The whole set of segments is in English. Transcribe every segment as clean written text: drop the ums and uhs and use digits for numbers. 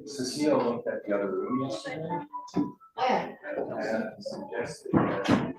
Cecile looked at the other room yesterday and suggested that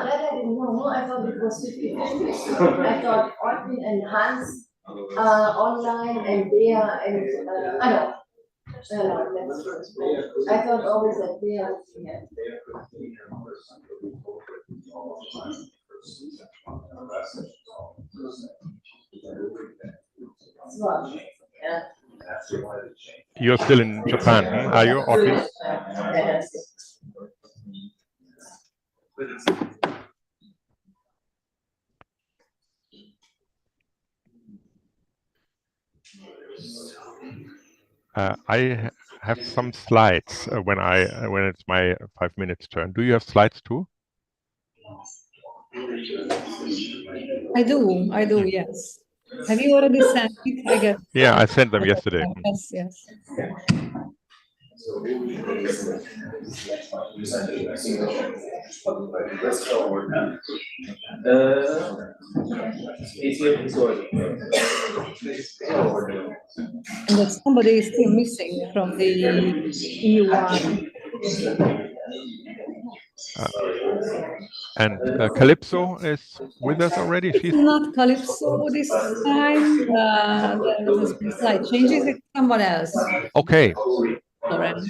that I didn't know. No, I thought it was 50-50. I thought Ortwin and Hans online and Bea and no, I thought always that Bea had. Well, yeah. You're still in Japan, are you, Ortwin? I have some slides when it's my 5 minutes turn. Do you have slides too? I do, yes. Have you already sent it? I guess. Yeah, I sent them yesterday. Yes, yes. And that somebody is still missing from the EU1. And Calypso is with us already. It's not Calypso this time. There has been slight changes. It's someone else. Okay. Lauren.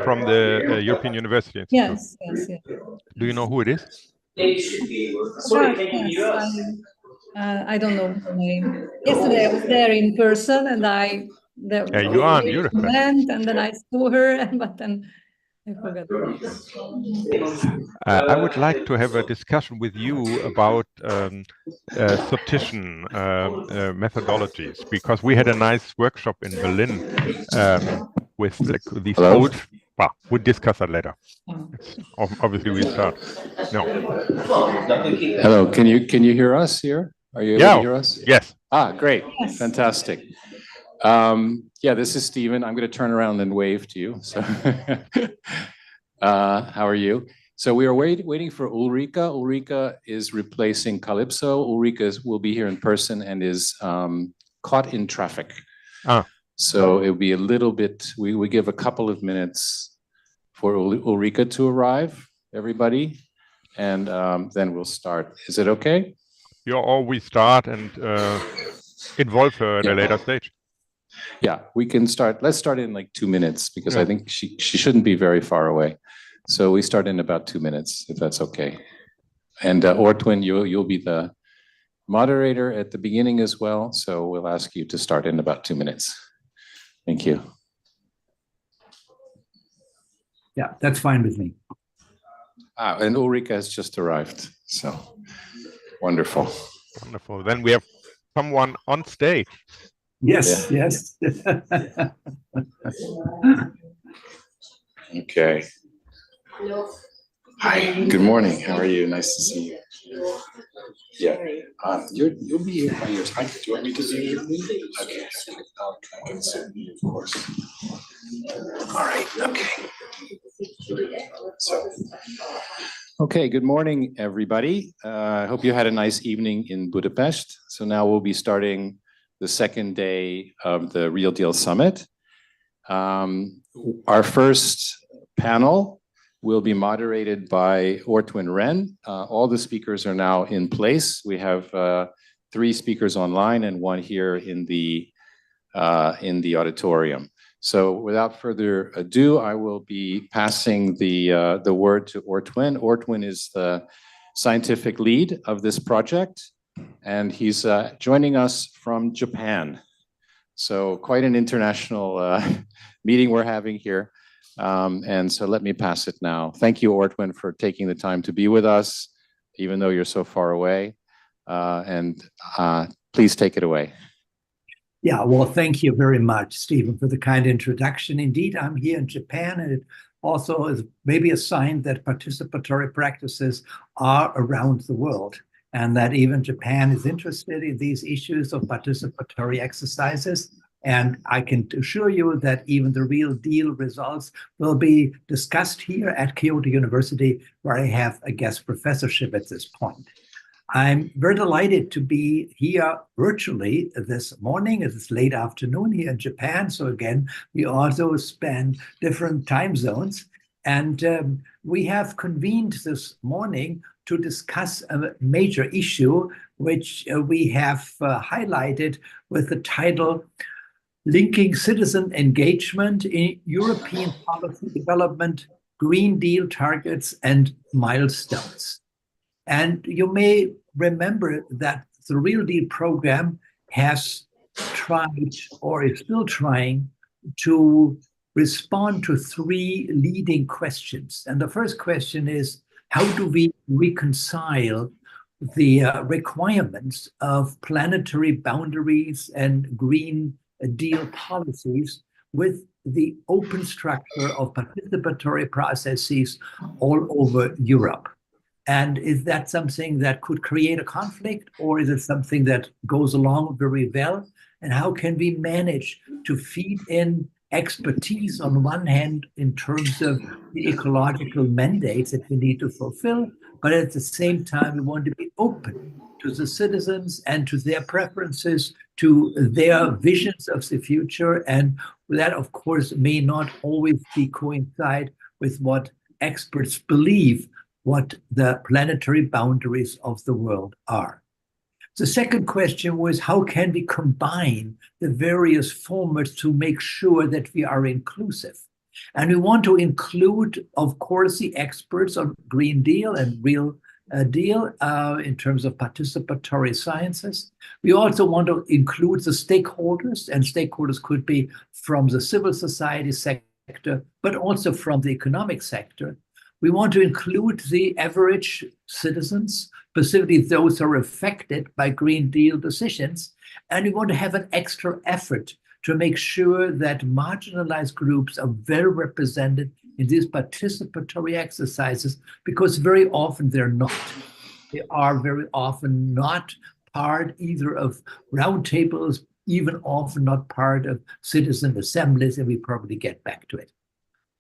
From the European University Institute. Yes, yes, yes. Do you know who it is? I don't know her name. Yesterday I was there in person, and You went, and then I saw her, but then I forgot. I would like to have a discussion with you about sortition methodologies, because we had a nice workshop in Berlin with these old. Well, we'll discuss that later. Obviously, we start. No. Hello. Can you hear us here? Are you able to hear us? Yes. Great. Yes. Fantastic. Yeah, this is Stephen. I'm going to turn around and wave to you. So, how are you? So we are waiting for Ulrika. Ulrika is replacing Calypso. Ulrika will be here in person and is caught in traffic. So it'll be a little bit, we give a couple of minutes for Ulrika to arrive, everybody, and then we'll start. Is it okay? We start and involve her at a later stage. Yeah, we can start. Let's start in like 2 minutes, because I think she shouldn't be very far away. So we start in about 2 minutes, if that's okay. And Ortwin, you'll be the moderator at the beginning as well. So we'll ask you to start in about 2 minutes. Thank you. Yeah, that's fine with me. And Ulrika has just arrived. So wonderful. Wonderful. Then we have someone on stage. Yes, yes. Okay. Hi, good morning. How are you? Nice to see you. Yeah, you'll be here by your time. Do you want me to see you? Okay, I'll try and sit you, of course. All right, okay. Okay, good morning, everybody. I hope you had a nice evening in Budapest. So now we'll be starting the second day of the Real Deal Summit. Our first panel will be moderated by Ortwin Ren. All the speakers are now in place. We have 3 speakers online and 1 here in the auditorium. So without further ado, I will be passing the word to Ortwin. Ortwin is the scientific lead of this project, and he's joining us from Japan. So quite an international meeting we're having here. And so let me pass it now. Thank you, Ortwin, for taking the time to be with us, even though you're so far away. And please take it away. Yeah, well, thank you very much, Stephen, for the kind introduction. Indeed, I'm here in Japan, and it also is maybe a sign that participatory practices are around the world, and that even Japan is interested in these issues of participatory exercises. And I can assure you that even the Real Deal results will be discussed here at Kyoto University, where I have a guest professorship at this point. I'm very delighted to be here virtually this morning. It's late afternoon here in Japan. So again, we also span different time zones. And we have convened this morning to discuss a major issue, which we have highlighted with the title, Linking Citizen Engagement in European Policy Development, Green Deal Targets and Milestones. And you may remember that the Real Deal program has tried, or is still trying, to respond to 3 leading questions. And the first question is, how do we reconcile the requirements of planetary boundaries and Green Deal policies with the open structure of participatory processes all over Europe? And is that something that could create a conflict, or is it something that goes along very well? And how can we manage to feed in expertise on one hand in terms of the ecological mandates that we need to fulfill, but at the same time we want to be open to the citizens and to their preferences, to their visions of the future, and that of course may not always be coincide with what experts believe what the planetary boundaries of the world are. The second question was, how can we combine the various formats to make sure that we are inclusive? And we want to include, of course, the experts on Green Deal and Real Deal in terms of participatory sciences. We also want to include the stakeholders, and stakeholders could be from the civil society sector, but also from the economic sector. We want to include the average citizens, specifically those who are affected by Green Deal decisions. And we want to have an extra effort to make sure that marginalized groups are well represented in these participatory exercises, because very often they're not. They are very often not part either of roundtables, even often not part of citizen assemblies, and we probably get back to it.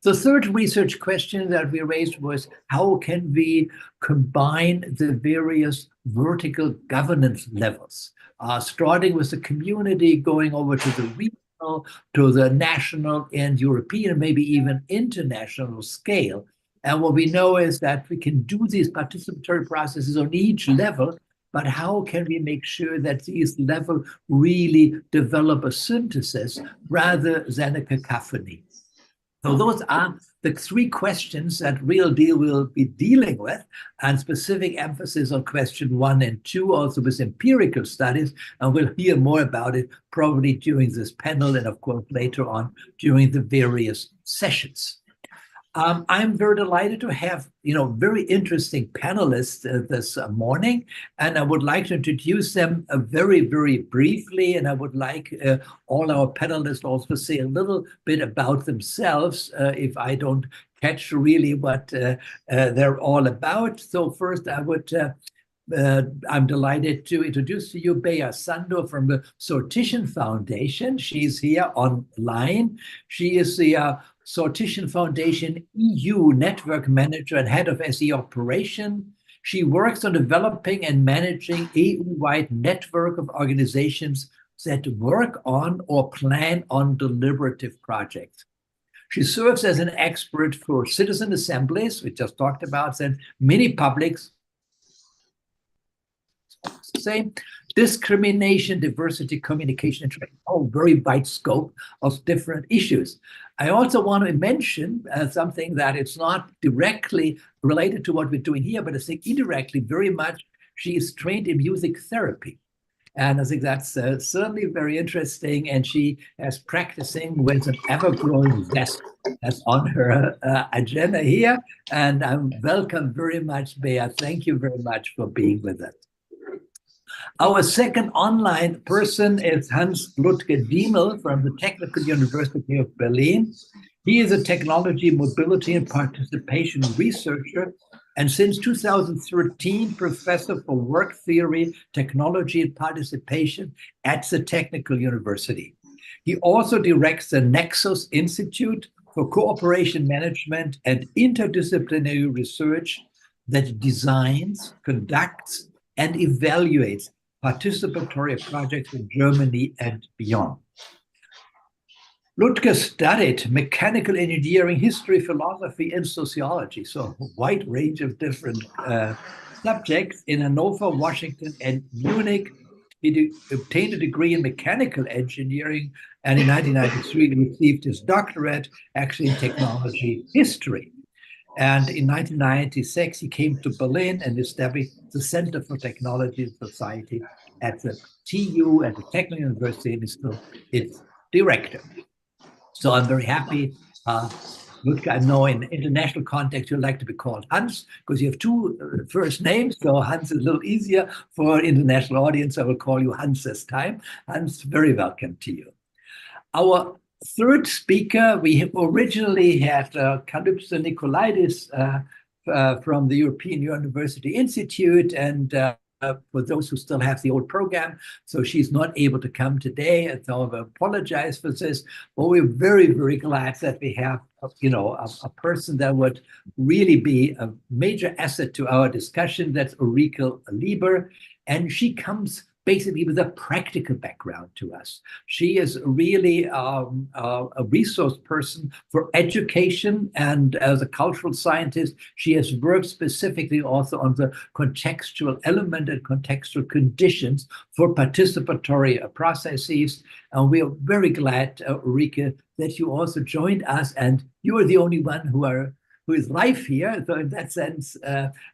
The third research question that we raised was, how can we combine the various vertical governance levels, starting with the community, going over to the regional, to the national and European, maybe even international scale. And what we know is that we can do these participatory processes on each level, but how can we make sure that these levels really develop a synthesis rather than a cacophony? So those are the three questions that Real Deal will be dealing with, and specific emphasis on question 1 and 2, also with empirical studies, and we'll hear more about it probably during this panel and of course later on during the various sessions. I'm very delighted to have, very interesting panelists this morning, and I would like to introduce them very, very briefly, and I would like all our panelists also say a little bit about themselves if I don't catch really what they're all about. So first I'm delighted to introduce to you Bea Sando from the Sortition Foundation. She's here online. She is the Sortition Foundation EU Network Manager and Head of SE Operation. She works on developing and managing EU-wide network of organizations that work on or plan on deliberative projects. She serves as an expert for citizen assemblies, we just talked about, and many publics, same discrimination, diversity, communication, and training, all very wide scope of different issues. I also want to mention something that it's not directly related to what we're doing here, but I think indirectly very much. She is trained in music therapy. And I think that's certainly very interesting. And she is practicing with an ever-growing zest. That's on her agenda here. And I'm welcome very much, Bea. Thank you very much for being with us. Our second online person is Hans-Ludger Diemel from the Technical University of Berlin. He is a technology, mobility, and participation researcher, and since 2013, professor for work theory, technology, and participation at the Technical University. He also directs the Nexus Institute for Cooperation Management and Interdisciplinary Research that designs, conducts, and evaluates participatory projects in Germany and beyond. Ludger studied mechanical engineering, history, philosophy, and sociology, so a wide range of different subjects in Hanover, Washington, and Munich. He obtained a degree in mechanical engineering, and in 1993 he received his doctorate, actually in technology history. And in 1996, he came to Berlin and established the Center for Technology and Society at the TU, at the Technical University, and is still its director. So I'm very happy. Ludger, I know in international context, you like to be called Hans, because you have two first names. So Hans is a little easier for international audience. I will call you Hans this time. Hans, very welcome to you. Our third speaker, we originally had Kalypso Nikolaidis from the European University Institute, and for those who still have the old program. So she's not able to come today, and so I apologize for this. But we're very, very glad that we have, a person that would really be a major asset to our discussion. That's Ulrike Lieber, and she comes basically with a practical background to us. She is really a resource person for education, and as a cultural scientist, she has worked specifically also on the contextual element and contextual conditions for participatory processes. And we are very glad, Ulrike, that you also joined us, and you are the only one who is live here. So in that sense,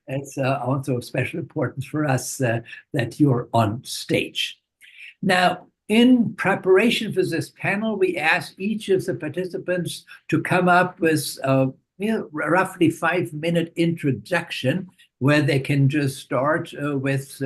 it's also of special importance for us that you're on stage. Now, in preparation for this panel, we asked each of the participants to come up with a roughly 5-minute introduction where they can just start with,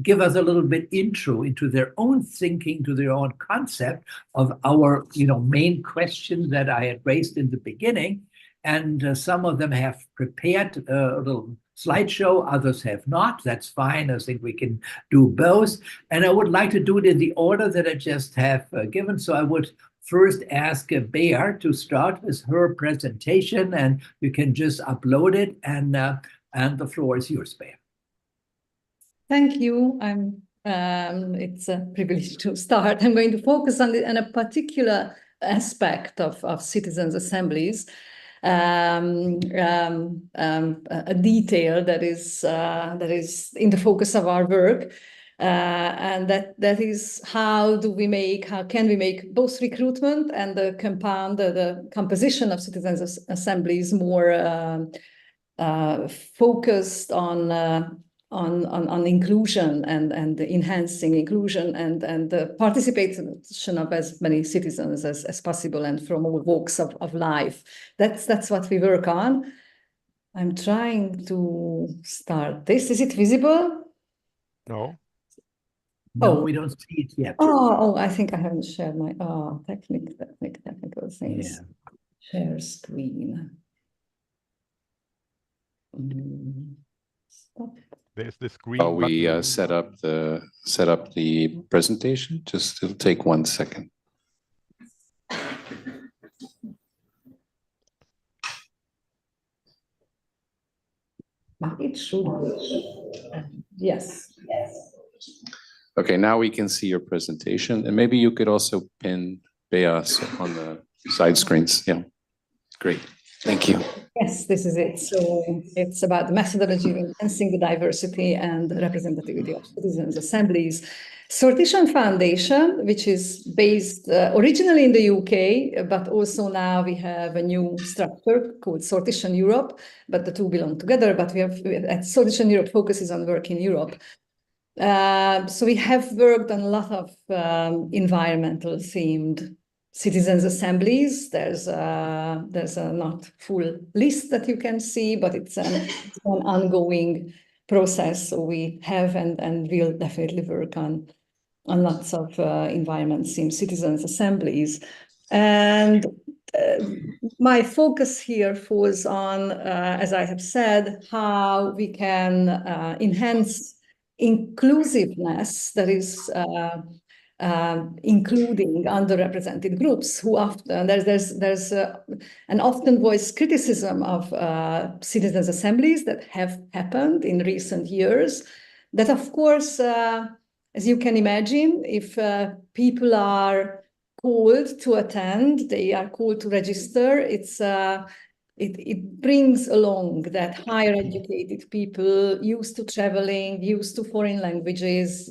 give us a little bit intro into their own thinking, to their own concept of our, main question that I had raised in the beginning. And some of them have prepared a little slideshow, others have not. That's fine. I think we can do both. And I would like to do it in the order that I just have given. So I would first ask Bea to start with her presentation, and you can just upload it. And the floor is yours, Bea. Thank you. It's a privilege to start. I'm going to focus on a particular aspect of citizens' assemblies. A detail that is in the focus of our work, and that is how can we make both recruitment and the composition of citizens' assemblies more focused on inclusion and enhancing inclusion and the participation of as many citizens as possible, and from all walks of life. That's what we work on. I'm trying to start this. Is it visible? No. No, we don't see it yet. Oh, I think I haven't shared my technical things. Yeah. Share screen. Stop. There's the screen. While we set up the presentation, just it'll take 1 second. It should be. Yes. Okay, now we can see your presentation, and maybe you could also pin Bea on the side screens. Yeah, great. Thank you. Yes, this is it. So it's about the methodology of enhancing the diversity and representativity of citizens' assemblies. Sortition Foundation, which is based originally in the UK, but also now we have a new structure called Sortition Europe, but the two belong together. But we have at Sortition Europe focuses on work in Europe. So we have worked on a lot of environmental themed citizens' assemblies. There's a not full list that you can see, but it's an ongoing process. So we have and will definitely work on lots of environment-themed citizens' assemblies. And my focus here falls on, as I have said, how we can enhance inclusiveness, that is including underrepresented groups who often, there's an often voiced criticism of citizens' assemblies that have happened in recent years, that of course, as you can imagine, if people are called to attend, they are called to register, it brings along that higher educated people used to traveling, used to foreign languages,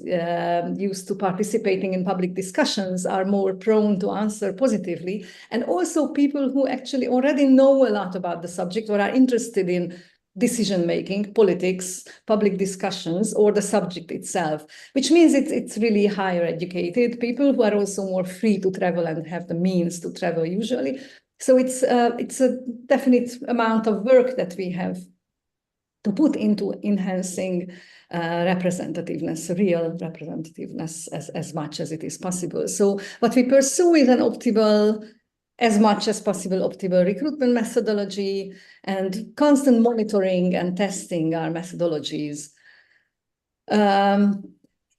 used to participating in public discussions are more prone to answer positively. And also people who actually already know a lot about the subject or are interested in decision-making, politics, public discussions, or the subject itself, which means it's really higher educated people who are also more free to travel and have the means to travel usually. So it's a definite amount of work that we have to put into enhancing representativeness, real representativeness as much as it is possible. So what we pursue is an optimal as much as possible optimal recruitment methodology, and constant monitoring and testing our methodologies.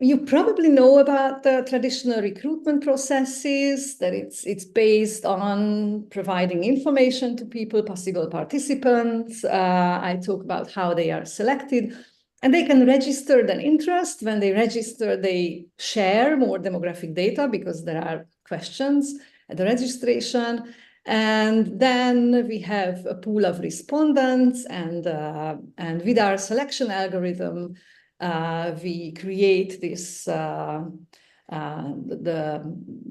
You probably know about the traditional recruitment processes, that it's based on providing information to people, possible participants. I talk about how they are selected, and they can register their interest. When they register, they share more demographic data because there are questions at the registration. And then we have a pool of respondents, and with our selection algorithm, we create this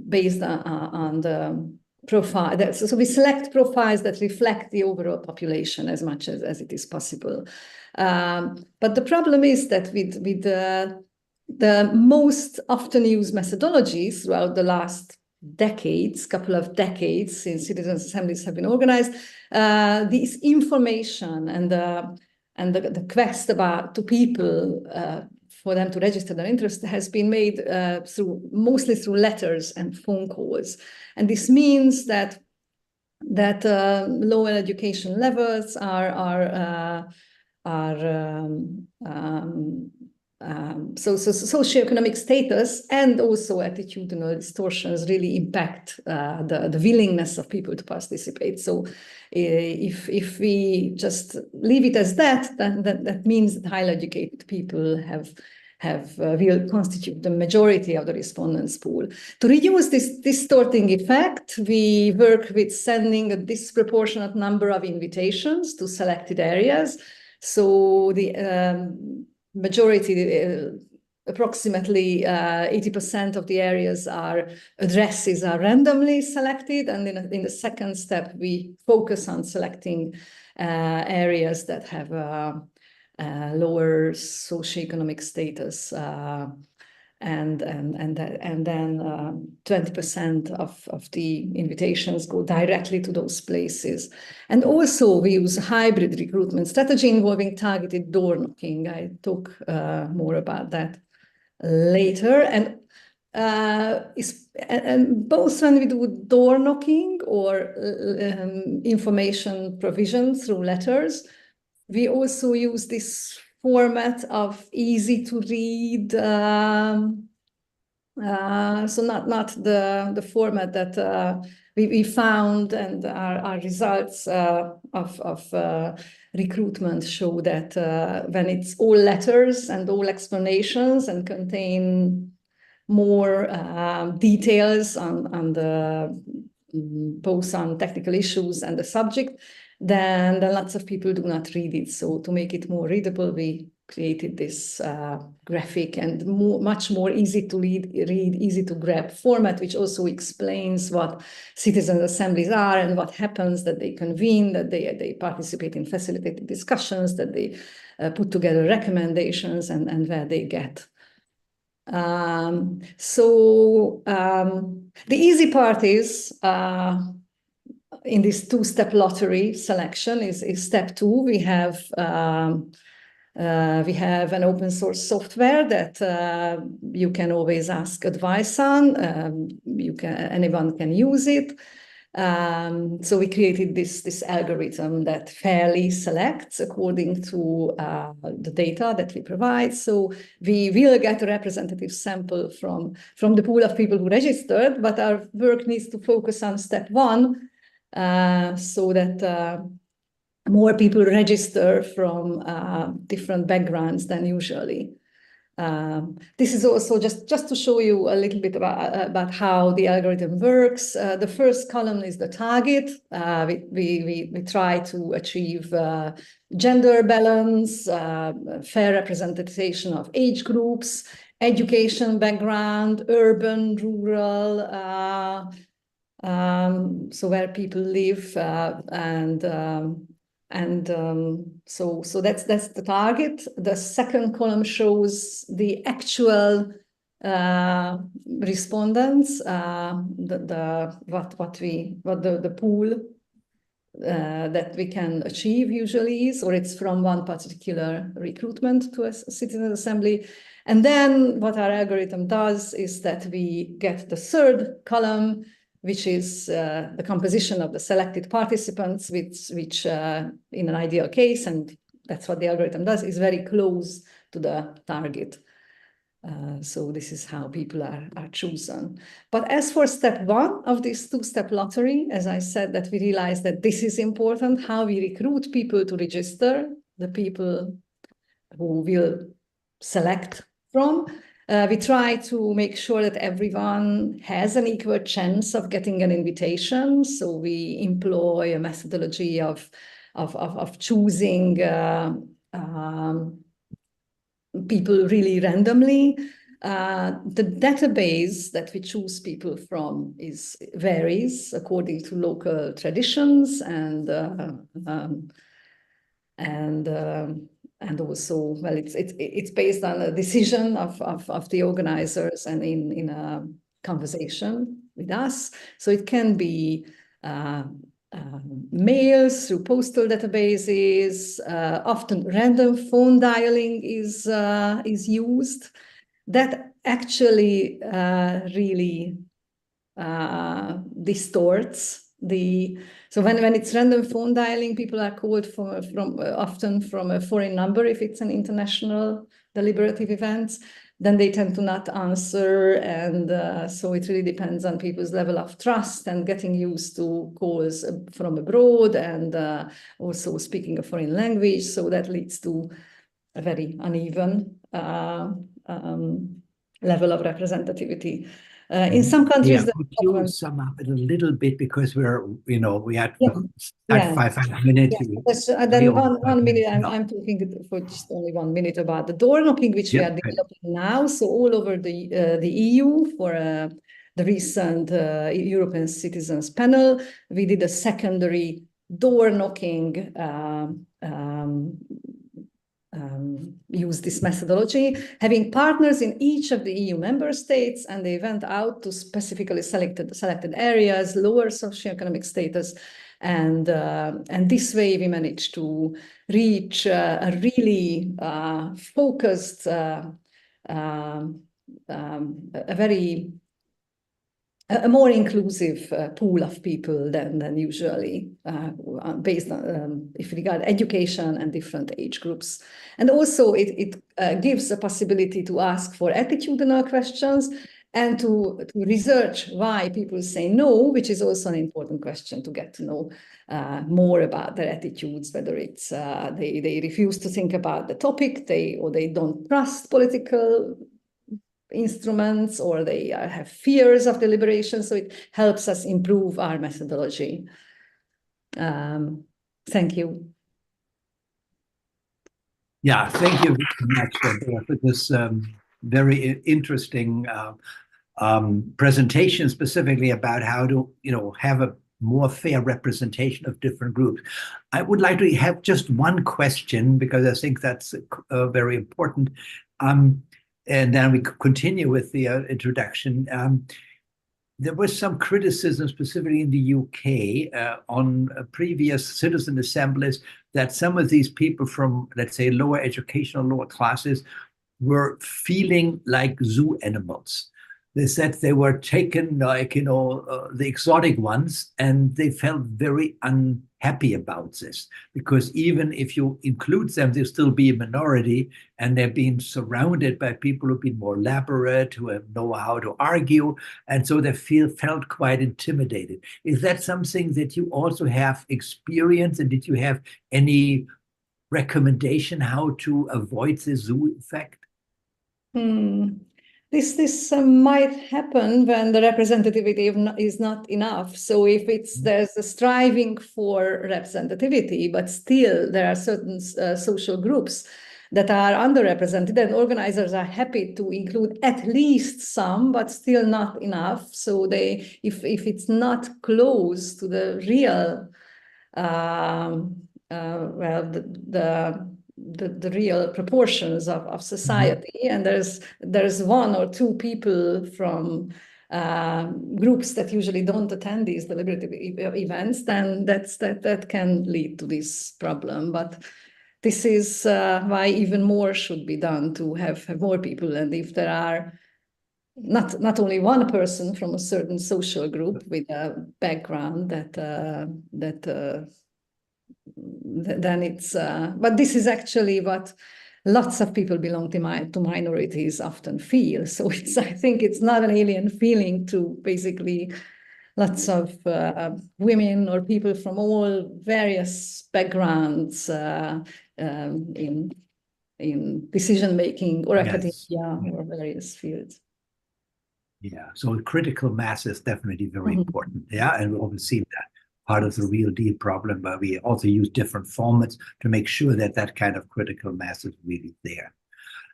based on the profile. So we select profiles that reflect the overall population as much as it is possible. But the problem is that with the most often used methodologies throughout the last couple of decades since citizens' assemblies have been organized, this information and the quest to people for them to register their interest has been made mostly through letters and phone calls. And this means that lower education levels so socioeconomic status and also attitudinal distortions really impact the willingness of people to participate. So if we just leave it as that, then that means that highly educated people will constitute the majority of the respondents pool. To reduce this distorting effect, we work with sending a disproportionate number of invitations to selected areas. So the majority, approximately 80% of the addresses are randomly selected. And in the second step, we focus on selecting areas that have lower socioeconomic status, and then 20% of the invitations go directly to those places. And also we use a hybrid recruitment strategy involving targeted door knocking. I talk more about that later. And both when we do door knocking or information provision through letters, we also use this format of easy to read, so not the format that we found, and our results of recruitment show that when it's all letters and all explanations and contain more details on the both on technical issues and the subject, then lots of people do not read it. So to make it more readable, we created this graphic and much more easy to read, easy to grab format, which also explains what citizen assemblies are and what happens, that they convene, that they participate in facilitated discussions, that they put together recommendations, and where they get. The easy part is in this two-step lottery selection is step 2. We have an open source software that you can always ask advice on. Anyone can use it. So we created this algorithm that fairly selects according to the data that we provide. So we will get a representative sample from the pool of people who registered, but our work needs to focus on step 1, so that more people register from different backgrounds than usually. This is also just to show you a little bit about how the algorithm works. The first column is the target. We try to achieve gender balance, fair representation of age groups, education background, urban, rural, so where people live, so that's the target. The second column shows the actual respondents, the pool that we can achieve usually is, or it's from one particular recruitment to a citizen assembly. And then what our algorithm does is that we get the third column, which is the composition of the selected participants, which in an ideal case, and that's what the algorithm does, is very close to the target. So this is how people are chosen. But as for step one of this two-step lottery, as I said, that we realized that this is important, how we recruit people to register, the people who will select from. We try to make sure that everyone has an equal chance of getting an invitation. So we employ a methodology of choosing people really randomly. The database that we choose people from varies according to local traditions and also, well, it's based on a decision of the organizers and in a conversation with us. So it can be mails through postal databases. Often random phone dialing is used. That actually really distorts so when it's random phone dialing, people are called often from a foreign number if it's an international deliberative event, then they tend to not answer, and so it really depends on people's level of trust and getting used to calls from abroad and also speaking a foreign language. So that leads to a very uneven level of representativity. In some countries, could you sum up it a little bit, because we had Yeah. 5 minutes. Yes. Then 1 minute, I'm talking for just only 1 minute about the door knocking, which we are developing now. So all over the EU for the recent European Citizens Panel, we did a secondary door knocking use this methodology, having partners in each of the EU member states, and they went out to specifically selected areas, lower socioeconomic status, and this way we managed to reach a really focused, a more inclusive pool of people than usually, based on if we regard education and different age groups. And also it gives a possibility to ask for attitudinal questions and to research why people say no, which is also an important question to get to know more about their attitudes, whether it's they refuse to think about the topic, or they don't trust political instruments, or they have fears of deliberation. So it helps us improve our methodology. Thank you. Yeah, thank you very much for this very interesting presentation, specifically about how to have a more fair representation of different groups. I would like to have just one question, because I think that's very important. And then we could continue with the introduction. There was some criticism, specifically in the UK, on previous citizen assemblies, that some of these people from, let's say, lower educational, lower classes were feeling like zoo animals. They said they were taken like, the exotic ones, and they felt very unhappy about this, because even if you include them, they'll still be a minority, and they're being surrounded by people who've been more elaborate, who know how to argue, and so they felt quite intimidated. Is that something that you also have experienced, and did you have any recommendation how to avoid the zoo effect? This might happen when the representativity is not enough. So if there's a striving for representativity, but still there are certain social groups that are underrepresented, and organizers are happy to include at least some, but still not enough. So if it's not close to the real, the real proportions of society, and there's one or two people from groups that usually don't attend these deliberative events, then that can lead to this problem. But this is why even more should be done to have more people. And if there are not only one person from a certain social group with a background then it's but this is actually what lots of people belong to minorities often feel. So I think it's not an alien feeling to basically lots of women or people from all various backgrounds in decision making or academia or various fields. Yeah, so critical mass is definitely very important. Yeah, and we often see that part of the real deal problem, but we also use different formats to make sure that that kind of critical mass is really there.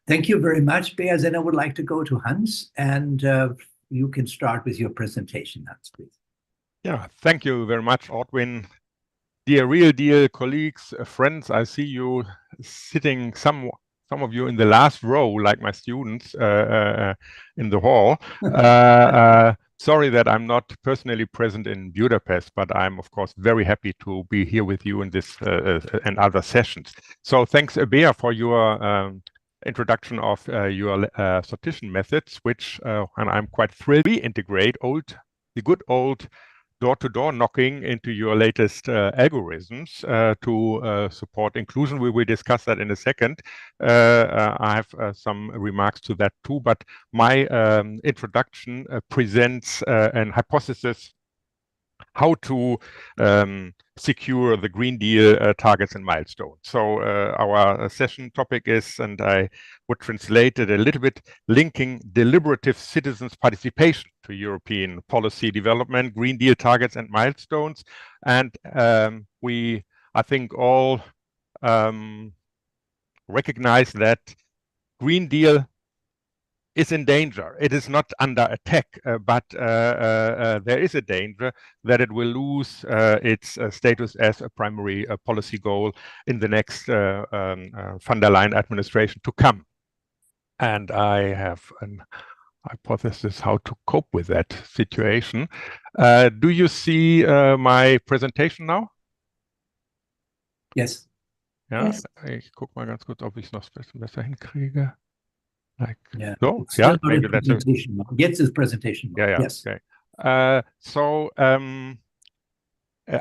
Thank you very much, Bea. Then I would like to go to Hans, and you can start with your presentation, Hans, please. Yeah, thank you very much, Ortwin. Dear Real Deal colleagues, friends, I see you sitting, some of you in the last row, like my students in the hall. Sorry that I'm not personally present in Budapest, but I'm, of course, very happy to be here with you in this and other sessions. So thanks, Bea, for your introduction of your sortition methods, which, and I'm quite thrilled, we integrate the good old door-to-door knocking into your latest algorithms to support inclusion. We will discuss that in a second. I have some remarks to that too, but my introduction presents an hypothesis how to secure the Green Deal targets and milestones. So our session topic is, and I would translate it a little bit, linking deliberative citizens' participation to European policy development, Green Deal targets and milestones. And we, I think, all recognize that Green Deal is in danger. It is not under attack, but there is a danger that it will lose its status as a primary policy goal in the next von der Leyen administration to come. And I have an hypothesis how to cope with that situation. Do you see my presentation now? Yes. Ja, Yes. ich guck mal ganz kurz, ob ich es noch besser hinkriege. Like, Yeah. so, yeah, maybe that's a, Jetzt is presentation. yeah, Yes. okay.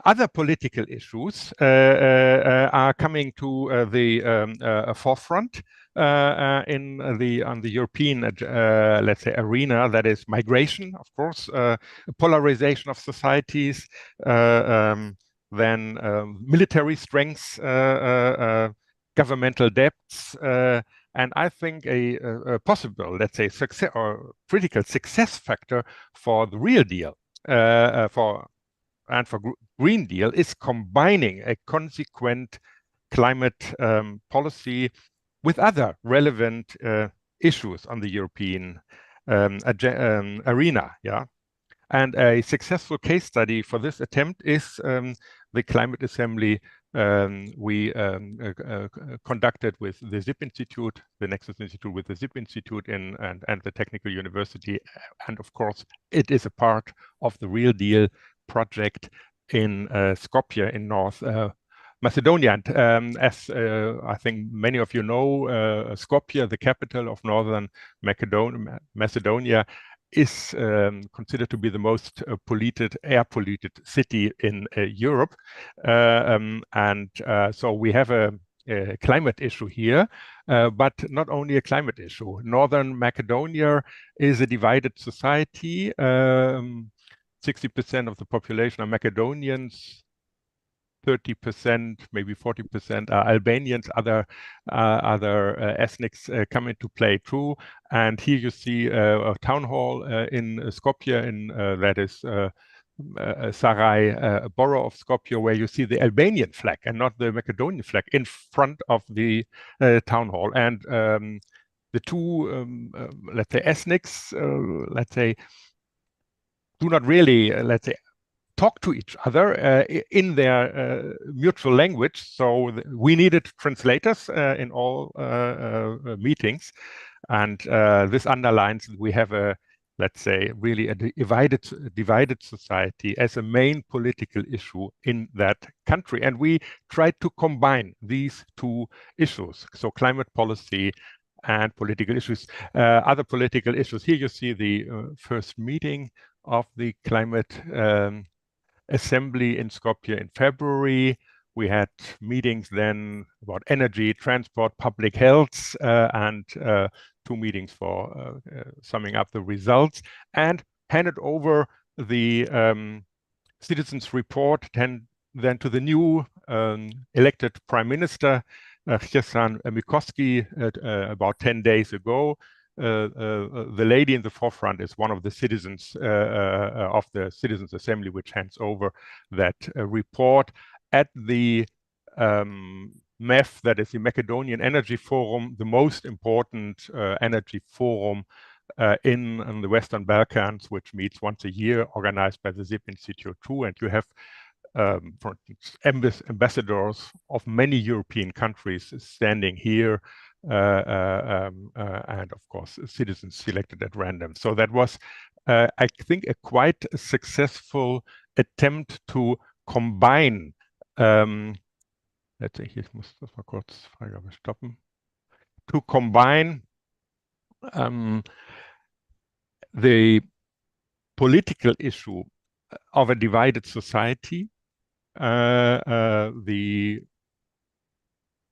Other political issues are coming to the forefront on the European, let's say, arena. That is migration, of course, polarization of societies, then military strengths, governmental debts. And I think a possible, let's say, success or critical success factor for the Real Deal, for Green Deal, is combining a consequent climate policy with other relevant issues on the European arena. Yeah, and a successful case study for this attempt is the Climate Assembly we conducted with the ZIP Institute, the Nexus Institute with the ZIP Institute and the Technical University. And of course, it is a part of the Real Deal project in Skopje in North Macedonia. And as I think many of you know, Skopje, the capital of Northern Macedonia, is considered to be the most air polluted city in Europe. So we have a climate issue here, but not only a climate issue. Northern Macedonia is a divided society. 60% of the population are Macedonians, 30%, maybe 40% are Albanians. Other ethnics come into play too. And here you see a town hall in Skopje, that is Sarai, borough of Skopje, where you see the Albanian flag and not the Macedonian flag in front of the town hall. And the two, let's say, ethnics, let's say, do not really, let's say, talk to each other in their mutual language. So we needed translators in all meetings. And this underlines we have a, let's say, really a divided society as a main political issue in that country. And we tried to combine these two issues, so climate policy and political issues. Other political issues. Here you see the first meeting of the climate assembly in Skopje in February. We had meetings then about energy, transport, public health, and 2 meetings for summing up the results, and handed over the citizens' report then to the new elected Prime Minister, Chrzan Mikoski, about 10 days ago. The lady in the forefront is one of the citizens of the Citizens Assembly, which hands over that report at the MEF, that is the Macedonian Energy Forum, the most important energy forum in the Western Balkans, which meets once a year, organized by the ZIP Institute too. And you have, for instance, ambassadors of many European countries standing here, and of course, citizens selected at random. So that was, I think, a quite successful attempt to combine, let's see, hier muss das mal kurz Freigabe stoppen, to combine the political issue of a divided society, the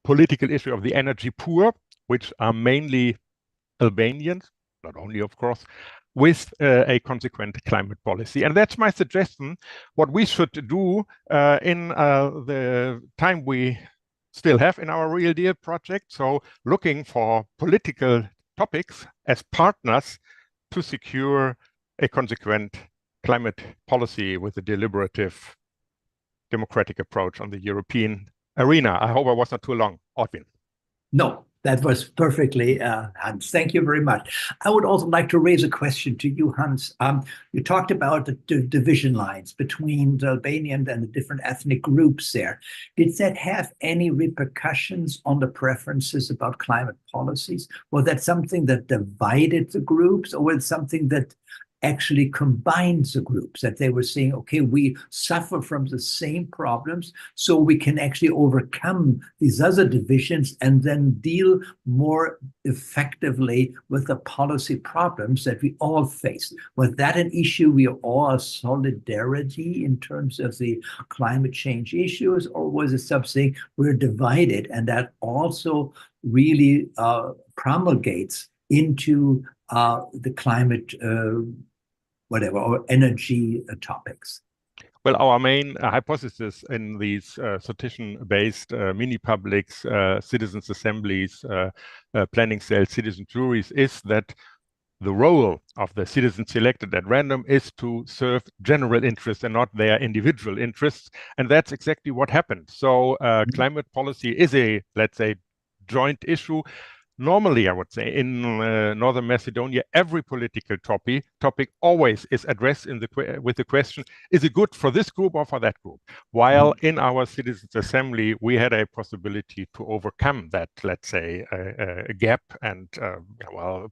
political issue of the energy poor, which are mainly Albanians, not only, of course, with a consequent climate policy. And that's my suggestion, what we should do in the time we still have in our Real Deal project. So looking for political topics as partners to secure a consequent climate policy with a deliberative democratic approach on the European arena. I hope I was not too long, Ortwin. No, that was perfectly, Hans. Thank you very much. I would also like to raise a question to you, Hans. You talked about the division lines between the Albanian and the different ethnic groups there. Did that have any repercussions on the preferences about climate policies? Was that something that divided the groups, or was it something that actually combines the groups, that they were saying, okay, we suffer from the same problems, so we can actually overcome these other divisions and then deal more effectively with the policy problems that we all face? Was that an issue we all solidarity in terms of the climate change issues, or was it something we're divided, and that also really promulgates into the climate or energy topics? Well, our main hypothesis in these petition-based mini-publics, citizens' assemblies, planning cells, citizen juries, is that the role of the citizens selected at random is to serve general interests and not their individual interests. And that's exactly what happened. So climate policy is a, let's say, joint issue. Normally, I would say, in Northern Macedonia, every political topic always is addressed with the question, is it good for this group or for that group? While in our Citizens' Assembly, we had a possibility to overcome that, let's say, gap and,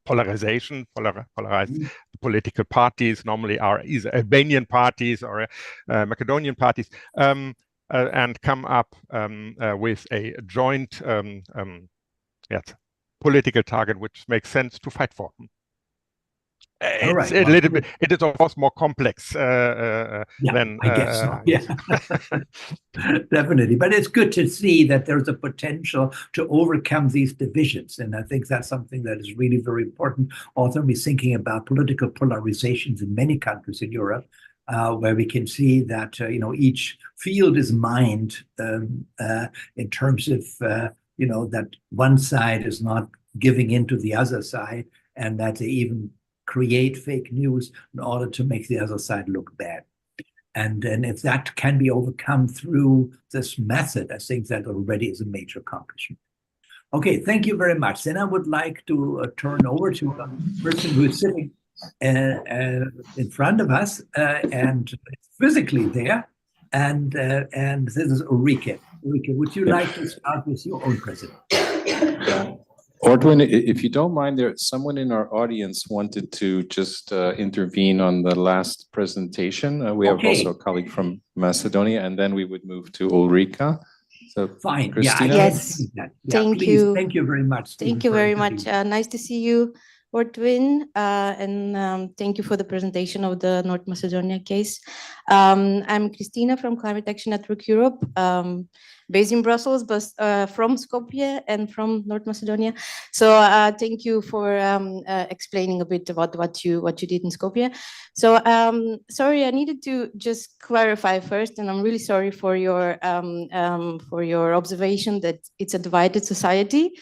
polarization, polarized political parties normally are either Albanian parties or Macedonian parties, and come up with a joint political target which makes sense to fight for. It's a little bit, it is of course more complex than I guess so. Yeah. Definitely, but it's good to see that there's a potential to overcome these divisions, and I think that's something that is really very important. Also, we're thinking about political polarizations in many countries in Europe, where we can see that each field is mined in terms of that one side is not giving in to the other side, and that they even create fake news in order to make the other side look bad. And then if that can be overcome through this method, I think that already is a major accomplishment. Okay, thank you very much. Then I would like to turn over to the person who is sitting in front of us and physically there. And this is Ulrike. Ulrike, would you like to start with your own presentation? Ortwin, if you don't mind, someone in our audience wanted to just intervene on the last presentation. We have also a colleague from Macedonia, and then we would move to Ulrika. Is So Fine. Christina? Yeah, I can Yes. see that. Yeah, Thank please. you. Thank you very much. Stephen, Thank you for very much. intervening. Nice to see you, Ortwin, and thank you for the presentation of the North Macedonia case. I'm Christina from Climate Action Network Europe, based in Brussels, but from Skopje and from North Macedonia. So thank you for explaining a bit about what you did in Skopje. So sorry, I needed to just clarify first, and I'm really sorry for your observation that it's a divided society.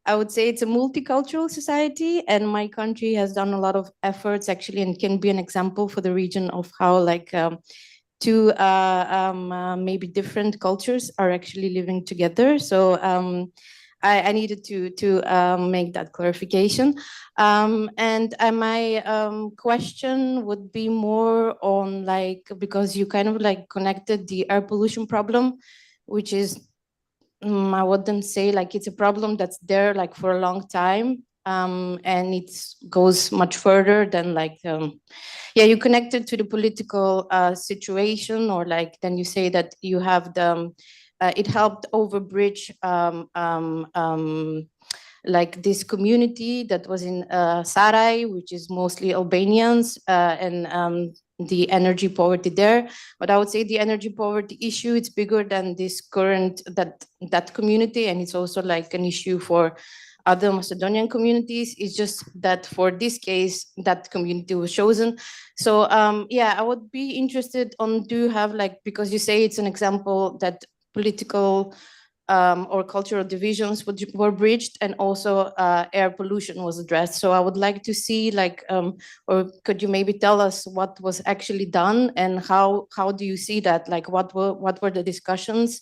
I would say it's a multicultural society, and my country has done a lot of efforts actually, and can be an example for the region of how two maybe different cultures are actually living together. So I needed to make that clarification. And my question would be more on because you kind of connected the air pollution problem, which is I wouldn't say it's a problem that's there for a long time, and it goes much further than you connected to the political situation, or then you say that you have it helped overbridge this community that was in Sarai, which is mostly Albanians, and the energy poverty there. But I would say the energy poverty issue, it's bigger than this current, that community, and it's also an issue for other Macedonian communities. It's just that for this case, that community was chosen. So I would be interested on, do you have because you say it's an example that political or cultural divisions were bridged, and also air pollution was addressed. So I would like to see or could you maybe tell us what was actually done, and how do you see that? What were the discussions?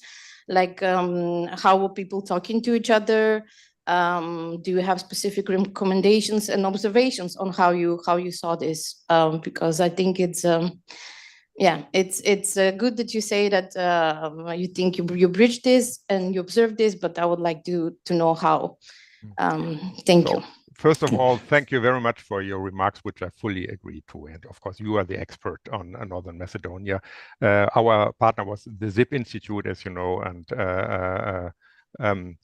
How were people talking to each other? Do you have specific recommendations and observations on how you saw this? Because I think it's it's good that you say that you think you bridge this and you observe this, but I would like to know how. Thank you. First of all, thank you very much for your remarks, which I fully agree to. And of course, you are the expert on Northern Macedonia. Our partner was the ZIP Institute, as you know, and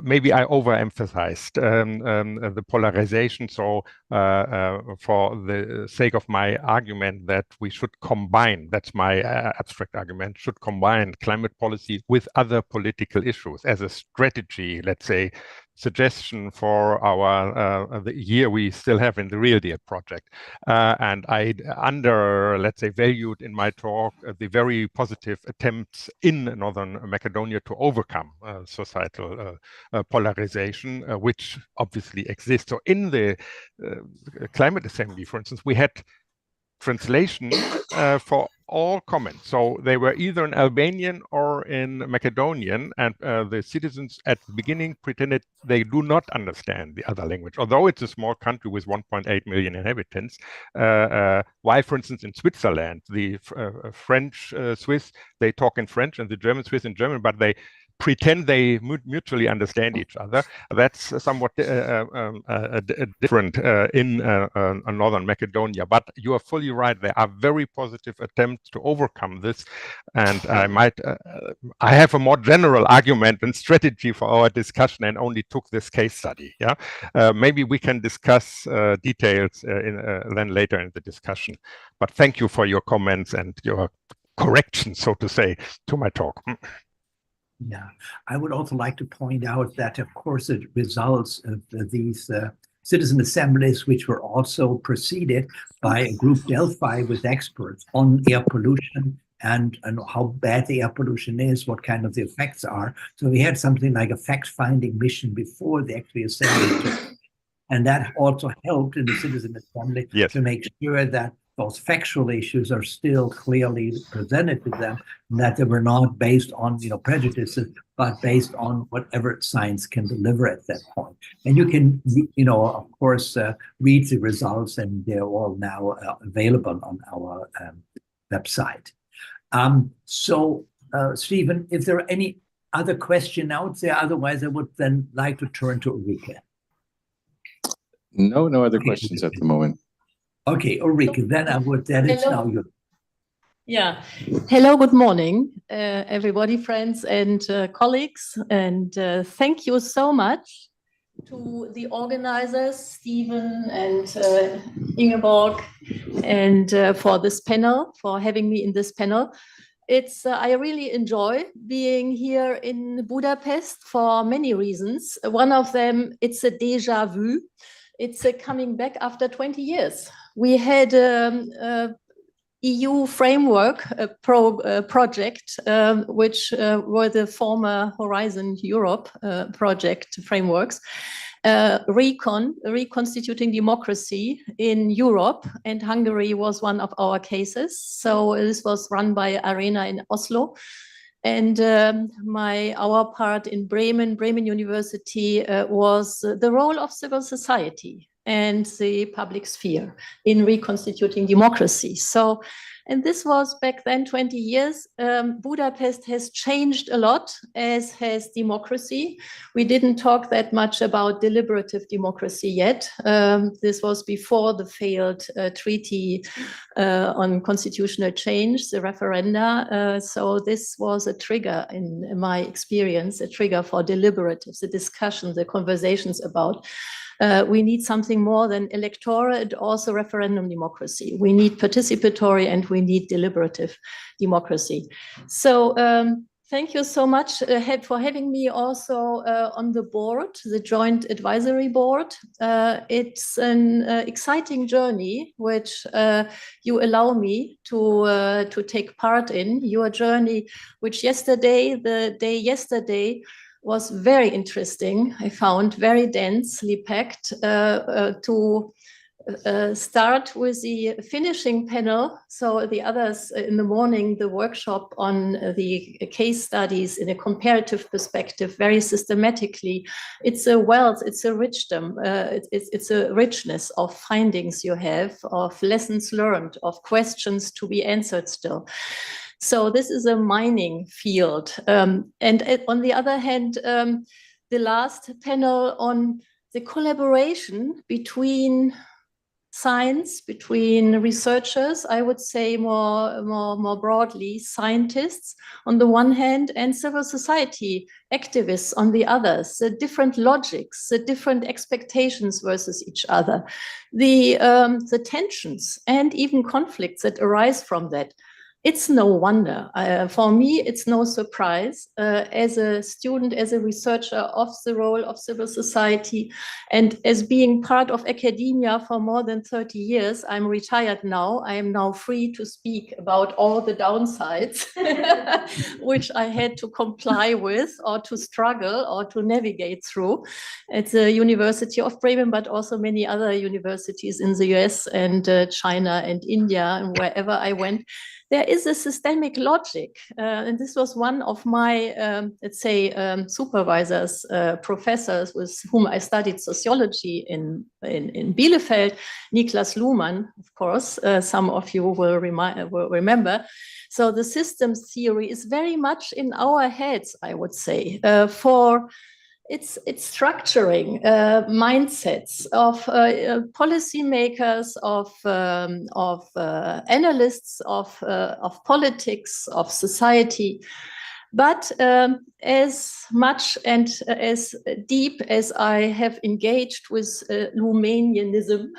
maybe I overemphasized the polarization. So for the sake of my argument that we should combine, that's my abstract argument, should combine climate policy with other political issues as a strategy, let's say, suggestion for the year we still have in the Real Deal project. And I let's say, valued in my talk the very positive attempts in Northern Macedonia to overcome societal polarization, which obviously exists. So in the Climate Assembly, for instance, we had translation for all comments. So they were either in Albanian or in Macedonian, and the citizens at the beginning pretended they do not understand the other language, although it's a small country with 1.8 million inhabitants. While, for instance, in Switzerland, the French Swiss, they talk in French, and the German Swiss in German, but they pretend they mutually understand each other. That's somewhat different in Northern Macedonia. But you are fully right. There are very positive attempts to overcome this. And I have a more general argument and strategy for our discussion, and only took this case study. Yeah, maybe we can discuss details then later in the discussion. But thank you for your comments and your corrections, so to say, to my talk. Yeah, I would also like to point out that, of course, the results of these citizen assemblies, which were also preceded by a group Delphi with experts on air pollution and how bad the air pollution is, what kind of the effects are. So we had something like a fact-finding mission before the actual assembly. And that also helped in the citizen assembly to make sure that those factual issues are still clearly presented to them, and that they were not based on prejudices, but based on whatever science can deliver at that point. And you can, of course, read the results, and they're all now available on our website. So, Stephen, if there are any other question out there, otherwise I would then like to turn to Ulrike. No other questions at the moment. Okay, Ulrike, then I would, that is now you. Yeah. Hello, good morning, everybody, friends and colleagues. And thank you so much to the organizers, Stephen and Ingeborg, and for this panel, for having me in this panel. I really enjoy being here in Budapest for many reasons. One of them, it's a déjà vu. It's a coming back after 20 years. We had EU framework project, which were the former Horizon Europe project frameworks, reconstituting democracy in Europe, and Hungary was one of our cases. So this was run by Arena in Oslo. And our part in Bremen University was the role of civil society and the public sphere in reconstituting democracy. So, and this was back then 20 years. Budapest has changed a lot, as has democracy. We didn't talk that much about deliberative democracy yet. This was before the failed treaty on constitutional change, the referenda. So this was a trigger, in my experience, a trigger for deliberatives, the discussion, the conversations about we need something more than electoral and also referendum democracy. We need participatory and we need deliberative democracy. So thank you so much for having me also on the board, the Joint Advisory Board. It's an exciting journey, which you allow me to take part in. Your journey, which the day yesterday, was very interesting. I found very densely packed to start with the finishing panel. So the others in the morning, the workshop on the case studies in a comparative perspective, very systematically. It's a wealth, it's a richdom, it's a richness of findings you have, of lessons learned, of questions to be answered still. So this is a mining field. And on the other hand, the last panel on the collaboration between science, between researchers, I would say more broadly, scientists on the one hand, and civil society activists on the others, the different logics, the different expectations versus each other, the tensions and even conflicts that arise from that. It's no wonder. For me, it's no surprise as a student, as a researcher of the role of civil society, and as being part of academia for more than 30 years. I'm retired now. I am now free to speak about all the downsides, which I had to comply with or to struggle or to navigate through at the University of Bremen, but also many other universities in the US and China and India and wherever I went. There is a systemic logic, and this was one of my, let's say, supervisors, professors with whom I studied sociology in Bielefeld, Niklas Luhmann, of course, some of you will remember. So the systems theory is very much in our heads, I would say, for it's structuring mindsets of policymakers, of analysts, of politics, of society. But as much and as deep as I have engaged with Luhmannianism,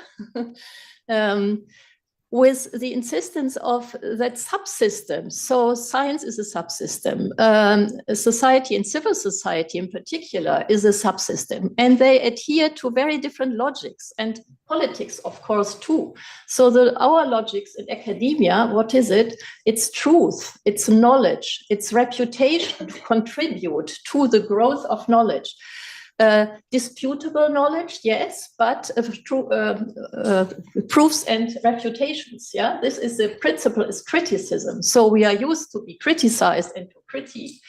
with the insistence of that subsystem. So science is a subsystem. Society and civil society in particular is a subsystem. And they adhere to very different logics, and politics, of course, too. So our logics in academia, what is it? It's truth, it's knowledge, it's reputation to contribute to the growth of knowledge. Disputable knowledge, yes, but proofs and reputations, yeah? This is the principle, is criticism. So we are used to be criticized and to critique.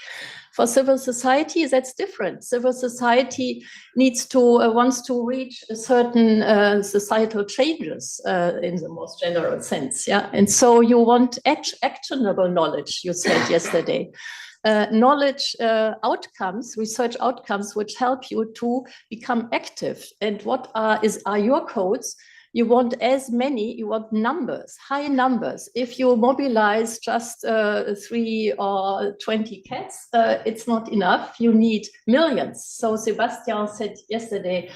For civil society, that's different. Civil society wants to reach a certain societal changes in the most general sense, yeah? And so you want actionable knowledge, you said yesterday. Knowledge outcomes, research outcomes, which help you to become active. And what are your codes? you want you want numbers, high numbers. If you mobilize just 3 or 20 cats, it's not enough. You need millions. So Sebastian said yesterday,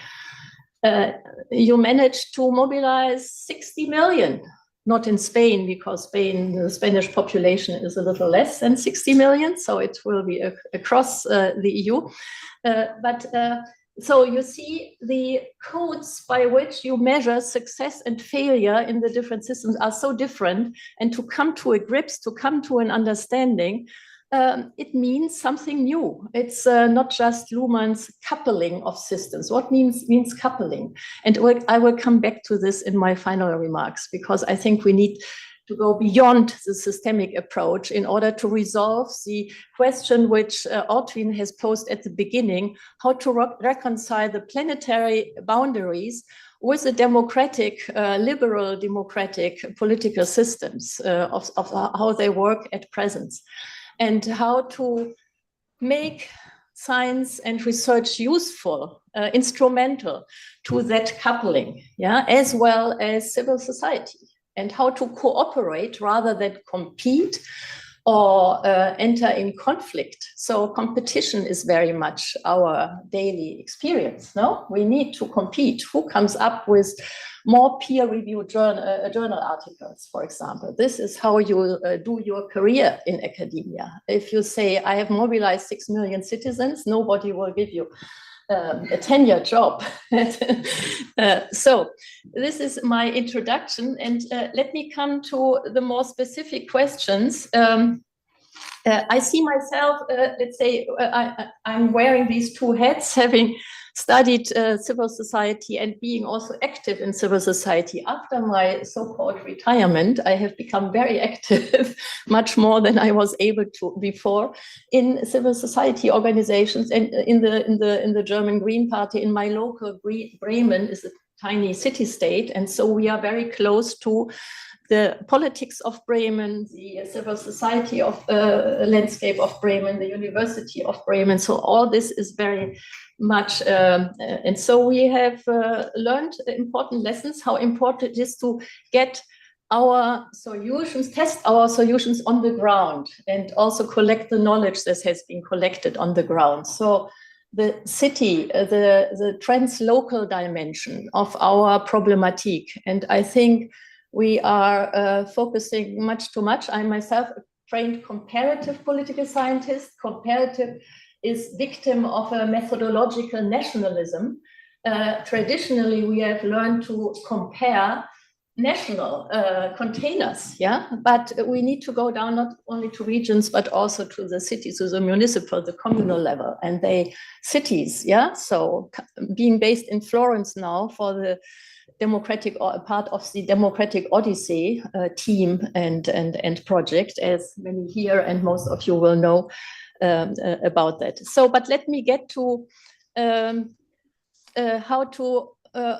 you managed to mobilize 60 million. Not in Spain, because Spain, the Spanish population is a little less than 60 million, so it will be across the EU. So you see the codes by which you measure success and failure in the different systems are so different, and to come to an understanding, it means something new. It's not just Luhmann's coupling of systems. What means coupling? And I will come back to this in my final remarks, because I think we need to go beyond the systemic approach in order to resolve the question which Ortwin has posed at the beginning, how to reconcile the planetary boundaries with the democratic, liberal democratic political systems of how they work at present, and how to make science and research useful, instrumental to that coupling, yeah, as well as civil society, and how to cooperate rather than compete or enter in conflict. So competition is very much our daily experience, no? We need to compete. Who comes up with more peer-reviewed journal articles, for example? This is how you do your career in academia. If you say, I have mobilized 6 million citizens, nobody will give you a tenure job. So this is my introduction, and let me come to the more specific questions. I see myself, let's say, I'm wearing these two hats, having studied civil society and being also active in civil society. After my so-called retirement, I have become very active, much more than I was able to before, in civil society organizations and in the German Green Party. In my local Bremen is a tiny city-state, and so we are very close to the politics of Bremen, the civil society of landscape of Bremen, the University of Bremen. So all this is very much, and so we have learned important lessons, how important it is to get our solutions, test our solutions on the ground, and also collect the knowledge that has been collected on the ground. So the city, the translocal dimension of our problematique, and I think we are focusing much too much. I myself a trained comparative political scientist. Comparative is victim of a methodological nationalism. Traditionally, we have learned to compare national containers, yeah? But we need to go down not only to regions, but also to the cities, to the municipal, the communal level, and cities, yeah? So being based in Florence now for the democratic, or part of the Democratic Odyssey team and project, as many here and most of you will know about that. So, but let me get to how to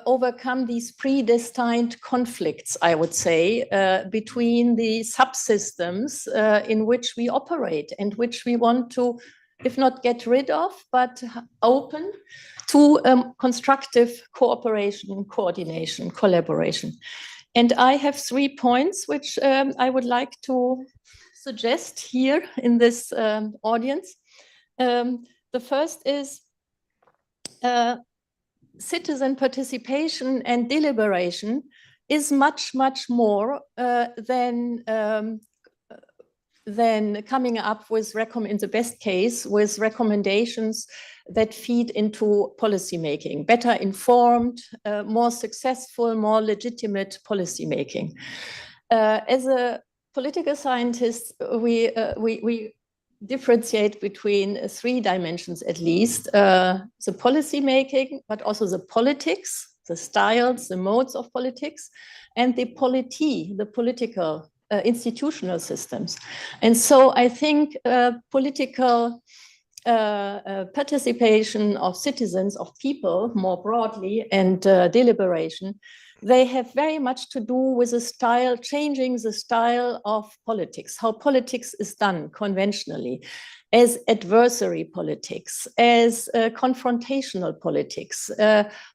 overcome these predestined conflicts, I would say, between the subsystems in which we operate and which we want to, if not get rid of, but open to constructive cooperation, coordination, collaboration. And I have 3 points which I would like to suggest here in this audience. The first is citizen participation and deliberation is much, much more than coming up with, in the best case, with recommendations that feed into policymaking, better informed, more successful, more legitimate policymaking. As a political scientist, we differentiate between 3 dimensions at least, the policymaking, but also the politics, the styles, the modes of politics, and the polity, the political institutional systems. And so I think political participation of citizens, of people more broadly, and deliberation they have very much to do with the style, changing the style of politics, how politics is done conventionally, as adversary politics, as confrontational politics.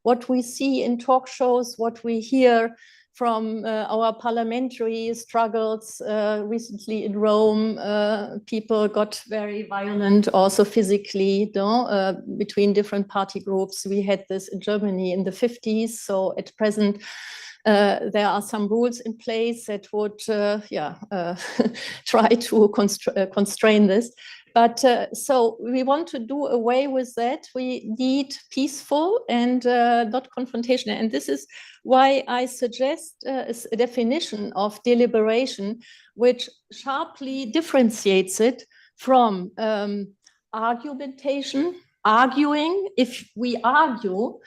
What we see in talk shows, what we hear from our parliamentary struggles recently in Rome, people got very violent also physically between different party groups. We had this in Germany in the 50s. So at present, there are some rules in place that would try to constrain this. But so we want to do away with that. We need peaceful and not confrontational. And this is why I suggest a definition of deliberation, which sharply differentiates it from argumentation, arguing. If we argue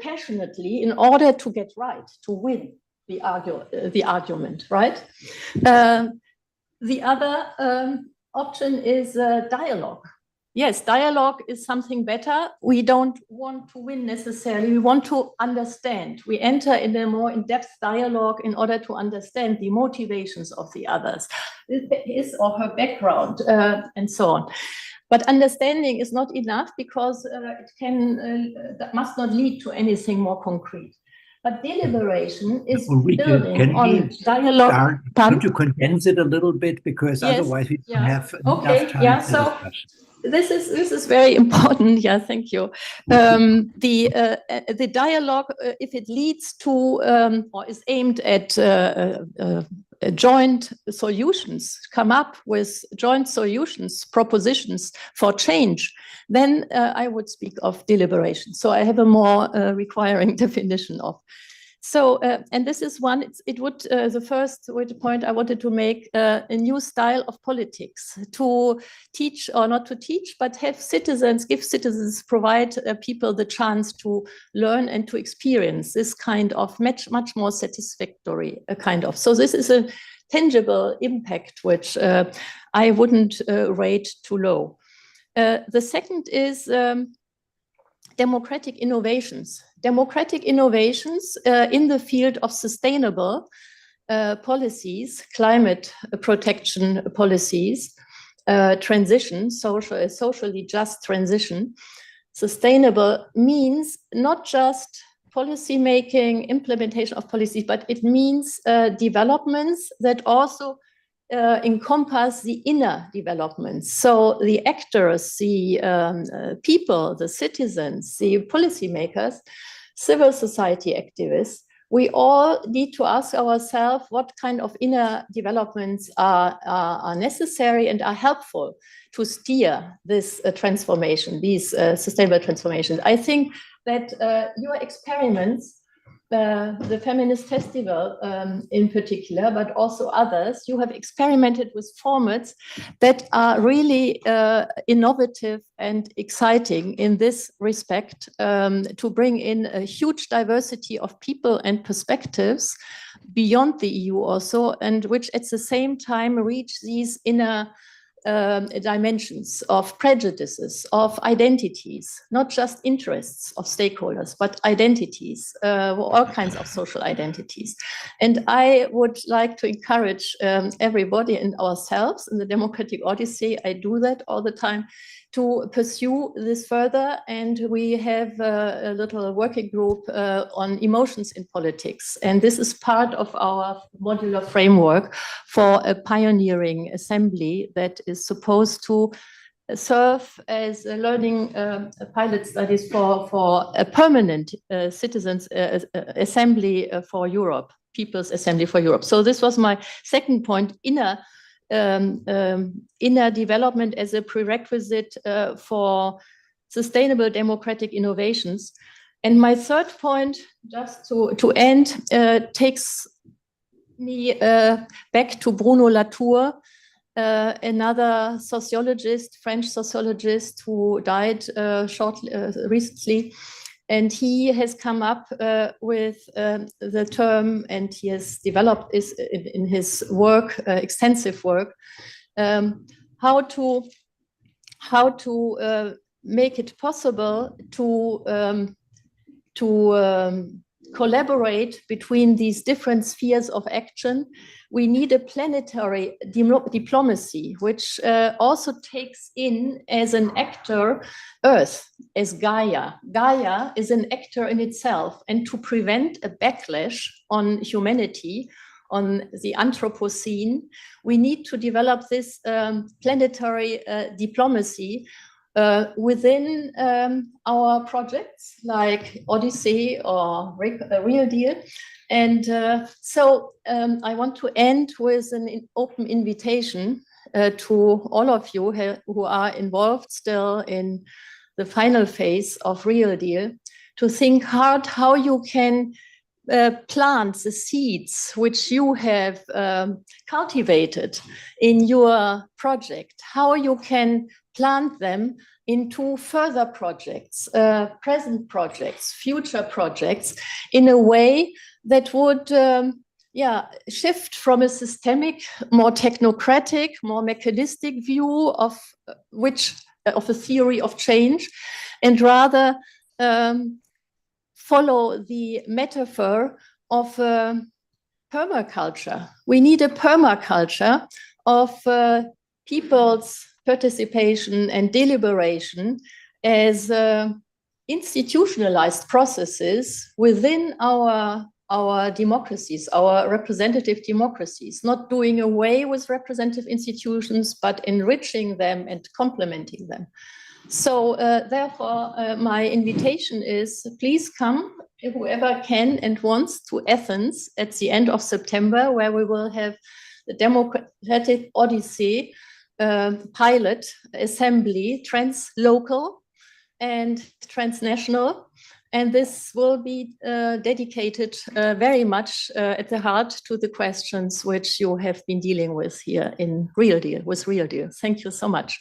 passionately in order to get right, to win the argument, right? The other option is dialogue. Yes, dialogue is something better. We don't want to win necessarily. We want to understand. We enter in a more in-depth dialogue in order to understand the motivations of the others, his or her background, and so on. But understanding is not enough because that must not lead to anything more concrete. But deliberation is building on dialogue. Could you condense it a little bit, because otherwise we don't have enough time for discussion. This is very important. Yeah, thank you. The dialogue, if it leads to or is aimed at joint solutions, come up with joint solutions, propositions for change, then I would speak of deliberation. So I have a more requiring definition of. So, and this is one, it would, the first point I wanted to make, a new style of politics, to teach or not to teach, but have citizens, provide people the chance to learn and to experience this kind of much more satisfactory kind of. So this is a tangible impact, which I wouldn't rate too low. The second is democratic innovations. Democratic innovations in the field of sustainable policies, climate protection policies, transition, socially just transition. Sustainable means not just policy making, implementation of policies, but it means developments that also encompass the inner developments. So the actors, the people, the citizens, the policymakers, civil society activists, we all need to ask ourselves what kind of inner developments are necessary and are helpful to steer this transformation, these sustainable transformations. I think that your experiments, the Feminist Festival in particular, but also others, you have experimented with formats that are really innovative and exciting in this respect, to bring in a huge diversity of people and perspectives beyond the EU also, and which at the same time reach these inner dimensions of prejudices, of identities, not just interests of stakeholders, but identities, all kinds of social identities. And I would like to encourage everybody and ourselves in the Democratic Odyssey, I do that all the time, to pursue this further. And we have a little working group on emotions in politics. And this is part of our modular framework for a pioneering assembly that is supposed to serve as a learning pilot studies for a permanent citizens assembly for Europe, People's Assembly for Europe. So this was my second point, inner development as a prerequisite for sustainable democratic innovations. And my third point, just to end, takes me back to Bruno Latour, another sociologist, French sociologist who died recently. And he has come up with the term, and he has developed this in his work, extensive work, how to make it possible to collaborate between these different spheres of action, we need a planetary diplomacy, which also takes in as an actor Earth, as Gaia. Gaia is an actor in itself, and to prevent a backlash on humanity, on the Anthropocene, we need to develop this planetary diplomacy within our projects like Odyssey or Real Deal. And so I want to end with an open invitation to all of you who are involved still in the final phase of Real Deal to think hard how you can plant the seeds which you have cultivated in your project, how you can plant them into further projects, present projects, future projects, in a way that would shift from a systemic, more technocratic, more mechanistic view of a theory of change, and rather follow the metaphor of permaculture. We need a permaculture of people's participation and deliberation as institutionalized processes within our democracies, our representative democracies, not doing away with representative institutions, but enriching them and complementing them. So therefore, my invitation is, please come, whoever can and wants, to Athens at the end of September, where we will have the Democratic Odyssey pilot assembly, translocal and transnational. And this will be dedicated very much at the heart to the questions which you have been dealing with here in Real Deal, with Real Deal. Thank you so much.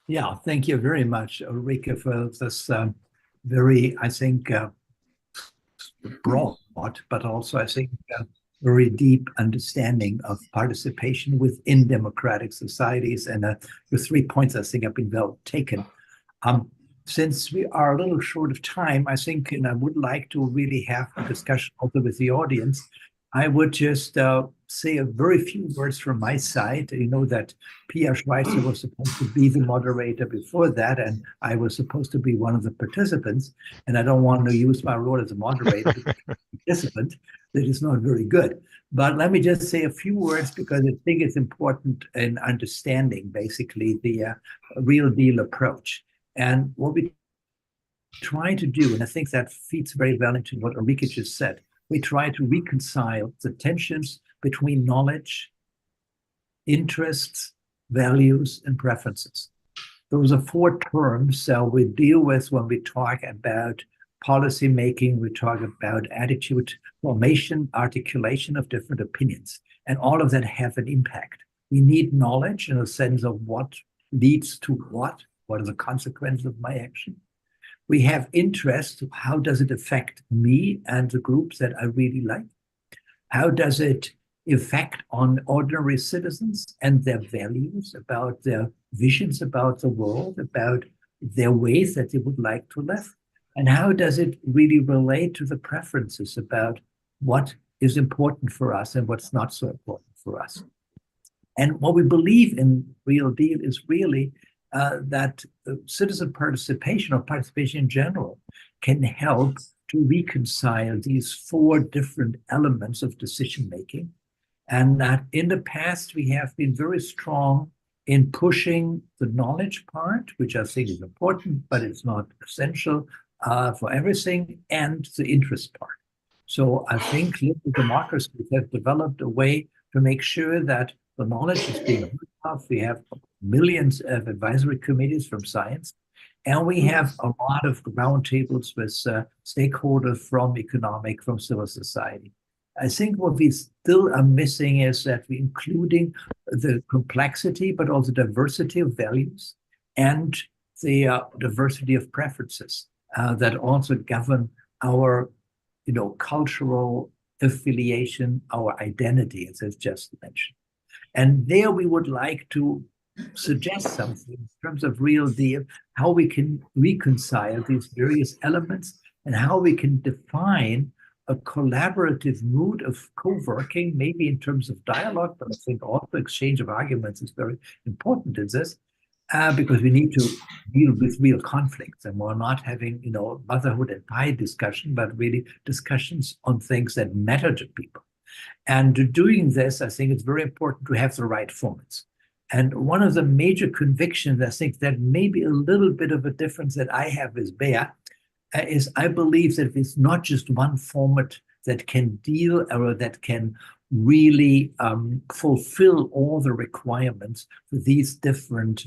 Yeah, thank you very much, Ulrike, for this very, I think, broad, but also, I think, very deep understanding of participation within democratic societies. And the 3 points I think have been well taken. Since we are a little short of time, I think, and I would like to really have a discussion also with the audience, I would just say a very few words from my side. You know that Pia Schweizer was supposed to be the moderator before that, and I was supposed to be one of the participants. And I don't want to use my role as a moderator to be a participant. That is not very good. But let me just say a few words, because I think it's important in understanding basically the Real Deal approach. And what we try to do, and I think that feeds very well into what Ulrike just said, we try to reconcile the tensions between knowledge, interests, values, and preferences. Those are 4 terms we deal with when we talk about policy making, we talk about attitude formation, articulation of different opinions, and all of that have an impact. We need knowledge in a sense of what leads to what are the consequences of my action. We have interest, how does it affect me and the groups that I really like? How does it affect on ordinary citizens and their values, about their visions about the world, about their ways that they would like to live? And how does it really relate to the preferences about what is important for us and what's not so important for us? And what we believe in Real Deal is really that citizen participation, or participation in general, can help to reconcile these 4 different elements of decision making. And that in the past, we have been very strong in pushing the knowledge part, which I think is important, but it's not essential for everything, and the interest part. So I think liberal democracies have developed a way to make sure that the knowledge is being heard of. We have millions of advisory committees from science, and we have a lot of roundtables with stakeholders from economic, from civil society. I think what we still are missing is that we're including the complexity, but also diversity of values and the diversity of preferences that also govern our, cultural affiliation, our identity, as I just mentioned. And there we would like to suggest something in terms of Real Deal, how we can reconcile these various elements and how we can define a collaborative mood of co-working, maybe in terms of dialogue, but I think also exchange of arguments is very important in this, because we need to deal with real conflicts, and we're not having, motherhood and pie discussion, but really discussions on things that matter to people. And doing this, I think it's very important to have the right formats. And one of the major convictions, I think that maybe a little bit of a difference that I have with Bea, is I believe that it's not just one format that can deal or that can really fulfill all the requirements for these different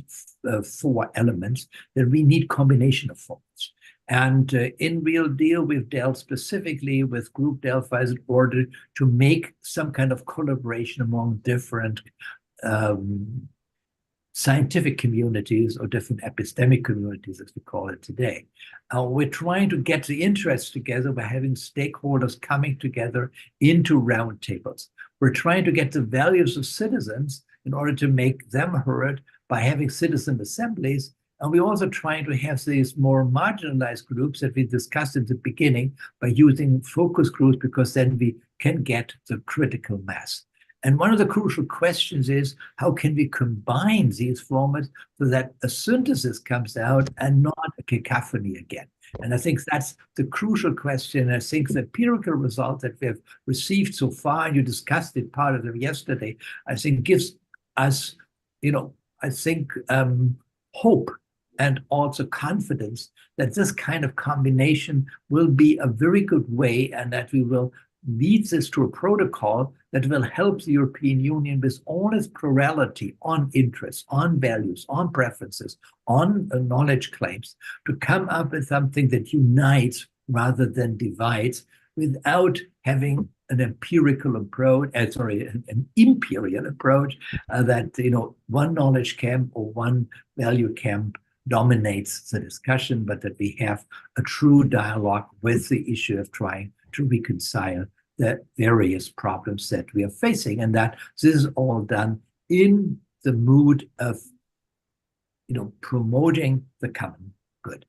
4 elements, that we need combination of formats. And in Real Deal, we've dealt specifically with Group Delphi in order to make some kind of collaboration among different scientific communities or different epistemic communities, as we call it today. We're trying to get the interests together by having stakeholders coming together into roundtables. We're trying to get the values of citizens in order to make them heard by having citizen assemblies. And we're also trying to have these more marginalized groups that we discussed at the beginning by using focus groups, because then we can get the critical mass. And one of the crucial questions is, how can we combine these formats so that a synthesis comes out and not a cacophony again? And I think that's the crucial question. I think the empirical result that we have received so far, and you discussed it part of them yesterday, I think gives us, hope and also confidence that this kind of combination will be a very good way, and that we will lead this to a protocol that will help the European Union with all its plurality on interests, on values, on preferences, on knowledge claims, to come up with something that unites rather than divides, without having an empirical approach, an imperial approach, that one knowledge camp or one value camp dominates the discussion, but that we have a true dialogue with the issue of trying to reconcile the various problems that we are facing, and that this is all done in the mood of promoting the common good.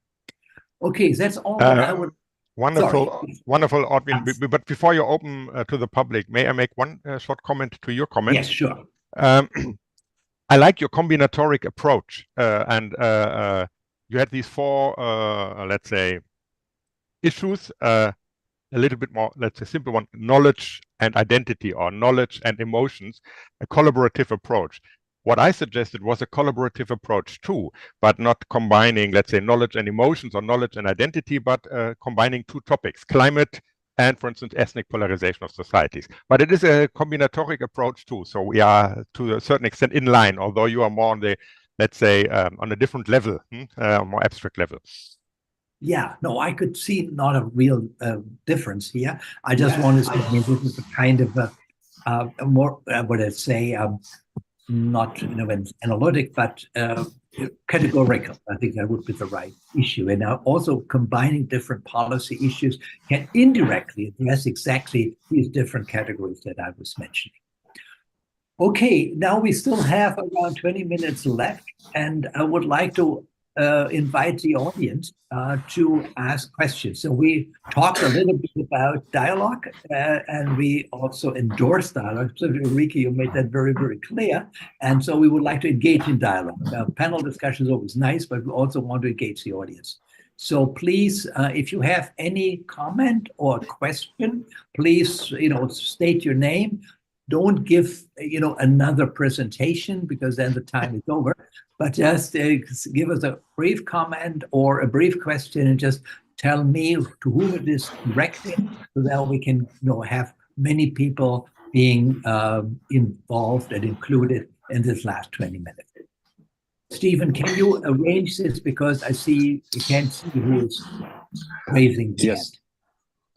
Okay, that's all that I would. Wonderful, wonderful, Ortwin. But before you open to the public, may I make one short comment to your comment? Yes, sure. I like your combinatoric approach, and you had these 4, let's say, issues. A little bit more, let's say, simple one: knowledge and identity, or knowledge and emotions, a collaborative approach. What I suggested was a collaborative approach too, but not combining, let's say, knowledge and emotions or knowledge and identity, but combining 2 topics: climate and, for instance, ethnic polarization of societies. But it is a combinatoric approach too. So we are, to a certain extent, in line, although you are more on the, let's say, on a different level, more abstract level. Yeah, no, I could see not a real difference here. I just wanted to say this is a kind of a more, what I'd say, not analytic, but categorical. I think that would be the right issue. And now also combining different policy issues can indirectly address exactly these different categories that I was mentioning. Okay, now we still have around 20 minutes left, and I would like to invite the audience to ask questions. So we talked a little bit about dialogue, and we also endorse dialogue. So Ulrike, you made that very, very clear. And so we would like to engage in dialogue. Panel discussion is always nice, but we also want to engage the audience. So please, if you have any comment or question, please, state your name. Don't give, another presentation, because then the time is over. But just give us a brief comment or a brief question, and just tell me to whom it is directed, so that we can, have many people being involved and included in this last 20 minutes. Stephen, can you arrange this, because I see you can't see who is raising the hand.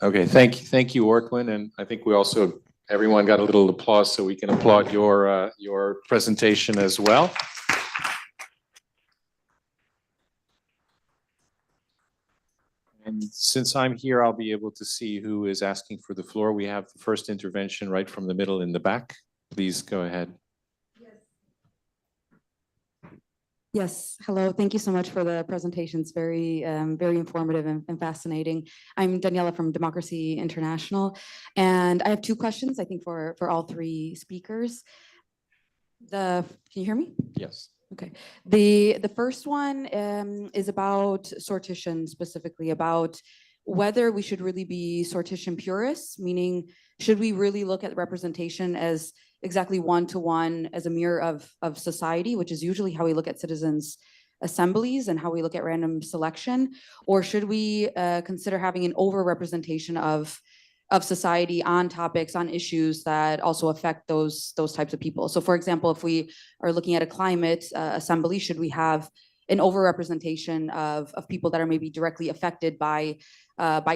Okay, thank you, Ortwin, and I think we also, everyone got a little applause, so we can applaud your presentation as well. And since I'm here, I'll be able to see who is asking for the floor. We have the first intervention right from the middle in the back. Please go ahead. Yes, hello. Thank you so much for the presentations. Very, very informative and fascinating. I'm Daniela from Democracy International, and I have two questions, I think, for all three speakers. Can you hear me? Yes. Okay. The first one is about sortition, specifically about whether we should really be sortition purists, meaning should we really look at representation as exactly one-to-one as a mirror of society, which is usually how we look at citizens' assemblies and how we look at random selection, or should we consider having an over-representation of society on topics, on issues that also affect those types of people? So for example, if we are looking at a climate assembly, should we have an overrepresentation of people that are maybe directly affected by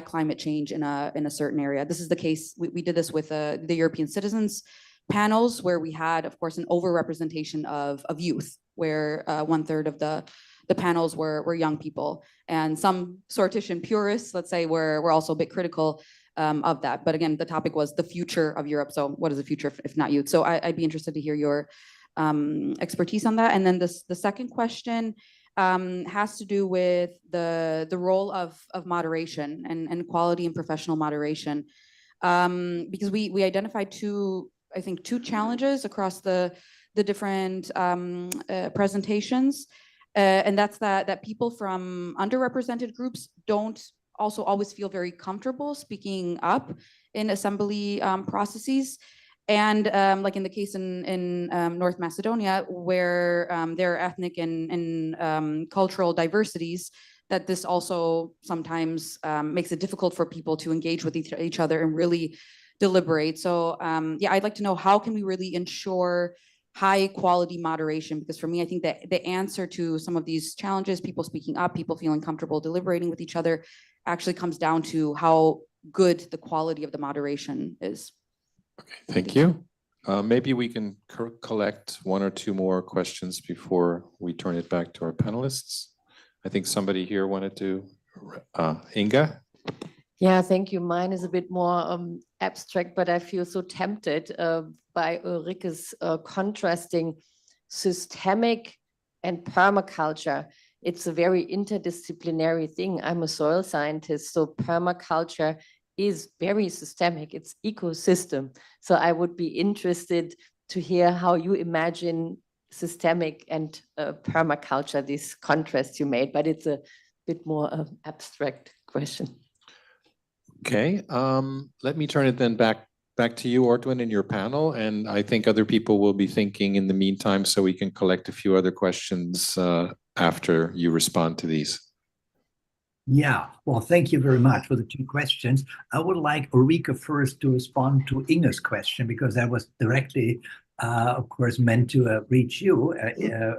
climate change in a certain area? This is the case. We did this with the European citizens panels, where we had, of course, an overrepresentation of youth, where 1/3 of the panels were young people, and some sortition purists, let's say, were also a bit critical of that. But again, the topic was the future of Europe. So what is the future if not youth? So I'd be interested to hear your expertise on that. And then the second question has to do with the role of moderation and quality and professional moderation, because we identified two challenges across the different presentations, and that's that people from underrepresented groups don't also always feel very comfortable speaking up in assembly processes. And like in the case in North Macedonia, where there are ethnic and cultural diversities, that this also sometimes makes it difficult for people to engage with each other and really deliberate. So yeah, I'd like to know, how can we really ensure high quality moderation? Because for me, I think that the answer to some of these challenges, people speaking up, people feeling comfortable deliberating with each other, actually comes down to how good the quality of the moderation is. Okay, thank you. Maybe we can collect one or two more questions before we turn it back to our panelists. I think somebody here wanted to, Inga? Yeah, thank you. Mine is a bit more abstract, but I feel so tempted by Ulrike's contrasting systemic and permaculture. It's a very interdisciplinary thing. I'm a soil scientist, so permaculture is very systemic. It's ecosystem. So I would be interested to hear how you imagine systemic and permaculture, this contrast you made, but it's a bit more abstract question. Okay, let me turn it then back to you, Ortwin, in your panel. And I think other people will be thinking in the meantime, so we can collect a few other questions after you respond to these. Yeah, well, thank you very much for the two questions. I would like Ulrike first to respond to Inge's question, because that was directly, of course, meant to reach you,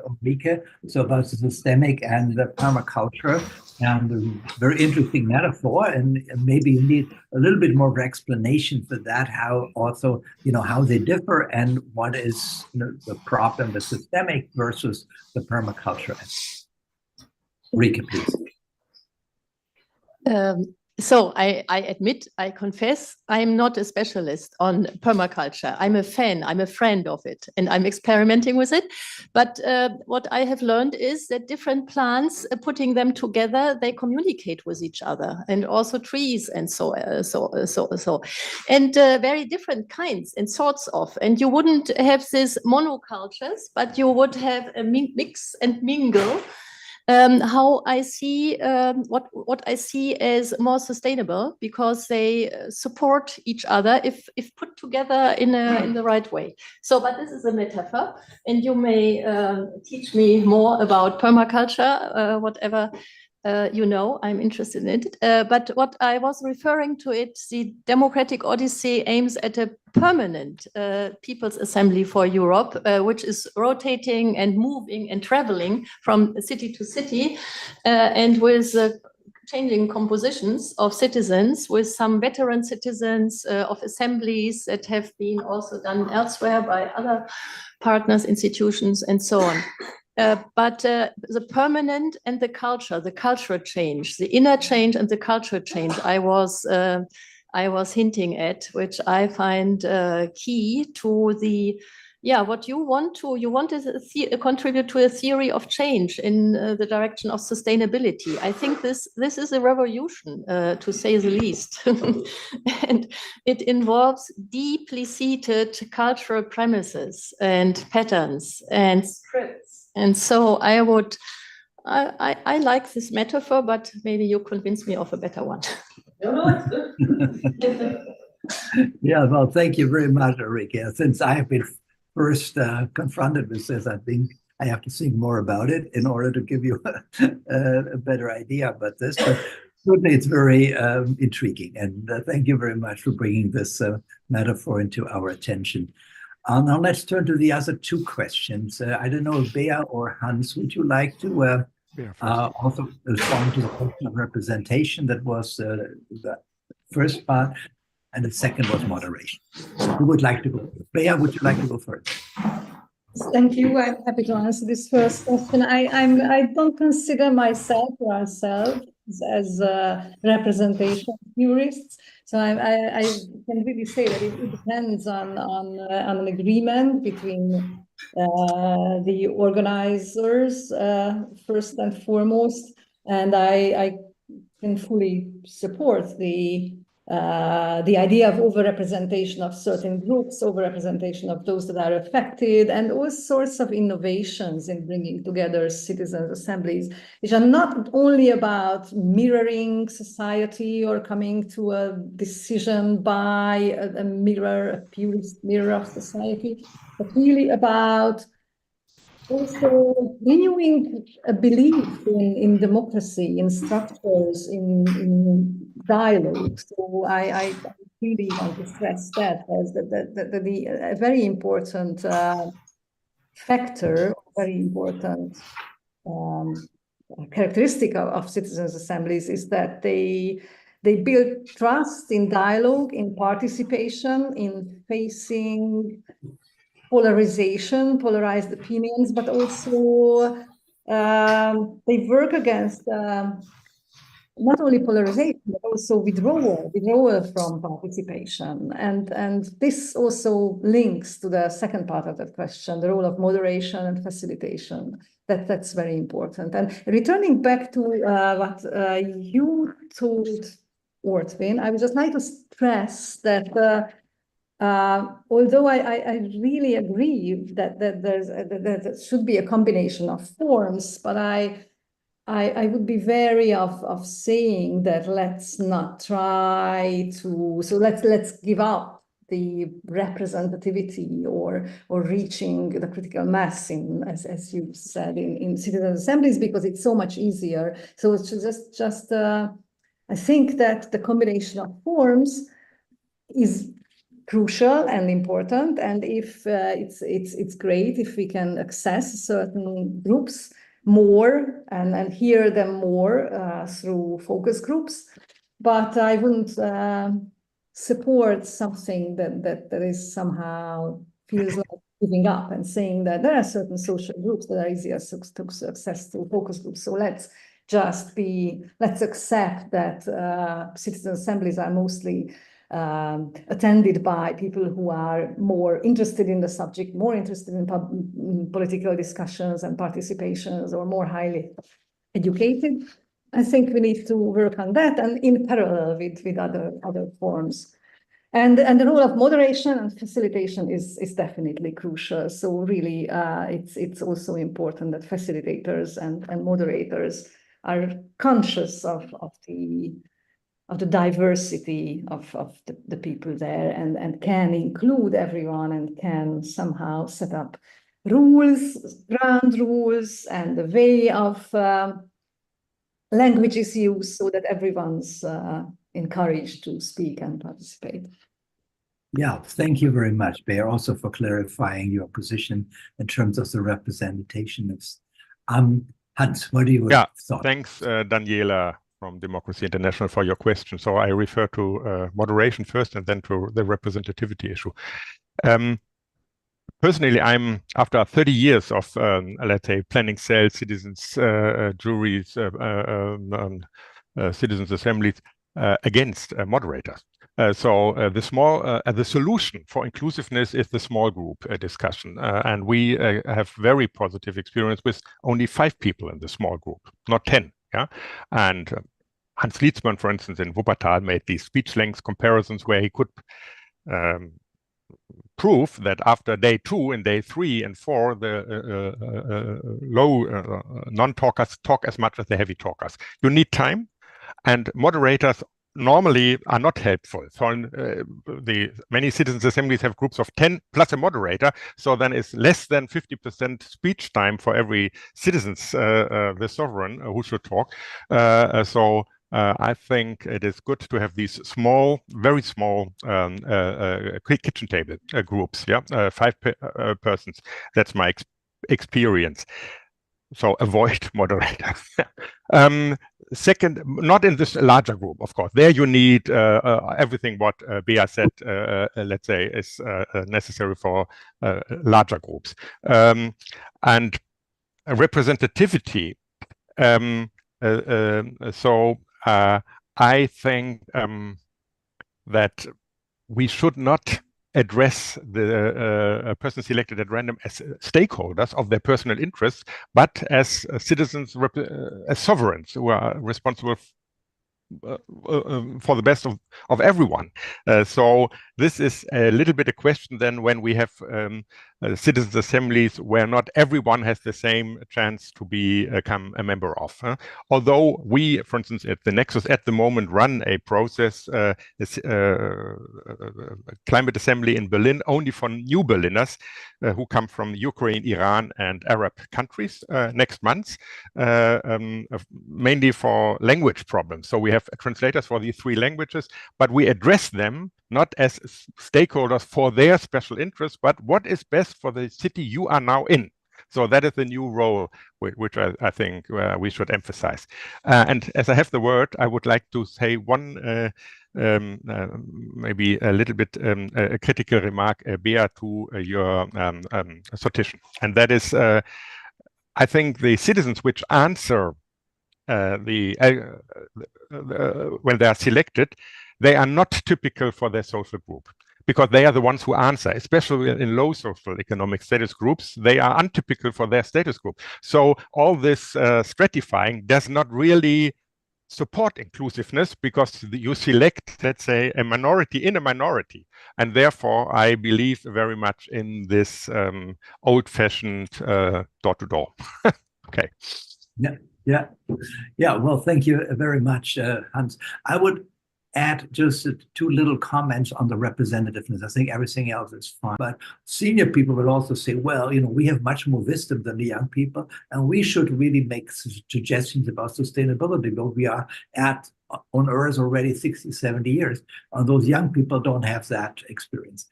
Ulrike. So about the systemic and the permaculture, and a very interesting metaphor, and maybe you need a little bit more of explanation for that, how also, how they differ and what is the problem, the systemic versus the permaculture. Ulrike, please. So I admit, I confess, I'm not a specialist on permaculture. I'm a fan, I'm a friend of it, and I'm experimenting with it. But what I have learned is that different plants, putting them together, they communicate with each other, and also trees and so. And very different kinds and sorts of. And you wouldn't have these monocultures, but you would have a mix and mingle. How I see what I see as more sustainable, because they support each other if put together in the right way. So, but this is a metaphor, and you may teach me more about permaculture, whatever I'm interested in it. But what I was referring to, the Democratic Odyssey aims at a permanent People's Assembly for Europe, which is rotating and moving and traveling from city to city, and with changing compositions of citizens, with some veteran citizens of assemblies that have been also done elsewhere by other partners, institutions, and so on. But the permanent and the cultural change, the inner change and the cultural change I was hinting at, which I find key to the yeah, what you want to contribute to a theory of change in the direction of sustainability. I think this is a revolution, to say the least, and it involves deeply seated cultural premises and patterns and scripts. And so I like this metaphor, but maybe you convince me of a better one. No, it's good. Yeah, well, thank you very much, Ulrike. Since I have been first confronted with this, I think I have to think more about it in order to give you a better idea about this. But certainly it's very intriguing. And thank you very much for bringing this metaphor into our attention. Now let's turn to the other two questions. I don't know, Bea or Hans, would you like to also respond to the question of representation? That was the first part. And the second was moderation. Who would like to go? Bea, would you like to go first? Thank you. I'm happy to answer this first question. I don't consider myself or ourselves as representation theorists. So I can really say that it depends on an agreement between the organizers first and foremost, and I can fully support the idea of overrepresentation of certain groups, overrepresentation of those that are affected, and all sorts of innovations in bringing together citizens' assemblies, which are not only about mirroring society or coming to a decision by a mirror, a purist mirror of society, but really about also renewing a belief in democracy, in structures, in dialogue. So I really want to stress that as a very important factor, very important characteristic of citizens' assemblies is that they build trust in dialogue, in participation, in facing polarized opinions, but also they work against not only polarization, but also withdrawal from participation. And this also links to the second part of that question, the role of moderation and facilitation. That's very important. And returning back to what you told, Ortwin, I would just like to stress that although I really agree that there should be a combination of forms, but I would be wary of saying that let's not try to, so let's give up the representativity or reaching the critical mass in, as you said, in citizen assemblies, because it's so much easier. So it's just I think that the combination of forms is crucial and important, and if it's great if we can access certain groups more and hear them more through focus groups, but I wouldn't support something that is somehow feels like giving up and saying that there are certain social groups that are easier to access through focus groups. So let's accept that citizen assemblies are mostly attended by people who are more interested in the subject, more interested in political discussions and participations, or more highly educated. I think we need to work on that, and in parallel with other forms. And the role of moderation and facilitation is definitely crucial. So really, it's also important that facilitators and moderators are conscious of the diversity of the people there, and can include everyone, and can somehow set up rules, ground rules, and the way of language is used so that everyone's encouraged to speak and participate. Yeah, thank you very much, Bea, also for clarifying your position in terms of the representationists. Hans, what do you thought? Thanks, Daniela from Democracy International, for your question. So I refer to moderation first and then to the representativity issue. Personally, I'm, after 30 years of, let's say, planning cells, citizens, juries, citizens assemblies, against moderators. The solution for inclusiveness is the small group discussion, and we have very positive experience with only 5 people in the small group, not 10. Yeah, and Hans Lietzmann, for instance, in Wuppertal, made these speech length comparisons where he could prove that after day 2 and day 3 and 4, the low non-talkers talk as much as the heavy talkers. You need time, and moderators normally are not helpful. So the many citizens assemblies have groups of 10 plus a moderator, so then it's less than 50% speech time for every citizens, the sovereign who should talk. I think it is good to have these small, very small kitchen table groups, 5 persons. That's my experience. So avoid moderators. Second, not in this larger group, of course. There you need everything what Bea said, let's say, is necessary for larger groups. And representativity. I think that we should not address the persons elected at random as stakeholders of their personal interests, but as citizens, as sovereigns who are responsible for the best of everyone. So this is a little bit a question then when we have citizens assemblies where not everyone has the same chance to become a member of. Although we, for instance, at the Nexus at the moment run a process, climate assembly in Berlin only for new Berliners who come from Ukraine, Iran, and Arab countries next month, mainly for language problems. So we have translators for these 3 languages, but we address them not as stakeholders for their special interests, but what is best for the city you are now in. So that is the new role which I think we should emphasize. And as I have the word, I would like to say one maybe a little bit a critical remark, Bea, to your sortition. And that is, I think the citizens which answer when they are selected, they are not typical for their social group, because they are the ones who answer, especially in low social economic status groups. They are untypical for their status group. So all this stratifying does not really support inclusiveness, because you select, let's say, a minority in a minority. And therefore, I believe very much in this old-fashioned door-to-door. Okay. Yeah. Well, thank you very much, Hans. I would add just 2 little comments on the representativeness. I think everything else is fine. But senior people would also say, well, we have much more wisdom than the young people, and we should really make suggestions about sustainability, because we are on Earth already 60, 70 years. And those young people don't have that experience.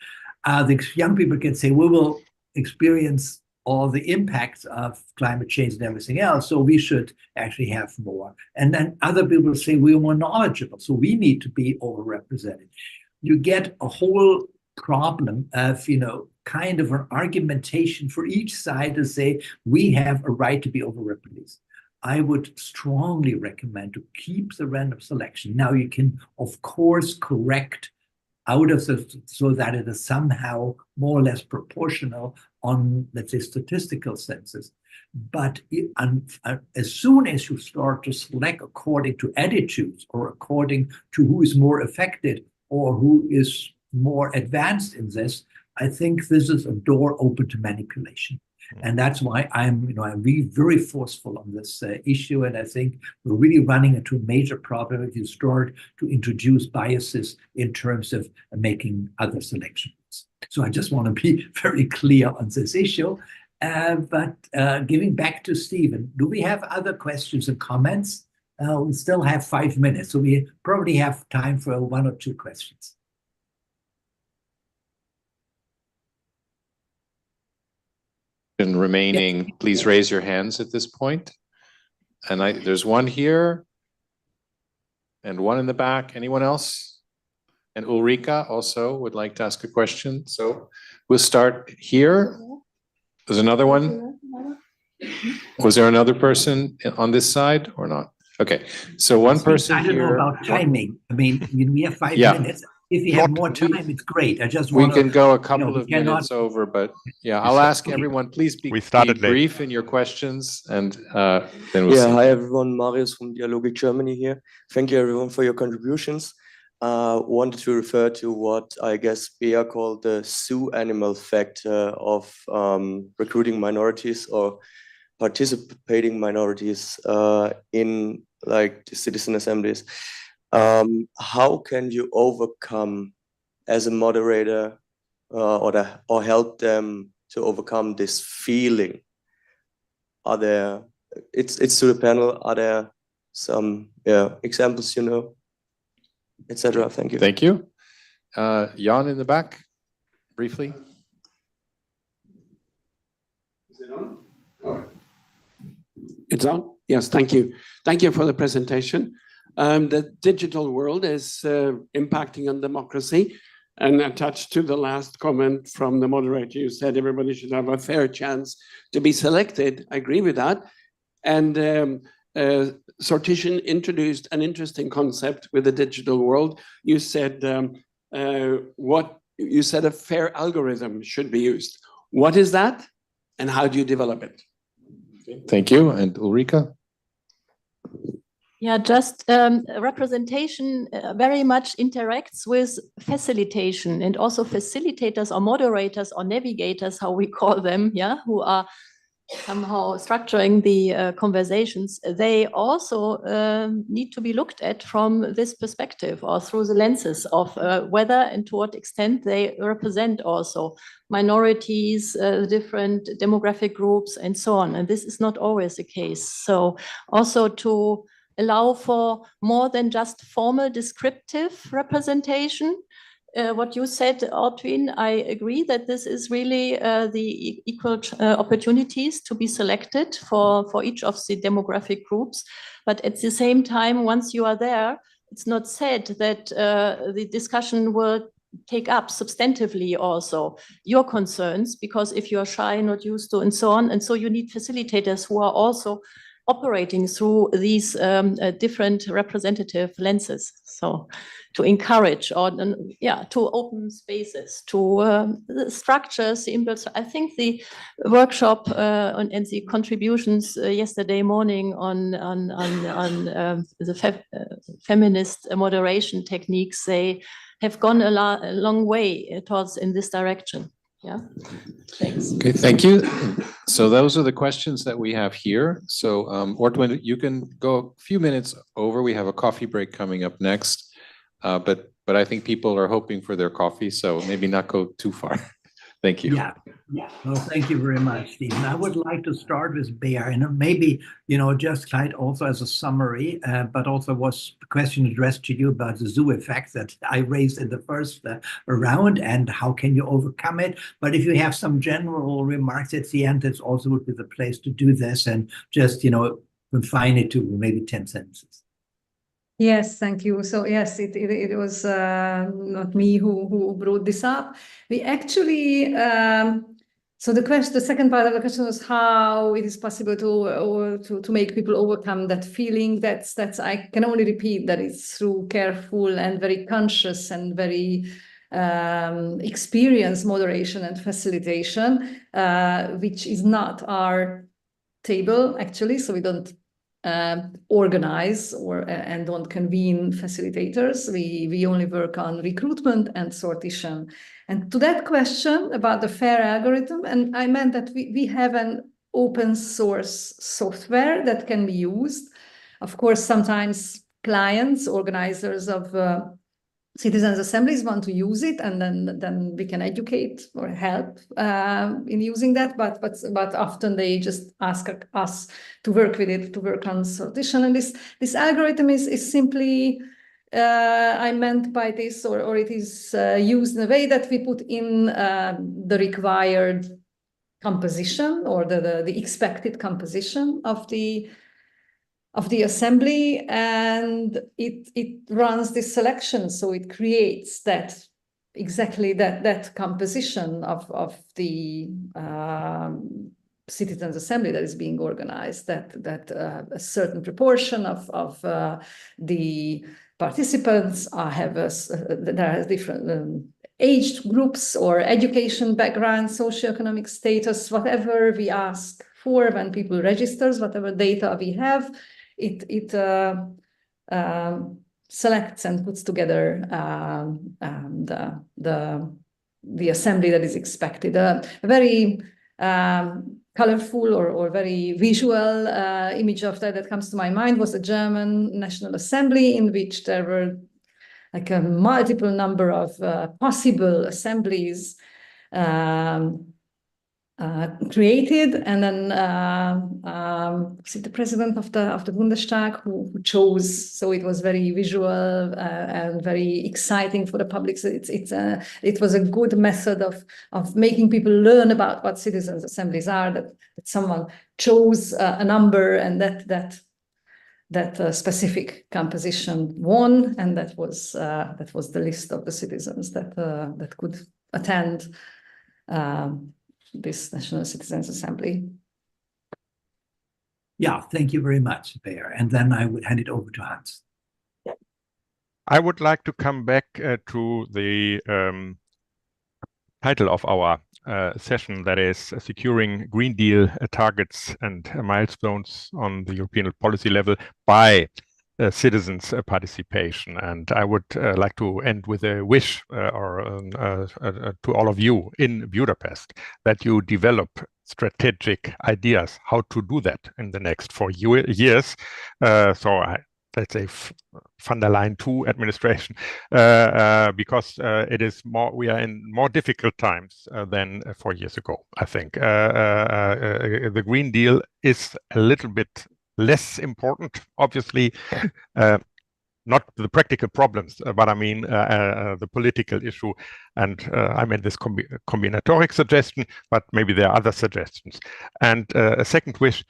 The young people can say, we will experience all the impacts of climate change and everything else, so we should actually have more. And then other people say we're more knowledgeable, so we need to be overrepresented. You get a whole problem of, kind of an argumentation for each side to say we have a right to be overrepresented. I would strongly recommend to keep the random selection. Now you can, of course, correct out of so that it is somehow more or less proportional on, let's say, statistical senses. But as soon as you start to select according to attitudes or according to who is more affected or who is more advanced in this, I think this is a door open to manipulation. And that's why I'm really very forceful on this issue. And I think we're really running into a major problem if you start to introduce biases in terms of making other selections. So I just want to be very clear on this issue. But giving back to Stephen, do we have other questions and comments? We still have 5 minutes, so we probably have time for 1 or 2 questions. Remaining, please raise your hands at this point. And there's 1 here and 1 in the back. Anyone else? And Ulrika also would like to ask a question. So we'll start here. There's another one. Was there another person on this side or not? Okay, so 1 person I don't here. know about timing. I mean, we have 5 minutes. if you have more time, it's great. I just We want can go a we couple of cannot- minutes over, but yeah, I'll ask everyone, please be brief in your questions and then we'll see. Hi everyone, Marius from Dialogic Germany here. Thank you everyone for your contributions. Wanted to refer to what I guess Bea called the zoo animal factor of recruiting minorities or participating minorities in like the citizen assemblies. How can you overcome as a moderator or help them to overcome this feeling? Are there, it's to the panel, are there some examples, etc. Thank you. Thank you. Jan in the back, briefly. Is it on? Oh. It's on? Yes, thank you. Thank you for the presentation. The digital world is impacting on democracy, and attached to the last comment from the moderator, you said everybody should have a fair chance to be selected. I agree with that. And Sortition introduced an interesting concept with the digital world. You said a fair algorithm should be used. What is that, and how do you develop it? Thank you. And Ulrika? Yeah, just representation very much interacts with facilitation, and also facilitators or moderators or navigators, how we call them, who are somehow structuring the conversations. They also need to be looked at from this perspective or through the lenses of whether and to what extent they represent also minorities, different demographic groups, and so on. And this is not always the case. So also to allow for more than just formal descriptive representation. What you said, Ortwin, I agree that this is really the equal opportunities to be selected for each of the demographic groups. But at the same time, once you are there, it's not said that the discussion will take up substantively also your concerns, because if you are shy, not used to, and so on. And so you need facilitators who are also operating through these different representative lenses. So to encourage or to open spaces, to the structures, the impulse. I think the workshop and the contributions yesterday morning on the feminist moderation techniques, they have gone a long way towards in this direction. Yeah, thanks. Okay, thank you. So those are the questions that we have here. So Ortwin, you can go a few minutes over. We have a coffee break coming up next, but I think people are hoping for their coffee, so maybe not go too far. Thank you. Yeah. Well, thank you very much, Stephen. I would like to start with Bea, and maybe, just kind also as a summary, but also was the question addressed to you about the zoo effect that I raised in the first round, and how can you overcome it? But if you have some general remarks at the end, it's also would be the place to do this, and just, confine it to maybe 10 sentences. Yes, thank you. So yes, it was not me who brought this up. We actually, so the second part of the question was how it is possible to make people overcome that feeling. That's I can only repeat that it's through careful and very conscious and very experienced moderation and facilitation, which is not our table actually. So we don't organize and don't convene facilitators. We only work on recruitment and sortition. And to that question about the FAIR algorithm, and I meant that we have an open source software that can be used. Of course, sometimes clients, organizers of citizens' assemblies want to use it, and then we can educate or help in using that. But often they just ask us to work with it, to work on sortition. And this algorithm is simply, I meant by this, or it is used in a way that we put in the required composition or the expected composition of the assembly, and it runs this selection, so it creates exactly that composition of the citizens' assembly that is being organized, that a certain proportion of the participants there are different age groups or education background, socioeconomic status, whatever we ask for when people registers, whatever data we have, it selects and puts together the assembly that is expected. A very colorful or very visual image of that comes to my mind was the German National Assembly, in which there were like a multiple number of possible assemblies created, and then the president of the Bundestag who chose. So it was very visual and very exciting for the public. So it was a good method of making people learn about what citizens' assemblies are. That someone chose a number, and that specific composition won, and that was the list of the citizens that could attend this National Citizens Assembly. Yeah, thank you very much, Bear. And then I would hand it over to Hans. I would like to come back to the title of our session, that is securing Green Deal targets and milestones on the European policy level by citizens' participation. And I would like to end with a wish to all of you in Budapest that you develop strategic ideas how to do that in the next 4 years. Let's say von der Leyen II administration, because it is we are in more difficult times than 4 years ago. I think the Green Deal is a little bit less important, obviously, not the practical problems, but I mean the political issue. And I made this combinatoric suggestion, but maybe there are other suggestions. And a second wish,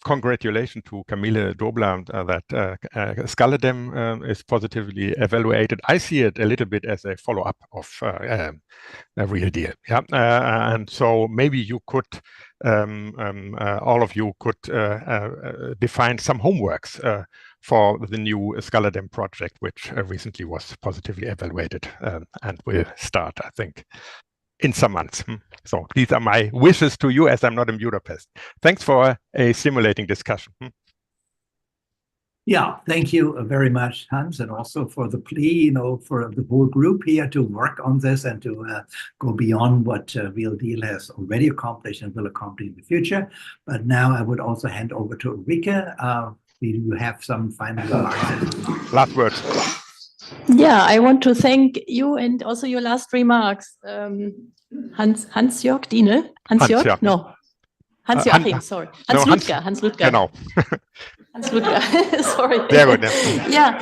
congratulations to Camille Dobler that Scaledem is positively evaluated. I see it a little bit as a follow-up of a Real Deal. Yeah, and so maybe you could, all of you could define some homeworks for the new Scaledem project, which recently was positively evaluated and will start, I think, in some months. So these are my wishes to you, as I'm not in Budapest. Thanks for a stimulating discussion. Yeah, thank you very much, Hans, and also for the plea, for the whole group here to work on this and to go beyond what Real Deal has already accomplished and will accomplish in the future. But now I would also hand over to Ulrike. Do you have some final remarks? Last words. Yeah, I want to thank you and also your last remarks. Hans-Jörg Diene? Hans-Jörg? Hans, yeah. No. Hans-Joachim, sorry. Hans Ludger. Hans Ludger. Genau. Hans Ludger, sorry. Very good. Yeah,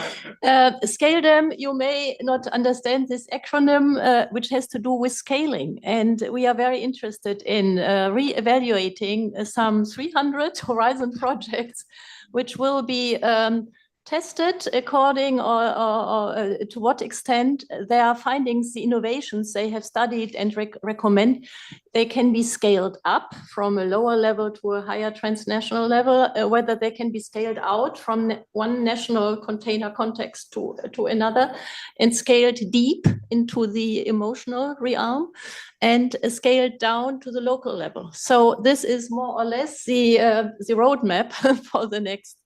Scaledem, you may not understand this acronym, which has to do with scaling. And we are very interested in re-evaluating some 300 Horizon projects, which will be tested according or to what extent their findings, the innovations they have studied and recommend, they can be scaled up from a lower level to a higher transnational level, whether they can be scaled out from one national container context to another, and scaled deep into the emotional realm, and scaled down to the local level. So this is more or less the roadmap for the next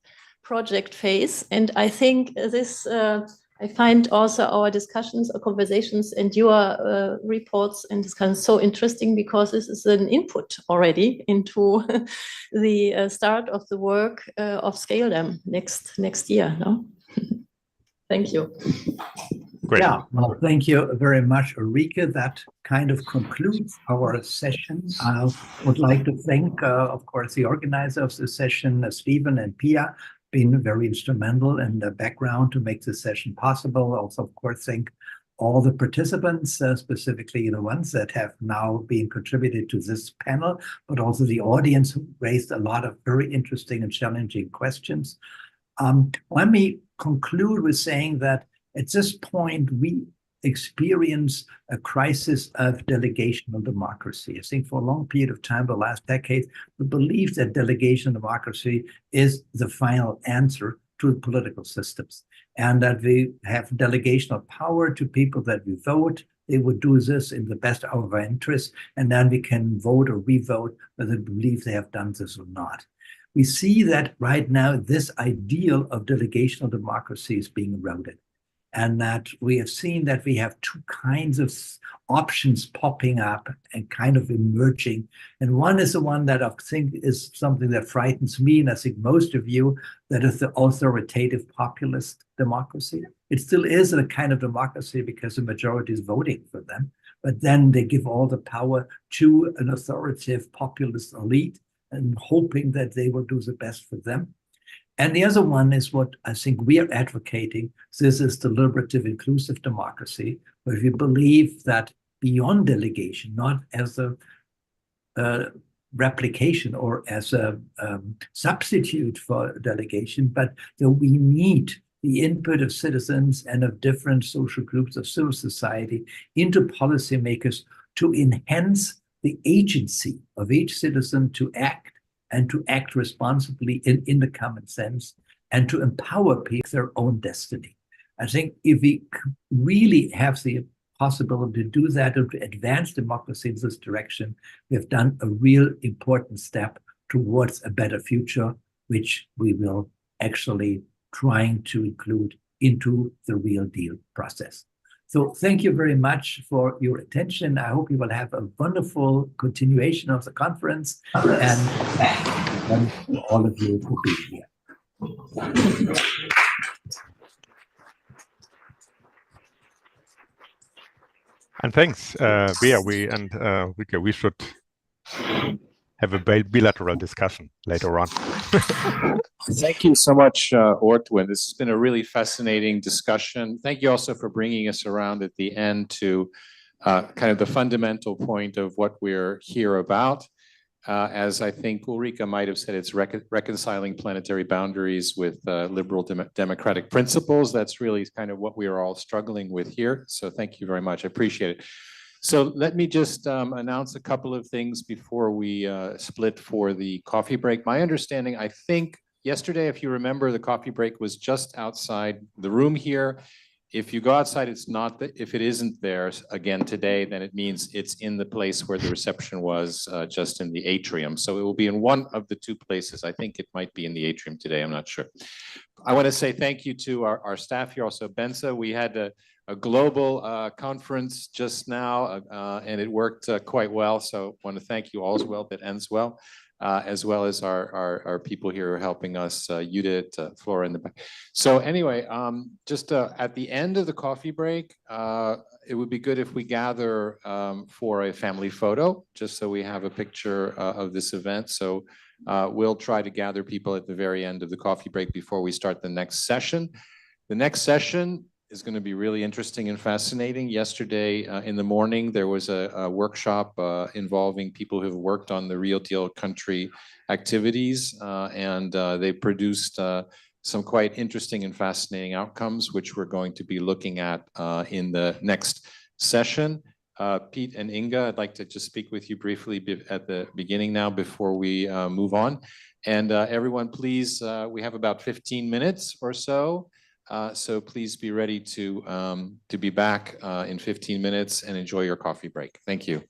project phase. And I think this, I find also our discussions or conversations and your reports and discussions so interesting, because this is an input already into the start of the work of Scaledem next year. No? Thank you. Great. Yeah, well, thank you very much, Ulrike. That kind of concludes our session. I would like to thank, of course, the organizer of the session, Stephen and Pia, been very instrumental in the background to make this session possible. Also, of course, thank all the participants, specifically the ones that have now been contributed to this panel, but also the audience who raised a lot of very interesting and challenging questions. Let me conclude with saying that at this point, we experience a crisis of delegational democracy. I think for a long period of time, the last decade, we believed that delegation democracy is the final answer to the political systems. and that we have delegational power to people that we vote. They would do this in the best of our interest, and then we can vote or re-vote whether we believe they have done this or not. We see that right now this ideal of delegational democracy is being eroded, and that we have seen that we have two kinds of options popping up and kind of emerging. And one is the one that I think is something that frightens me, and I think most of you, that is the authoritative populist democracy. It still is a kind of democracy because the majority is voting for them, but then they give all the power to an authoritative populist elite and hoping that they will do the best for them. And the other one is what I think we are advocating. This is deliberative inclusive democracy, where we believe that beyond delegation, not as a replication or as a substitute for delegation, but that we need the input of citizens and of different social groups of civil society into policymakers to enhance the agency of each citizen to act and to act responsibly in the common sense and to empower people their own destiny. I think if we really have the possibility to do that and to advance democracy in this direction, we have done a real important step towards a better future, which we will actually trying to include into the real deal process. So thank you very much for your attention. I hope you will have a wonderful continuation of the conference, and thank all of you for being here. And thanks, Bea. We should have a bilateral discussion later on. Thank you so much, Ortwin. This has been a really fascinating discussion. Thank you also for bringing us around at the end to kind of the fundamental point of what we're here about. As I think Ulrika might have said, it's reconciling planetary boundaries with liberal democratic principles. That's really kind of what we are all struggling with here. So thank you very much. I appreciate it. So let me just announce a couple of things before we split for the coffee break. My understanding, I think yesterday, if you remember, the coffee break was just outside the room here. If you go outside, it's not, if it isn't there again today, then it means it's in the place where the reception was, just in the atrium. So it will be in one of the two places. I think it might be in the atrium today, I'm not sure. I want to say thank you to our staff here, also Benza. We had a global conference just now, and it worked quite well. So I want to thank you all as well, that ends well. As well as our people here helping us, Judith, Flora in the back. So anyway, just at the end of the coffee break, it would be good if we gather for a family photo, just so we have a picture of this event. So we'll try to gather people at the very end of the coffee break before we start the next session. The next session is going to be really interesting and fascinating. Yesterday in the morning, there was a workshop involving people who have worked on the Real Deal country activities, and they produced some quite interesting and fascinating outcomes, which we're going to be looking at in the next session. Pete and Inga, I'd like to just speak with you briefly at the beginning now before we move on. And everyone, please, we have about 15 minutes or so. So please be ready to be back in 15 minutes and enjoy your coffee break. Thank you.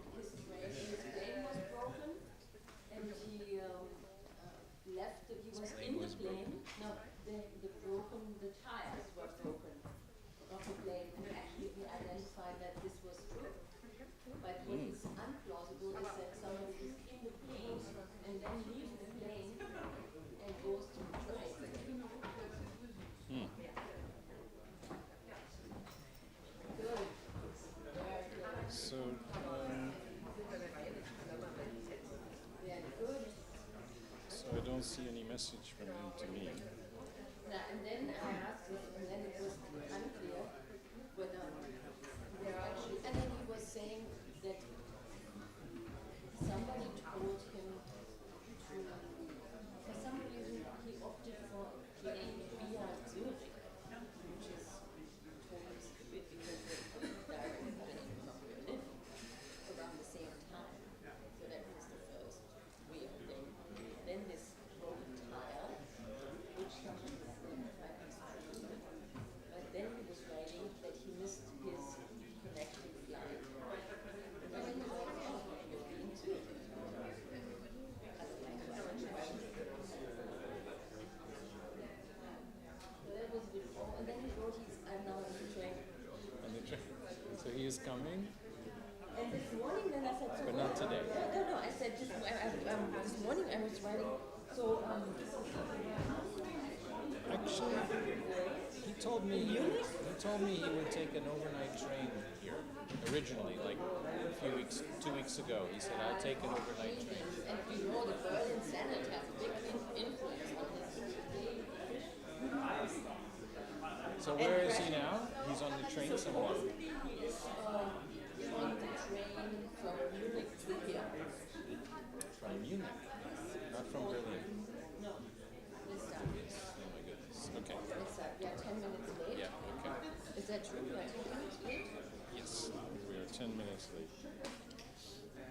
plane was broken, and he left. He was in the plane. No, the tires were broken of the plane, and actually we identified that this was true. But what is unplausible is that somebody is in the plane and then leaves the plane and goes to the train. Good. So, so I don't see any message from him to me. And then I asked him, and then it was unclear whether there are actually, and then he was saying that somebody told him to, for some reason, he opted for playing via Zurich, which is totally stupid because the direct plane from Berlin around the same time. So that was the first weird thing. Then this broken tire, which somebody identified as true, but then he was writing that he missed his connecting flight. And then he thought, oh, you're being Zurich. So that was before, and then he wrote, I'm now on the train. On the train. So he is coming, And this morning, then I said, so but not today. No, I said, this morning I was writing, so, Actually, he told me he would take an overnight train here. Originally, like a few weeks, 2 weeks ago, he said, I'll take an overnight train. and you know, the Berlin Senate has a big influence on this. So where is he now? He's on the train somewhere. He is on the train from Munich to here. From Munich, not from Berlin. No, this time. Oh my goodness. Okay. It's we are 10 minutes late. Yeah. Okay. Is that true? We are 10 minutes late? Yes, we are 10 minutes late.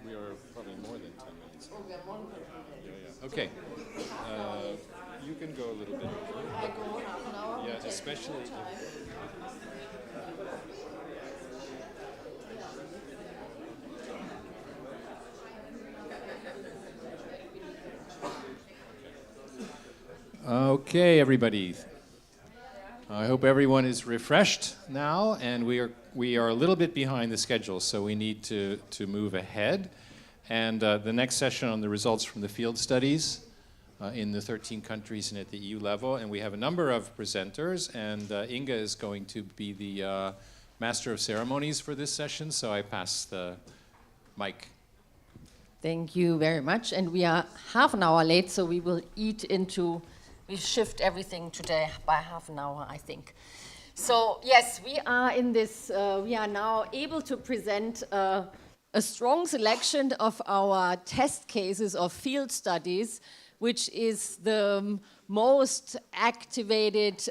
We are probably more than 10 minutes late. Oh, we are more than 10 minutes. Yeah. Okay. You can go a little bit. I go half an hour. Yeah, especially. Okay, everybody. I hope everyone is refreshed now, and we are a little bit behind the schedule, so we need to move ahead. And the next session on the results from the field studies in the 13 countries and at the EU level, and we have a number of presenters, and Inga is going to be the master of ceremonies for this session, so I pass the mic. Thank you very much. And we are half an hour late, so we will we shift everything today by half an hour, I think. So yes, we are in this, we are now able to present a strong selection of our test cases of field studies, which is the most activated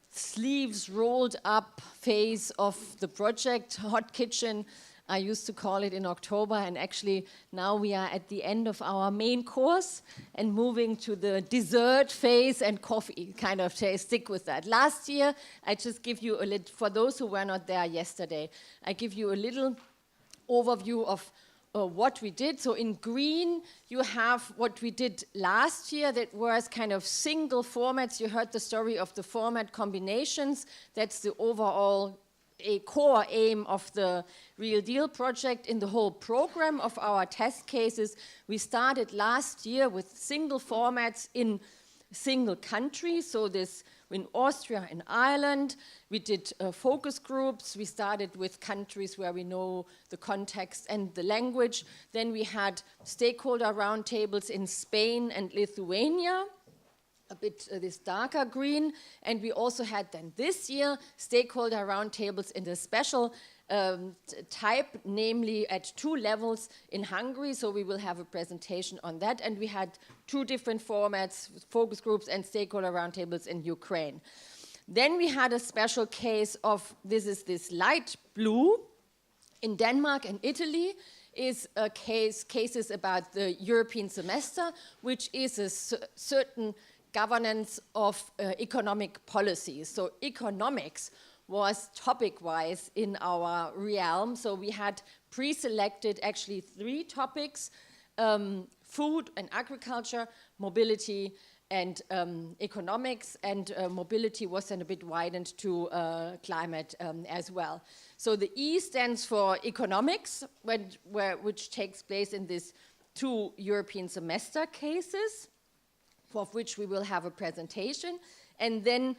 sleeves rolled up phase of the project, Hot Kitchen. I used to call it in October, and actually now we are at the end of our main course and moving to the dessert phase and coffee, kind of stick with that. Last year, I just give you a little, for those who were not there yesterday, I give you a little overview of what we did. So in green, you have what we did last year that was kind of single formats. You heard the story of the format combinations. That's the overall a core aim of the Real Deal project. In the whole program of our test cases, we started last year with single formats in single countries. So this in Austria and Ireland, we did focus groups. We started with countries where we know the context and the language. Then we had stakeholder roundtables in Spain and Lithuania, a bit this darker green, and we also had then this year stakeholder roundtables in the special type, namely at 2 levels in Hungary, so we will have a presentation on that, and we had 2 different formats, focus groups and stakeholder roundtables in Ukraine. Then we had a special case of, this is this light blue, in Denmark and Italy, is a cases about the European semester, which is a certain governance of economic policies. So economics was topic-wise in our realm. So we had pre-selected actually 3 topics: food and agriculture, mobility, and economics, and mobility was then a bit widened to climate as well. So the E stands for economics, which takes place in these 2 European semester cases, of which we will have a presentation, and then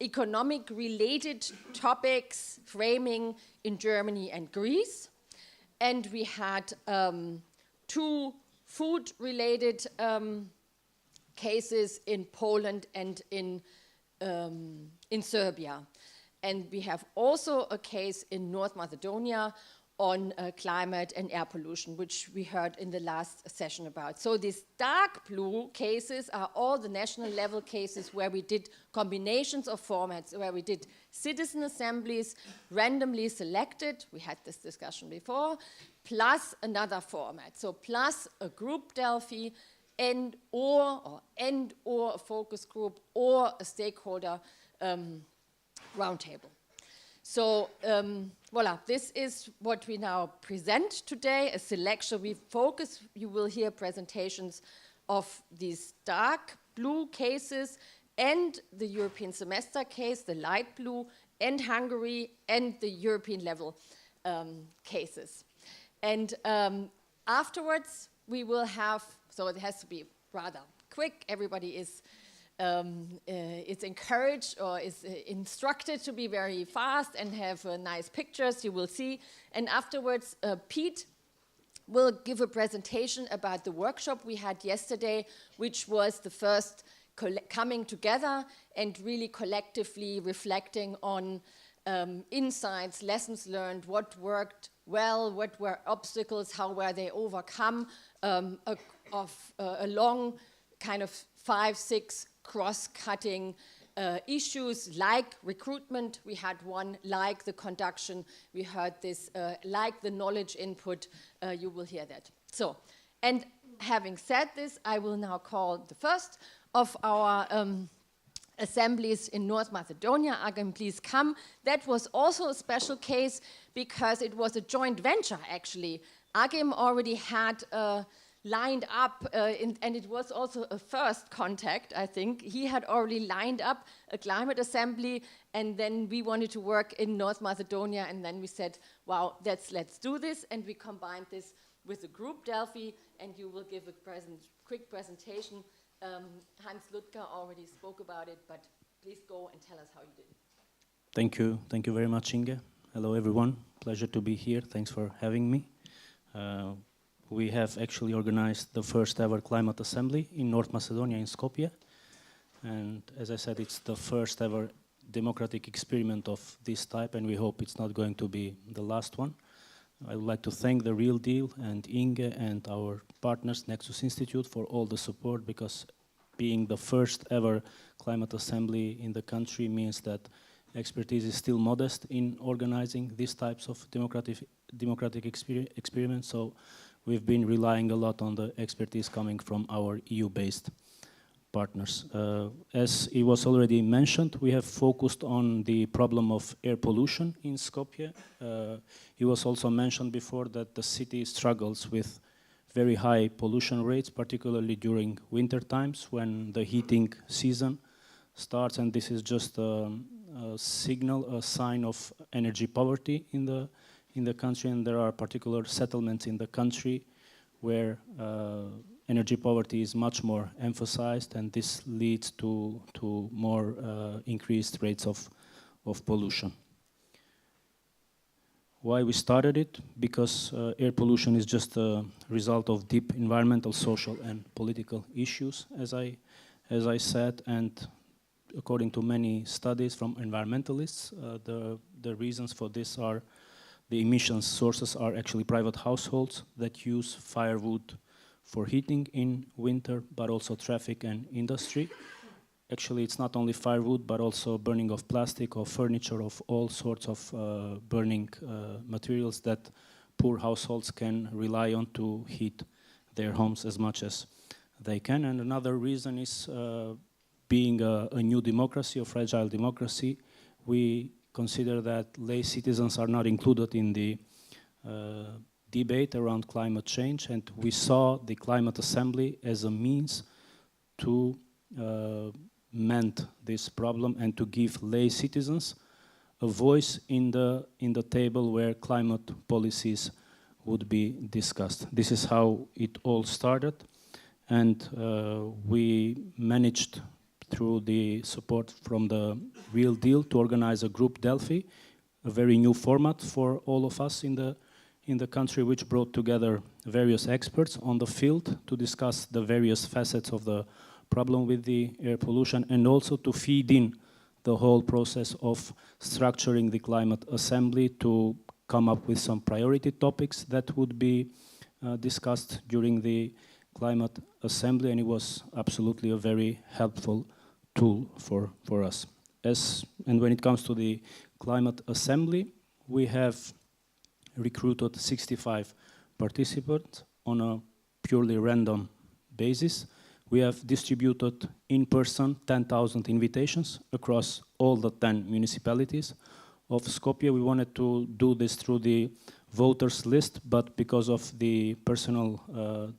economic related topics framing in Germany and Greece. And we had 2 food related cases in Poland and in Serbia. And we have also a case in North Macedonia on climate and air pollution, which we heard in the last session about. So these dark blue cases are all the national level cases where we did combinations of formats, where we did citizen assemblies, randomly selected, we had this discussion before, plus another format. So plus a group Delphi, and or a focus group, or a stakeholder roundtable. So voila, this is what we now present today, a selection. We focus, you will hear presentations of these dark blue cases and the European semester case, the light blue, and Hungary, and the European level cases. And afterwards, we will have, so it has to be rather quick, everybody is encouraged or is instructed to be very fast and have nice pictures, you will see. And afterwards, Pete will give a presentation about the workshop we had yesterday, which was the first coming together and really collectively reflecting on insights, lessons learned, what worked well, what were obstacles, how were they overcome, of a long kind of 5-6 cross-cutting issues like recruitment. We had one like the conduction. We heard this like the knowledge input. You will hear that. So, and having said this, I will now call the first of our assemblies in North Macedonia. Agim, please come. That was also a special case because it was a joint venture, actually. Agim already had lined up, and it was also a first contact, I think. He had already lined up a climate assembly, and then we wanted to work in North Macedonia, and then we said, wow, let's do this, and we combined this with the group Delphi, and you will give a quick presentation. Hans Ludger already spoke about it, but please go and tell us how you did it. Thank you very much, Inge. Hello, everyone. Pleasure to be here. Thanks for having me. We have actually organized the first ever climate assembly in North Macedonia in Skopje. And as I said, it's the first ever democratic experiment of this type, and we hope it's not going to be the last one. I would like to thank The Real Deal and Inge and our partners, Nexus Institute, for all the support, because being the first ever climate assembly in the country means that expertise is still modest in organizing these types of democratic experiments. So we've been relying a lot on the expertise coming from our EU-based partners. As it was already mentioned, we have focused on the problem of air pollution in Skopje. It was also mentioned before that the city struggles with very high pollution rates, particularly during winter times when the heating season starts, and this is just a sign of energy poverty in the country, and there are particular settlements in the country where energy poverty is much more emphasized, and this leads to more increased rates of pollution. Why we started it? Because air pollution is just a result of deep environmental, social, and political issues, as I said, and according to many studies from environmentalists, the reasons for this are the emissions sources are actually private households that use firewood for heating in winter, but also traffic and industry. Actually, it's not only firewood, but also burning of plastic or furniture, of all sorts of burning materials that poor households can rely on to heat their homes as much as they can. And another reason is being a new democracy, a fragile democracy, we consider that lay citizens are not included in the debate around climate change, and we saw the Climate Assembly as a means to mend this problem and to give lay citizens a voice in the table where climate policies would be discussed. This is how it all started, and we managed through the support from the Real Deal to organize a group Delphi, a very new format for all of us in the country, which brought together various experts on the field to discuss the various facets of the problem with the air pollution, and also to feed in the whole process of structuring the Climate Assembly to come up with some priority topics that would be discussed during the Climate Assembly, and it was absolutely a very helpful tool for us. And when it comes to the Climate Assembly, we have recruited 65 participants on a purely random basis. We have distributed in person 10,000 invitations across all the 10 municipalities of Skopje. We wanted to do this through the voters list, but because of the personal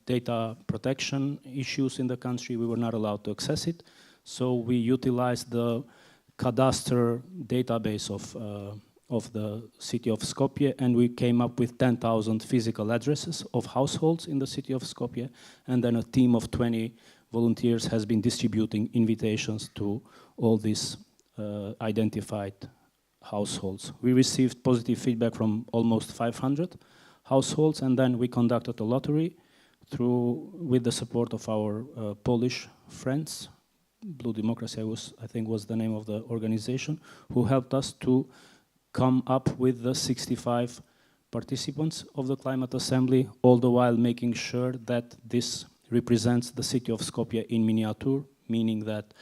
data protection issues in the country, we were not allowed to access it. So we utilized the cadastre database of the city of Skopje, and we came up with 10,000 physical addresses of households in the city of Skopje, and then a team of 20 volunteers has been distributing invitations to all these identified households. We received positive feedback from almost 500 households, and then we conducted a lottery with the support of our Polish friends. Blue Democracy, I think was the name of the organization, who helped us to come up with the 65 participants of the Climate Assembly, all the while making sure that this represents the city of Skopje in miniature, meaning that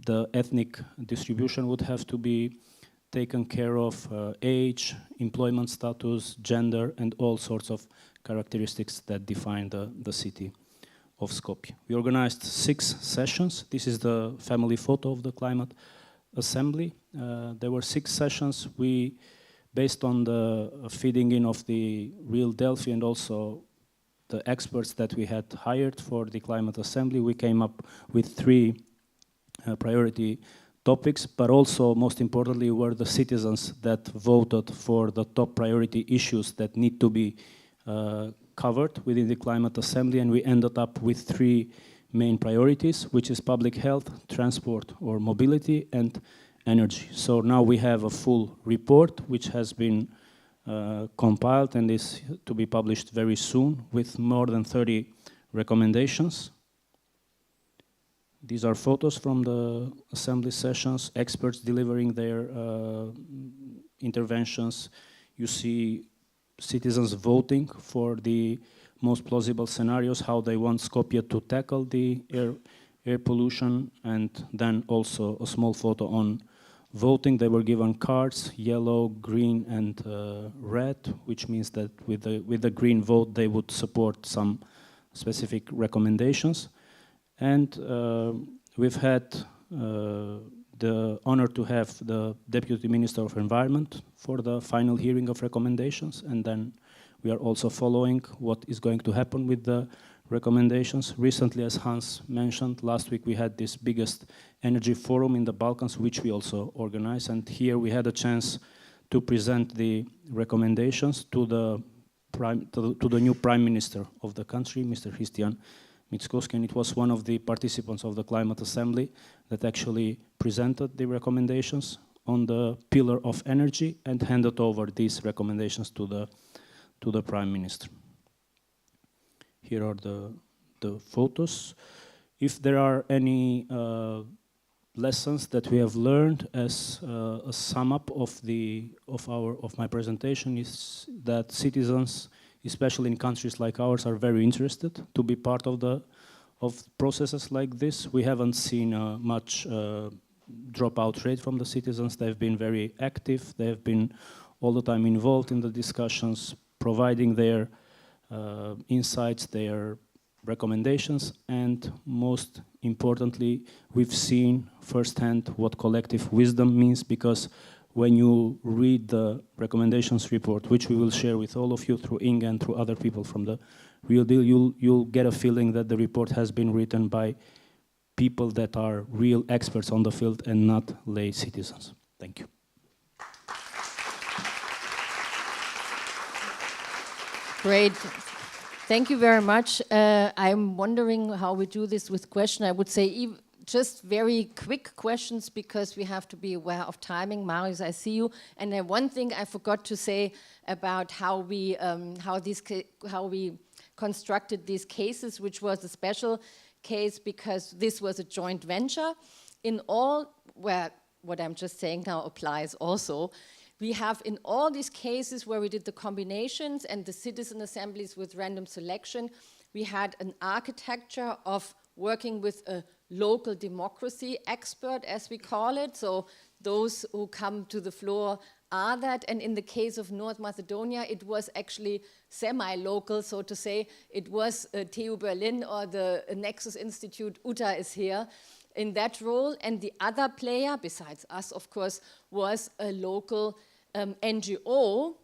the ethnic distribution would have to be taken care of, age, employment status, gender, and all sorts of characteristics that define the city of Skopje. We organized 6 sessions. This is the family photo of the Climate Assembly. There were 6 sessions. We, based on the feeding in of the Real Delphi and also the experts that we had hired for the Climate Assembly, we came up with 3 priority topics, but also, most importantly, were the citizens that voted for the top priority issues that need to be covered within the Climate Assembly, and we ended up with 3 main priorities, which is public health, transport or mobility, and energy. So now we have a full report which has been compiled and is to be published very soon with more than 30 recommendations. These are photos from the assembly sessions, experts delivering their interventions. You see citizens voting for the most plausible scenarios, how they want Skopje to tackle the air pollution, and then also a small photo on voting. They were given cards, yellow, green, and red, which means that with the green vote, they would support some specific recommendations. And we've had the honor to have the Deputy Minister of Environment for the final hearing of recommendations, and then we are also following what is going to happen with the recommendations. Recently, as Hans mentioned, last week we had this biggest energy forum in the Balkans, which we also organized, and here we had a chance to present the recommendations to the new Prime Minister of the country, Mr. Christian Mickoski, and it was one of the participants of the Climate Assembly that actually presented the recommendations on the pillar of energy and handed over these recommendations to the Prime Minister. Here are the photos. If there are any lessons that we have learned as a sum up of my presentation, is that citizens, especially in countries like ours, are very interested to be part of processes like this. We haven't seen much dropout rate from the citizens. They've been very active. They've been all the time involved in the discussions, providing their insights, their recommendations, and most importantly, we've seen firsthand what collective wisdom means, because when you read the recommendations report, which we will share with all of you through Inga and through other people from the Real Deal, you'll get a feeling that the report has been written by people that are real experts on the field and not lay citizens. Thank you. Great. Thank you very much. I'm wondering how we do this with question. I would say just very quick questions because we have to be aware of timing. Marius, I see you. And then one thing I forgot to say about how we constructed these cases, which was a special case because this was a joint venture. In all, where what I'm just saying now applies also. We have in all these cases where we did the combinations and the citizen assemblies with random selection, we had an architecture of working with a local democracy expert, as we call it. So those who come to the floor are that. And in the case of North Macedonia, it was actually semi-local, so to say. It was TU Berlin or the Nexus Institute, Uta is here, in that role. And the other player, besides us, of course, was a local NGO,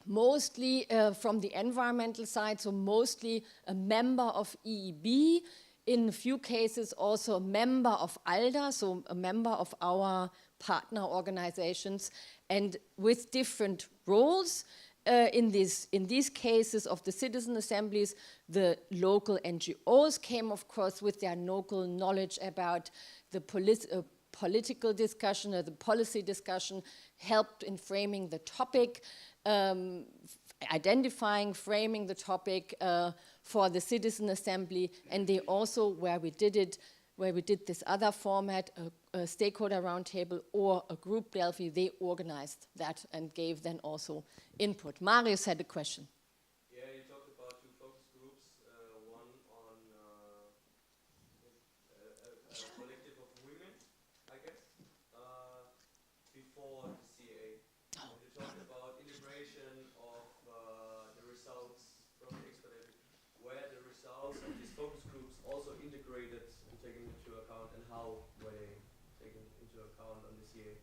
mostly from the environmental side, so mostly a member of EEB, in a few cases also a member of ALDA, so a member of our partner organizations, and with different roles. In these cases of the citizen assemblies, the local NGOs came, of course, with their local knowledge about the political discussion or the policy discussion, helped in framing the topic, identifying, framing the topic for the citizen assembly. And they also, where we did this other format, a stakeholder roundtable or a group Delphi, they organized that and gave then also input. Marius had a question. Yeah, you talked about two focus groups, one on a collective of women, I guess, before the CA. And you talked about integration of the results from the expert, where the results of these focus groups also integrated and taken into account, and how were they taken into account on the CA?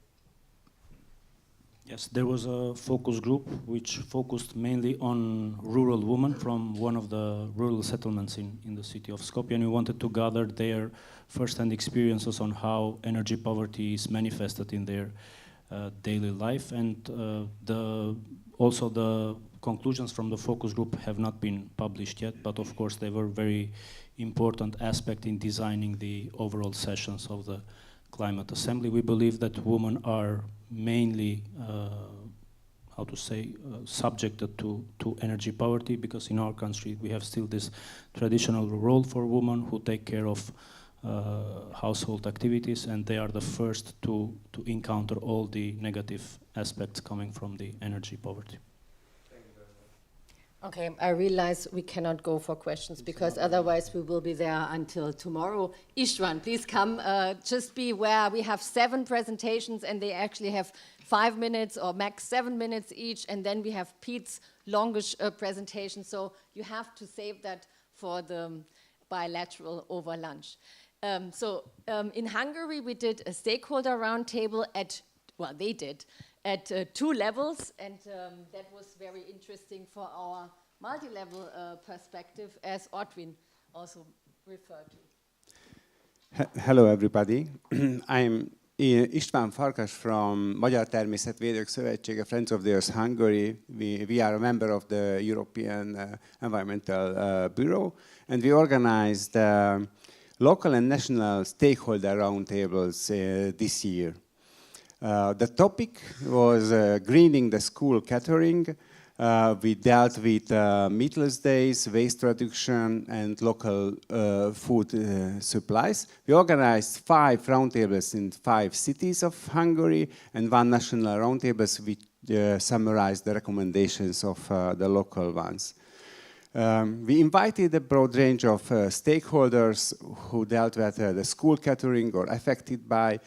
Yes, there was a focus group which focused mainly on rural women from one of the rural settlements in the city of Skopje, and we wanted to gather their first-hand experiences on how energy poverty is manifested in their daily life. And also the conclusions from the focus group have not been published yet, but of course they were very important aspect in designing the overall sessions of the Climate Assembly. We believe that women are mainly, subjected to energy poverty, because in our country we have still this traditional role for women who take care of household activities, and they are the first to encounter all the negative aspects coming from the energy poverty. Okay, I realize we cannot go for questions because otherwise we will be there until tomorrow. Istvan, please come. Just be aware, we have 7 presentations and they actually have 5 minutes or max 7 minutes each, and then we have Pete's longish presentation, so you have to save that for the bilateral over lunch. In Hungary we did a stakeholder roundtable at 2 levels, and that was very interesting for our multi-level perspective, as Ortwin also referred to. Hello everybody. I'm István Farkas from Magyar Természetvédők Szövetsége, Friends of the Earth Hungary. We are a member of the European Environmental Bureau, and we organized local and national stakeholder roundtables this year. The topic was greening the school catering. We dealt with meatless days, waste reduction, and local food supplies. We organized 5 roundtables in 5 cities of Hungary and 1 national roundtable which summarized the recommendations of the local ones. We invited a broad range of stakeholders who dealt with the school catering or affected by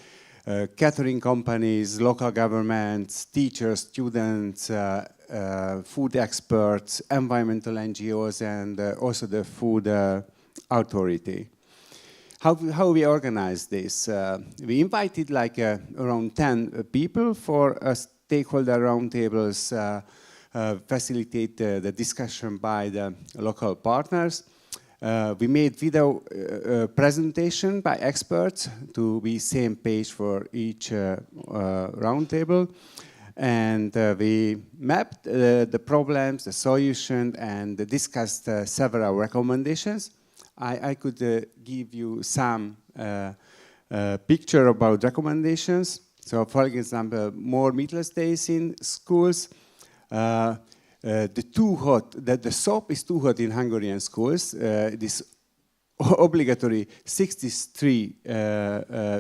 catering companies, local governments, teachers, students, food experts, environmental NGOs, and also the food authority. how we organize this. We invited like around 10 people for stakeholder roundtables, facilitate the discussion by the local partners. We made video presentation by experts to be same page for each roundtable. And we mapped the problems, the solution, and discussed several recommendations. I could give you some picture about recommendations. So, for example, more meatless days in schools. The soap is too hot in Hungarian schools. This obligatory 63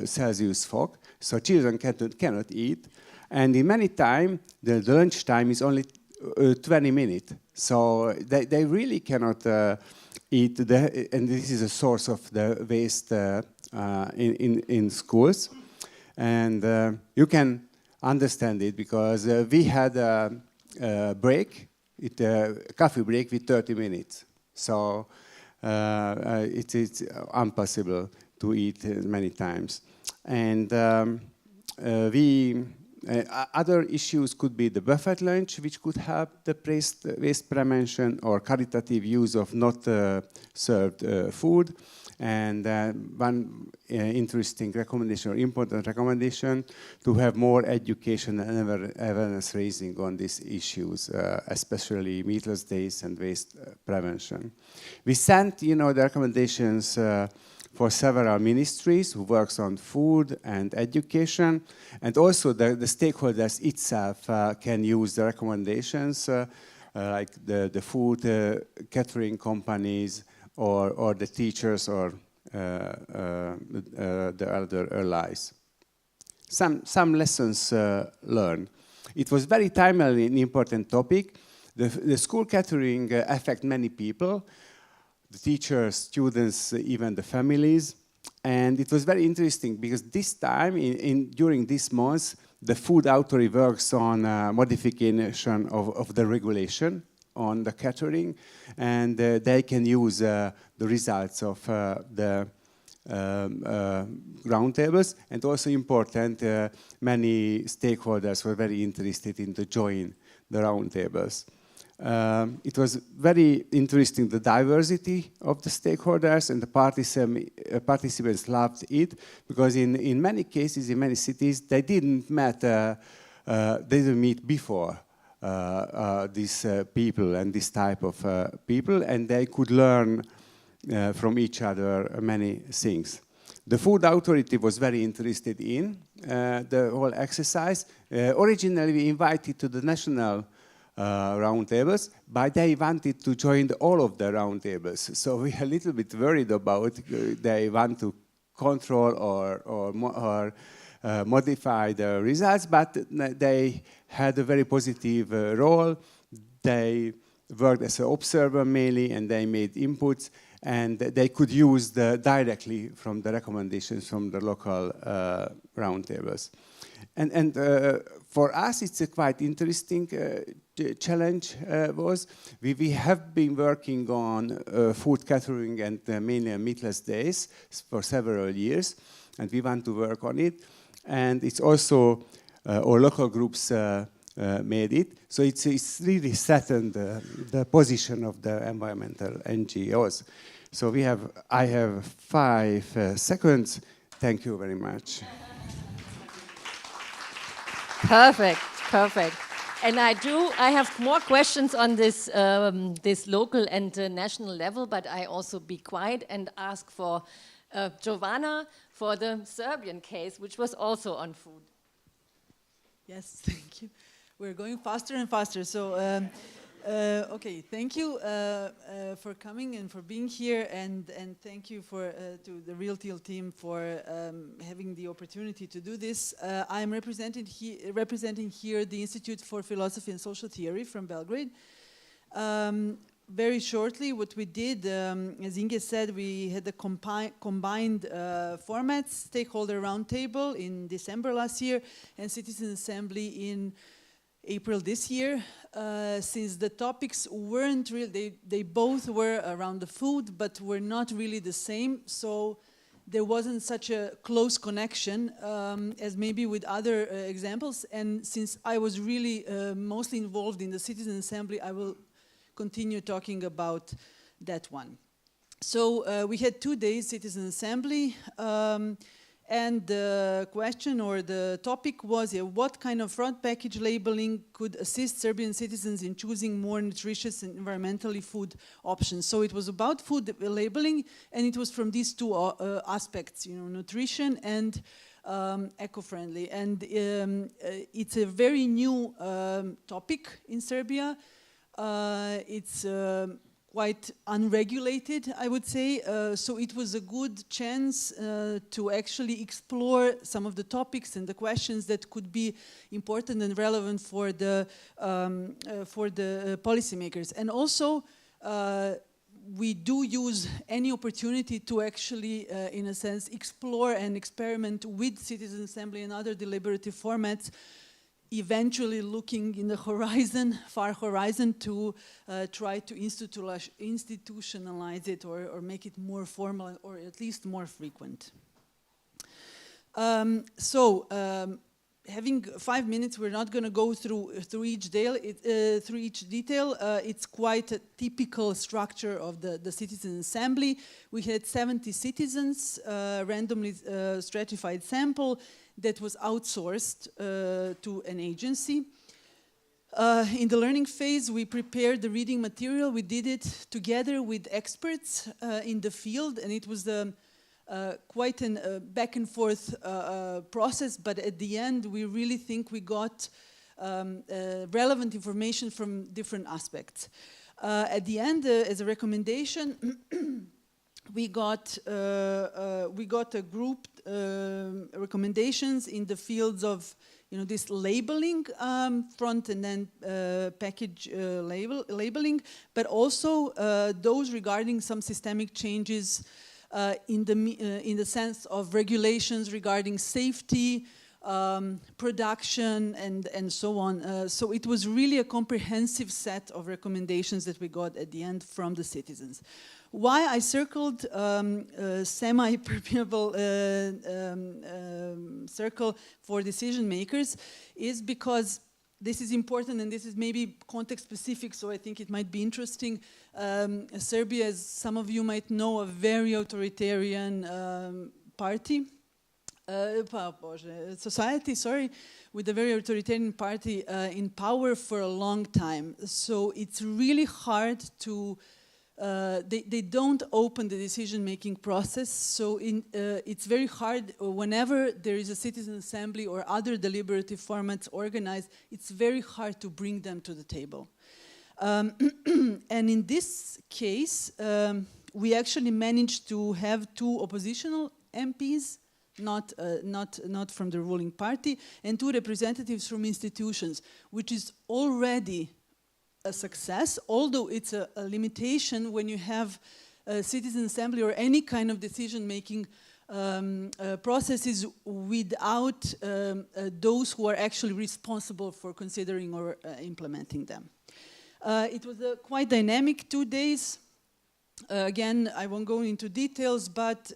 Celsius fog, so children cannot eat. And in many time, the lunch time is only 20 minutes. So they really cannot eat, and this is a source of the waste in schools. And you can understand it because we had a break, coffee break with 30 minutes. So it's impossible to eat many times. And other issues could be the buffet lunch, which could help the waste prevention, or caritative use of not served food. And one interesting recommendation, or important recommendation, to have more education and awareness raising on these issues, especially meatless days and waste prevention. We sent, the recommendations for several ministries who works on food and education, and also the stakeholders itself can use the recommendations, like the food catering companies, or the teachers, or the other allies. Some lessons learned. It was very timely and important topic. The school catering affect many people, the teachers, students, even the families. And it was very interesting because this time, during this month, the food authority works on modification of the regulation on the catering, and they can use the results of the roundtables. And also important, many stakeholders were very interested in to join the roundtables. It was very interesting, the diversity of the stakeholders, and the participants loved it, because in many cases, in many cities, they didn't meet before these people and this type of people, and they could learn from each other many things. The food authority was very interested in the whole exercise. Originally, we invited to the national roundtables, but they wanted to join all of the roundtables. So we are a little bit worried about they want to control or modify the results, but they had a very positive role. They worked as an observer mainly, and they made inputs, and they could use directly from the recommendations from the local roundtables. And for us, it's a quite interesting challenge. We have been working on food catering and mainly meatless days for several years, and we want to work on it. And it's also our local groups made it. So it's really threatened the position of the environmental NGOs. So I have 5 seconds. Thank you very much. Perfect, perfect. And I have more questions on this, this local and national level, but I also be quiet and ask for Giovanna for the Serbian case, which was also on food. Yes, thank you. We're going faster and faster. So, okay, thank you for coming and for being here, and thank you to the Real Deal team for having the opportunity to do this. I'm representing here the Institute for Philosophy and Social Theory from Belgrade. Very shortly, what we did, as Inge said, we had a combined formats, stakeholder roundtable in December last year, and citizen assembly in April this year. Since the topics weren't really, they both were around the food, but were not really the same. So there wasn't such a close connection as maybe with other examples. And since I was really mostly involved in the Citizen Assembly, I will continue talking about that one. So we had 2 days Citizen Assembly, and the question or the topic was what kind of front package labeling could assist Serbian citizens in choosing more nutritious and environmentally food options. So it was about food labeling, and it was from these two aspects, nutrition and eco-friendly. And it's a very new topic in Serbia. It's quite unregulated, I would say. So it was a good chance to actually explore some of the topics and the questions that could be important and relevant for the policymakers. And also, we do use any opportunity to actually, in a sense, explore and experiment with Citizen Assembly and other deliberative formats, eventually looking in the horizon, far horizon, to try to institutionalize it or make it more formal or at least more frequent. Having 5 minutes, we're not going to go through each detail. It's quite a typical structure of the Citizen Assembly. We had 70 citizens, randomly stratified sample, that was outsourced to an agency. In the learning phase, we prepared the reading material. We did it together with experts in the field, and it was quite a back and forth process, but at the end, we really think we got relevant information from different aspects. At the end, as a recommendation, we got a group recommendations in the fields of this labeling, front and then package labeling, but also those regarding some systemic changes in the sense of regulations regarding safety, production, and so on. So it was really a comprehensive set of recommendations that we got at the end from the citizens. Why I circled semi-permeable circle for decision makers is because this is important, and this is maybe context specific, so I think it might be interesting. Serbia, as some of you might know, a very authoritarian society, with a very authoritarian party in power for a long time. So it's really hard to they don't open the decision-making process, so it's very hard whenever there is a citizen assembly or other deliberative formats organized, it's very hard to bring them to the table. And in this case, we actually managed to have 2 oppositional MPs, not from the ruling party, and 2 representatives from institutions, which is already a success, although it's a limitation when you have a citizen assembly or any kind of decision-making processes without those who are actually responsible for considering or implementing them. It was a quite dynamic 2 days. Again, I won't go into details, but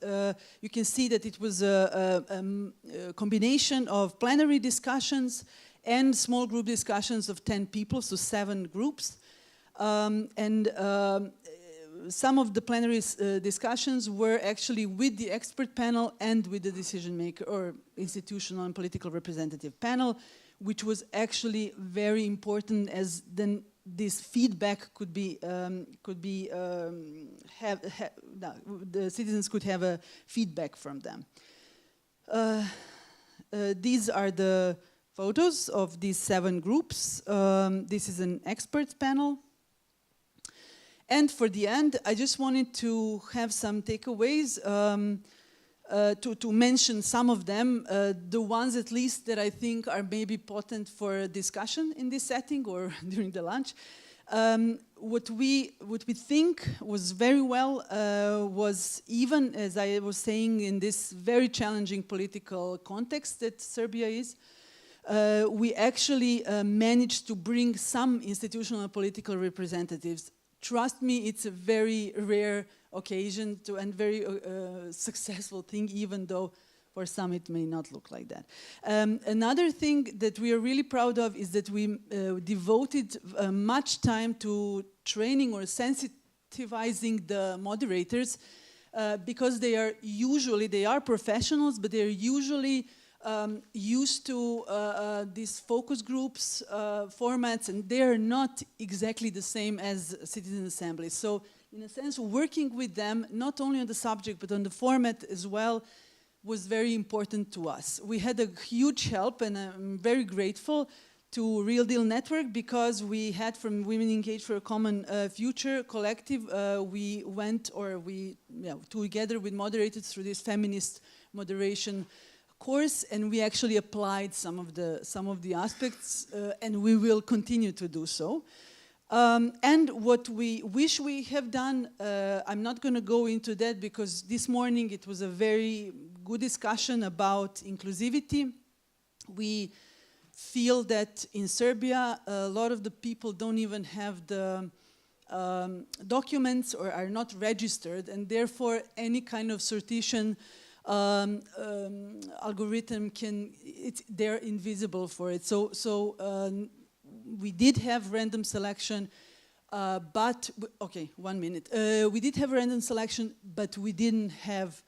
you can see that it was a combination of plenary discussions and small group discussions of 10 people, so 7 groups. Some of the plenary discussions were actually with the expert panel and with the decision maker or institutional and political representative panel, which was actually very important, as then this feedback could be the citizens could have a feedback from them. These are the photos of these 7 groups. This is an expert panel. And for the end, I just wanted to have some takeaways, to mention some of them, the ones at least that I think are maybe potent for discussion in this setting or during the lunch. What we think was very well was, even as I was saying, in this very challenging political context that Serbia is, we actually managed to bring some institutional and political representatives trust me, it's a very rare occasion and very successful thing, even though for some it may not look like that. Another thing that we are really proud of is that we devoted much time to training or sensitizing the moderators, because they are professionals, but they're usually used to these focus groups formats, and they are not exactly the same as citizen assemblies. So in a sense, working with them, not only on the subject, but on the format as well, was very important to us. We had a huge help, and I'm very grateful to Real Deal Network, because we had from Women Engaged for a Common Future collective, we went, together with moderators through this feminist moderation course, and we actually applied some of the aspects, and we will continue to do so. And what we wish we have done, I'm not going to go into that, because this morning it was a very good discussion about inclusivity. We feel that in Serbia, a lot of the people don't even have the documents or are not registered, and therefore any kind of sortition algorithm they're invisible for it. So we did have random selection, we did have random selection, but we didn't have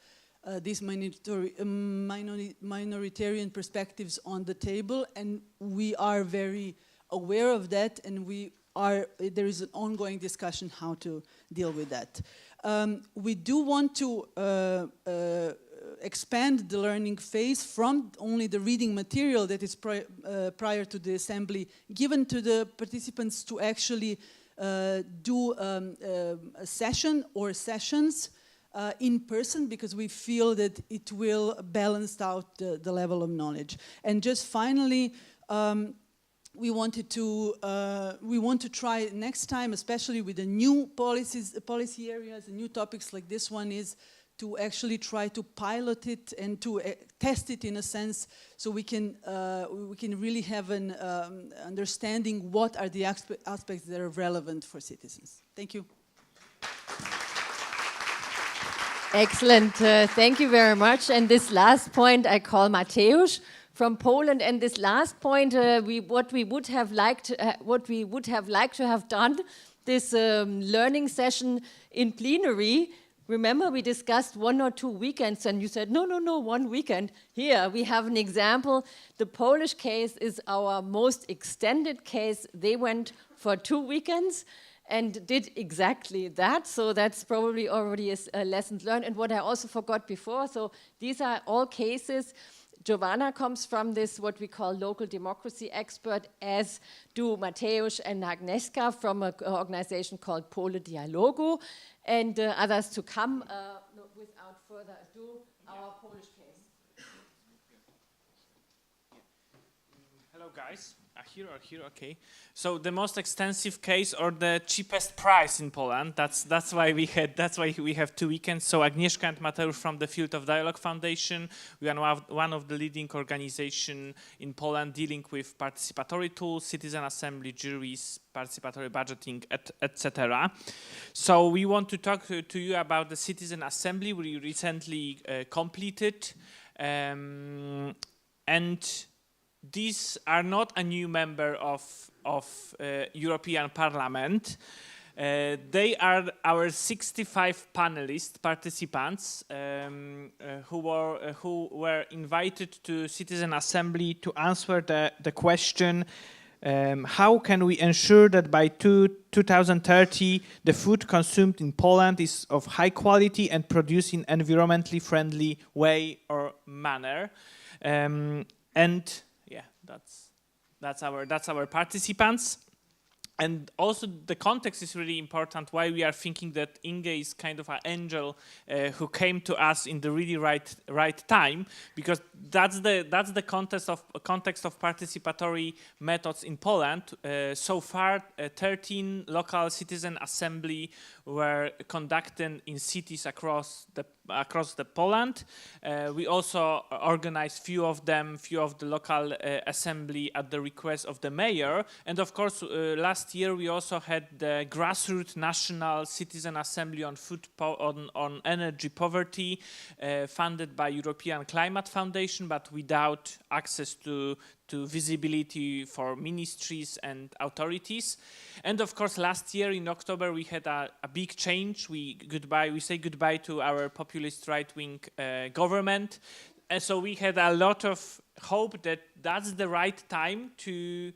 these minoritarian perspectives on the table, and we are very aware of that, and there is an ongoing discussion how to deal with that. We do want to expand the learning phase from only the reading material that is prior to the assembly given to the participants to actually do a session or sessions in person, because we feel that it will balance out the level of knowledge. And just finally, we want to try next time, especially with the new policy areas and new topics like this one, is to actually try to pilot it and to test it in a sense, so we can really have an understanding what are the aspects that are relevant for citizens. Thank you. Excellent. Thank you very much. And this last point I call Mateusz from Poland. And this last point, what we would have liked to have done, this learning session in plenary. Remember, we discussed 1 or 2 weekends, and you said, no, 1 weekend. Here, we have an example. The Polish case is our most extended case. They went for 2 weekends and did exactly that. So that's probably already a lesson learned. And what I also forgot before, so these are all cases. Giovanna comes from this, what we call local democracy expert, as do Mateusz and Agnieszka from an organization called Pole Dialogu, and others to come. Without further ado, our Polish case. Hello guys, here, okay. So the most extensive case or the cheapest price in Poland. That's why we have 2 weekends. So Agnieszka and Mateusz from the Field of Dialogue Foundation. We are one of the leading organizations in Poland dealing with participatory tools, citizen assembly, juries, participatory budgeting, etc. So we want to talk to you about the citizen assembly we recently completed, and these are not a new member of European Parliament. They are our 65 panelist participants who were invited to Citizen Assembly to answer the question, how can we ensure that by 2030 the food consumed in Poland is of high quality and produced in environmentally friendly way or manner? And yeah, that's our participants. And also the context is really important, why we are thinking that Inge is kind of an angel who came to us in the really right time, because that's the context of participatory methods in Poland. So far, 13 local citizen assembly were conducted in cities across the Poland. We also organized few of the local assembly at the request of the mayor. And of course, last last year, we also had the grassroots national citizen assembly on on energy poverty, funded by European Climate Foundation, but without access to visibility for ministries and authorities. And of course, last year in October, we had a big change. We say goodbye to our populist right-wing government. And so we had a lot of hope that that's the right time to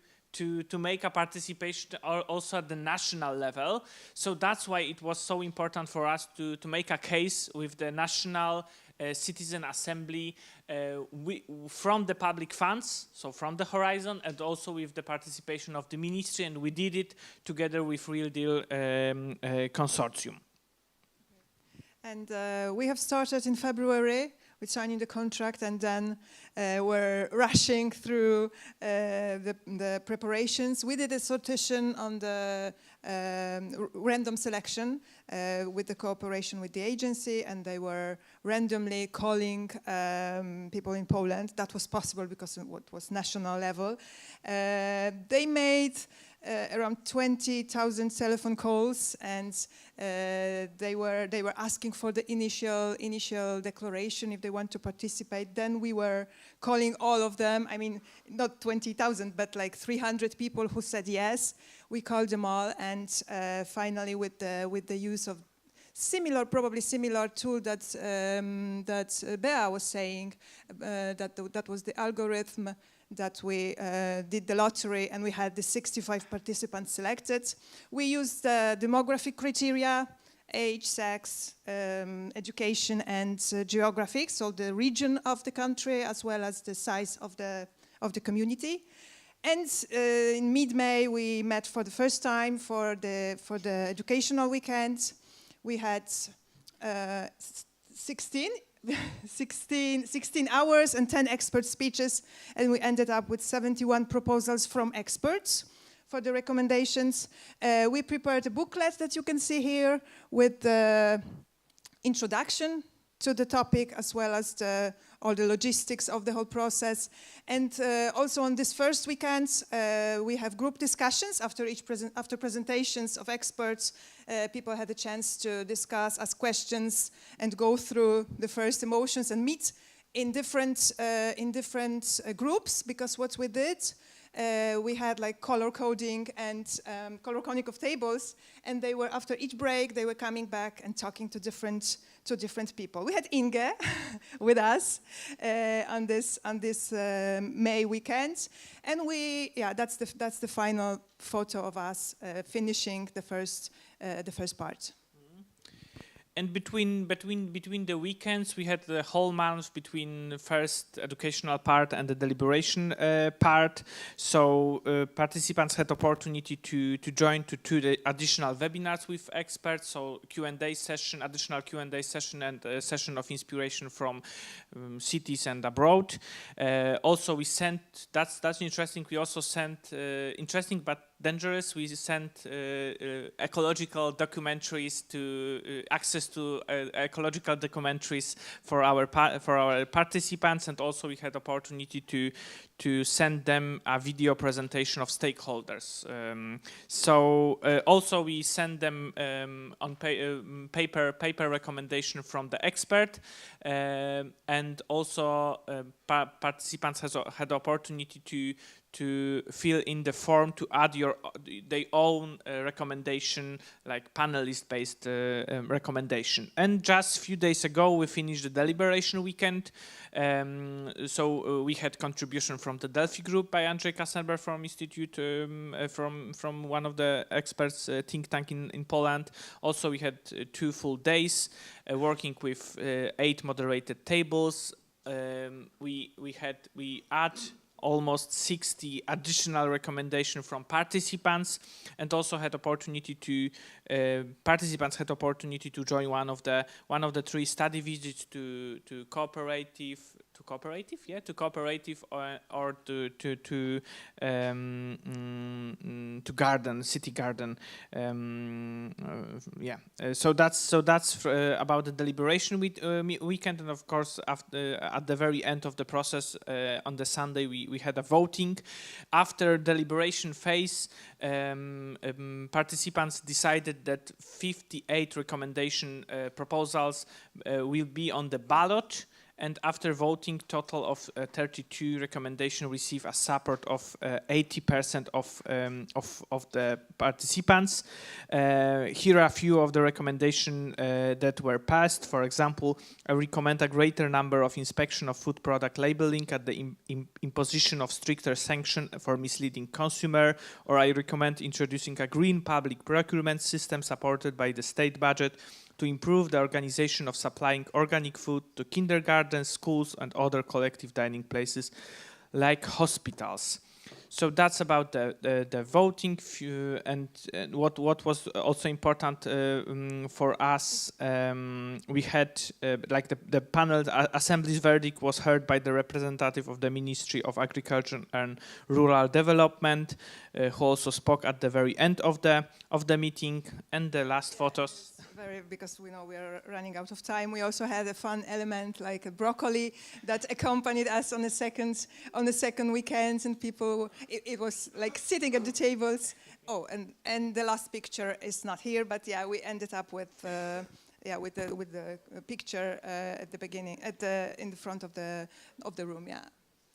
make a participation also at the national level. So that's why it was so important for us to make a case with the National Citizen Assembly from the public funds, so from the Horizon, and also with the participation of the ministry, and we did it together with Real Deal Consortium. And we have started in February with signing the contract, and then we're rushing through the preparations. We did a sortition on the random selection with the cooperation with the agency, and they were randomly calling people in Poland. That was possible because of what was national level. They made around 20,000 telephone calls, and they were asking for the initial declaration if they want to participate. Then we were calling all of them. I mean, not 20,000, but like 300 people who said yes. We called them all, and finally, with the use of probably similar tool that Bea was saying, that was the algorithm, that we did the lottery, and we had the 65 participants selected. We used the demographic criteria, age, sex, education, and geographic, so the region of the country as well as the size of the community. And in mid-May, we met for the first time for the educational weekend. We had 16 hours and 10 expert speeches, and we ended up with 71 proposals from experts for the recommendations. We prepared a booklet that you can see here with the introduction to the topic, as well as all the logistics of the whole process. And also on this first weekend, we have group discussions after presentations of experts. People had a chance to discuss, ask questions, and go through the first emotions and meet in different groups, because what we did, we had like color coding and color coding of tables, and they were, after each break, they were coming back and talking to different people. We had Inge with us on this May weekend, and that's the final photo of us finishing the first part. And between the weekends, we had the whole month between the first educational part and the deliberation part. So participants had opportunity to join to the additional webinars with experts. So Q&A session, additional Q&A session, and a session of inspiration from cities and abroad. Also, we sent, that's interesting. We also sent interesting but dangerous. We sent ecological documentaries to access to ecological documentaries for our participants, and also we had opportunity to send them a video presentation of stakeholders. Also we send them on paper recommendation from the expert, and also participants had opportunity to fill in the form to add their own recommendation, like panelist-based recommendation. And just a few days ago, we finished the deliberation weekend. So we had contribution from the Delphi group by Andrzej Kassenberg from Institute, from one of the experts think tank in Poland. Also, we had 2 full days working with 8 moderated tables. We add almost 60 additional recommendations from participants, and also had opportunity participants had opportunity to join one of the 3 study visits to cooperative, cooperative, yeah, to cooperative or to garden, city garden, yeah. So that's about the deliberation weekend, and of course at the very end of the process on the Sunday we had a voting. After deliberation phase, participants decided that 58 recommendation proposals will be on the ballot, and after voting, total of 32 recommendations receive a support of 80% of the participants. Here are a few of the recommendations that were passed. For example, I recommend a greater number of inspection of food product labeling at the imposition of stricter sanction for misleading consumer, or I recommend introducing a green public procurement system supported by the state budget to improve the organization of supplying organic food to kindergartens, schools, and other collective dining places like hospitals. So that's about the voting. And what was also important for us, we had like the panel assembly's verdict was heard by the representative of the Ministry of Agriculture and Rural Development, who also spoke at the very end of the meeting. And the last photos. Because we know we are running out of time. We also had a fun element like a broccoli that accompanied us on the second weekend, and people, it was like sitting at the tables. Oh, and the last picture is not here, but yeah, we ended up with the picture at the beginning, in the front of the room. Yeah.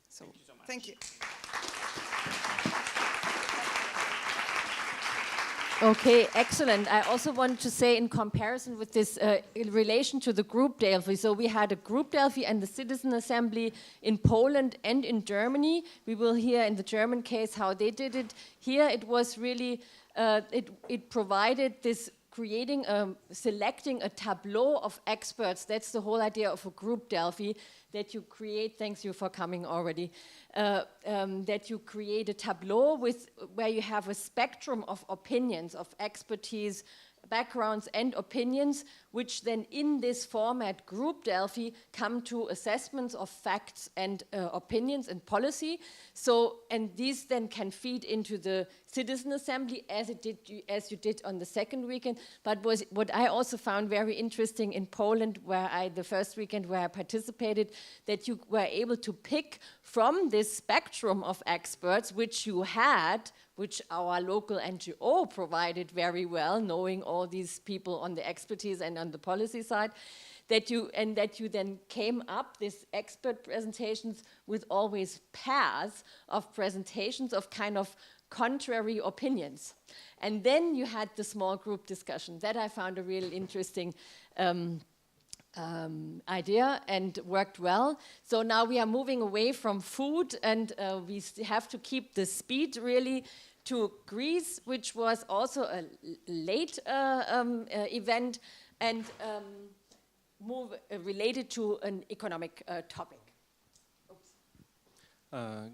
So thank you. Okay, excellent. I also want to say in comparison with this, in relation to the group Delphi, so we had a group Delphi and the Citizen Assembly in Poland and in Germany. We will hear in the German case how they did it. Here it was really, it provided this selecting a tableau of experts. That's the whole idea of a group Delphi, that you create, thanks you for coming already, that you create a tableau where you have a spectrum of opinions, of expertise, backgrounds and opinions, which then in this format, group Delphi, come to assessments of facts and opinions and policy. So, and these then can feed into the Citizen Assembly as you did on the second weekend. But what I also found very interesting in Poland, the first weekend where I participated, that you were able to pick from this spectrum of experts, which our local NGO provided very well, knowing all these people on the expertise and on the policy side, that you then came up, these expert presentations, with always pairs of presentations of kind of contrary opinions. And then you had the small group discussion. That I found a really interesting idea and worked well. So now we are moving away from food, and we have to keep the speed really to Greece, which was also a late event, and move related to an economic topic.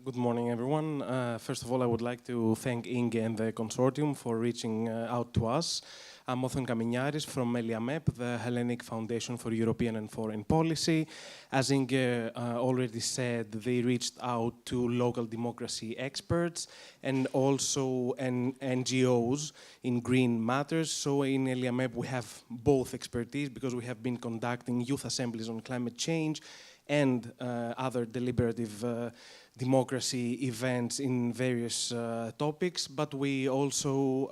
Good morning, everyone. First of all, I would like to thank Inge and the consortium for reaching out to us. I'm Othon Kaminiaris from ELIAMEP, the Hellenic Foundation for European and Foreign Policy. As Inge already said, they reached out to local democracy experts and also NGOs in green matters. So in ELIAMEP, we have both expertise because we have been conducting youth assemblies on climate change and other deliberative democracy events in various topics, but we also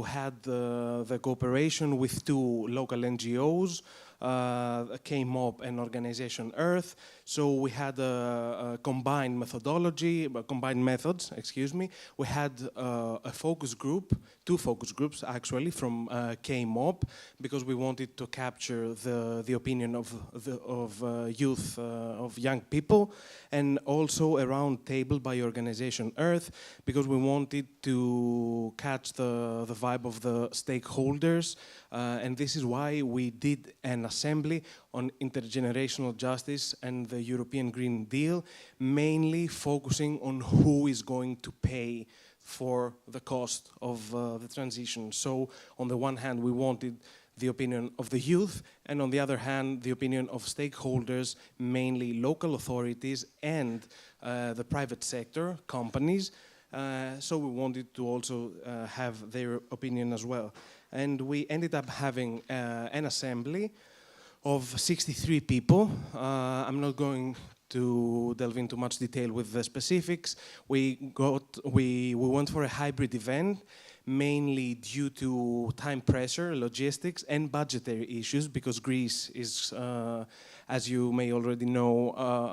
had the cooperation with two local NGOs, K-MOP and Organization Earth. So we had a combined methods, excuse me. We had a focus group, two focus groups actually, from K-MOP, because we wanted to capture the opinion of youth, of young people, and also a round table by Organization Earth, because we wanted to catch the vibe of the stakeholders, and this is why we did an assembly on intergenerational justice and the European Green Deal, mainly focusing on who is going to pay for the cost of the transition. So on the one hand, we wanted the opinion of the youth, and on the other hand, the opinion of stakeholders, mainly local authorities and the private sector, companies. So we wanted to also have their opinion as well. And we ended up having an assembly of 63 people. I'm not going to delve into much detail with the specifics. We went for a hybrid event, mainly due to time pressure, logistics, and budgetary issues, because Greece is, as you may already know,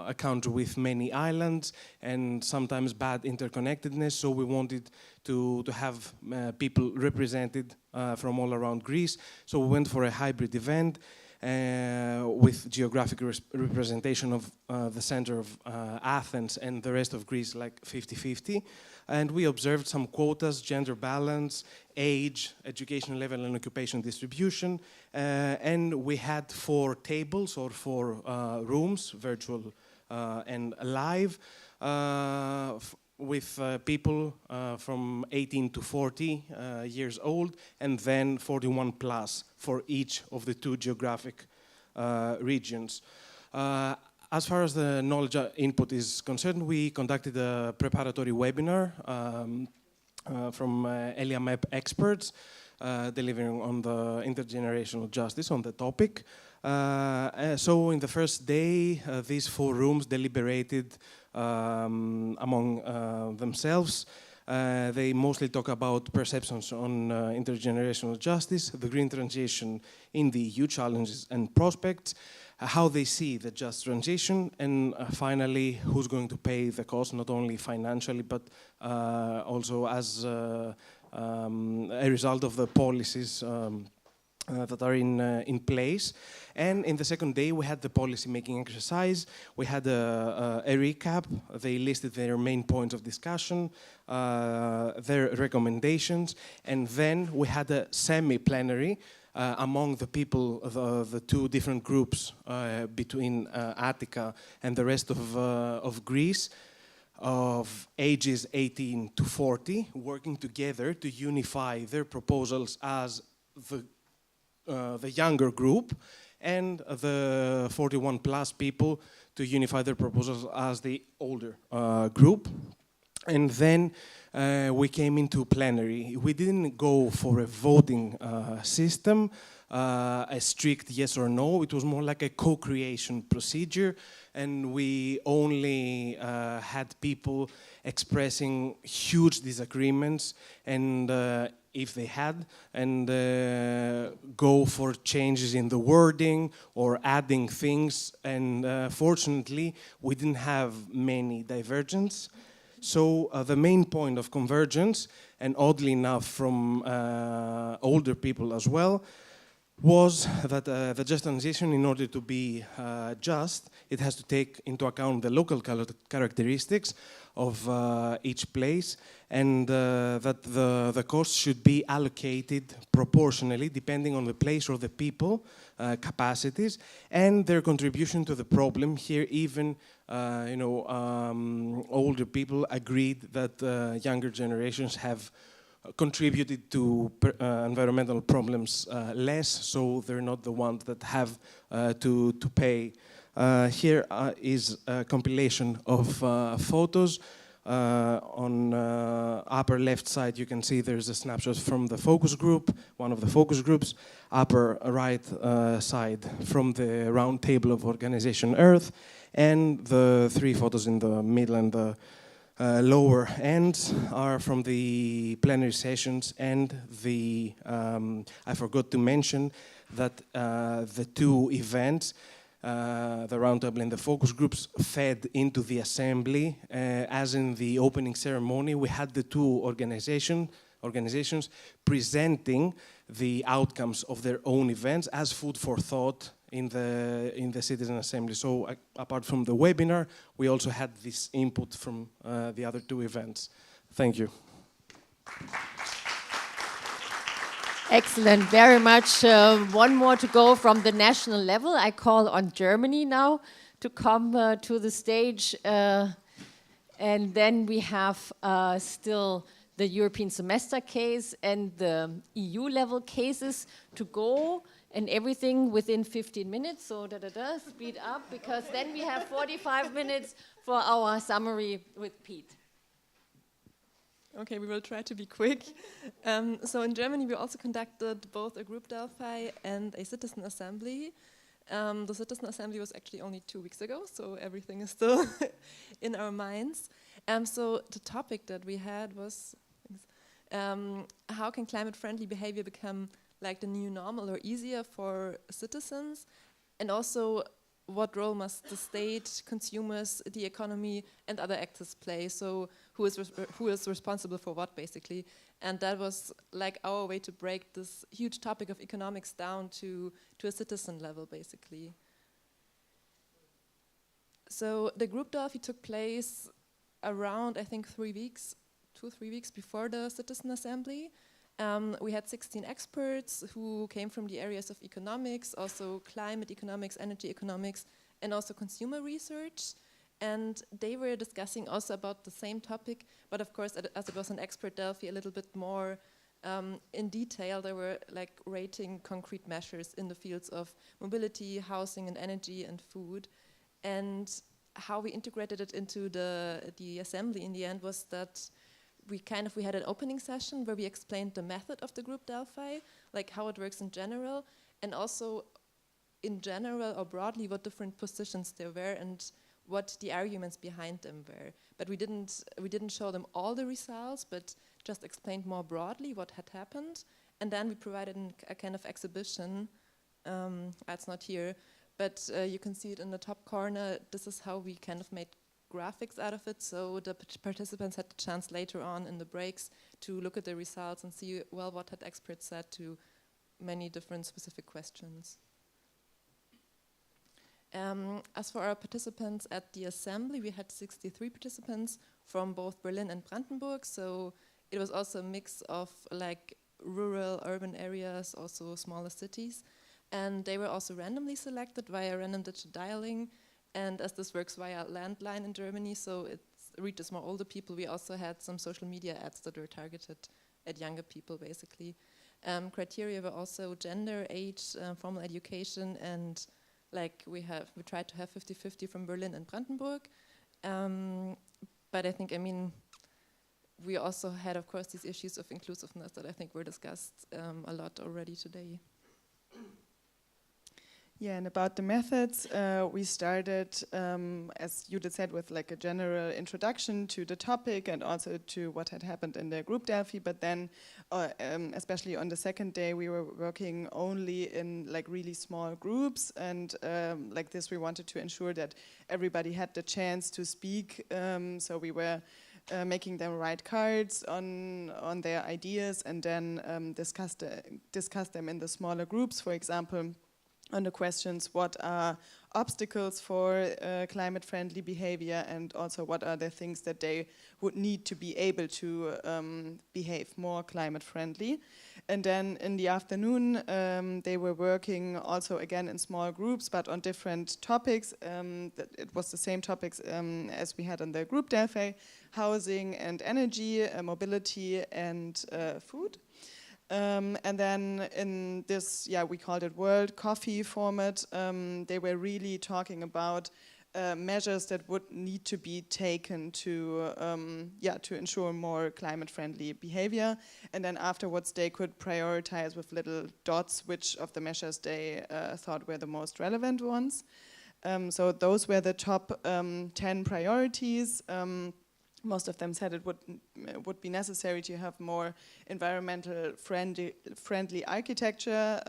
a country with many islands and sometimes bad interconnectedness. So we wanted to have people represented from all around Greece. So we went for a hybrid event with geographic representation of the center of Athens and the rest of Greece, like 50-50. And we observed some quotas, gender balance, age, education level, and occupation distribution. And we had 4 tables or 4 rooms, virtual and live, with people from 18 to 40 years old, and then 41 plus for each of the 2 geographic regions. As far as the knowledge input is concerned, we conducted a preparatory webinar from ELIAMEP experts delivering on the intergenerational justice on the topic. So in the first day, these 4 rooms deliberated among themselves. They mostly talk about perceptions on intergenerational justice, the green transition in the EU, challenges and prospects, how they see the just transition, and finally, who's going to pay the cost, not only financially, but also as a result of the policies that are in place. And in the second day, we had the policy-making exercise. We had a recap. They listed their main points of discussion, their recommendations, and then we had a semi-plenary among the people, the 2 different groups between Attica and the rest of Greece, of ages 18 to 40, working together to unify their proposals as the younger group, and the 41 plus people to unify their proposals as the older group. And then we came into plenary. We didn't go for a voting system, a strict yes or no. It was more like a co-creation procedure, and we only had people expressing huge disagreements, and if they had, and go for changes in the wording or adding things. And fortunately, we didn't have many divergences. So the main point of convergence, and oddly enough from older people as well, was that the just transition, in order to be just, it has to take into account the local characteristics of each place, and that the cost should be allocated proportionally depending on the place or the people, capacities, and their contribution to the problem. Here even older people agreed that younger generations have contributed to environmental problems less, so they're not the ones that have to pay. Here is a compilation of photos. On upper left side, you can see there's a snapshot from the focus group, one of the focus groups. Upper right side from the round table of Organization Earth, and the 3 photos in the middle and the lower ends are from the plenary sessions, and the I forgot to mention that the 2 events, the roundtable and the focus groups, fed into the assembly. As in the opening ceremony, we had the 2 organizations presenting the outcomes of their own events as food for thought in the citizen assembly. So apart from the webinar, we also had this input from the other 2 events. Thank you. Excellent, very much. One more to go from the national level. I call on Germany now to come to the stage. And then we have still the European semester case and the EU level cases to go and everything within 15 minutes. So speed up, because then we have 45 minutes for our summary with Pete. Okay, we will try to be quick. So in Germany, we also conducted both a group Delphi and a citizen assembly. The citizen assembly was actually only 2 weeks ago, so everything is still in our minds. So the topic that we had was, how can climate-friendly behavior become like the new normal or easier for citizens? And also, what role must the state, consumers, the economy, and other actors play? So who is responsible for what, basically? And that was like our way to break this huge topic of economics down to a citizen level, basically. So the group Delphi took place around, I think, 3 weeks, 2-3 weeks before the citizen assembly. We had 16 experts who came from the areas of economics, also climate economics, energy economics, and also consumer research. And they were discussing also about the same topic, but of course, as it was an expert Delphi, a little bit more in detail. They were like rating concrete measures in the fields of mobility, housing, and energy, and food. And how we integrated it into the assembly in the end was that we had an opening session where we explained the method of the group Delphi, like how it works in general, and also in general or broadly what different positions there were and what the arguments behind them were. But we didn't show them all the results, but just explained more broadly what had happened. And then we provided a kind of exhibition. It's not here, but you can see it in the top corner. This is how we kind of made graphics out of it, so the participants had the chance later on in the breaks to look at the results and see, well, what had experts said to many different specific questions. As for our participants at the assembly, we had 63 participants from both Berlin and Brandenburg, so it was also a mix of like rural, urban areas, also smaller cities, and they were also randomly selected via random digital dialing. And as this works via landline in Germany, so it reaches more older people, we also had some social media ads that were targeted at younger people, basically. Criteria were also gender, age, formal education, and like we tried to have 50-50 from Berlin and Brandenburg. But I think, we also had, of course, these issues of inclusiveness that I think were discussed a lot already today. Yeah, and about the methods, we started, as Judith said, with like a general introduction to the topic and also to what had happened in the group Delphi. But then, especially on the second day, we were working only in like really small groups, and like this, we wanted to ensure that everybody had the chance to speak. So we were making them write cards on their ideas, and then discuss them in the smaller groups. For example, on the questions, what are obstacles for climate-friendly behavior, and also what are the things that they would need to be able to behave more climate-friendly. And then in the afternoon, they were working also again in small groups, but on different topics. It was the same topics as we had on the group Delphi: housing and energy, mobility and food. And then in this, we called it World Coffee format, they were really talking about measures that would need to be taken to ensure more climate-friendly behavior. And then afterwards, they could prioritize with little dots which of the measures they thought were the most relevant ones. So those were the top 10 priorities. Most of them said it would be necessary to have more environmental friendly architecture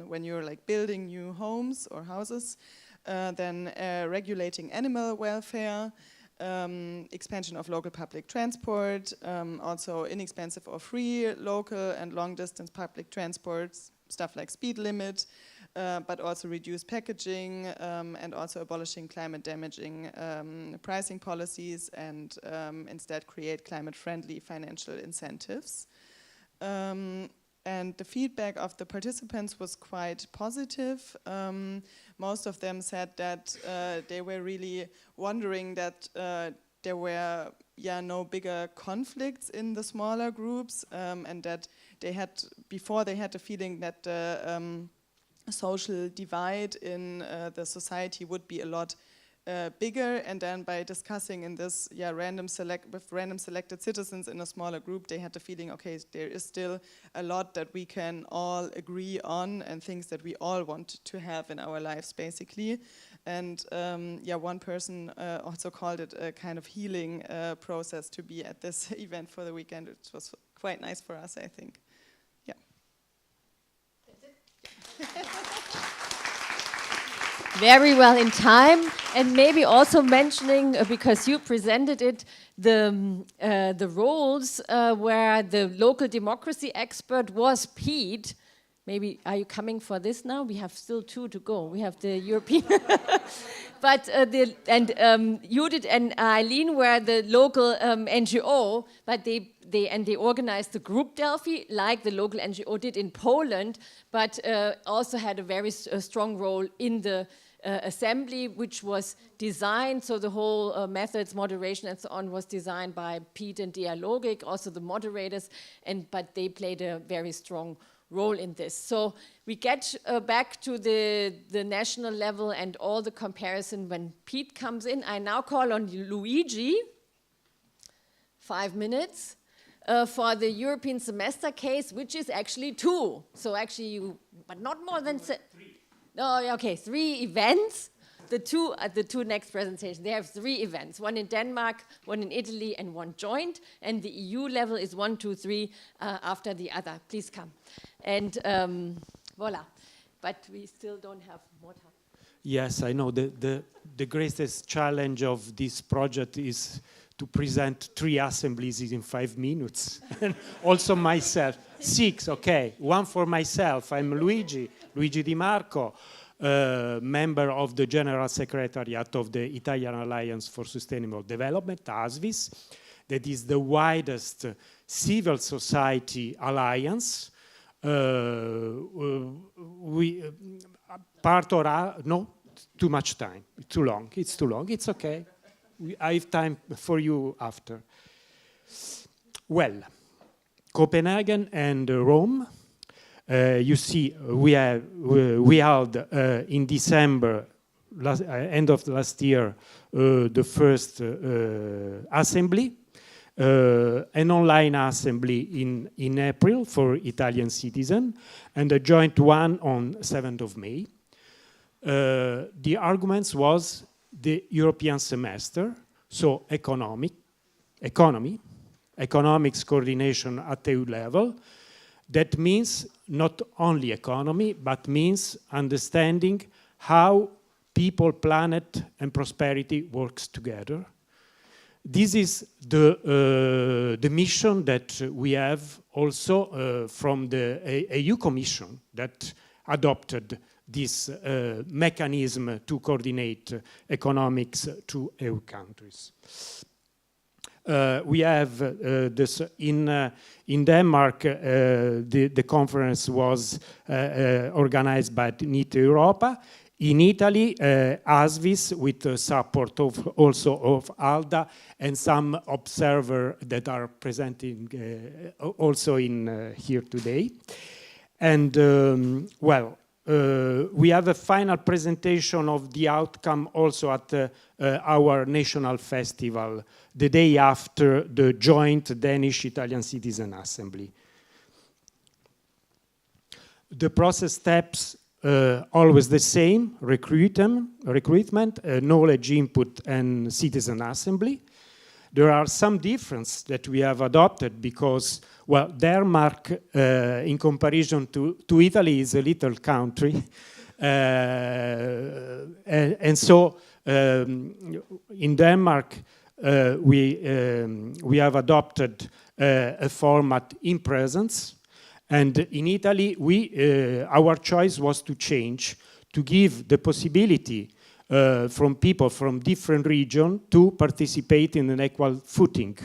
when you're like building new homes or houses. Then regulating animal welfare, expansion of local public transport, also inexpensive or free local and long distance public transports, stuff like speed limit, but also reduce packaging, and also abolishing climate damaging pricing policies, and instead create climate-friendly financial incentives. And the feedback of the participants was quite positive. Most of them said that they were really wondering that there were no bigger conflicts in the smaller groups, and that they had the feeling that the social divide in the society would be a lot bigger, and then by discussing in this random selected citizens in a smaller group, they had the feeling, okay, there is still a lot that we can all agree on and things that we all want to have in our lives, basically. And one person also called it a kind of healing process to be at this event for the weekend, which was quite nice for us, I think. Yeah. That's it. Very well in time, and maybe also mentioning, because you presented it, the roles where the local democracy expert was Pete. Maybe, are you coming for this now? We have still 2 to go. We have the European, but Judith and Eileen were the local NGO, but they organized the group Delphi, like the local NGO did in Poland, but also had a very strong role in the assembly, which was designed, so the whole methods, moderation and so on was designed by Pete and Dialogic, also the moderators, but they played a very strong role in this. So we get back to the national level and all the comparison when Pete comes in. I now call on Luigi, 5 minutes, for the European semester case, which is actually 2. So actually but not more than 3. Oh, okay, 3 events. The two next presentations, they have 3 events, 1 in Denmark, 1 in Italy, and 1 joint. And the EU level is 1, 2, 3 after the other. Please come. And voila. But we still don't have more time. Yes, I know. The greatest challenge of this project is to present 3 assemblies in 5 minutes. And also myself. 6, okay. 1 for myself. I'm Luigi Di Marco. Member of the General Secretariat of the Italian Alliance for Sustainable Development, ASVIS, that is the widest civil society alliance. No, too much time, too long, it's too long, it's okay. I have time for you after. Well, Copenhagen and Rome. You see, we held in December, end of last year, the first assembly, an online assembly in April for Italian citizens, and a joint one on 7th of May. The arguments was the European semester, so economics coordination at EU level. That means not only economy, but means understanding how people, planet, and prosperity works together. This is the mission that we have also from the EU Commission that adopted this mechanism to coordinate economics to EU countries. We have this in Denmark. The conference was organized by NIT Europa. In Italy, ASVIS, with the support also of ALDA and some observers that are presenting also in here today. And we have a final presentation of the outcome also at our national festival, the day after the joint Danish-Italian Citizen Assembly. The process steps always the same: recruitment, knowledge input, and citizen assembly. There are some differences that we have adopted because, well, Denmark, in comparison to Italy, is a little country. And so in Denmark, we have adopted a format in presence. And in Italy, our choice was to change, to give the possibility from people from different regions to participate in an equal footing.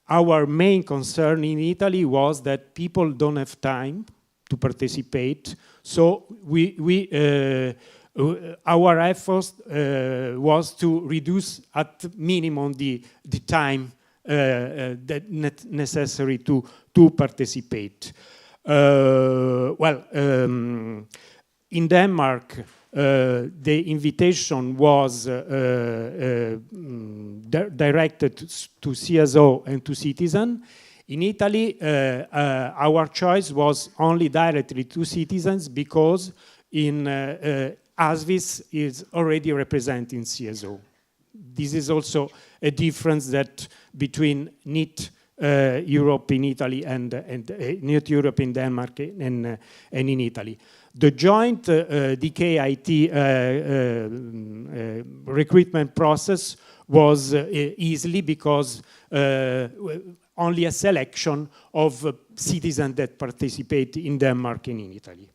Our main concern in Italy was that people don't have time to participate, so we our effort was to reduce at minimum the time that necessary to participate. In Denmark, the invitation was directed to CSO and to citizen. In Italy, our choice was only directly to citizens because in ASVIS is already representing CSO. This is also a difference that between NEET Europe in Italy and NEET Europe in Denmark and in Italy. The joint DKIT recruitment process was easily because only a selection of citizens that participate in Denmark and in Italy.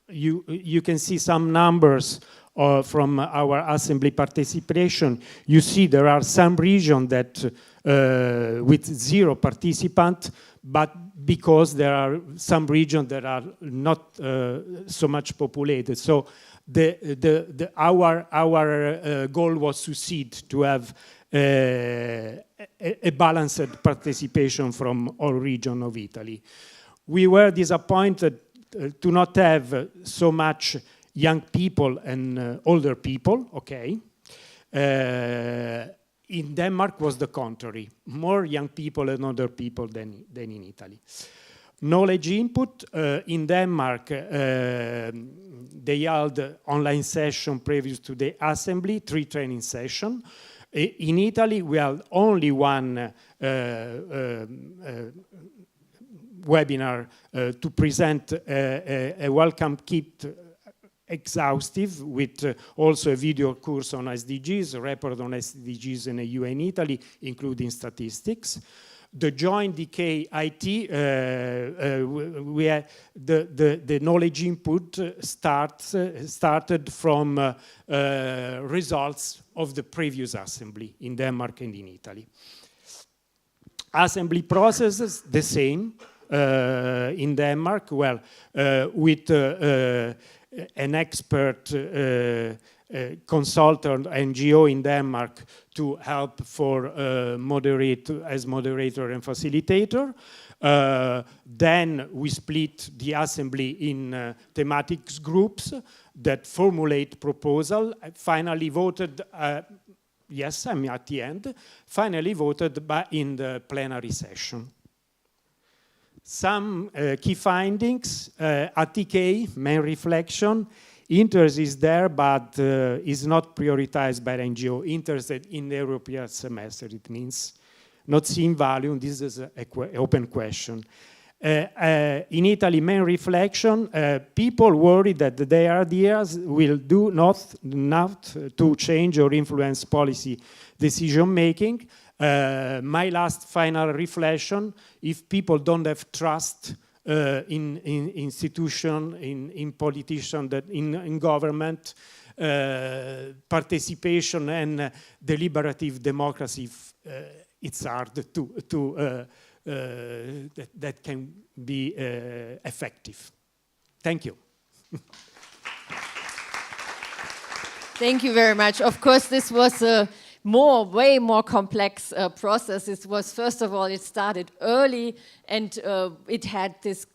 You can see some numbers from our assembly participation. You see there are some regions that with 0 participants, but because there are some regions that are not so much populated. So our goal was to succeed, to have a balanced participation from all regions of Italy. We were disappointed to not have so much young people and older people, okay. In Denmark was the contrary, more young people and older people than in Italy. Knowledge input, in Denmark, they held online session previous to the assembly, 3 training sessions. In Italy, we had only one webinar to present a welcome kit exhaustive with also a video course on SDGs, a report on SDGs in EU and Italy, including statistics. The joint DKIT, the knowledge input started from results of the previous assembly in Denmark and in Italy. Assembly processes, the same in Denmark, with an expert consultant NGO in Denmark to help for as moderator and facilitator. Then we split the assembly in thematic groups that formulate proposal, finally voted, yes, I'm at the end, finally voted in the plenary session. Some key findings, at TK, main reflection, interest is there, but is not prioritized by the NGO, interested in the European semester. It means not seeing value. This is an open question. In Italy, main reflection, people worry that their ideas will do not to change or influence policy decision-making. My last final reflection, if people don't have trust in institution, in politicians, in government, participation and deliberative democracy, it's hard that can be effective. Thank you. Thank you very much. Of course, this was a way more complex process. It was, first of all, it started early and it had this,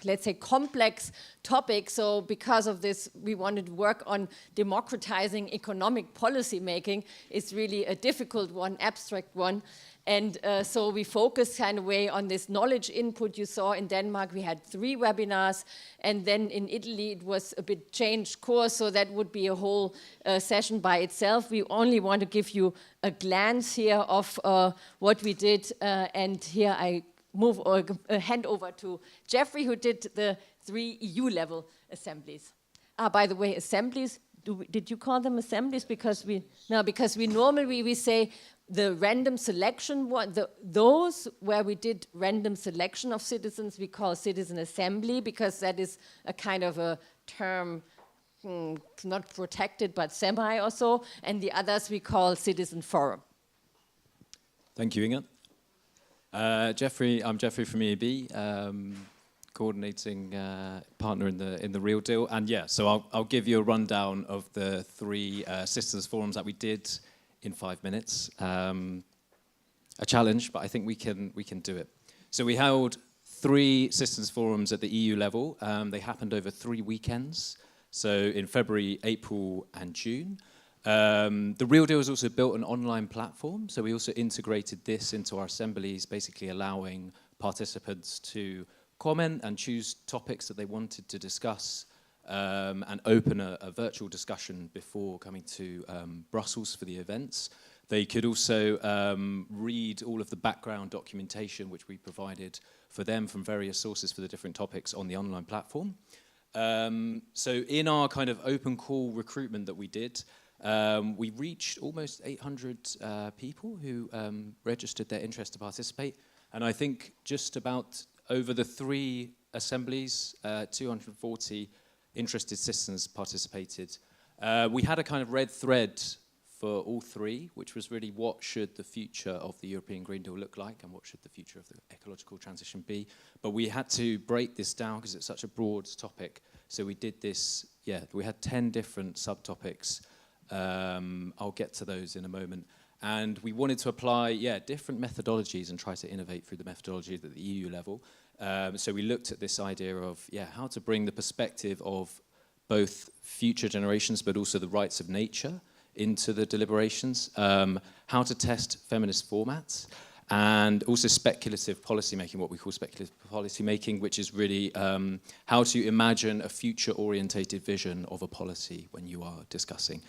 let's say, complex topic. So because of this, we wanted to work on democratizing economic policy making. It's really a difficult one, abstract one. And so we focused kind of way on this knowledge input. You saw in Denmark, we had 3 webinars. And then in Italy, it was a bit changed course. So that would be a whole session by itself. We only want to give you a glance here of what we did. And here I hand over to Jeffrey, who did the 3 EU level assemblies. By the way, assemblies, did you call them assemblies? Because we normally we say the random selection one, those where we did random selection of citizens, we call citizen assembly, because that is a kind of a term not protected but semi or so, and the others we call citizen forum. Thank you, Inge. I'm Jeffrey from EAB. coordinating partner in the Real Deal. And yeah, so I'll give you a rundown of the 3 citizens forums that we did in 5 minutes. A challenge, but I think we can do it. So we held 3 citizens forums at the EU level. They happened over 3 weekends. So in February, April, and June. The Real Deal has also built an online platform. So we also integrated this into our assemblies, basically allowing participants to comment and choose topics that they wanted to discuss, and open a virtual discussion before coming to Brussels for the events. They could also read all of the background documentation which we provided for them from various sources for the different topics on the online platform. So in our kind of open call recruitment that we did, we reached almost 800 people who registered their interest to participate. And I think just about over the 3 assemblies, 240 interested citizens participated. We had a kind of red thread for all 3, which was really what should the future of the European Green Deal look like and what should the future of the ecological transition be. But we had to break this down because it's such a broad topic. So we did this, we had 10 different subtopics. I'll get to those in a moment. And we wanted to apply, different methodologies and try to innovate through the methodology at the EU level. So we looked at this idea of, how to bring the perspective of both future generations, but also the rights of nature into the deliberations, how to test feminist formats, and also speculative policymaking, what we call speculative policymaking, which is really how to imagine a future-orientated vision of a policy when you are discussing.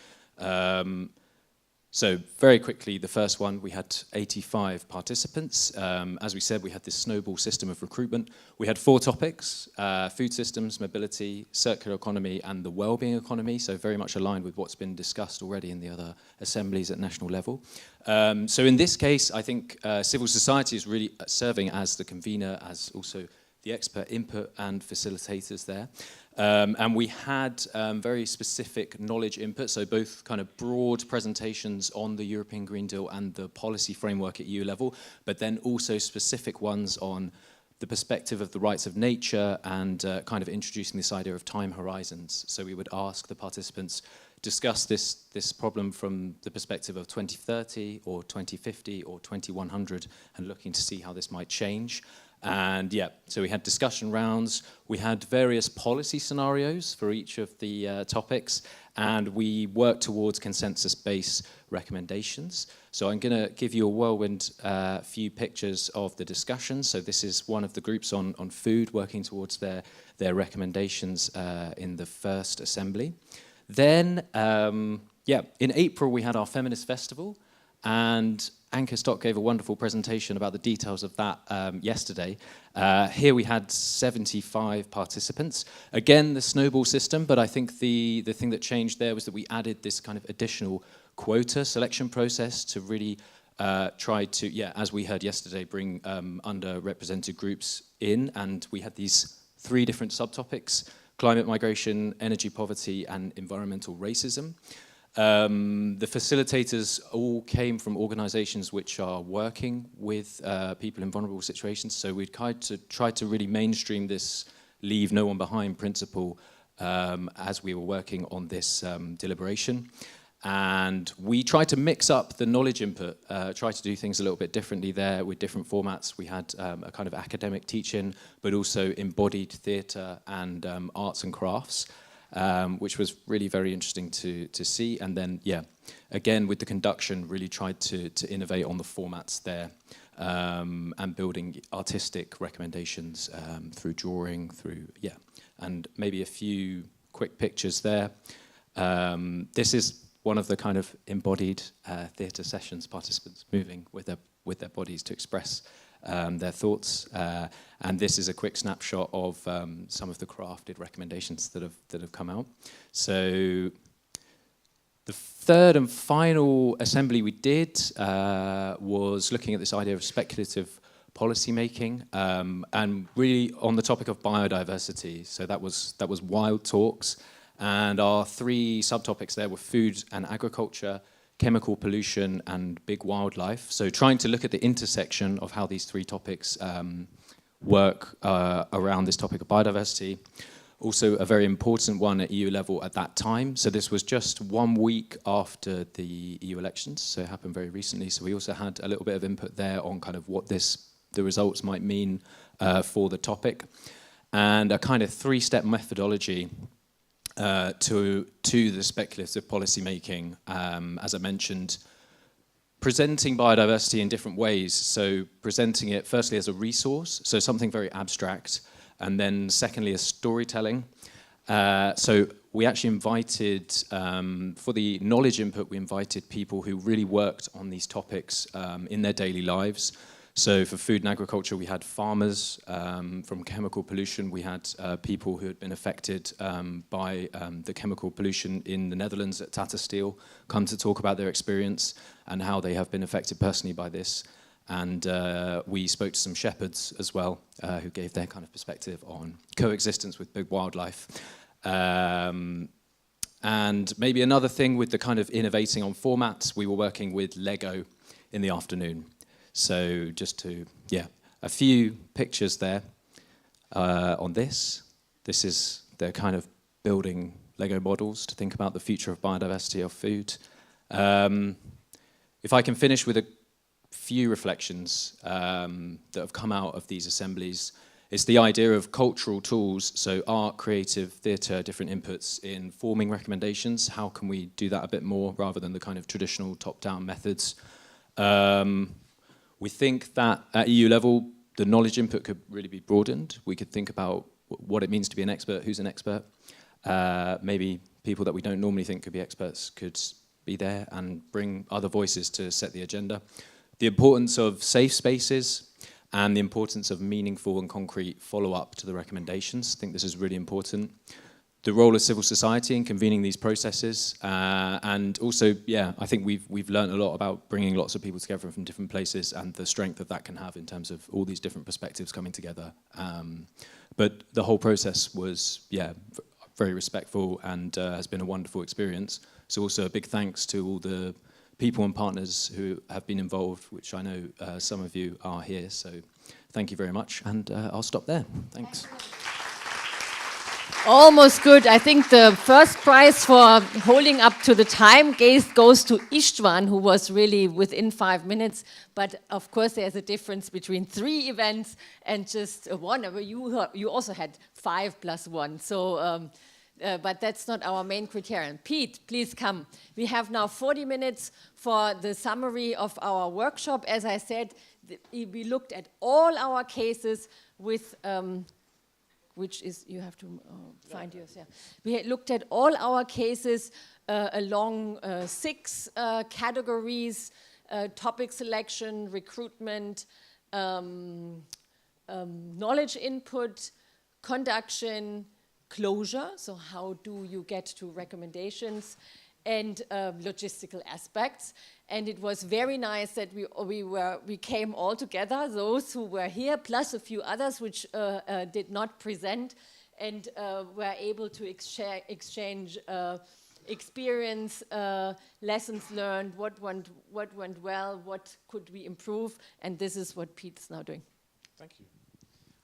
So very quickly, the first one, we had 85 participants. As we said, we had this snowball system of recruitment. We had 4 topics, food systems, mobility, circular economy, and the well-being economy, so very much aligned with what's been discussed already in the other assemblies at national level. So in this case, I think civil society is really serving as the convener, as also the expert input and facilitators there. And we had very specific knowledge input, so both kind of broad presentations on the European Green Deal and the policy framework at EU level, but then also specific ones on the perspective of the rights of nature and kind of introducing this idea of time horizons. So we would ask the participants, discuss this problem from the perspective of 2030 or 2050 or 2100 and looking to see how this might change. And so we had discussion rounds, we had various policy scenarios for each of the topics, and we worked towards consensus-based recommendations. So I'm going to give you a whirlwind few pictures of the discussions. So this is one of the groups on food working towards their recommendations in the first assembly. Then, in April we had our Feminist Festival, and Anke Stock gave a wonderful presentation about the details of that yesterday. Here we had 75 participants. Again, the snowball system, but I think the thing that changed there was that we added this kind of additional quota selection process to really try to, as we heard yesterday, bring underrepresented groups in. And we had these 3 different subtopics: climate migration, energy poverty, and environmental racism. The facilitators all came from organizations which are working with people in vulnerable situations, so we tried to really mainstream this leave no one behind principle as we were working on this deliberation. And we tried to mix up the knowledge input, try to do things a little bit differently there with different formats. We had a kind of academic teaching, but also embodied theatre and arts and crafts. Which was really very interesting to see. And then, again, with the conduction, really tried to innovate on the formats there and building artistic recommendations through drawing, and maybe a few quick pictures there. This is one of the kind of embodied theatre sessions, participants moving with their bodies to express their thoughts, and this is a quick snapshot of some of the crafted recommendations that have come out. So the third and final assembly we did was looking at this idea of speculative policy making, and really on the topic of biodiversity. So that was wild talks, and our 3 subtopics there were food and agriculture, chemical pollution, and big wildlife. So trying to look at the intersection of how these 3 topics work around this topic of biodiversity. Also a very important one at EU level at that time. So this was just 1 week after the EU elections, so it happened very recently. So we also had a little bit of input there on kind of what the results might mean for the topic. And a kind of 3-step methodology to the speculative policy making, as I mentioned, presenting biodiversity in different ways. So presenting it firstly as a resource, so something very abstract, and then secondly as storytelling. So we actually invited, for the knowledge input, we invited people who really worked on these topics in their daily lives. So for food and agriculture, we had farmers. From chemical pollution, we had people who had been affected by the chemical pollution in the Netherlands at Tata Steel come to talk about their experience and how they have been affected personally by this. And we spoke to some shepherds as well, who gave their kind of perspective on coexistence with big wildlife. And maybe another thing with the kind of innovating on formats, we were working with Lego in the afternoon. So just to, a few pictures there on this. This is the kind of building Lego models to think about the future of biodiversity of food. If I can finish with a few reflections that have come out of these assemblies, it's the idea of cultural tools, so art, creative, theatre, different inputs in forming recommendations. How can we do that a bit more rather than the kind of traditional top-down methods? We think that at EU level, the knowledge input could really be broadened. We could think about what it means to be an expert, who's an expert. Maybe people that we don't normally think could be experts could be there and bring other voices to set the agenda. The importance of safe spaces and the importance of meaningful and concrete follow-up to the recommendations. I think this is really important. The role of civil society in convening these processes, and also, I think we've learned a lot about bringing lots of people together from different places and the strength that can have in terms of all these different perspectives coming together. But the whole process was, very respectful and has been a wonderful experience. So also a big thanks to all the people and partners who have been involved, which I know some of you are here. So thank you very much, and I'll stop there. Thanks. Almost good. I think the first prize for holding up to the time goes to Istvan, who was really within 5 minutes. But of course, there's a difference between 3 events and just 1. You also had 5 plus 1. So, but that's not our main criterion. Pete, please come. We have now 40 minutes for the summary of our workshop. As I said, we looked at all our cases with which is, you have to find yours, We looked at all our cases along 6 categories: topic selection, recruitment, knowledge input, conduction, closure, so how do you get to recommendations, and logistical aspects. And it was very nice that we came all together, those who were here, plus a few others which did not present, and were able to exchange experience, lessons learned, what went well, what could we improve, and this is what Pete's now doing. Thank you.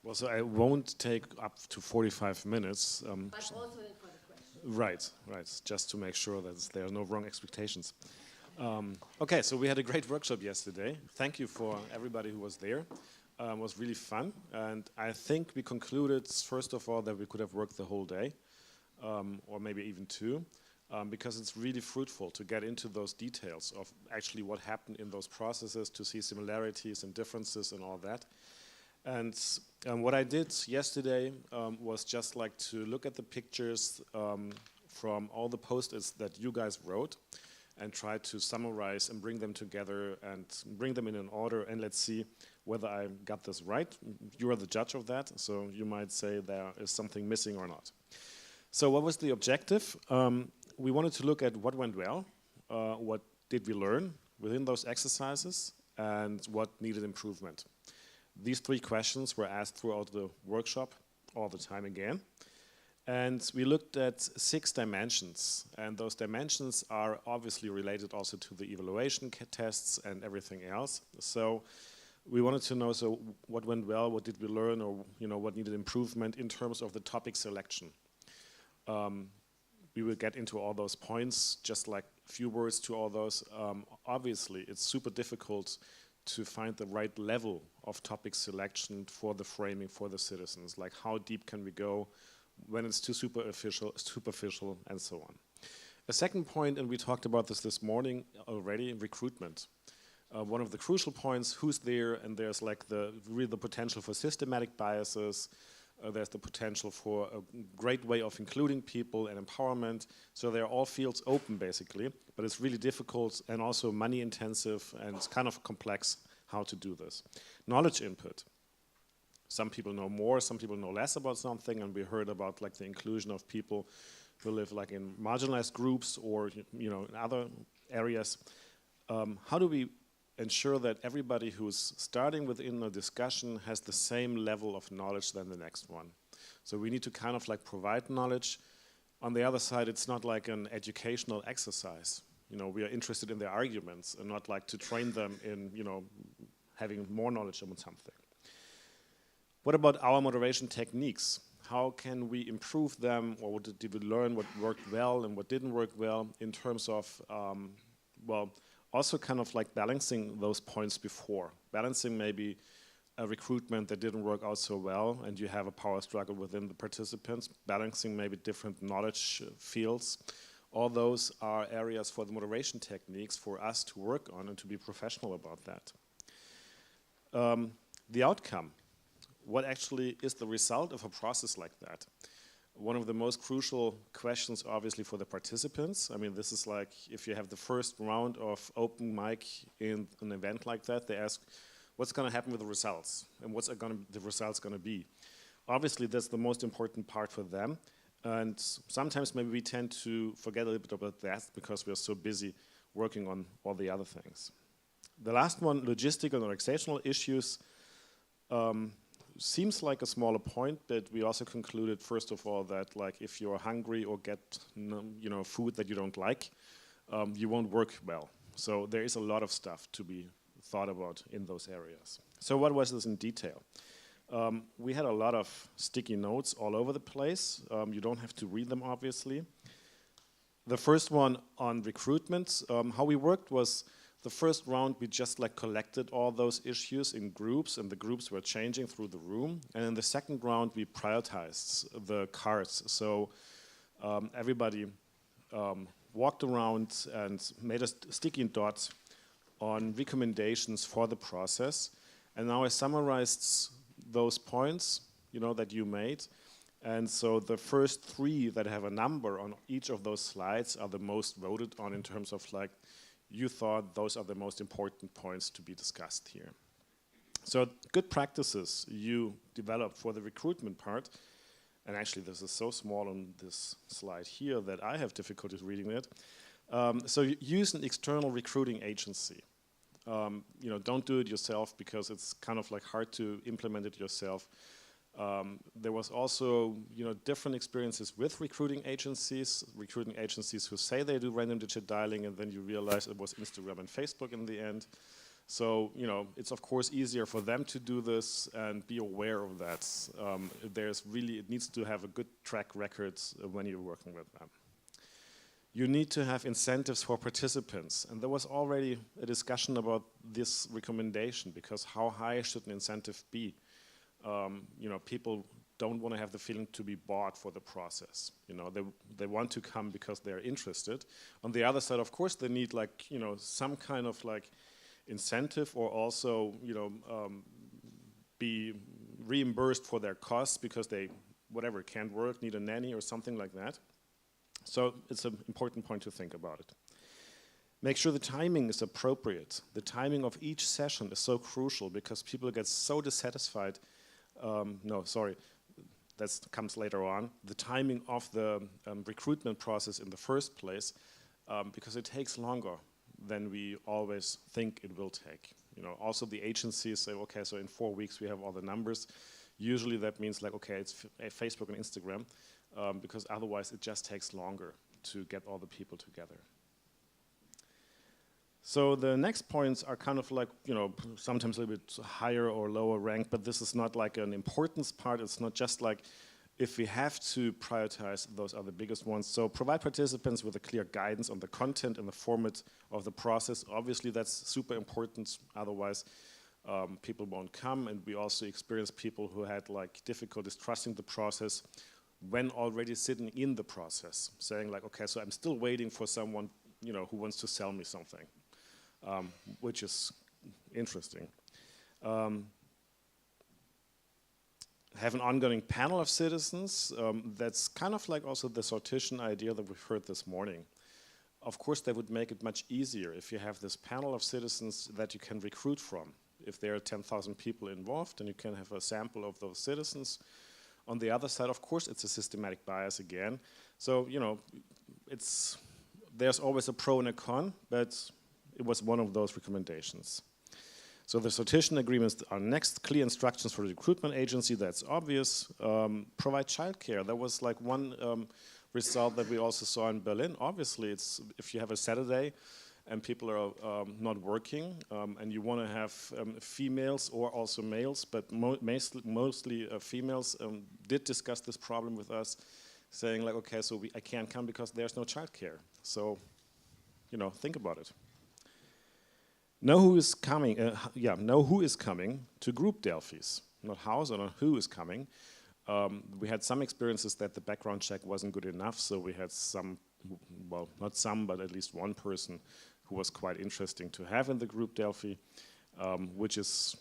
Well, so I won't take up to 45 minutes. But also for the question. Right, just to make sure that there are no wrong expectations. Okay, so we had a great workshop yesterday. Thank you for everybody who was there. It was really fun, and I think we concluded, first of all, that we could have worked the whole day, or maybe even 2, because it's really fruitful to get into those details of actually what happened in those processes, to see similarities and differences and all that. And what I did yesterday was just like to look at the pictures from all the post-its that you guys wrote and try to summarize and bring them together and bring them in an order, and let's see whether I got this right. You are the judge of that, so you might say there is something missing or not. So what was the objective? We wanted to look at what went well, what did we learn within those exercises, and what needed improvement. These 3 questions were asked throughout the workshop all the time again. And we looked at 6 dimensions, and those dimensions are obviously related also to the evaluation tests and everything else. So We wanted to know, so what went well, what did we learn, or what needed improvement in terms of the topic selection. We will get into all those points, just like a few words to all those. Obviously, it's super difficult to find the right level of topic selection for the framing for the citizens. Like, how deep can we go when it's too superficial, and so on. A second point, and we talked about this morning already, recruitment. One of the crucial points, who's there, and there's like really the potential for systematic biases. There's the potential for a great way of including people and empowerment. So they're all fields open, basically, but it's really difficult and also money intensive, and it's kind of complex how to do this. Knowledge input. Some people know more, some people know less about something, and we heard about like the inclusion of people who live like in marginalized groups or in other areas. How do we ensure that everybody who's starting within a discussion has the same level of knowledge than the next one? So we need to kind of like provide knowledge. On the other side, it's not like an educational exercise. We are interested in their arguments and not like to train them in, having more knowledge about something. What about our moderation techniques? How can we improve them, or what did we learn, what worked well and what didn't work well in terms of, also kind of like balancing those points before. Balancing maybe a recruitment that didn't work out so well and you have a power struggle within the participants. Balancing maybe different knowledge fields. All those are areas for the moderation techniques for us to work on and to be professional about that. The outcome. What actually is the result of a process like that? One of the most crucial questions, obviously, for the participants. I mean, this is like if you have the first round of open mic in an event like that, they ask, what's going to happen with the results? And what's the results going to be? Obviously, that's the most important part for them. And sometimes maybe we tend to forget a little bit about that because we are so busy working on all the other things. The last one, logistical and organizational issues. Seems like a smaller point, but we also concluded, first of all, that like if you're hungry or get food that you don't like, you won't work well. So there is a lot of stuff to be thought about in those areas. So what was this in detail? We had a lot of sticky notes all over the place. You don't have to read them, obviously. The first one on recruitment, how we worked was the first round, we just like collected all those issues in groups, and the groups were changing through the room. And in the second round, we prioritized the cards. So everybody walked around and made a sticky dot on recommendations for the process. And now I summarized those points, that you made. And so the first three that have a number on each of those slides are the most voted on in terms of like, you thought those are the most important points to be discussed here. So good practices you developed for the recruitment part, and actually this is so small on this slide here that I have difficulties reading it. So use an external recruiting agency. Don't do it yourself because it's kind of like hard to implement it yourself. There was also, different experiences with recruiting agencies who say they do random digit dialing, and then you realize it was Instagram and Facebook in the end. So, it's of course easier for them to do this, and be aware of that. It needs to have a good track record when you're working with them. You need to have incentives for participants, and there was already a discussion about this recommendation, because how high should an incentive be? People don't want to have the feeling to be bought for the process. They want to come because they're interested. On the other side, of course, they need like, some kind of like incentive, or also, be reimbursed for their costs because they, can't work, need a nanny or something like that. So it's an important point to think about it. Make sure the timing is appropriate. The timing of each session is so crucial because people get so dissatisfied. That comes later on. The timing of the recruitment process in the first place, because it takes longer than we always think it will take. Also the agencies say, okay, so in 4 weeks we have all the numbers. Usually that means like, okay, it's Facebook and Instagram, because otherwise it just takes longer to get all the people together. So the next points are kind of like, you know, sometimes a little bit higher or lower rank, but this is not like an importance part. It's not just like if we have to prioritize, those are the biggest ones. So provide participants with a clear guidance on the content and the format of the process. Obviously, that's super important. Otherwise, people won't come. And we also experienced people who had like difficulties trusting the process when already sitting in the process, saying like, okay, so I'm still waiting for someone, you know, who wants to sell me something, which is interesting. Have an ongoing panel of citizens. That's kind of like also the sortition idea that we've heard this morning. Of course, that would make it much easier if you have this panel of citizens that you can recruit from. If there are 10,000 people involved, then you can have a sample of those citizens. On the other side, of course, it's a systematic bias again. So, you know, there's always a pro and a con, but it was one of those recommendations. So the sortition agreements are next. Clear instructions for the recruitment agency, that's obvious. Provide childcare. That was like one result that we also saw in Berlin. Obviously, it's if you have a Saturday and people are not working and you want to have females or also males, but mostly females did discuss this problem with us, saying like, okay, so I can't come because there's no childcare. So, you know, think about it. Know who is coming. Know who is coming to group Delphis, not how, or not who is coming. We had some experiences that the background check wasn't good enough, so we had some, well, not some, but at least one person who was quite interesting to have in the group Delphi, which is,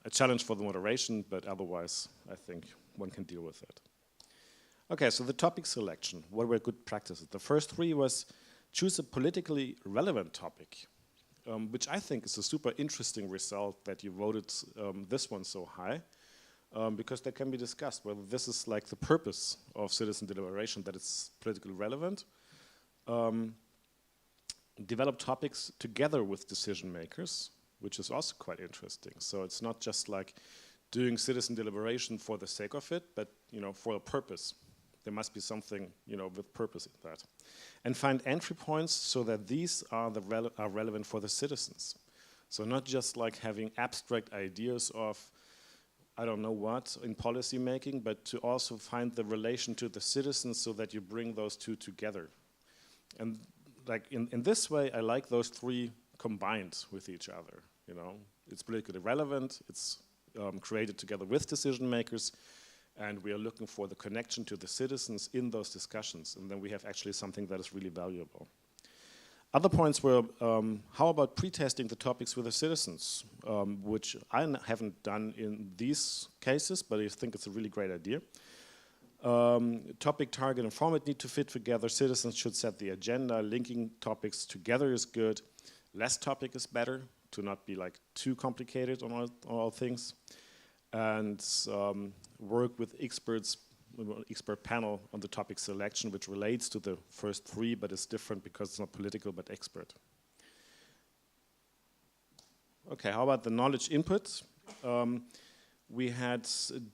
a challenge for the moderation, but otherwise, I think one can deal with it. Okay, so the topic selection. What were good practices? The first three was choose a politically relevant topic. Which I think is a super interesting result that you voted this one so high, because that can be discussed whether this is like the purpose of citizen deliberation, that it's politically relevant. Develop topics together with decision makers, which is also quite interesting. So it's not just like doing citizen deliberation for the sake of it, but you know, for a purpose. There must be something, you know, with purpose in that. And find entry points so that these are relevant for the citizens. So not just like having abstract ideas of, I don't know what, in policy making, but to also find the relation to the citizens so that you bring those two together. And like in this way, I like those three combined with each other, you know. It's politically relevant, it's created together with decision makers, and we are looking for the connection to the citizens in those discussions, and then we have actually something that is really valuable. Other points were, how about pre-testing the topics with the citizens, which I haven't done in these cases, but I think it's a really great idea. Topic, target, and format need to fit together. Citizens should set the agenda. Linking topics together is good. Less topic is better, to not be like too complicated on all things. And work with experts, expert panel on the topic selection, which relates to the first three, but is different because it's not political, but expert. Okay, how about the knowledge input? We had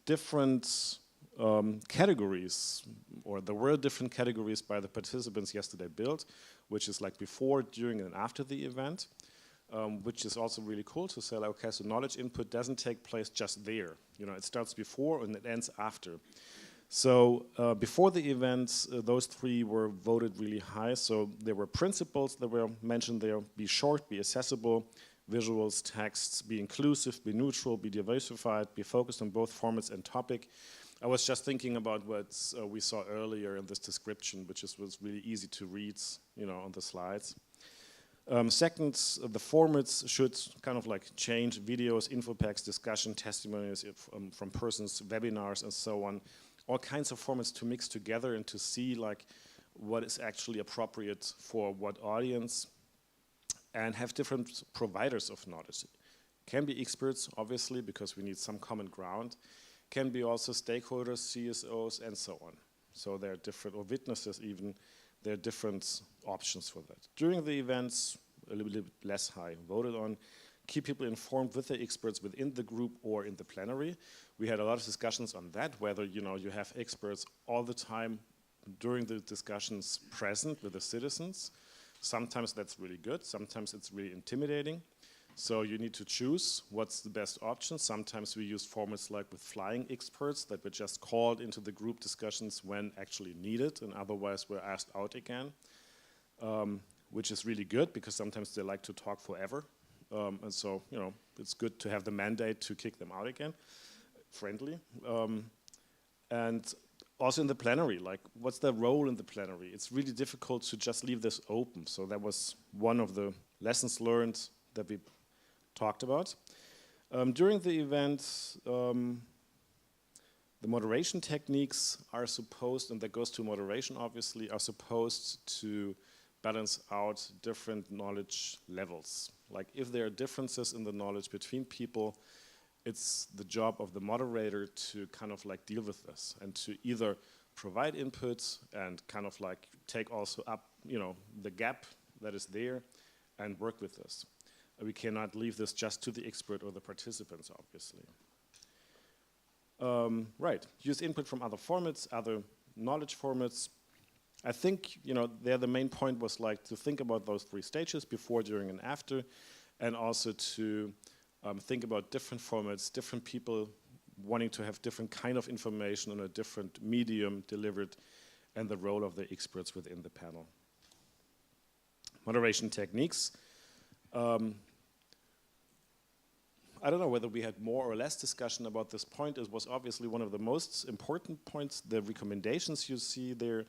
different categories, or there were different categories by the participants yesterday built, which is like before, during, and after the event. Which is also really cool to say, like, okay, so knowledge input doesn't take place just there. You know, it starts before and it ends after. So before the events, those three were voted really high. So there were principles that were mentioned there: be short, be accessible, visuals, texts, be inclusive, be neutral, be diversified, be focused on both formats and topic. I was just thinking about what we saw earlier in this description, which was really easy to read, you know, on the slides. Second, the formats should kind of like change: videos, info packs, discussion, testimonies from persons, webinars, and so on. All kinds of formats to mix together and to see like what is actually appropriate for what audience, and have different providers of knowledge. Can be experts, obviously, because we need some common ground. Can be also stakeholders, CSOs, and so on. So there are different, or witnesses even. There are different options for that. During the events, a little bit less high voted on. Keep people informed with the experts within the group or in the plenary. We had a lot of discussions on that, whether you have experts all the time during the discussions present with the citizens. Sometimes that's really good, sometimes it's really intimidating. So you need to choose what's the best option. Sometimes we use formats like with flying experts that were just called into the group discussions when actually needed, and otherwise we're asked out again, which is really good because sometimes they like to talk forever. And so, you know, it's good to have the mandate to kick them out again, friendly. And also in the plenary, like what's their role in the plenary? It's really difficult to just leave this open. So that was one of the lessons learned that we talked about. During the event, the moderation techniques are supposed, and that goes to moderation obviously, are supposed to balance out different knowledge levels. Like if there are differences in the knowledge between people, it's the job of the moderator to kind of like deal with this and to either provide input and kind of like take also up, you know, the gap that is there and work with this. We cannot leave this just to the expert or the participants, obviously. Right, use input from other formats, other knowledge formats. I think, you know, there the main point was like to think about those three stages, before, during, and after, and also to think about different formats, different people wanting to have different kind of information on a different medium delivered, and the role of the experts within the panel. Moderation techniques. I don't know whether we had more or less discussion about this point. It was obviously one of the most important points. The recommendations you see there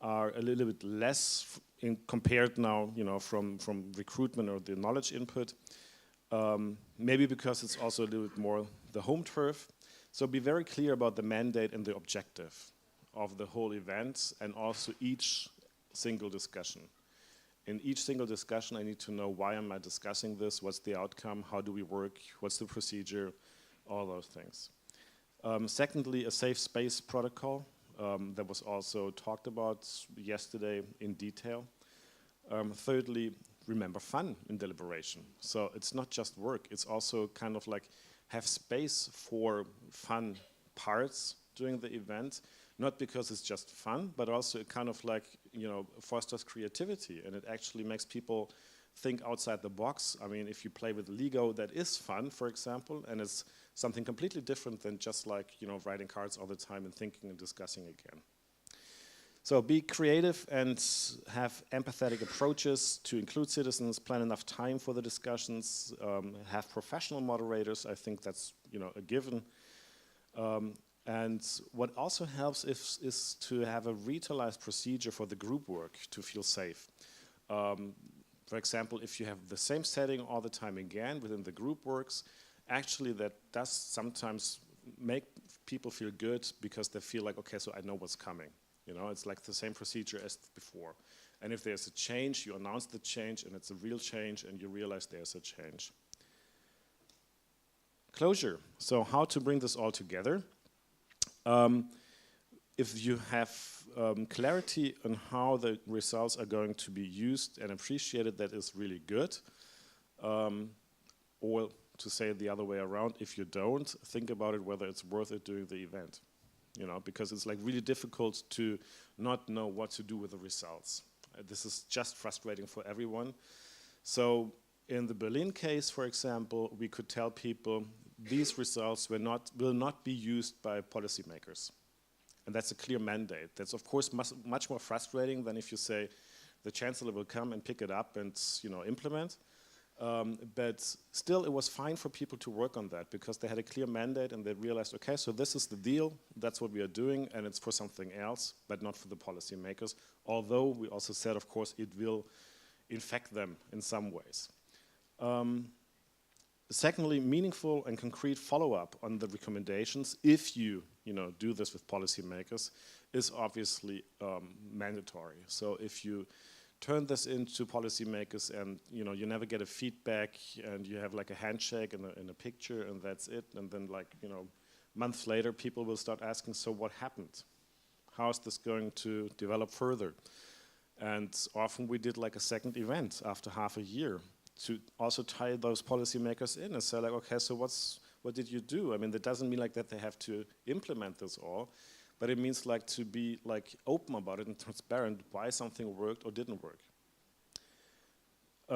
are a little bit less compared now, you know, from recruitment or the knowledge input. Maybe because it's also a little bit more the home turf. So be very clear about the mandate and the objective of the whole event and also each single discussion. In each single discussion, I need to know, why am I discussing this? What's the outcome? How do we work? What's the procedure? All those things. Secondly, a safe space protocol that was also talked about yesterday in detail. Thirdly, remember fun in deliberation. So it's not just work, it's also kind of like have space for fun parts during the event. Not because it's just fun, but also it kind of like, you know, fosters creativity, and it actually makes people think outside the box. I mean, if you play with Lego, that is fun, for example, and it's something completely different than just like, you know, writing cards all the time and thinking and discussing again. So be creative and have empathetic approaches to include citizens, plan enough time for the discussions, have professional moderators. I think that's, you know, a given. And what also helps is to have a ritualized procedure for the group work to feel safe. For example, if you have the same setting all the time again within the group works, actually that does sometimes make people feel good because they feel like, okay, so I know what's coming. You know, it's like the same procedure as before. And if there's a change, you announce the change and it's a real change and you realize there's a change. Closure. So how to bring this all together? If you have clarity on how the results are going to be used and appreciated, that is really good. Or to say it the other way around, if you don't, think about it whether it's worth it during the event. You know, because it's like really difficult to not know what to do with the results. This is just frustrating for everyone. So in the Berlin case, for example, we could tell people these results will not be used by policymakers. And that's a clear mandate. That's of course much more frustrating than if you say the chancellor will come and pick it up and, you know, implement. But still, it was fine for people to work on that because they had a clear mandate and they realized, okay, so this is the deal, that's what we are doing, and it's for something else, but not for the policymakers. Although we also said, of course, it will infect them in some ways. Secondly, meaningful and concrete follow-up on the recommendations, if you do this with policymakers, is obviously mandatory. So if you turn this into policymakers and you never get a feedback and you have like a handshake and a picture and that's it, and then months later people will start asking, so what happened? How is this going to develop further? And often we did like a second event after half a year to also tie those policymakers in and say like, okay, so what did you do? I mean, that doesn't mean like that they have to implement this all, but it means like to be like open about it and transparent why something worked or didn't work.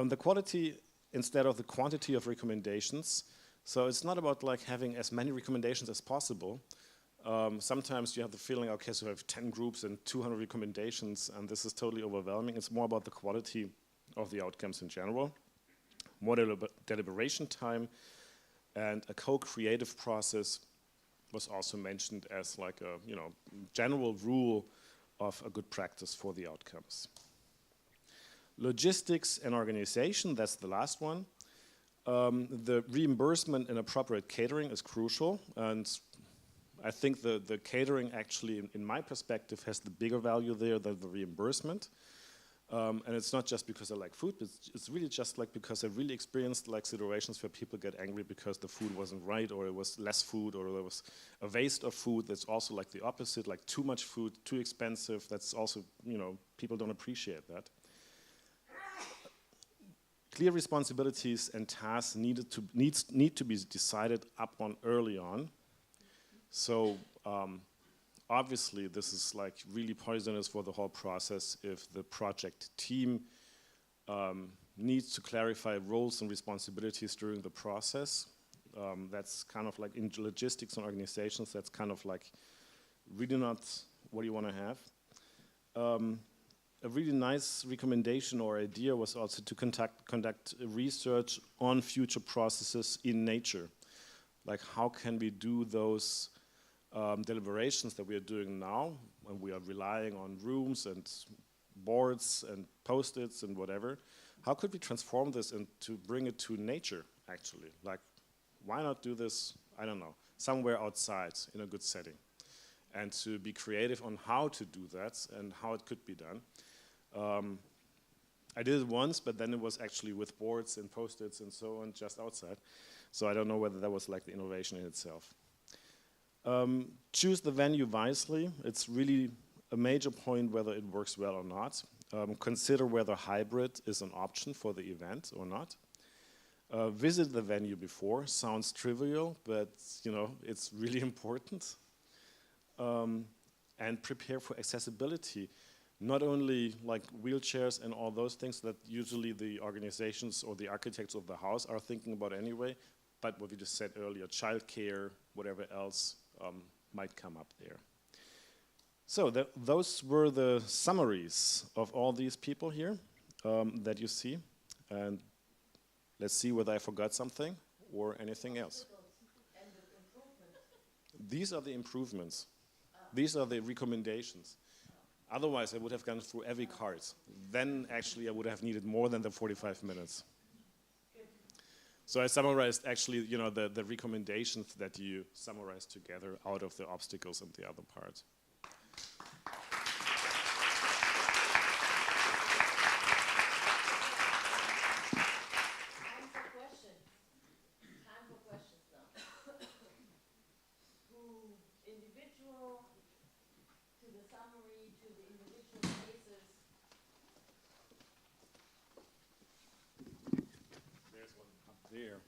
The quality instead of the quantity of recommendations. So it's not about like having as many recommendations as possible. Sometimes you have the feeling, okay, so I have 10 groups and 200 recommendations, and this is totally overwhelming. It's more about the quality of the outcomes in general, more deliberation time, and a co-creative process was also mentioned as like a general rule of a good practice for the outcomes. Logistics and organization, that's the last one. The reimbursement and appropriate catering is crucial, and I think the catering actually, in my perspective, has the bigger value there than the reimbursement. And it's not just because I like food, but it's really just like because I really experienced like situations where people get angry because the food wasn't right, or it was less food, or there was a waste of food. That's also like the opposite, like too much food, too expensive. That's also, people don't appreciate that. Clear responsibilities and tasks need to be decided upon early on. So obviously this is like really poisonous for the whole process if the project team needs to clarify roles and responsibilities during the process. That's kind of like in logistics and organizations, that's kind of like really not what you want to have. A really nice recommendation or idea was also to conduct research on future processes in nature. Like how can we do those deliberations that we are doing now, when we are relying on rooms and boards and post-its and whatever, how could we transform this and to bring it to nature, actually? Like, why not do this, I don't know, somewhere outside in a good setting? And to be creative on how to do that and how it could be done. I did it once, but then it was actually with boards and post-its and so on, just outside. So I don't know whether that was like the innovation in itself. Choose the venue wisely. It's really a major point whether it works well or not. Consider whether hybrid is an option for the event or not. Visit the venue before. Sounds trivial, but it's really important. And prepare for accessibility. Not only like wheelchairs and all those things that usually the organizations or the architects of the house are thinking about anyway, but what we just said earlier, childcare, whatever else might come up there. So those were the summaries of all these people here that you see. And let's see whether I forgot something or anything else. These are the improvements. These are the recommendations. Otherwise, I would have gone through every card. Then, actually, I would have needed more than the 45 minutes. So I summarized, actually, the recommendations that you summarized together out of the obstacles and the other part. There.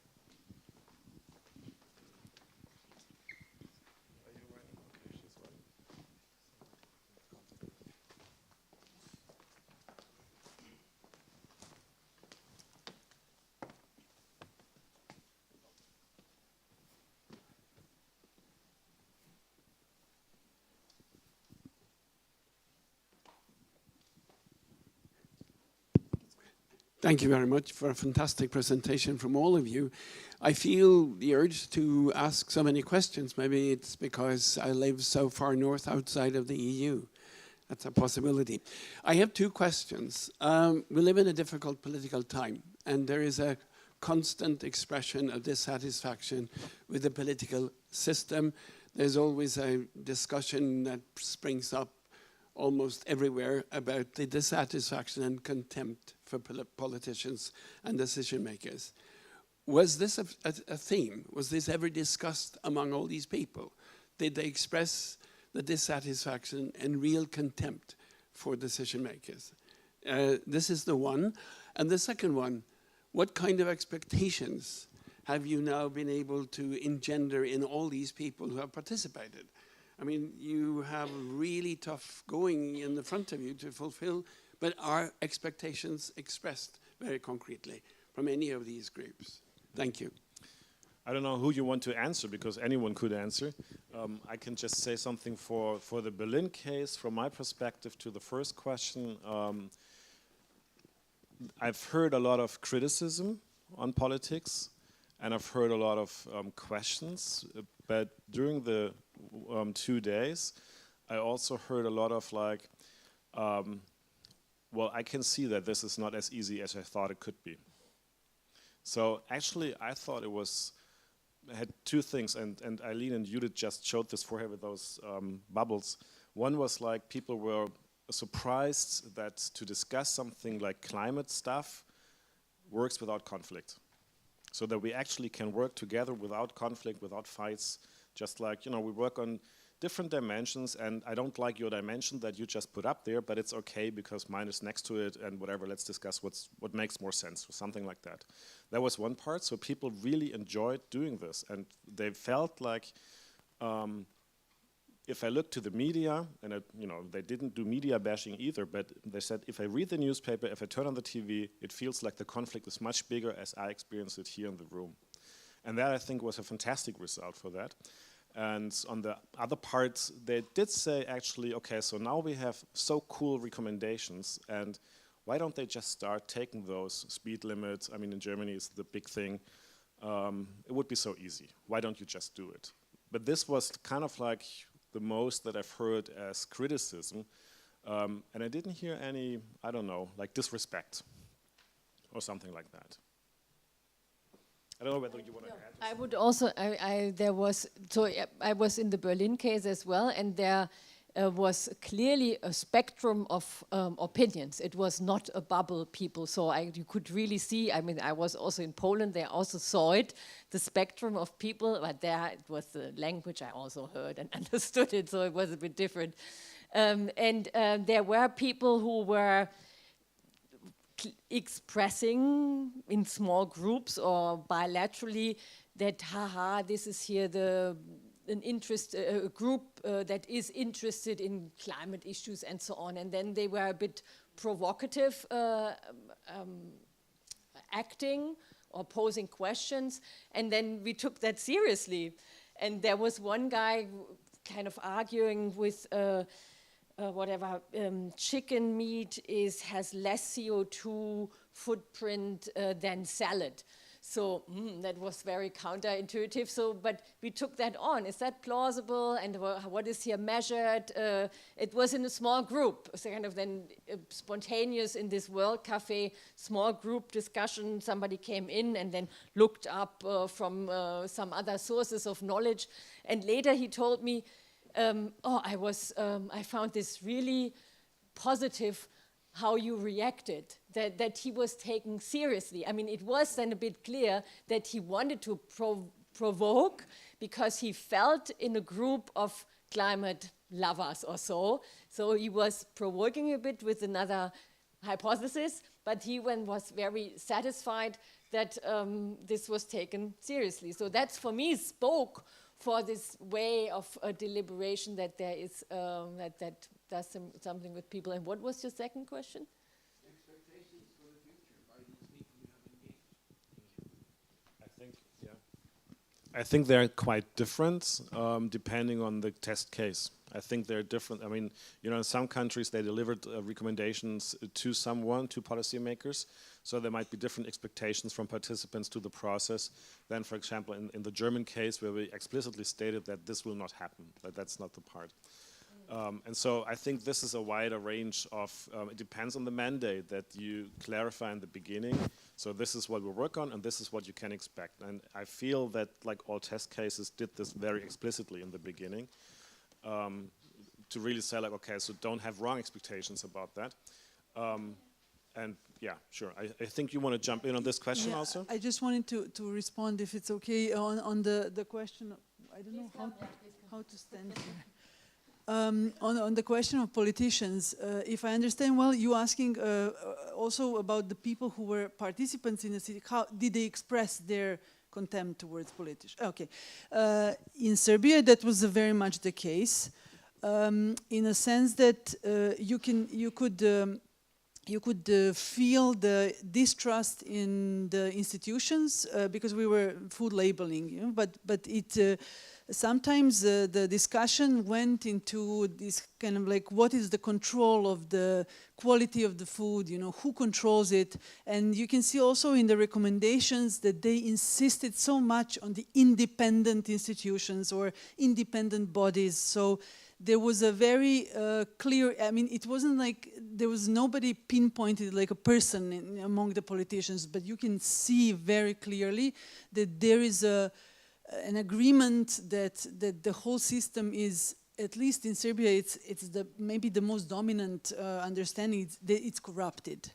Thank you very much for a fantastic presentation from all of you. I feel the urge to ask so many questions. Maybe it's because I live so far north outside of the EU. That's a possibility. I have two questions. We live in a difficult political time, and there is a constant expression of dissatisfaction with the political system. There's always a discussion that springs up almost everywhere about the dissatisfaction and contempt for politicians and decision makers. Was this a theme? Was this ever discussed among all these people? Did they express the dissatisfaction and real contempt for decision makers? This is the one. And the second one, what kind of expectations have you now been able to engender in all these people who have participated? I mean, you have really tough going in the front of you to fulfill, but are expectations expressed very concretely from any of these groups? Thank you. I don't know who you want to answer, because anyone could answer. I can just say something for the Berlin case. From my perspective, to the first question, I've heard a lot of criticism on politics, and I've heard a lot of questions, but during the 2 days, I also heard a lot of like, well, I can see that this is not as easy as I thought it could be. So actually, I thought it had two things, and Eileen and Judith just showed this for her with those bubbles. One was like people were surprised that to discuss something like climate stuff works without conflict. So that we actually can work together without conflict, without fights, just like, you know, we work on different dimensions, and I don't like your dimension that you just put up there, but it's okay because mine is next to it, and whatever, let's discuss what makes more sense, or something like that. That was one part, so people really enjoyed doing this, and they felt like, if I look to the media, and you know, they didn't do media bashing either, but they said, if I read the newspaper, if I turn on the TV, it feels like the conflict is much bigger as I experience it here in the room. And that, I think, was a fantastic result for that. And on the other parts, they did say, actually, okay, so now we have so cool recommendations, and why don't they just start taking those speed limits? I mean, in Germany, it's the big thing. It would be so easy. Why don't you just do it? But this was kind of like the most that I've heard as criticism. And I didn't hear any, I don't know, like disrespect or something like that. I don't know whether you want to add. I would also, I was in the Berlin case as well, and there was clearly a spectrum of opinions. It was not a bubble, people. So you could really see, I mean, I was also in Poland, they also saw it, the spectrum of people, but there it was the language I also heard and understood it, so it was a bit different. There were people who were expressing in small groups or bilaterally that, haha, this is here a group that is interested in climate issues and so on. And then they were a bit provocative, acting or posing questions. And then we took that seriously. And there was one guy kind of arguing with chicken meat has less CO2 footprint than salad. So that was very counterintuitive. So, but we took that on. Is that plausible? And what is here measured? It was in a small group, so kind of then spontaneous in this World Cafe, small group discussion. Somebody came in and then looked up from some other sources of knowledge. And later he told me, I found this really positive how you reacted, that he was taken seriously. I mean, it was then a bit clear that he wanted to provoke because he felt in a group of climate lovers or so. So he was provoking a bit with another hypothesis, but he was very satisfied that this was taken seriously. So that's, for me, spoke for this way of deliberation that there is, that does something with people. And what was your second question? Expectations for the future by these people you have engaged. I think they're quite different depending on the test case. I think they're different. I mean, you know, in some countries they delivered recommendations to policymakers, so there might be different expectations from participants to the process than, for example, in the German case where we explicitly stated that this will not happen, that that's not the part. And so I think this is a wider range of, it depends on the mandate that you clarify in the beginning. So this is what we work on and this is what you can expect. And I feel that like all test cases did this very explicitly in the beginning to really say like, okay, so don't have wrong expectations about that. And yeah, sure. I think you want to jump in on this question also? I just wanted to respond, if it's okay, on the question. I don't know how to stand here. On the question of politicians, if I understand well, you asking also about the people who were participants in the city, how did they express their contempt towards politicians? Okay. In Serbia, that was very much the case, in a sense that you could feel the distrust in the institutions because we were food labeling, you know, but it sometimes the discussion went into this kind of like, what is the control of the quality of the food, you know, who controls it? And you can see also in the recommendations that they insisted so much on the independent institutions or independent bodies. So there was a very clear, I mean, it wasn't like there was nobody pinpointed like a person among the politicians, but you can see very clearly that there is an agreement that the whole system is, at least in Serbia, it's maybe the most dominant understanding, that it's corrupted.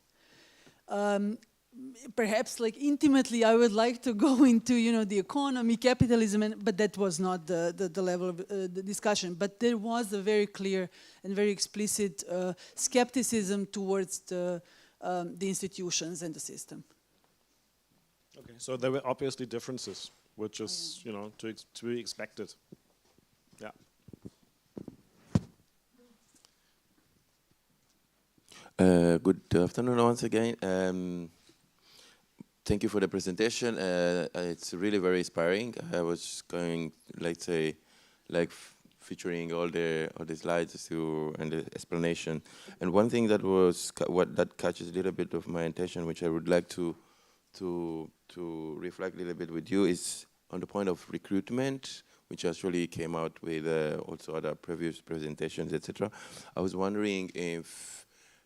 Perhaps like intimately I would like to go into, you know, the economy, capitalism, but that was not the level of the discussion. But there was a very clear and very explicit skepticism towards the institutions and the system. Okay, so there were obviously differences, which is, you know, to be expected. Yeah. Good afternoon once again. Thank you for the presentation. It's really very inspiring. I was going, let's say, like featuring all the slides and the explanation. And one thing that was that catches a little bit of my attention, which I would like to reflect a little bit with you, is on the point of recruitment, which actually came out with also other previous presentations, etc. I was wondering if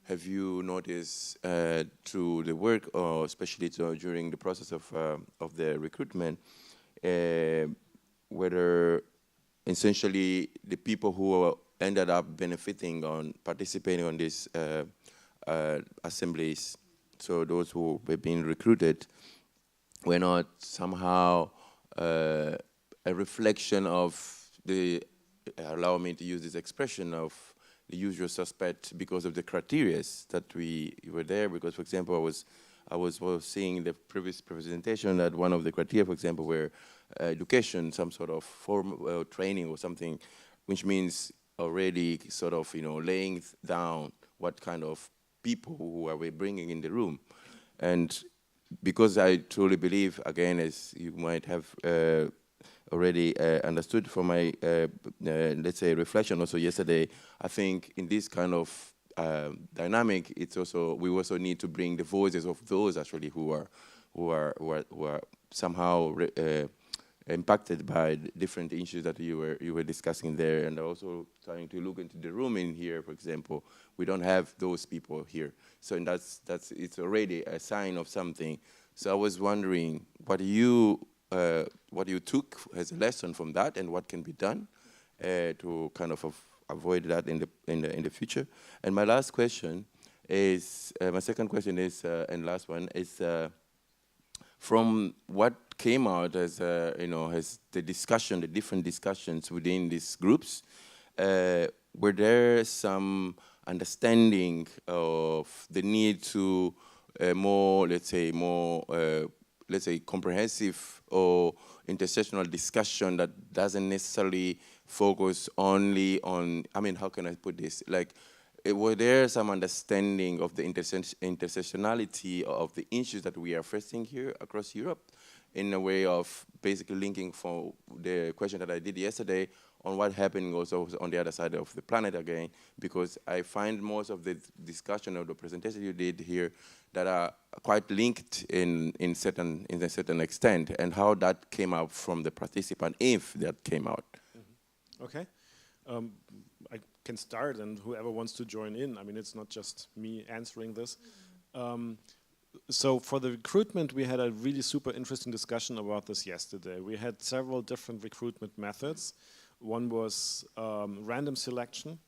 have you noticed through the work, or especially during the process of the recruitment, whether essentially the people who ended up benefiting on participating on these assemblies, so those who were being recruited, were not somehow a reflection of the, allow me to use this expression, of the usual suspect because of the criteria that we were there. Because, for example, I was seeing in the previous presentation that one of the criteria, for example, were education, some sort of formal training or something, which means already sort of, you know, laying down what kind of people who are we bringing in the room. And because I truly believe, again, as you might have already understood from my, let's say, reflection also yesterday, I think in this kind of dynamic, it's also, we also need to bring the voices of those actually who are somehow impacted by different issues that you were discussing there, and also trying to look into the room in here, for example. We don't have those people here, so and that's it's already a sign of something. So I was wondering what you took as a lesson from that, and what can be done to kind of avoid that in the future. And my last question is, my second question is, and last one is, from what came out as you know, as the discussion, the different discussions within these groups, were there some understanding of the need to more, let's say, comprehensive or intersectional discussion that doesn't necessarily focus only on, I mean, how can I put this? Like, were there some understanding of the intersectionality of the issues that we are facing here across Europe, in a way of basically linking for the question that I did yesterday on what happened also on the other side of the planet again, because I find most of the discussion of the presentation you did here that are quite linked in a certain extent, and how that came out from the participant, if that came out. Mm-hmm. Okay. I can start, and whoever wants to join in. I mean, it's not just me answering this. So for the recruitment, we had a really super interesting discussion about this yesterday. We had several different recruitment methods. One was random selection.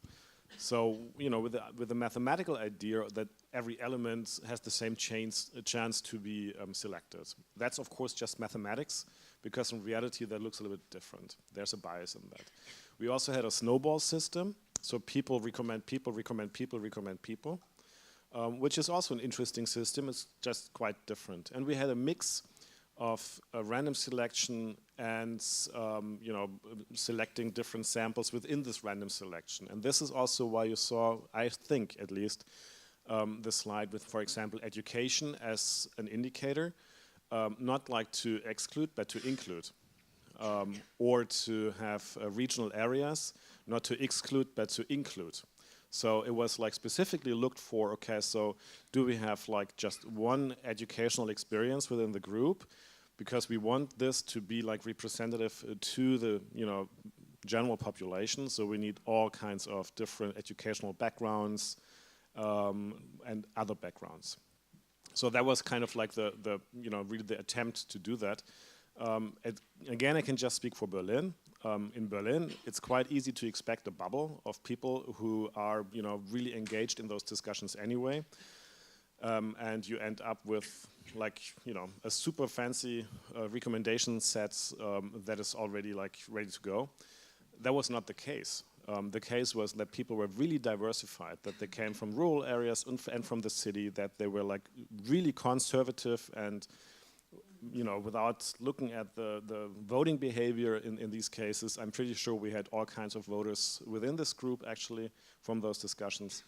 So, you know, with the mathematical idea that every element has the same chance to be selected. That's, of course, just mathematics, because in reality, that looks a little bit different. There's a bias in that. We also had a snowball system. So people recommend people, recommend people, recommend people, which is also an interesting system. It's just quite different. And we had a mix of a random selection and you know, selecting different samples within this random selection. And this is also why you saw, I think at least, the slide with, for example, education as an indicator, not like to exclude, but to include. Or to have regional areas, not to exclude, but to include. So it was like specifically looked for, okay, so do we have like just one educational experience within the group? Because we want this to be like representative to the, general population. So we need all kinds of different educational backgrounds and other backgrounds. So that was kind of like the really the attempt to do that. Again, I can just speak for Berlin. In Berlin, it's quite easy to expect a bubble of people who are, really engaged in those discussions anyway. And you end up with, like, a super fancy recommendation set that is already like ready to go. That was not the case. The case was that people were really diversified, that they came from rural areas and from the city, that they were like really conservative and without looking at the voting behavior in these cases, I'm pretty sure we had all kinds of voters within this group actually from those discussions.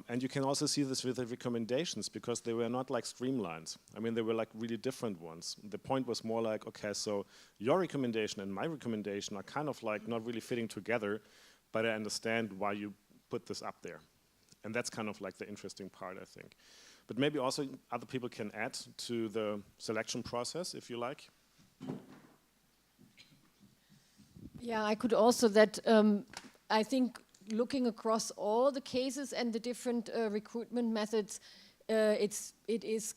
And you can also see this with the recommendations because they were not like streamlined. I mean, they were like really different ones. The point was more like, okay, so your recommendation and my recommendation are kind of like not really fitting together, but I understand why you put this up there. And that's kind of like the interesting part, I think. But maybe also other people can add to the selection process, if you like. Yeah, I could also that I think looking across all the cases and the different recruitment methods, it is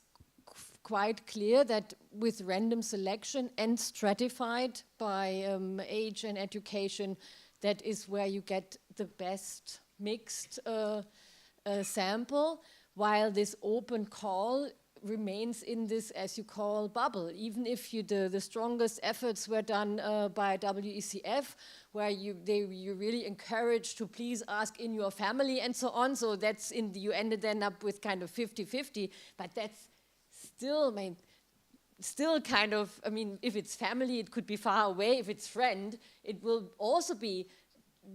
quite clear that with random selection and stratified by age and education, that is where you get the best mixed sample, while this open call remains in this, as you call, bubble. Even if the strongest efforts were done by WECF, where you really encourage to please ask in your family and so on. So that's you ended then up with kind of 50-50, but that's still, still kind of, if it's family, it could be far away. If it's friend, it will also be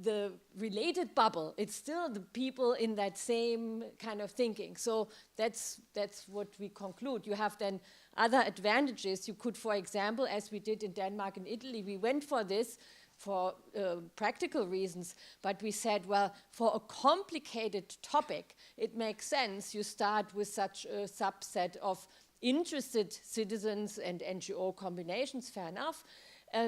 the related bubble. It's still the people in that same kind of thinking. So that's what we conclude. You have then other advantages. You could, for example, as we did in Denmark and Italy, we went for this for practical reasons, but we said, well, for a complicated topic, it makes sense you start with such a subset of interested citizens and NGO combinations, fair enough.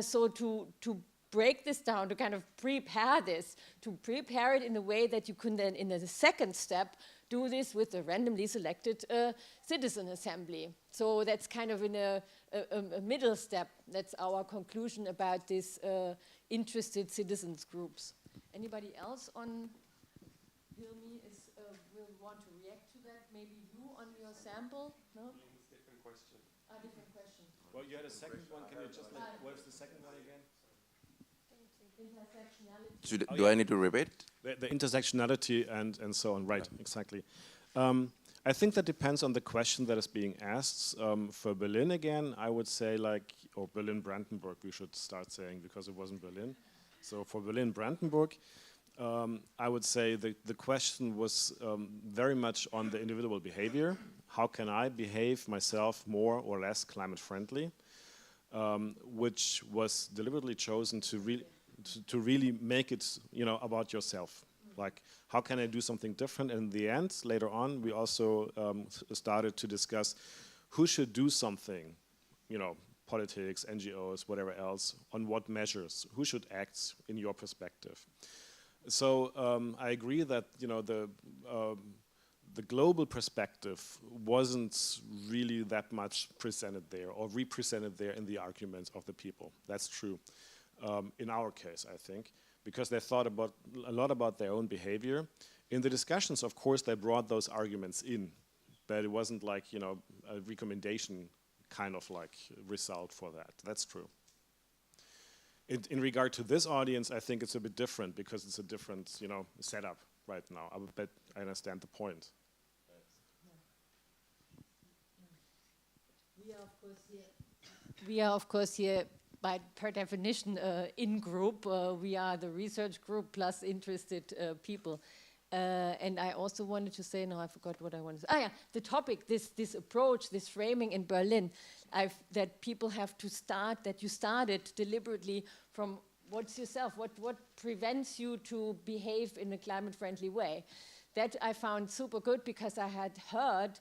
So to break this down, to kind of prepare this, to prepare it in a way that you can then, in the second step, do this with a randomly selected citizen assembly. So that's kind of in a middle step. That's our conclusion about these interested citizens groups. Anybody else on Hilmi will want to react to that? Maybe you on your sample? No? Different question. Different question. Well, you had a second one. Can you just like, what is the second one again? Intersectionality. Do I need to repeat? The intersectionality and so on, right, exactly. I think that depends on the question that is being asked. For Berlin again, I would say like, or Berlin-Brandenburg we should start saying because it wasn't Berlin. So for Berlin-Brandenburg, I would say the question was very much on the individual behavior. How can I behave myself more or less climate friendly? Which was deliberately chosen to really make it, about yourself. Like, how can I do something different? And in the end, later on, we also started to discuss who should do something, politics, NGOs, whatever else, on what measures, who should act in your perspective. So I agree that, the global perspective wasn't really that much presented there or represented there in the arguments of the people. That's true. In our case, I think, because they thought a lot about their own behavior. In the discussions, of course, they brought those arguments in, but it wasn't like, a recommendation kind of like result for that. That's true. In regard to this audience, I think it's a bit different because it's a different, setup right now. But I understand the point. We are, of course, here per definition in group. We are the research group plus interested people. And I also wanted to say, no, I forgot what I wanted to say. The topic, this approach, this framing in Berlin, that people have to start, that you started deliberately from what's yourself, what prevents you to behave in a climate-friendly way. That I found super good because I had heard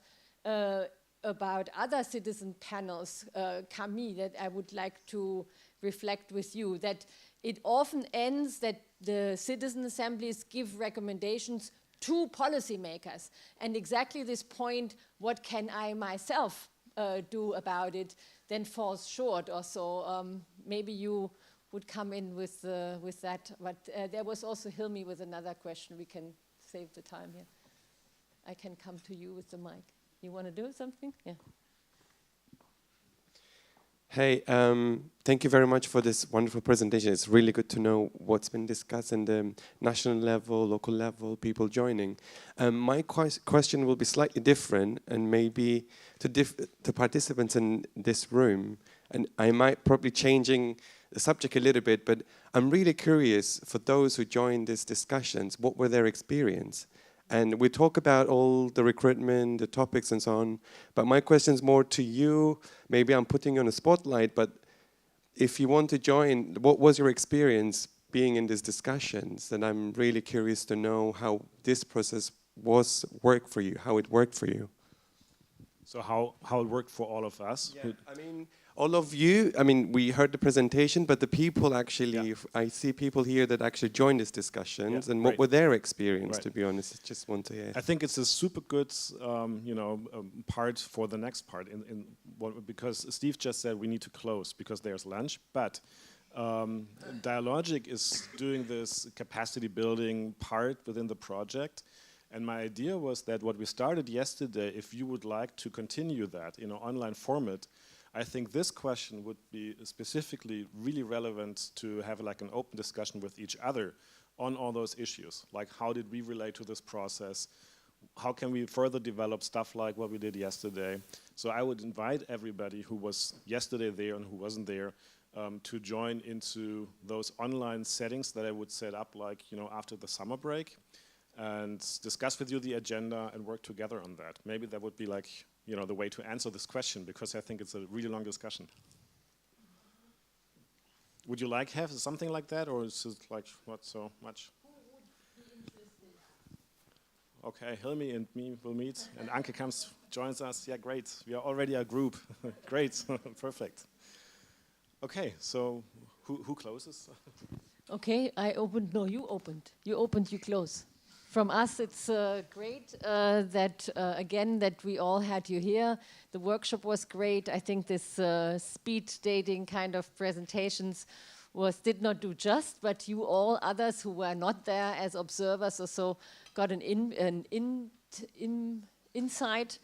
about other citizen panels, Camille, that I would like to reflect with you, that it often ends that the citizen assemblies give recommendations to policymakers. And exactly this point, what can I myself do about it, then falls short or so. Maybe you would come in with that. But there was also Hilmi with another question. We can save the time here. I can come to you with the mic. You want to do something? Yeah. Hey, thank you very much for this wonderful presentation. It's really good to know what's been discussed in the national level, local level, people joining. My question will be slightly different and maybe to participants in this room. And I might probably changing the subject a little bit, but I'm really curious for those who joined these discussions, what were their experience? And we talk about all the recruitment, the topics and so on, but my question is more to you. Maybe I'm putting you on a spotlight, but if you want to join, what was your experience being in these discussions? And I'm really curious to know how this process worked for you, how it worked for you. So how it worked for all of us? Yeah, I mean, all of you, I mean, we heard the presentation, but the people actually, I see people here that actually joined these discussions, and what were their experience, to be honest? I just want to hear. I think it's a super good, part for the next part, because Steve just said we need to close because there's lunch, but Dialogic is doing this capacity building part within the project. And my idea was that what we started yesterday, if you would like to continue that in an online format, I think this question would be specifically really relevant to have like an open discussion with each other on all those issues. Like, how did we relate to this process? How can we further develop stuff like what we did yesterday? So I would invite everybody who was yesterday there and who wasn't there to join into those online settings that I would set up like, after the summer break, and discuss with you the agenda and work together on that. Maybe that would be like, the way to answer this question, because I think it's a really long discussion. Would you like have something like that, or is it like not so much? Okay, Hilmi and me will meet, and Anke joins us. Yeah, great. We are already a group. Great, perfect. Okay, so who closes? Okay, I opened. No, you opened. You opened. You close. From us, it's great that, again, that we all had you here. The workshop was great. I think this speed dating kind of presentations did not do just, but you all others who were not there as observers also got an insight,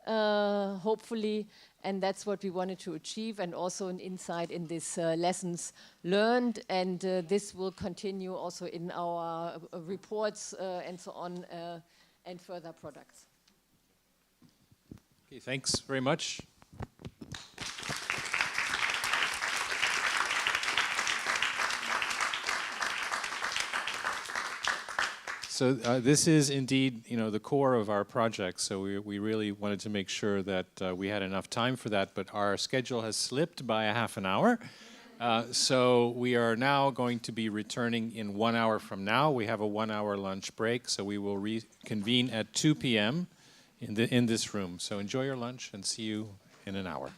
hopefully, and that's what we wanted to achieve, and also an insight in these lessons learned, and this will continue also in our reports and so on, and further products. Okay, thanks very much. So this is indeed, the core of our project. So we really wanted to make sure that we had enough time for that, but our schedule has slipped by a half an hour. So we are now going to be returning in 1 hour from now. We have a 1 hour lunch break, so we will reconvene at 2 p.m. in this room. So enjoy your lunch and see you in an hour.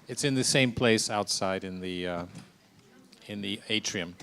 It's in the same place outside in the atrium.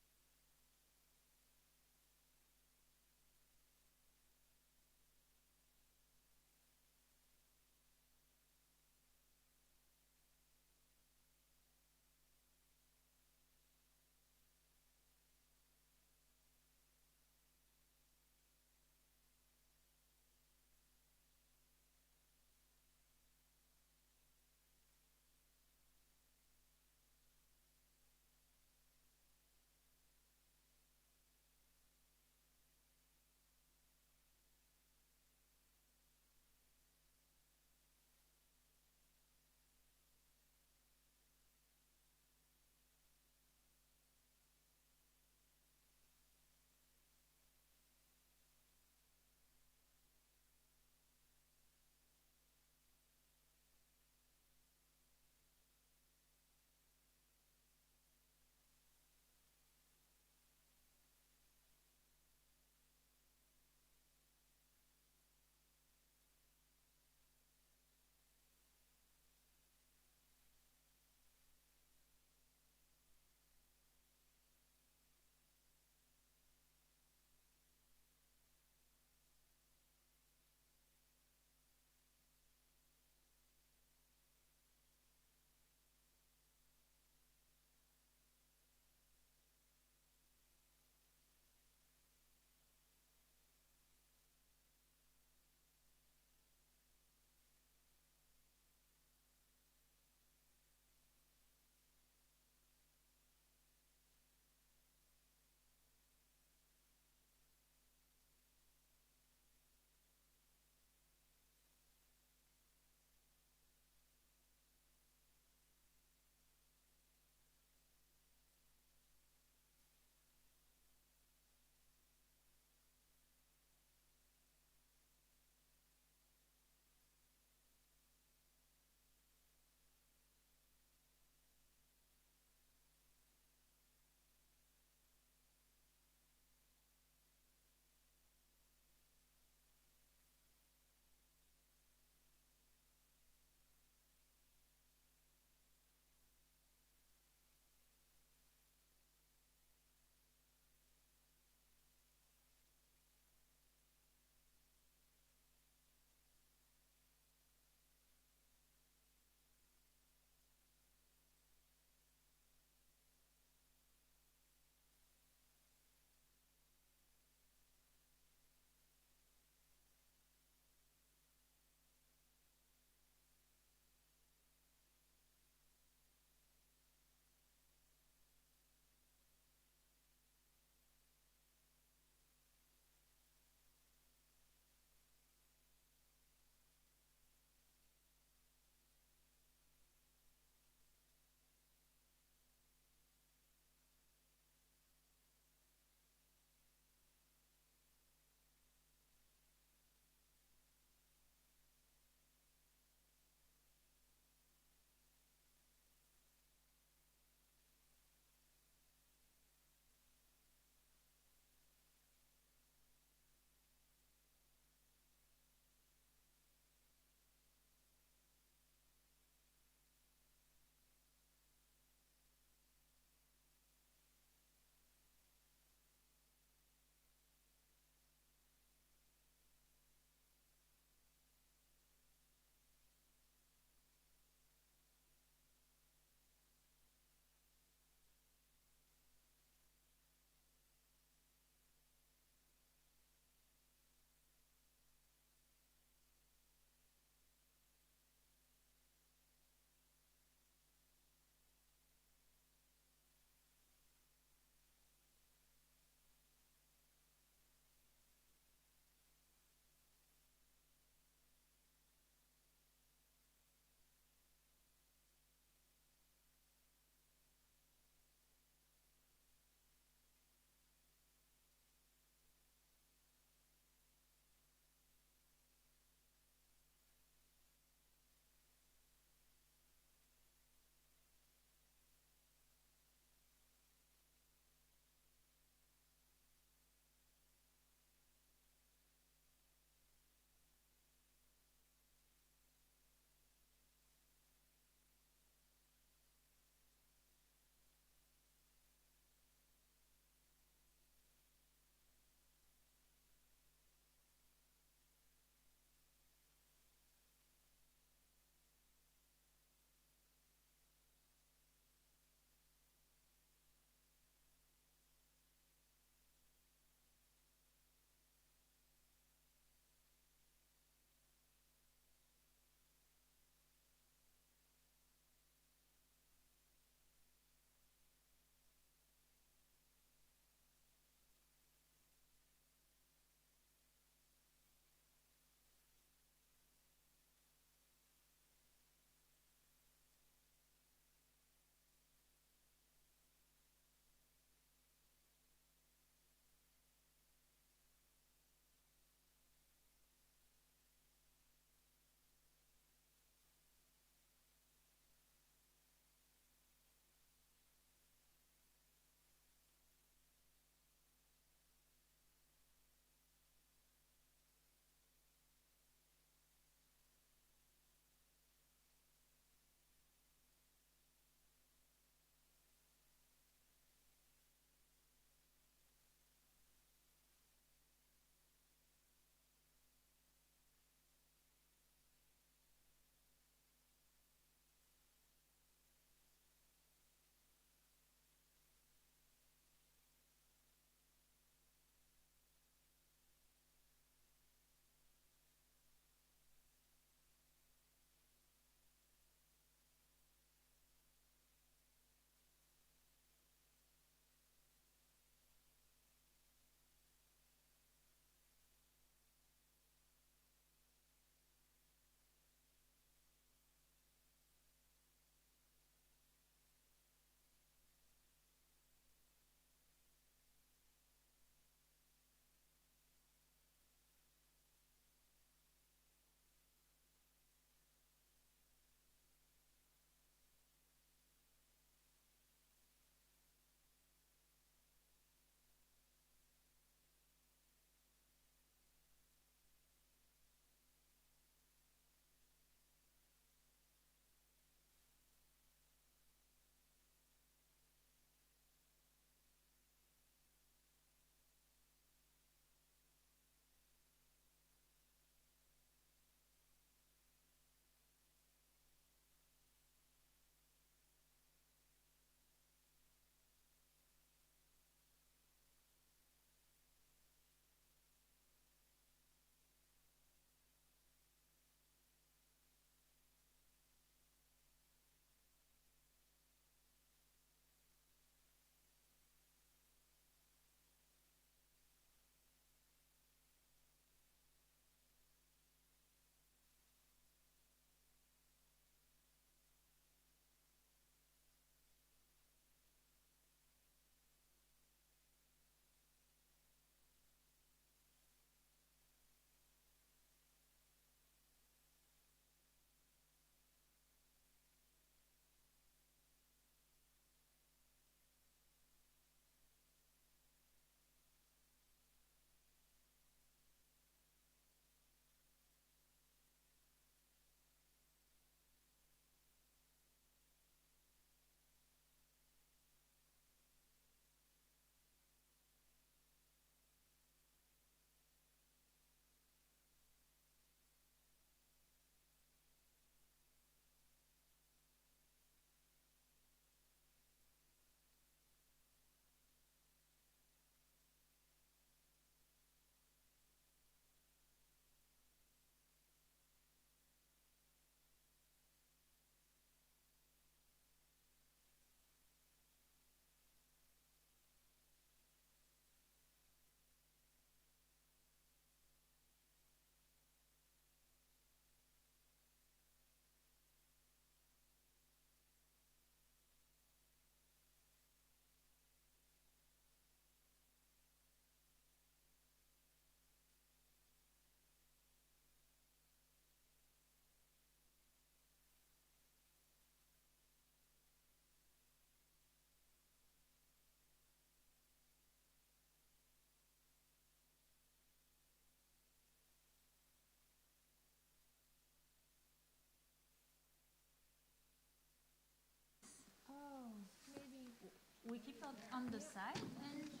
we keep it on the side and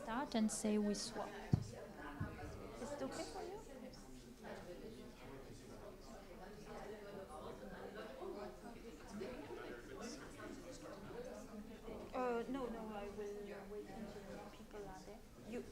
start and say we swap. Is it okay for you? No, I will wait until people are there. You.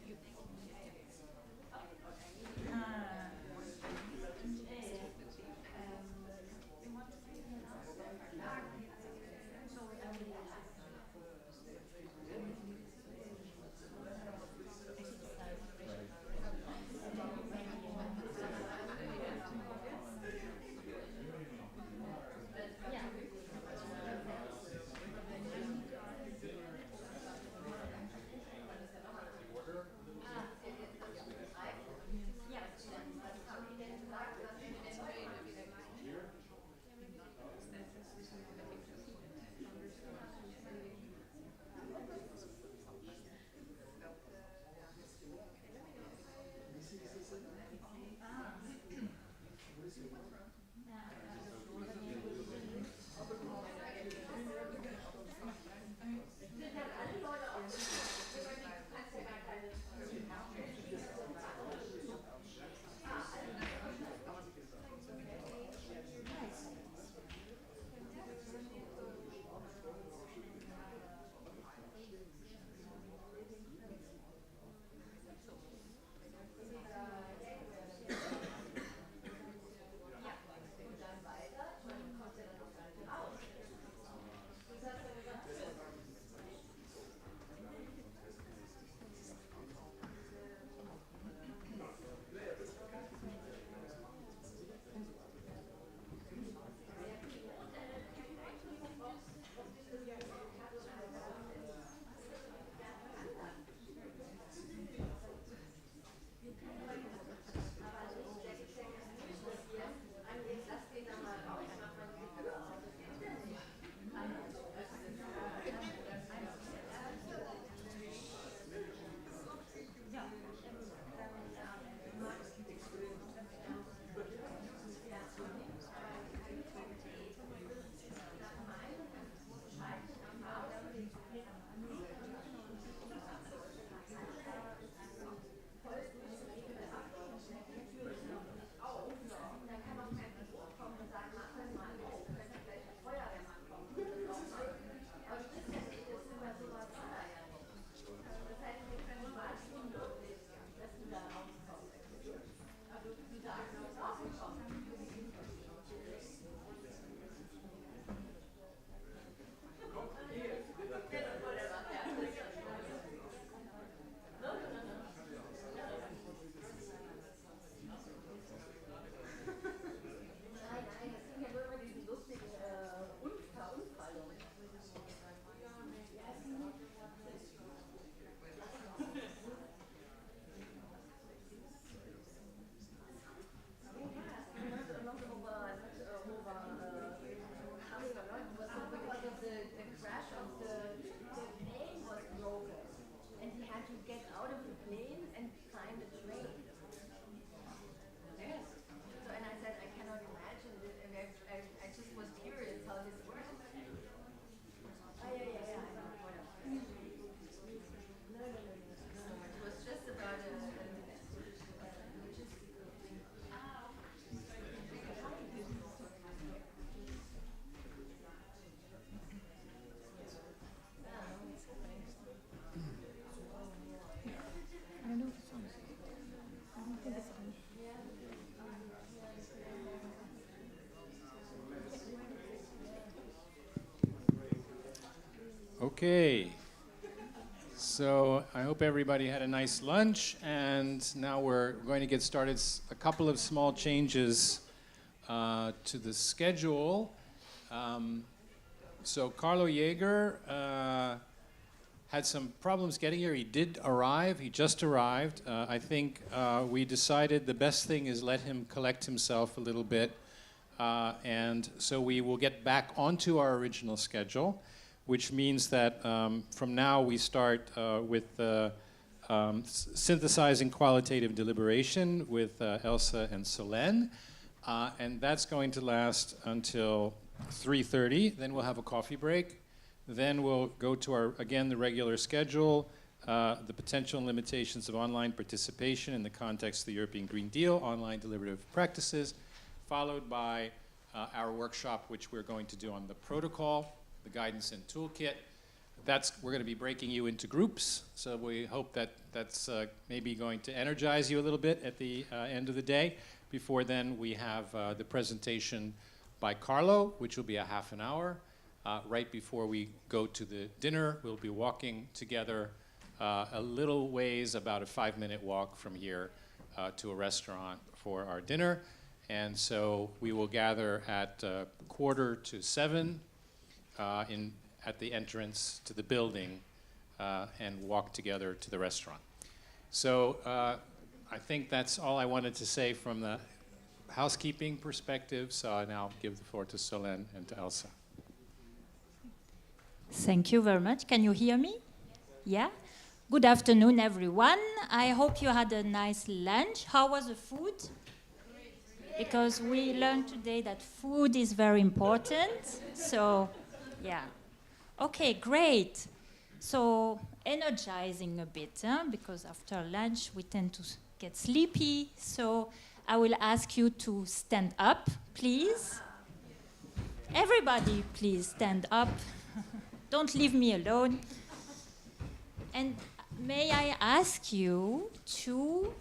Okay, so I hope everybody had a nice lunch, and now we're going to get started. A couple of small changes to the schedule. So Carlo Jaeger had some problems getting here. He did arrive. He just arrived. I think we decided the best thing is let him collect himself a little bit. And so we will get back onto our original schedule, which means that from now we start with synthesizing qualitative deliberation with Elsa and Solène. And that's going to last until 3:30. Then we'll have a coffee break. Then we'll go to our, again, the regular schedule, the potential and limitations of online participation in the context of the European Green Deal, online deliberative practices, followed by our workshop, which we're going to do on the protocol, the guidance and toolkit. We're going to be breaking you into groups, so we hope that that's maybe going to energize you a little bit at the end of the day. Before then, we have the presentation by Carlo, which will be a half an hour. Right before we go to the dinner, we'll be walking together a little ways, about a 5-minute walk from here to a restaurant for our dinner. And so we will gather at 6:45 at the entrance to the building and walk together to the restaurant. So I think that's all I wanted to say from the housekeeping perspective. So I now give the floor to Solène and to Elsa. Thank you very much. Can you hear me? Yeah? Good afternoon, everyone. I hope you had a nice lunch. How was the food? Because we learned today that food is very important. So, yeah. Okay, great. So, energizing a bit, because after lunch we tend to get sleepy. So, I will ask you to stand up, please. Everybody, please stand up. Don't leave me alone. And may I ask you to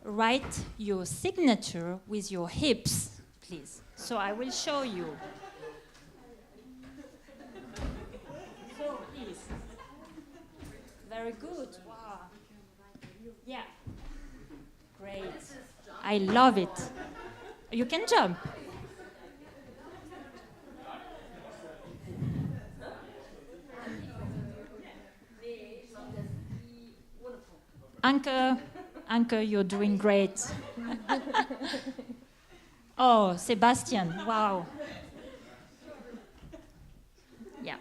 write your signature with your hips, please. So I will show you. So please. Very good. Wow. Yeah. Great. I love it. You can jump. Anke, you're doing great. Oh, Sebastian, wow. Yeah,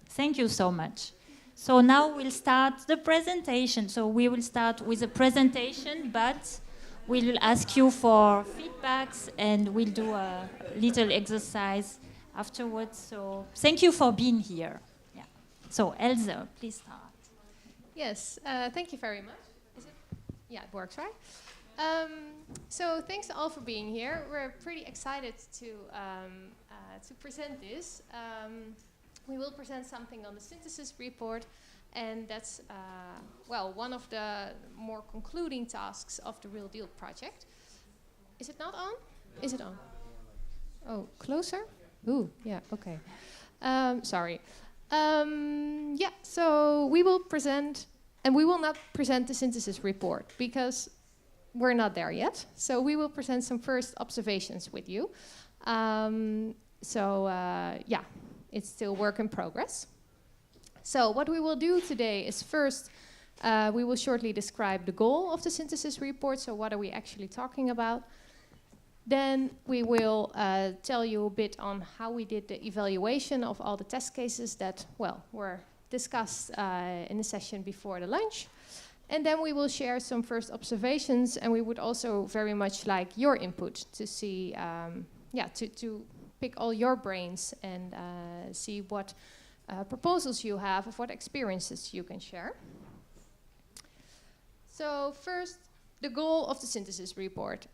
thank you so much. So now we'll start the presentation. So we will start with a presentation, but we will ask you for feedbacks and we'll do a little exercise afterwards. So thank you for being here. Yeah. So Elsa, please start. Yes, thank you very much. Yeah, it works, right? So thanks all for being here. We're pretty excited to present this. We will present something on the synthesis report, and that's, well, one of the more concluding tasks of the Real Deal project. Is it not on? Is it on? Oh, closer? Ooh, yeah, okay. Sorry. Yeah, so we will present. And we will not present the synthesis report because we're not there yet. So we will present some first observations with you. Yeah, it's still work in progress. So what we will do today is first, we will shortly describe the goal of the synthesis report. So what are we actually talking about? Then we will tell you a bit on how we did the evaluation of all the test cases that, well, were discussed in the session before the lunch. And then we will share some first observations, and we would also very much like your input to see, to pick all your brains and see what proposals you have, of what experiences you can share. So first, the goal of the synthesis report.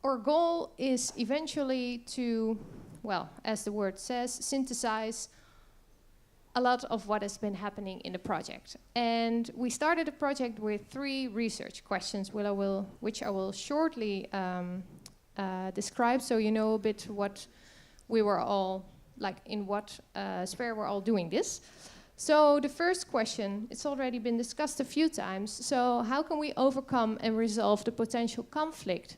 Our goal is eventually to, well, as the word says, synthesize a lot of what has been happening in the project. And we started the project with 3 research questions, which I will shortly describe, so you know a bit what we were all, like in what sphere we're all doing this. So the first question, it's already been discussed a few times, so how can we overcome and resolve the potential conflict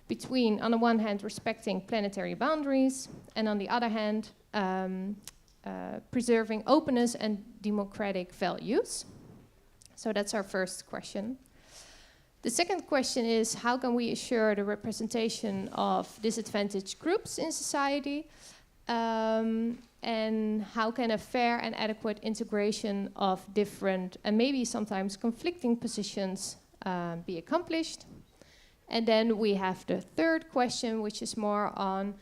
between, on the one hand, respecting planetary boundaries, and on the other hand, preserving openness and democratic values? So that's our first question. The second question is, how can we assure the representation of disadvantaged groups in society? And how can a fair and adequate integration of different and maybe sometimes conflicting positions be accomplished? And then we have the third question, which is more on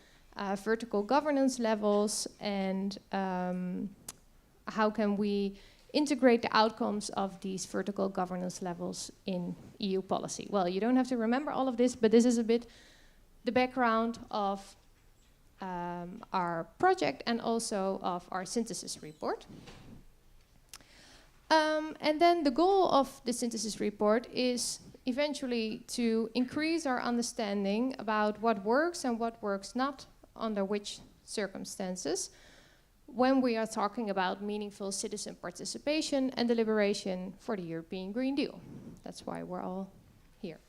vertical governance levels and how can we integrate the outcomes of these vertical governance levels in EU policy. Well, you don't have to remember all of this, but this is a bit the background of our project and also of our synthesis report. And then the goal of the synthesis report is eventually to increase our understanding about what works and what works not under which circumstances when we are talking about meaningful citizen participation and deliberation for the European Green Deal. That's why we're all here.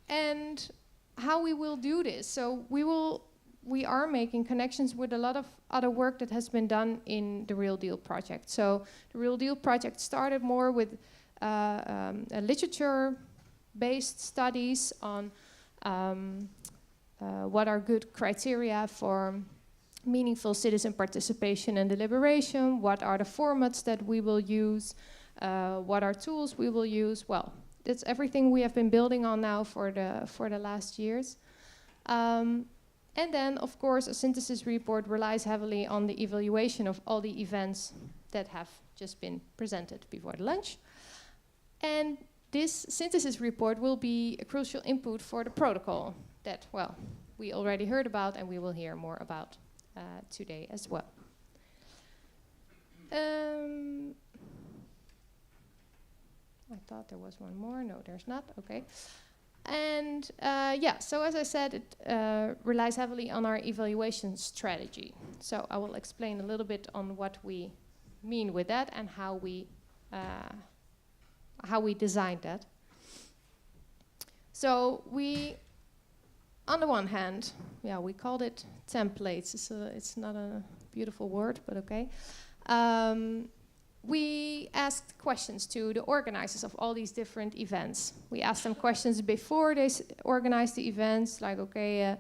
And how we will do this. So we are making connections with a lot of other work that has been done in the Real Deal project. So the Real Deal project started more with literature-based studies on what are good criteria for meaningful citizen participation and deliberation, what are the formats that we will use, what are tools we will use. Well, that's everything we have been building on now for the last years. And then, of course, a synthesis report relies heavily on the evaluation of all the events that have just been presented before the lunch. And this synthesis report will be a crucial input for the protocol that, well, we already heard about and we will hear more about today as well. I thought there was one more. No, there's not. Okay. And yeah, so as I said, it relies heavily on our evaluation strategy. So I will explain a little bit on what we mean with that and how we designed that. So we, on the one hand, yeah, we called it templates. It's not a beautiful word, but okay. We asked questions to the organizers of all these different events. We asked them questions before they organized the events, like, okay,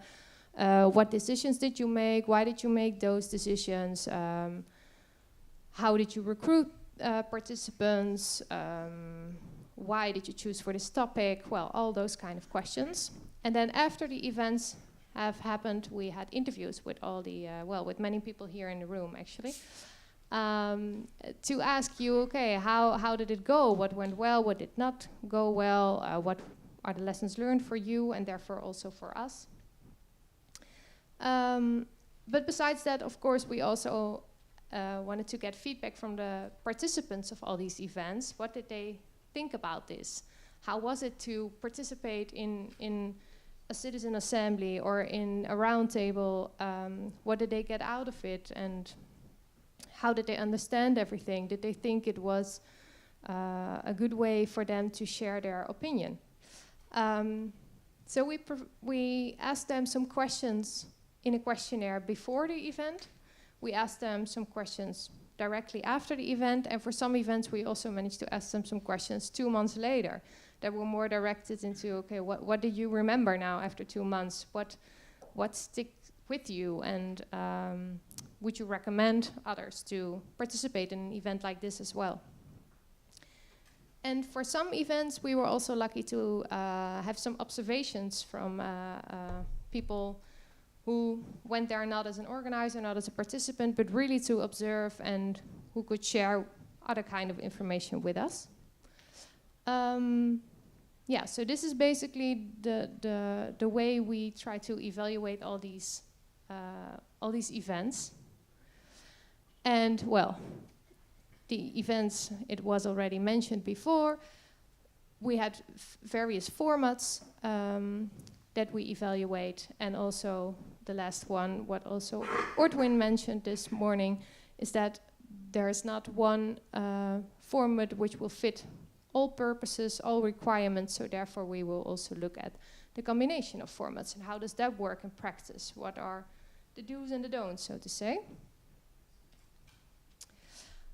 what decisions did you make? Why did you make those decisions? How did you recruit participants? Why did you choose for this topic? Well, all those kind of questions. And then after the events have happened, we had interviews with all the, well, with many people here in the room, actually. To ask you, okay, how did it go? What went well? What did not go well? What are the lessons learned for you and therefore also for us? But besides that, of course, we also wanted to get feedback from the participants of all these events. What did they think about this? How was it to participate in a citizen assembly or in a roundtable? What did they get out of it? And how did they understand everything? Did they think it was a good way for them to share their opinion? So we asked them some questions in a questionnaire before the event. We asked them some questions directly after the event, and for some events we also managed to ask them some questions 2 months later that were more directed into, okay, what did you remember now after 2 months? What sticks with you, and would you recommend others to participate in an event like this as well? And for some events, we were also lucky to have some observations from people who went there not as an organizer, not as a participant, but really to observe and who could share other kind of information with us. Yeah, so this is basically the way we try to evaluate all these events. And well, the events, it was already mentioned before. We had various formats that we evaluate, and also the last one, what also Ortwin mentioned this morning, is that there is not one format which will fit all purposes, all requirements, so therefore we will also look at the combination of formats and how does that work in practice? What are the do's and the don'ts, so to say?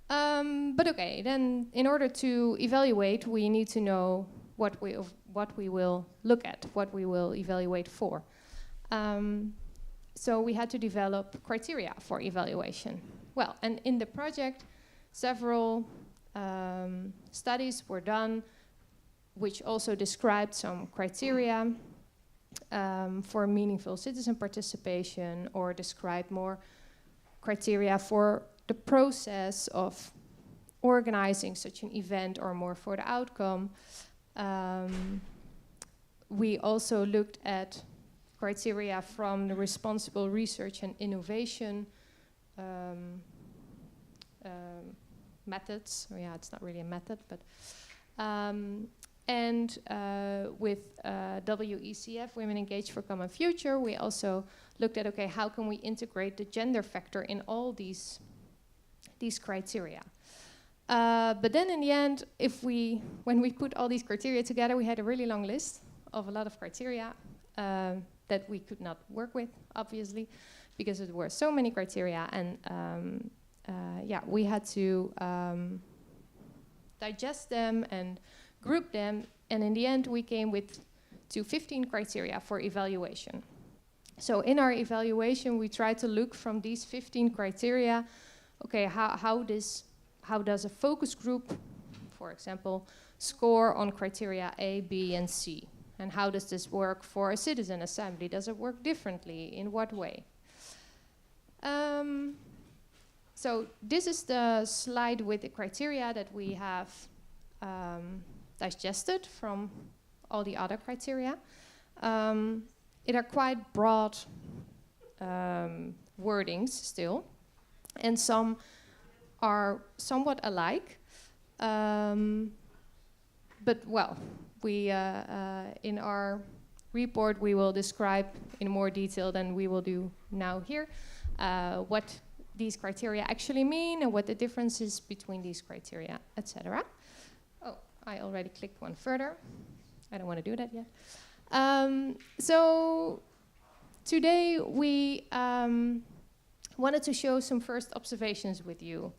But okay, then in order to evaluate, we need to know what we will look at, what we will evaluate for. So we had to develop criteria for evaluation. Well, and in the project, several studies were done, which also described some criteria for meaningful citizen participation, or described more criteria for the process of organizing such an event or more for the outcome. We also looked at criteria from the responsible research and innovation methods. Oh, yeah, it's not really a method, but and with WECF, Women Engaged for Common Future, we also looked at, okay, how can we integrate the gender factor in all these criteria? But then in the end, when we put all these criteria together, we had a really long list of a lot of criteria that we could not work with, obviously, because there were so many criteria, and yeah, we had to digest them and group them, and in the end we came to 15 criteria for evaluation. So in our evaluation we tried to look from these 15 criteria, okay, how does a focus group, for example, score on criteria A, B, and C? And how does this work for a citizen assembly? Does it work differently? In what way? So this is the slide with the criteria that we have digested from all the other criteria. It are quite broad wordings still, and some are somewhat alike. But well, we in our report we will describe in more detail than we will do now here what these criteria actually mean and what the difference is between these criteria, etc. Oh, I already clicked one further. I don't want to do that yet. So today we wanted to show some first observations with you.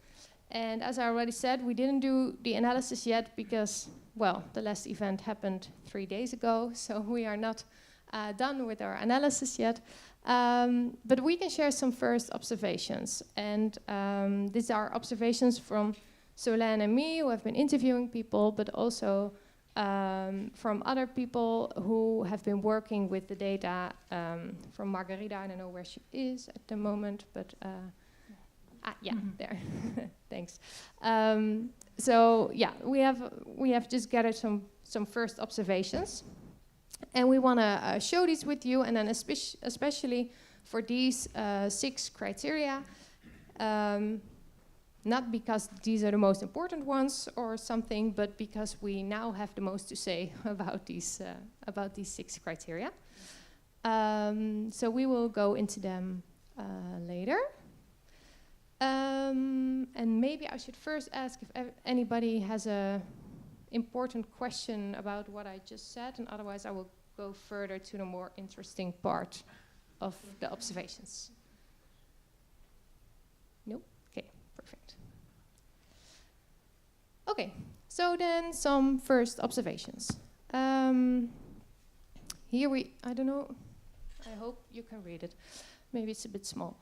And as I already said, we didn't do the analysis yet because, well, the last event happened 3 days ago, so we are not done with our analysis yet. But we can share some first observations. And these are observations from Solène and me, who have been interviewing people, but also from other people who have been working with the data. From Margarida, I don't know where she is at the moment, but yeah, there. Thanks. So yeah, we have just gathered some first observations, and we want to show these with you, and then especially for these 6 criteria. Not because these are the most important ones or something, but because we now have the most to say about these 6 criteria. So we will go into them later. And maybe I should first ask if anybody has an important question about what I just said, and otherwise I will go further to the more interesting part of the observations. No? Okay, perfect. Okay, so then some first observations. Here I don't know, I hope you can read it. Maybe it's a bit small.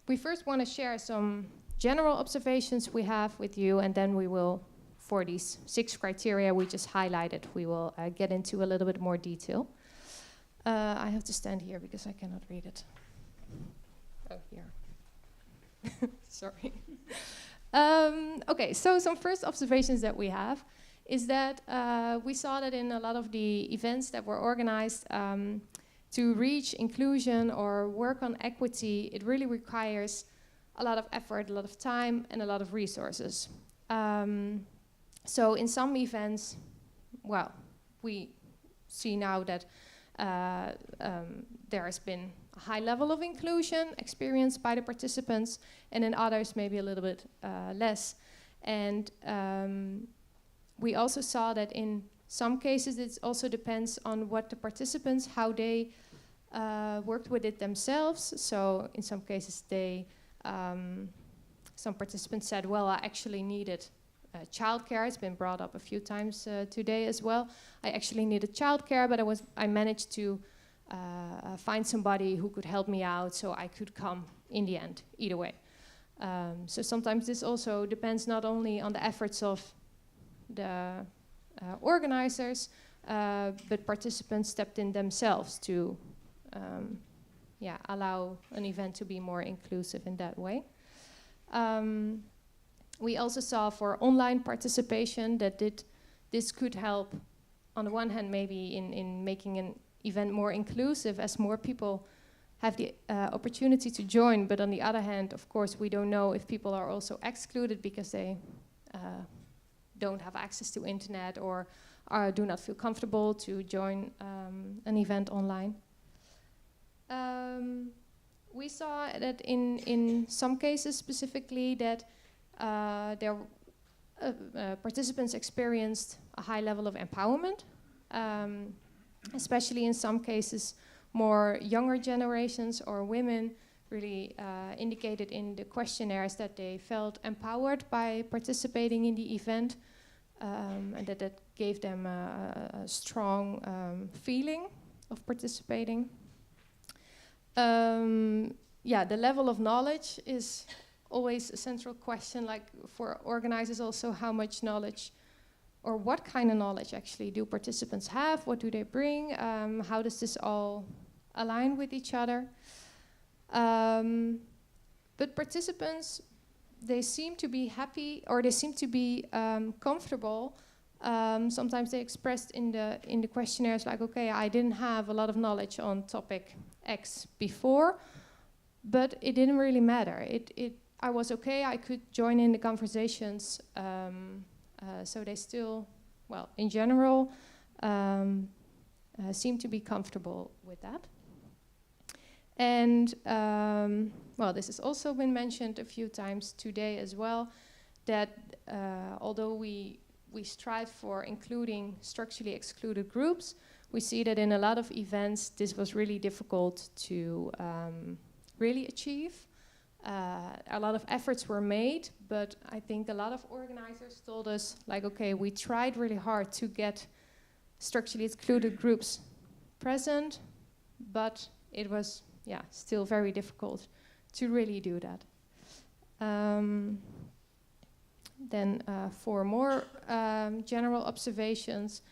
We first want to share some general observations we have with you, and then we will, for these 6 criteria we just highlighted, we will get into a little bit more detail. I have to stand here because I cannot read it. Oh, here. Sorry. Okay, so some first observations that we have is that we saw that in a lot of the events that were organized, to reach inclusion or work on equity, it really requires a lot of effort, a lot of time, and a lot of resources. So in some events, well, we see now that there has been a high level of inclusion experienced by the participants, and in others maybe a little bit less. And we also saw that in some cases it also depends on what the participants, how they worked with it themselves. So in some cases some participants said, well, I actually needed childcare. It's been brought up a few times today as well. I actually needed childcare, but I managed to find somebody who could help me out so I could come in the end, either way. So sometimes this also depends not only on the efforts of the organizers, but participants stepped in themselves to allow an event to be more inclusive in that way. We also saw for online participation that this could help, on the one hand, maybe in making an event more inclusive as more people have the opportunity to join, but on the other hand, of course, we don't know if people are also excluded because they don't have access to internet or do not feel comfortable to join an event online. We saw that in some cases specifically that participants experienced a high level of empowerment, especially in some cases more younger generations or women really indicated in the questionnaires that they felt empowered by participating in the event, and that gave them a strong feeling of participating. Yeah, the level of knowledge is always a central question, like for organizers also, how much knowledge or what kind of knowledge actually do participants have? What do they bring? How does this all align with each other? But participants, they seem to be happy, or they seem to be comfortable. Sometimes they expressed in the questionnaires like, okay, I didn't have a lot of knowledge on topic X before, but it didn't really matter. I was okay, I could join in the conversations, so they still, well, in general, seem to be comfortable with that. And, well, this has also been mentioned a few times today as well, that although we strive for including structurally excluded groups, we see that in a lot of events this was really difficult to really achieve. A lot of efforts were made, but I think a lot of organizers told us, like, okay, we tried really hard to get structurally excluded groups present, but it was, yeah, still very difficult to really do that. Then for more general observations,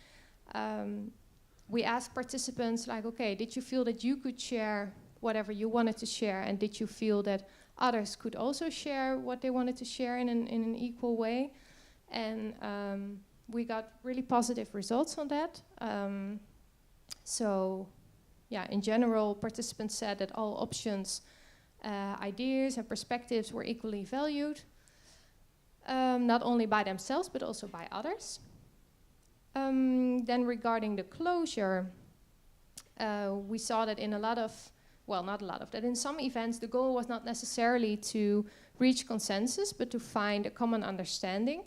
we asked participants, like, okay, did you feel that you could share whatever you wanted to share, and did you feel that others could also share what they wanted to share in an equal way? And we got really positive results on that. So, yeah, in general, participants said that all options, ideas and perspectives were equally valued, not only by themselves, but also by others. Then regarding the closure, we saw that in a lot of, well, not a lot of, that in some events the goal was not necessarily to reach consensus, but to find a common understanding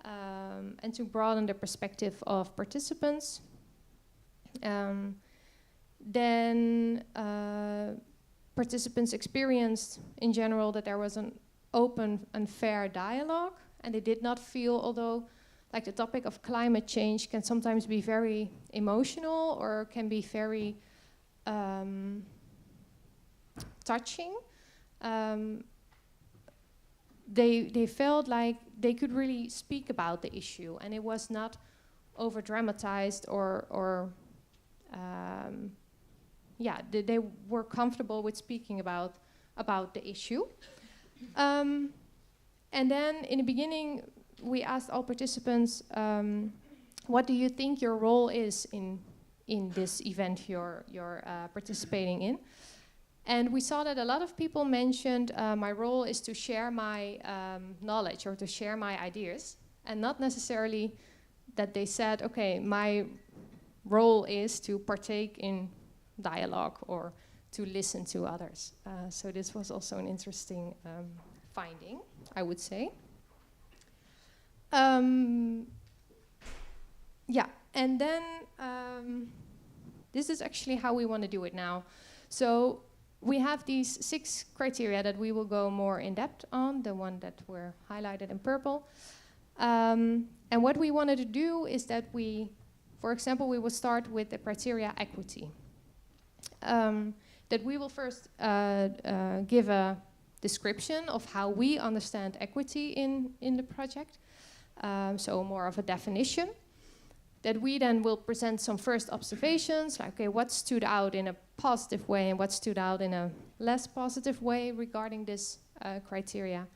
and to broaden the perspective of participants. Then participants experienced in general that there was an open and fair dialogue, and they did not feel, although like the topic of climate change can sometimes be very emotional or can be very touching, they felt like they could really speak about the issue, and it was not over dramatized or yeah, they were comfortable with speaking about the issue. And then in the beginning, we asked all participants, what do you think your role is in this event you're participating in? And we saw that a lot of people mentioned, my role is to share my knowledge or to share my ideas, and not necessarily that they said, okay, my role is to partake in dialogue or to listen to others. So this was also an interesting finding, I would say. Yeah, and then this is actually how we want to do it now. So we have these 6 criteria that we will go more in depth on, the one that were highlighted in purple. And what we wanted to do is that we, for example, we will start with the criteria equity. That we will first give a description of how we understand equity in the project, so more of a definition. That we then will present some first observations, like, okay, what stood out in a positive way and what stood out in a less positive way regarding this criteria.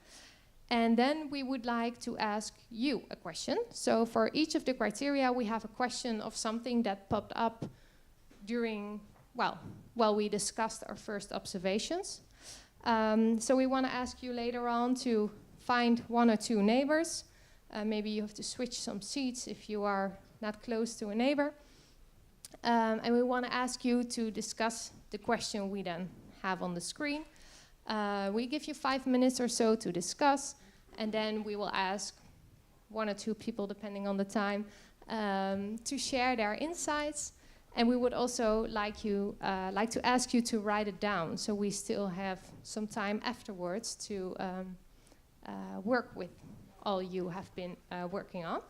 And then we would like to ask you a question. So for each of the criteria, we have a question of something that popped up during, well, while we discussed our first observations. So we want to ask you later on to find 1 or 2 neighbors. Maybe you have to switch some seats if you are not close to a neighbor. And we want to ask you to discuss the question we then have on the screen. We give you 5 minutes or so to discuss, and then we will ask 1 or 2 people, depending on the time, to share their insights. And we would also like to ask you to write it down, so we still have some time afterwards to work with all you have been working on.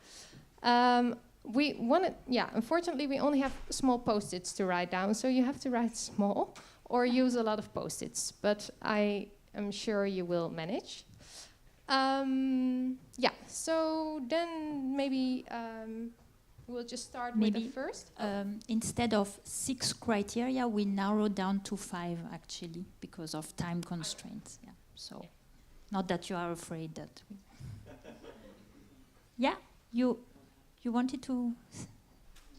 Unfortunately, we only have small post-its to write down, so you have to write small or use a lot of post-its, but I am sure you will manage. So then maybe we'll just start with the first. Instead of 6 criteria, we narrow down to 5 actually, because of time constraints. Yeah. So, not that you are afraid that. Yeah, you wanted to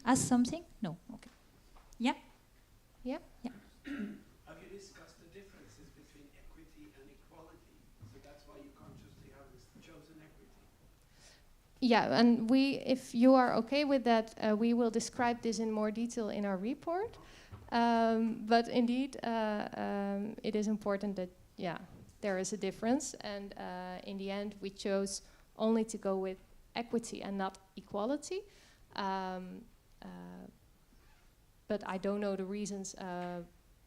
ask something? No. Okay. Yeah. Yeah. Yeah. Have you discussed the differences between equity and equality? So that's why you consciously have chosen equity. Yeah, and if you are okay with that, we will describe this in more detail in our report. But indeed, it is important that, there is a difference. And in the end, we chose only to go with equity and not equality. But I don't know the reasons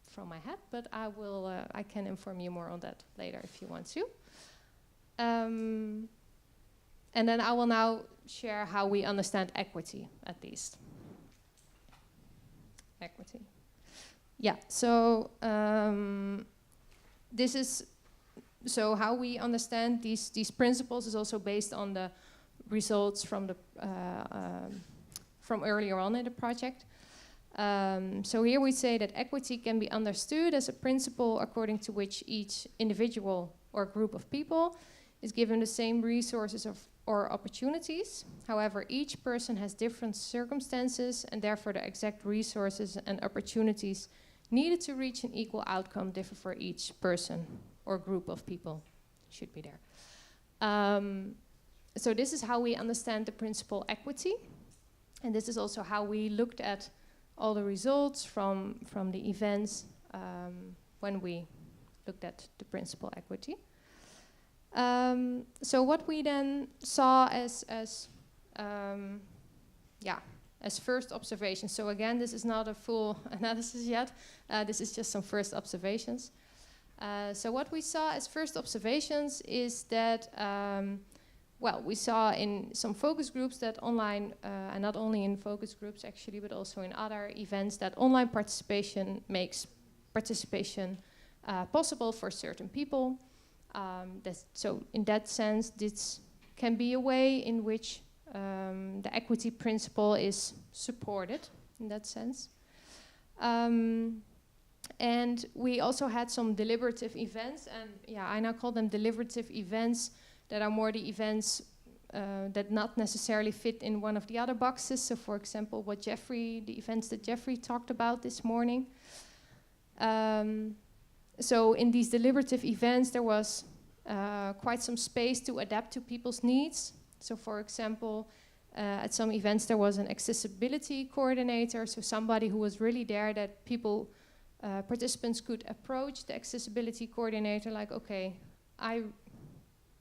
from my head, but I can inform you more on that later if you want to. And then I will now share how we understand equity, at least. Equity. Yeah, so so how we understand these principles is also based on the results from from earlier on in the project. So here we say that equity can be understood as a principle according to which each individual or group of people is given the same resources or opportunities. However, each person has different circumstances, and therefore the exact resources and opportunities needed to reach an equal outcome differ for each person or group of people. Should be there. So this is how we understand the principle equity, and this is also how we looked at all the results from the events when we looked at the principle equity. So what we then saw as first observations. So again, this is not a full analysis yet. This is just some first observations. So what we saw as first observations is that, we saw in some focus groups that online, and not only in focus groups actually, but also in other events, that online participation makes participation possible for certain people. So in that sense, this can be a way in which the equity principle is supported in that sense. And we also had some deliberative events, and I now call them deliberative events that are more the events that not necessarily fit in one of the other boxes. So for example, the events that Jeffrey talked about this morning. So in these deliberative events, there was quite some space to adapt to people's needs. So for example, at some events there was an accessibility coordinator, so somebody who was really there that participants could approach the accessibility coordinator like, okay,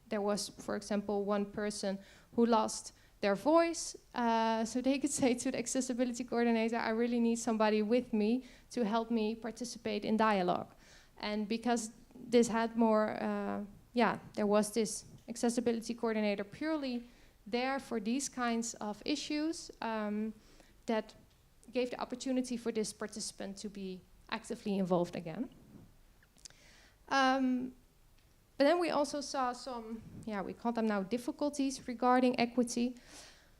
there was, for example, one person who lost their voice, so they could say to the accessibility coordinator, I really need somebody with me to help me participate in dialogue. And because this had more, there was this accessibility coordinator purely there for these kinds of issues that gave the opportunity for this participant to be actively involved again. But then we also saw some, we call them now difficulties regarding equity.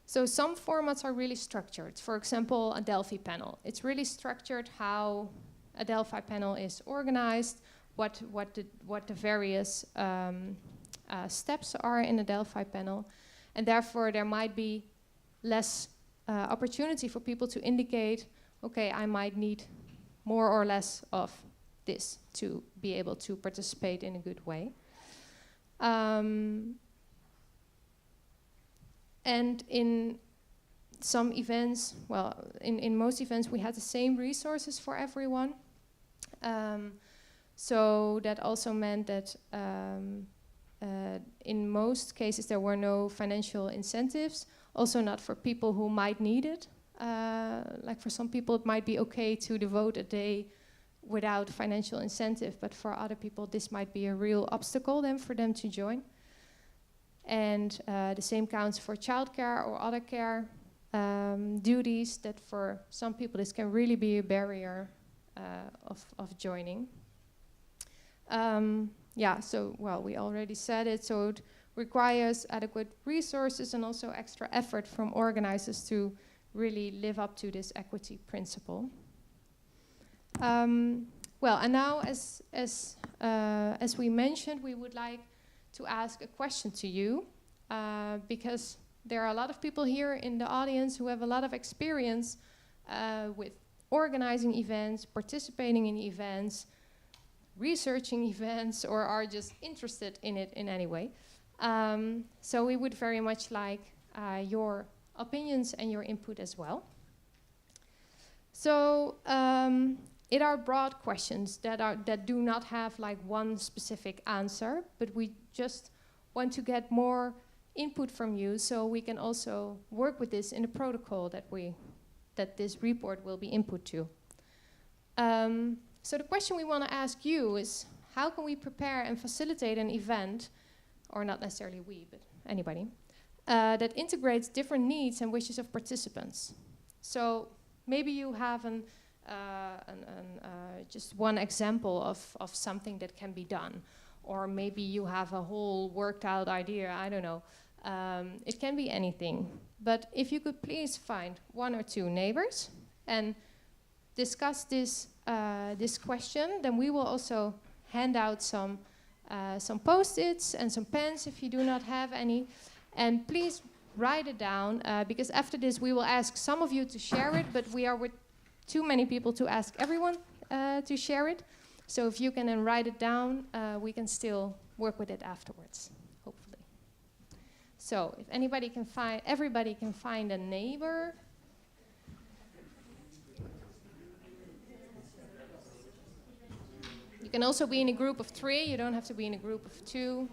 So some formats are really structured. For example, a Delphi panel. It's really structured how a Delphi panel is organized, what the various steps are in the Delphi panel, and therefore there might be less opportunity for people to indicate, okay, I might need more or less of this to be able to participate in a good way. And in some events, well, in most events, we had the same resources for everyone. So that also meant that in most cases there were no financial incentives, also not for people who might need it. Like for some people it might be okay to devote a day without financial incentive, but for other people this might be a real obstacle then for them to join. And the same counts for childcare or other care duties, that for some people this can really be a barrier of joining. Yeah, so, well, we already said it, so it requires adequate resources and also extra effort from organizers to really live up to this equity principle. Well, and now, as we mentioned, we would like to ask a question to you, because there are a lot of people here in the audience who have a lot of experience with organizing events, participating in events, researching events, or are just interested in it in any way. So we would very much like your opinions and your input as well. So it are broad questions that do not have like one specific answer, but we just want to get more input from you so we can also work with this in the protocol that this report will be input to. So the question we want to ask you is, how can we prepare and facilitate an event, or not necessarily we, but anybody, that integrates different needs and wishes of participants? So maybe you have just one example of something that can be done, or maybe you have a whole worked out idea, I don't know. It can be anything. But if you could please find one or two neighbors and discuss this question, then we will also hand out some Post-its and some pens if you do not have any. And please write it down, because after this we will ask some of you to share it, but we are with too many people to ask everyone to share it. So if you can then write it down, we can still work with it afterwards, hopefully. So if everybody can find a neighbor. You can also be in a group of 3, you don't have to be in a group of 2.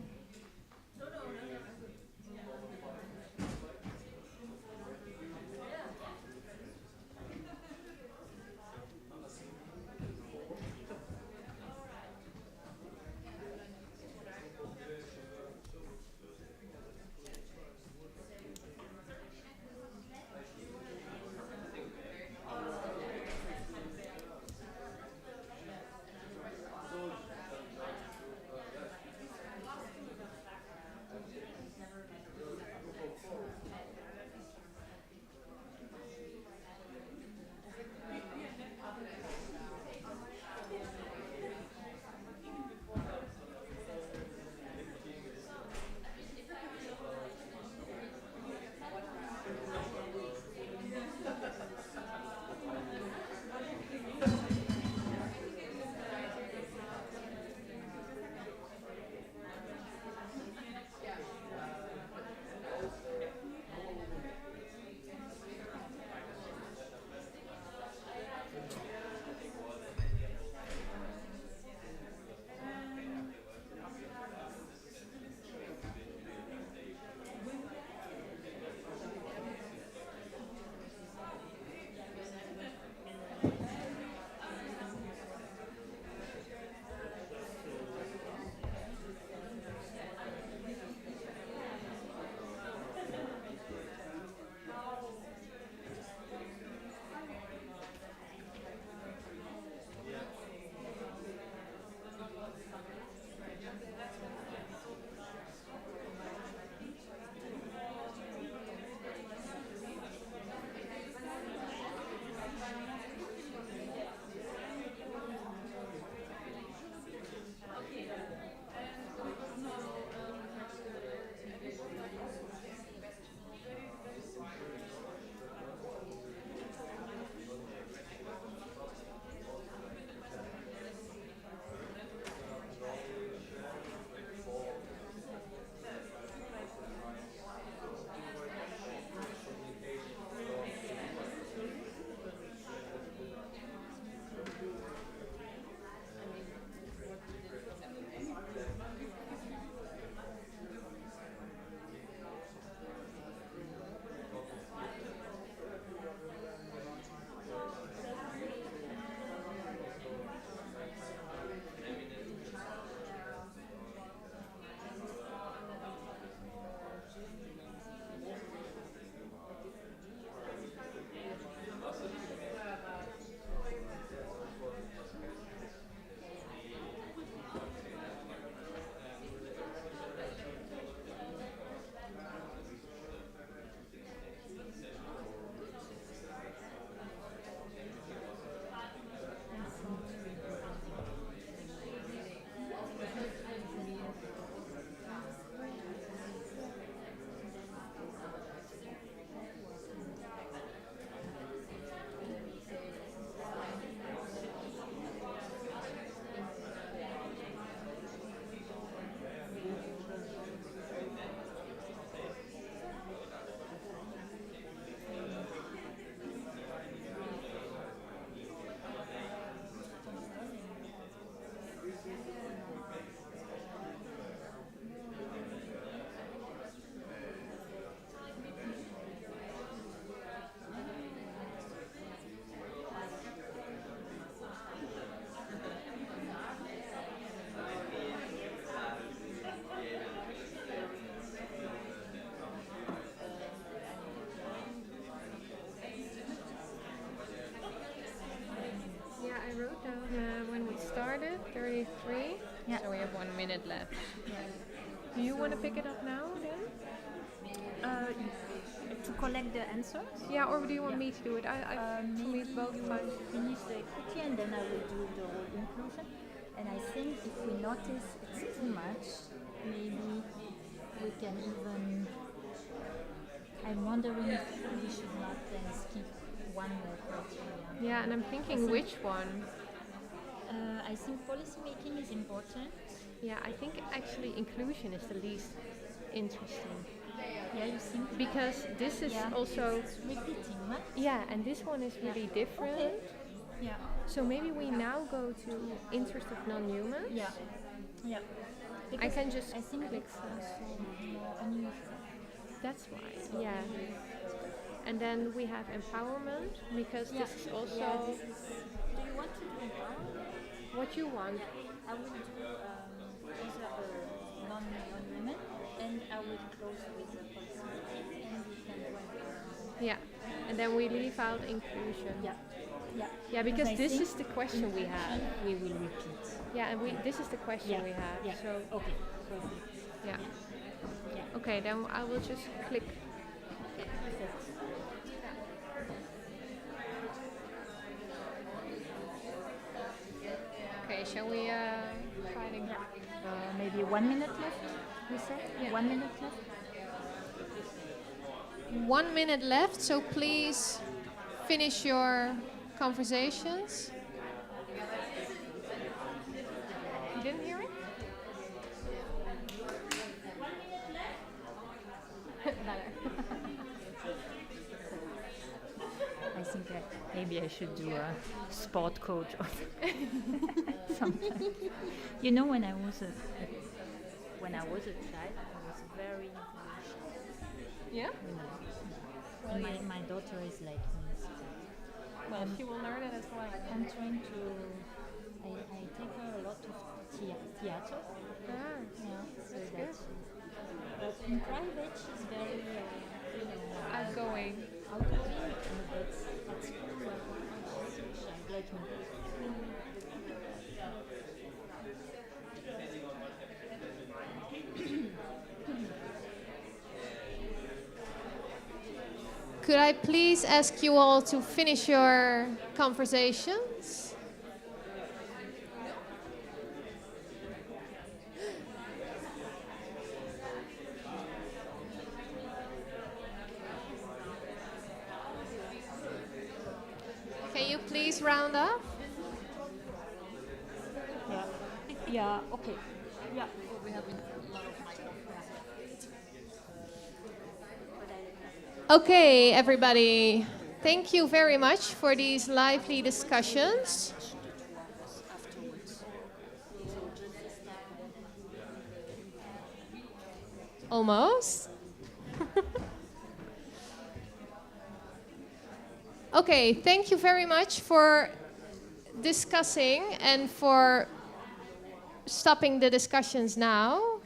3. Yeah. So we have 1 minute left. Do you want to pick it up now then? To collect the answers? Yeah, or do you want me to do it? For me, it's both fine. Finish the equity and then I will do the whole inclusion. And I think if we notice it's too much, maybe we can even. I'm wondering if we should not then skip one criteria. Yeah, and I'm thinking which one. I think policy making is important. Yeah, I think actually inclusion is the least interesting. Yeah, you think? Because this is also it's repeating, right? Yeah, and this one is really different. Okay. Yeah. So maybe we now go to interest of non-humans. Yeah. Yeah. I Because can just I think click it's also more unusual. That's why. Yeah. And then we have empowerment because this is also. Yeah, this is, do you want to do empowerment? What you want? I will do either non-women and I will close with the policy and we can do empowerment. Yeah. And then we leave out inclusion. Yeah. Yeah. Yeah, because I this think is the question we have. We will repeat. Yeah, and this is the question we have. Yeah. So Okay. Perfect. yeah. Yeah. Okay, then I will just click. Perfect. Okay, shall we try it again? Maybe 1 minute left, we said? Yeah. 1 minute left? 1 minute left, so please finish your conversations. You didn't hear it? I think maybe I should do a sport coach or something. You know, when I was a child, I was very shy. Yeah? And my daughter is like me. Well, she will learn it as well. I'm trying to. I take her a lot of theater. Ah, Yeah, so that's that. But in private, she's very, outgoing. Outgoing, but at school, she's like me. Could I please ask you all to finish your conversations? Can you please round up? Yeah. Yeah. Okay. Yeah. We have a lot of Okay, everybody. Thank you very much for these lively discussions. Almost. Okay, thank you very much for discussing and for stopping the discussions now.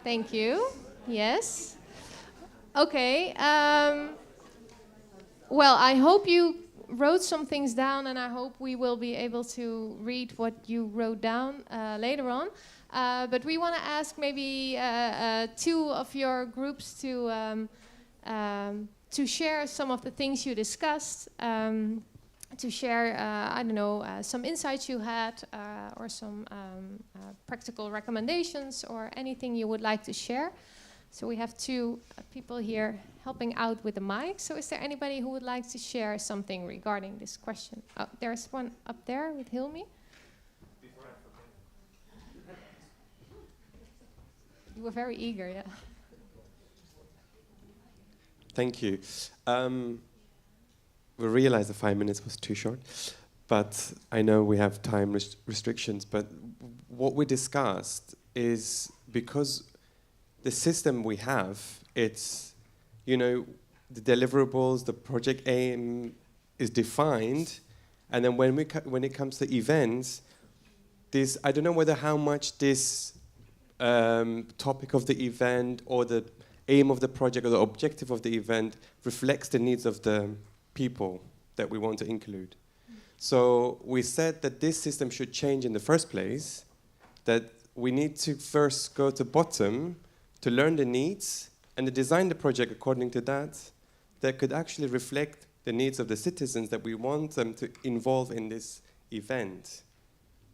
Thank you. Yes. Okay. Well, I hope you wrote some things down, and I hope we will be able to read what you wrote down later on. But we want to ask maybe two of your groups to share some of the things you discussed, to share, I don't know, some insights you had, or some practical recommendations, or anything you would like to share. So we have two people here helping out with the mic. So is there anybody who would like to share something regarding this question? Oh, there's one up there with Hilmi. You were very eager, yeah. Thank you. We realized the 5 minutes was too short, but I know we have time restrictions. But what we discussed is, because the system we have, it's, you know, the deliverables, the project aim is defined, and then when it comes to events, this, I don't know whether how much this topic of the event or the aim of the project or the objective of the event reflects the needs of the people that we want to include. So we said that this system should change in the first place, that we need to first go to bottom to learn the needs and to design the project according to that could actually reflect the needs of the citizens that we want them to involve in this event,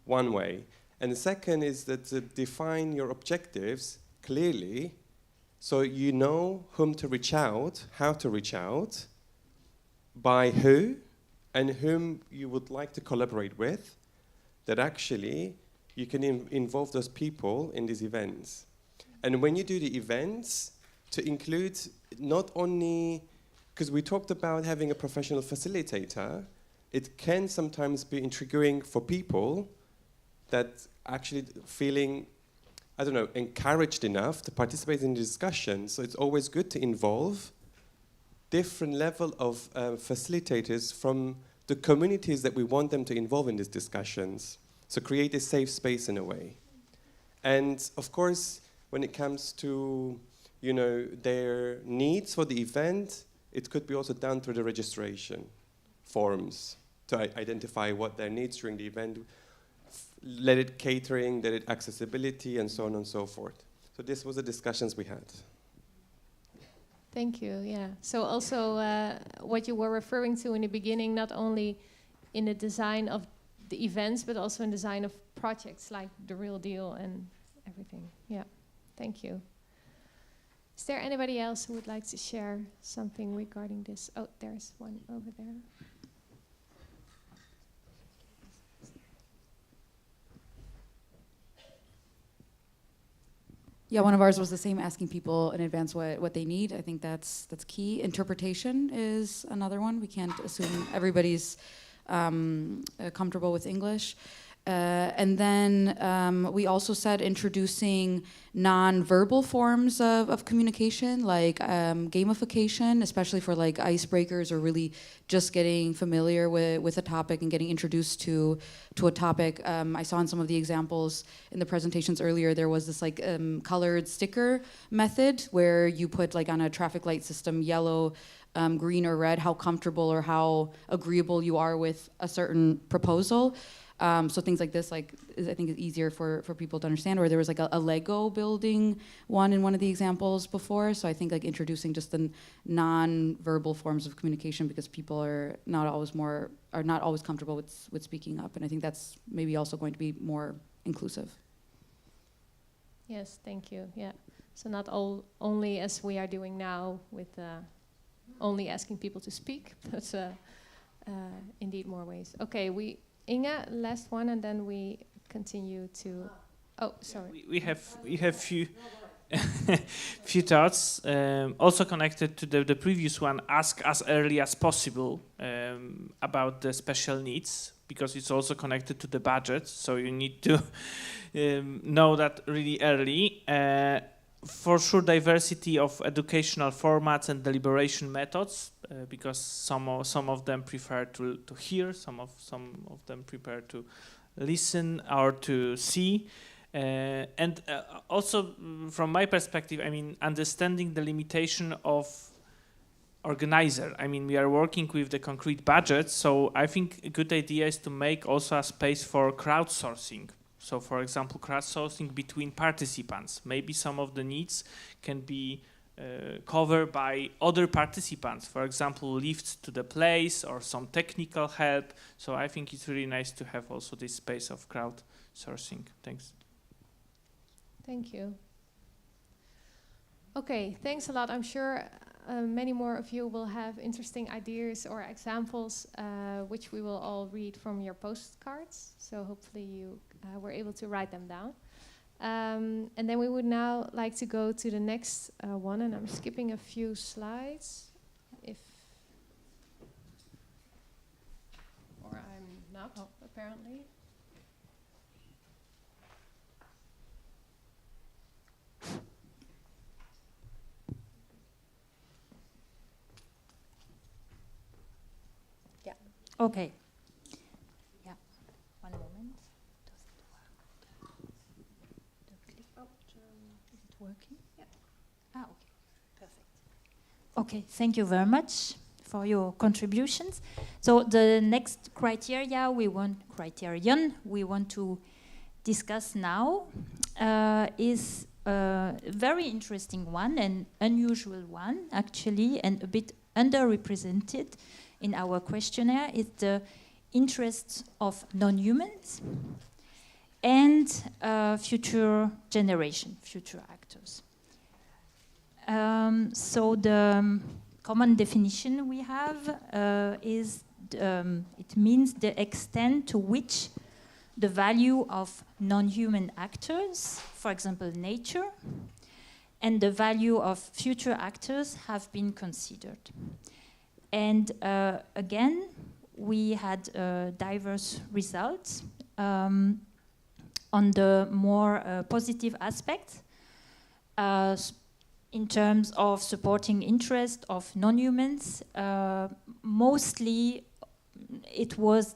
one way. And the second is that to define your objectives clearly so you know whom to reach out, how to reach out, by who, and whom you would like to collaborate with, that actually you can involve those people in these events. And when you do the events, to include not only, because we talked about having a professional facilitator, it can sometimes be intriguing for people that actually feeling, I don't know, encouraged enough to participate in the discussion. So it's always good to involve different level of facilitators from the communities that we want them to involve in these discussions. So create a safe space in a way. And of course, when it comes to, you know, their needs for the event, it could be also done through the registration forms to identify what their needs during the event, let it catering, let it accessibility, and so on and so forth. So this was the discussions we had. Thank you, yeah. So also what you were referring to in the beginning, not only in the design of the events, but also in design of projects like The Real Deal and everything. Yeah, thank you. Is there anybody else who would like to share something regarding this? Oh, there's one over there. Yeah, one of ours was the same, asking people in advance what they need. I think that's key. Interpretation is another one. We can't assume everybody's comfortable with English. And then we also said introducing non-verbal forms of communication, like gamification, especially for like icebreakers or really just getting familiar with a topic and getting introduced to a topic. I saw in some of the examples in the presentations earlier, there was this like colored sticker method where you put like on a traffic light system, yellow, green or red, how comfortable or how agreeable you are with a certain proposal. So things like this, like, I think is easier for people to understand. Or there was like a Lego building one in one of the examples before. So I think like introducing just the non-verbal forms of communication, because people are not always comfortable with speaking up. And I think that's maybe also going to be more inclusive. Yes, thank you. Yeah. So not only as we are doing now with only asking people to speak, but indeed more ways. Okay, Inga, last one, and then we continue to. Oh, sorry. We have few thoughts, also connected to the previous one. Ask as early as possible about the special needs, because it's also connected to the budget. So you need to know that really early. For sure, diversity of educational formats and deliberation methods, because some of them prefer to hear, some of them prefer to listen or to see, and also from my perspective, I mean, understanding the limitation of organizer. I mean, we are working with the concrete budget, so I think a good idea is to make also a space for crowdsourcing. So, for example, crowdsourcing between participants. Maybe some of the needs can be covered by other participants. For example, lifts to the place or some technical help. So I think it's really nice to have also this space of crowdsourcing. Thanks. Thank you. Okay, thanks a lot. I'm sure many more of you will have interesting ideas or examples, which we will all read from your postcards. So hopefully you were able to write them down. And then we would now like to go to the next one, and I'm skipping a few slides, or I'm not, apparently. Okay. Yeah. One moment. Does it work? The click. Oh, is it working? Yeah. Ah, okay. Perfect. Okay. Thank you very much for your contributions. So the next criterion we want to discuss now is a very interesting one, an unusual one actually, and a bit underrepresented in our questionnaire. It's the interests of non-humans and future generation, future actors. So the common definition we have is it means the extent to which the value of non-human actors, for example, nature, and the value of future actors have been considered. And again, we had diverse results on the more positive aspects in terms of supporting interest of non-humans. Mostly it was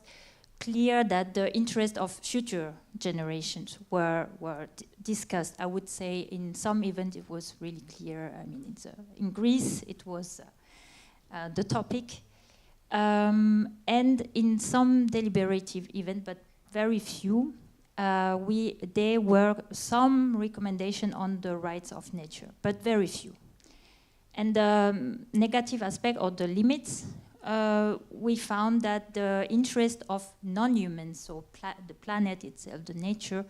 clear that the interest of future generations were discussed. I would say in some events it was really clear. I mean, in Greece it was the topic. And in some deliberative event, but very few, there were some recommendation on the rights of nature, but very few. And the negative aspect or the limits, we found that the interest of non-humans, so the planet itself, the nature,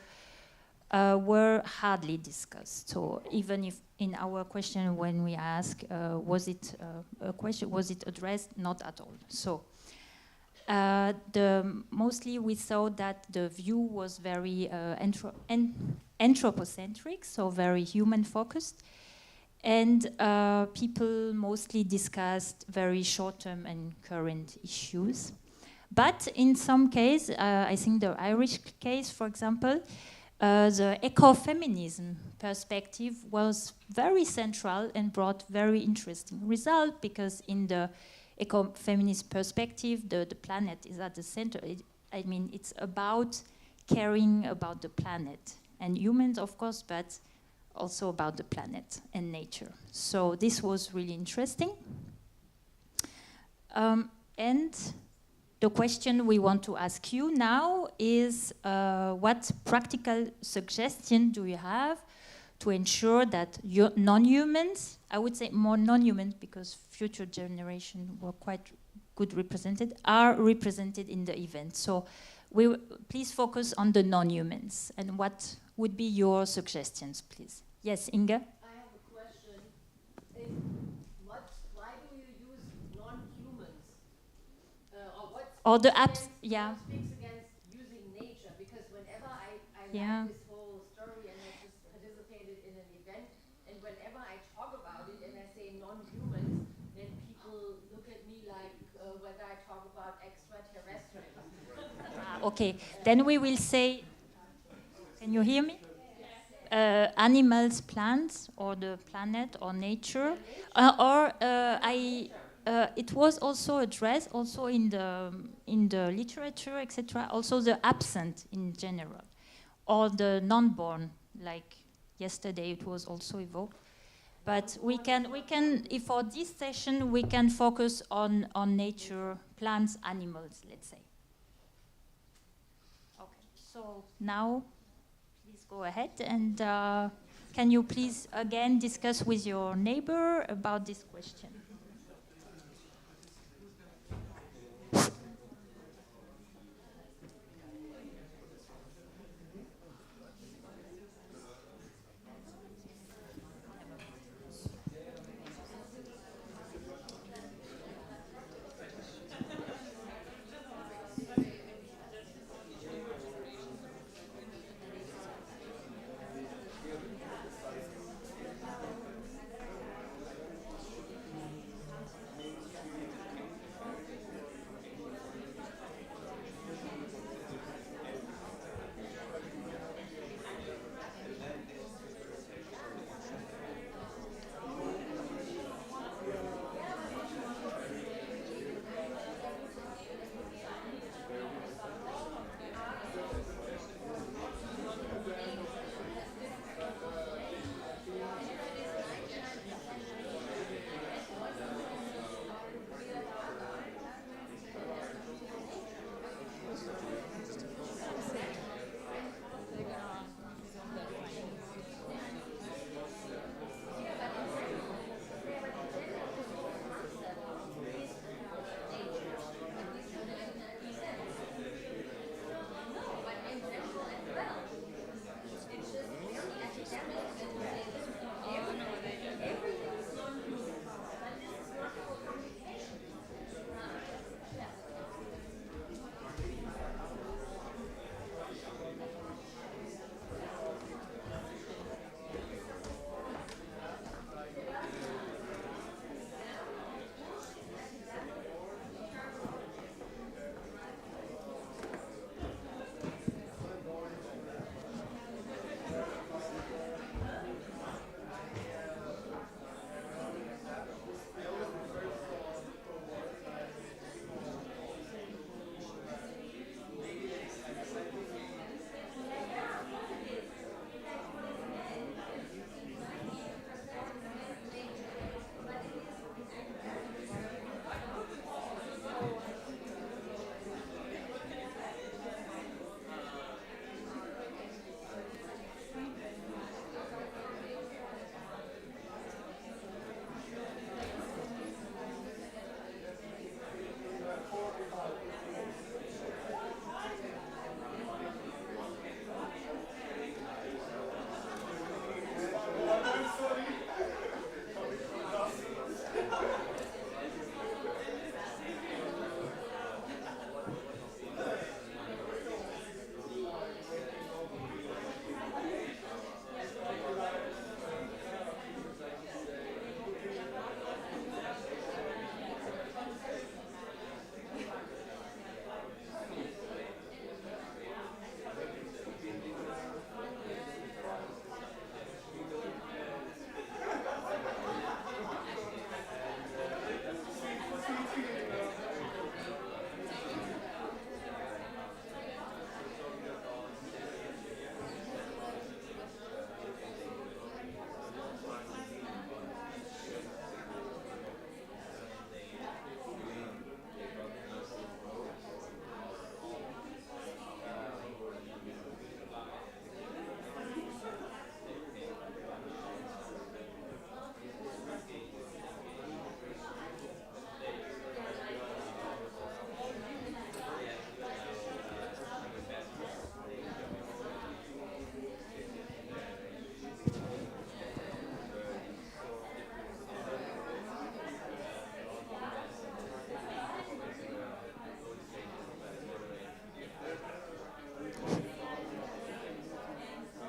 were hardly discussed. So even if in our question when we ask, was it a question, was it addressed? Not at all. So mostly we saw that the view was very anthropocentric, so very human-focused. And people mostly discussed very short-term and current issues. But in some case, I think the Irish case, for example, the ecofeminism perspective was very central and brought very interesting result, because in the ecofeminist perspective, the planet is at the center. I mean, it's about caring about the planet and humans, of course, but also about the planet and nature. So this was really interesting. And the question we want to ask you now is what practical suggestion do you have to ensure that non-humans, I would say more non-humans because future generations were quite good represented, are represented in the event. So please focus on the non-humans, and what would be your suggestions, please? Yes, Inge? I have a question. Why do you use non-humans? Or the apps, yeah. What speaks against using nature? Because whenever I Yeah. like this whole story and I just participated in an event, and whenever I talk about it and I say non-humans, then people look at me like whether I talk about extraterrestrials. Okay, then we will say, can you hear me? Animals, plants, or the planet, or nature, it was also addressed also in the literature, etc. Also the absent in general, or the non-born, like yesterday it was also evoked. But we can, if for this session we can focus on nature, plants, animals, let's say. Okay, so now. Go ahead, and can you please again discuss with your neighbor about this question?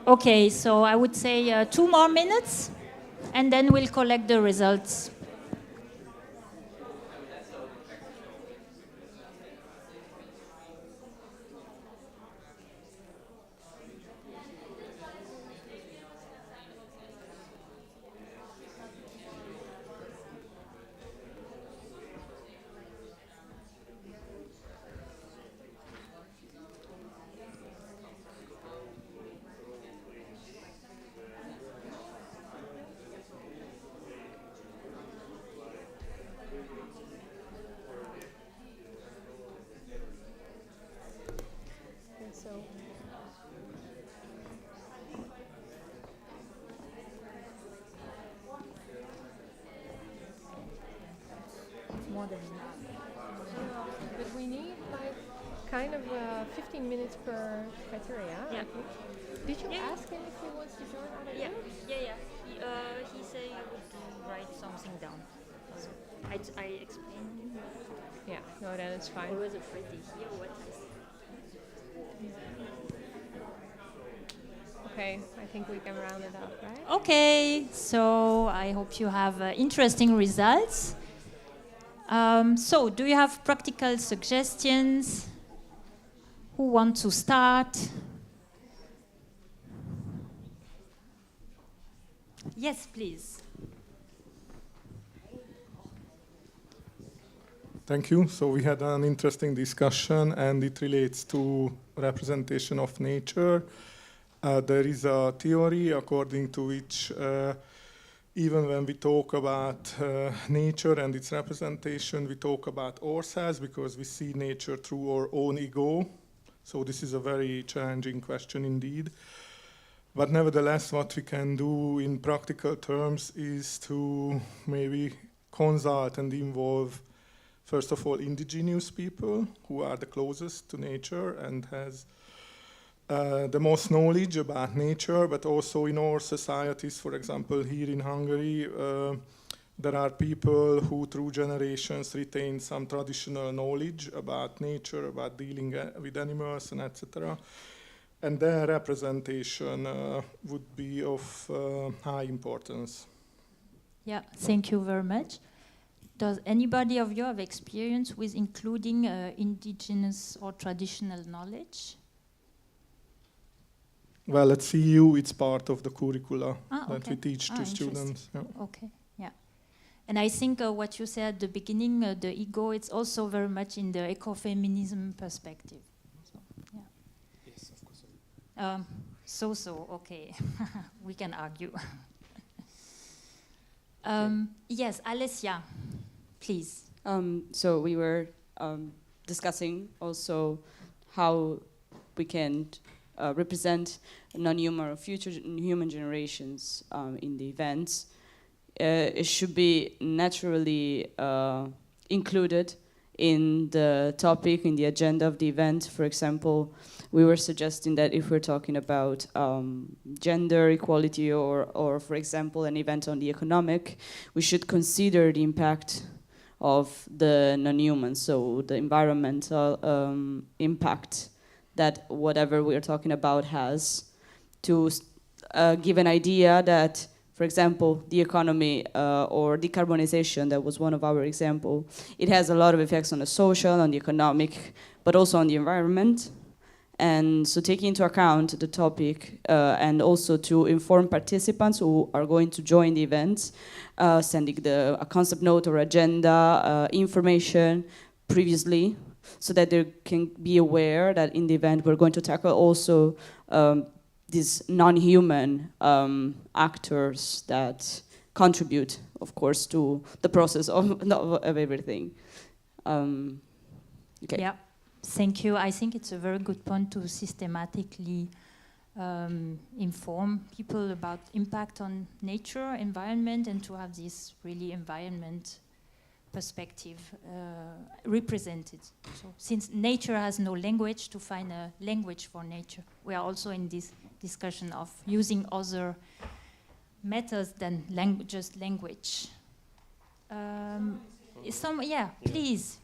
Okay, so I would say 2 more minutes, and then we'll collect the results. So More than enough. but we need like kind of 15 minutes per criteria. I Yeah. think. Did you ask him if he wants to join other Yeah, groups? yeah. He said he would write something down. So I explained. Yeah, no, then it's fine. I was afraid to hear what I said. Okay, I think we can round it up, right? Okay, so I hope you have interesting results. So, do you have practical suggestions? Who want to start? Yes, please. Thank you. So we had an interesting discussion, and it relates to representation of nature. There is a theory according to which even when we talk about nature and its representation, we talk about ourselves because we see nature through our own ego. So this is a very challenging question indeed. But nevertheless, what we can do in practical terms is to maybe consult and involve, first of all, indigenous people who are the closest to nature and has the most knowledge about nature, but also in our societies, for example, here in Hungary, there are people who through generations retain some traditional knowledge about nature, about dealing with animals and etc. And their representation would be of high importance. Yeah, thank you very much. Does anybody of you have experience with including indigenous or traditional knowledge? Well, at CEU, it's part of the curricula that okay. we teach to students. Yeah. Okay, yeah. And I think what you said at the beginning, the ego, it's also very much in the ecofeminism perspective. So, yeah. Yes, of course. Okay. We can argue. Yes, Alessia, please. So we were discussing also how we can represent non-human or future human generations in the events. It should be naturally included in the topic, in the agenda of the event. For example, we were suggesting that if we're talking about gender equality or, for example, an event on the economic, we should consider the impact of the non-human, so the environmental impact that whatever we're talking about has, to give an idea that, for example, the economy or decarbonization, that was one of our examples, it has a lot of effects on the social, on the economic, but also on the environment. And so taking into account the topic and also to inform participants who are going to join the event, sending a concept note or agenda, information previously, so that they can be aware that in the event we're going to tackle also these non-human actors that contribute, of course, to the process of everything. Okay. Yeah, thank you. I think it's a very good point to systematically inform people about impact on nature, environment, and to have this really environment perspective represented. So, since nature has no language, to find a language for nature. We are also in this discussion of using other methods than just language. Please.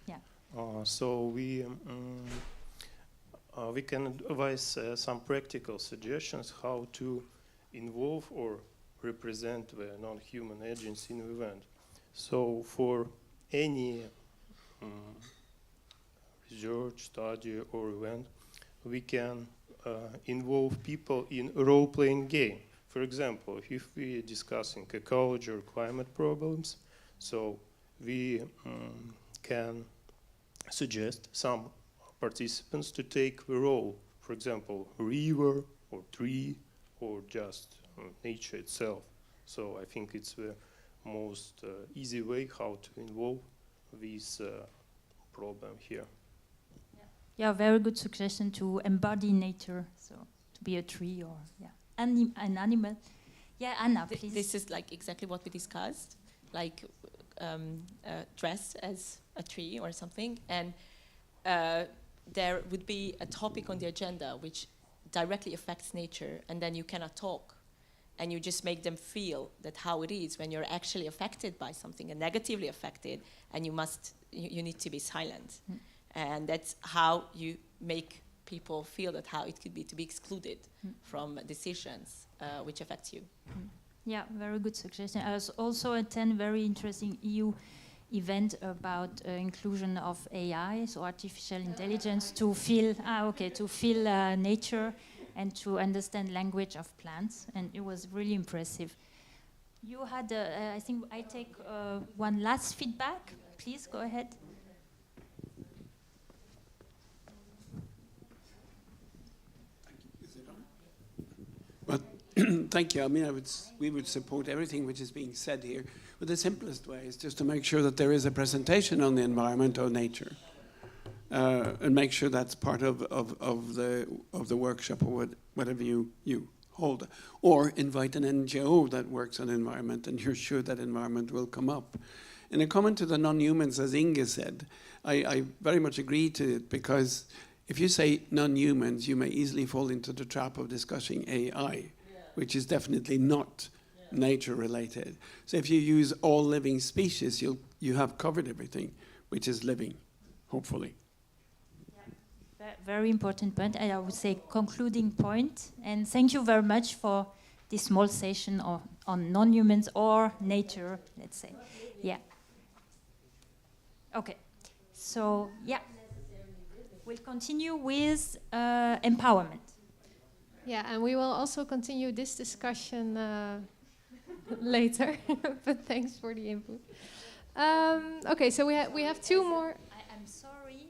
Yeah. So we we can advise some practical suggestions how to involve or represent the non-human agents in the event. So for any research, study, or event, we can involve people in a role-playing game. For example, if we are discussing ecology or climate problems, so we can suggest some participants to take the role, for example, river or tree or just nature itself. So I think it's the most easy way how to involve this problem here. Yeah, very good suggestion to embody nature, so to be a tree or an animal. Yeah, Anna, please. This is like exactly what we discussed, like dress as a tree or something, and there would be a topic on the agenda which directly affects nature, and then you cannot talk, and you just make them feel that how it is when you're actually affected by something and negatively affected, and you need to be silent. And that's how you make people feel that how it could be to be excluded from decisions which affect you. Yeah, very good suggestion. I also attend very interesting EU event about inclusion of AI, so artificial intelligence, to feel nature and to understand language of plants, and it was really impressive. You had, I think I take one last feedback. Please go ahead. Thank you. I mean, we would support everything which is being said here. But the simplest way is just to make sure that there is a presentation on the environment or nature, and make sure that's part of the workshop or whatever you hold, or invite an NGO that works on environment, and you're sure that environment will come up. In a comment to the non-humans, as Inge said, I very much agree to it, because if you say non-humans, you may easily fall into the trap of discussing AI, which is definitely not nature related. So if you use all living species, you have covered everything which is living, hopefully. Yeah. Very important point, and I would say concluding point. And thank you very much for this small session on non-humans or nature, let's say. Yeah. Okay. So yeah, we'll continue with empowerment. Yeah, and we will also continue this discussion later, but thanks for the input. Okay, so we have two more. I'm sorry,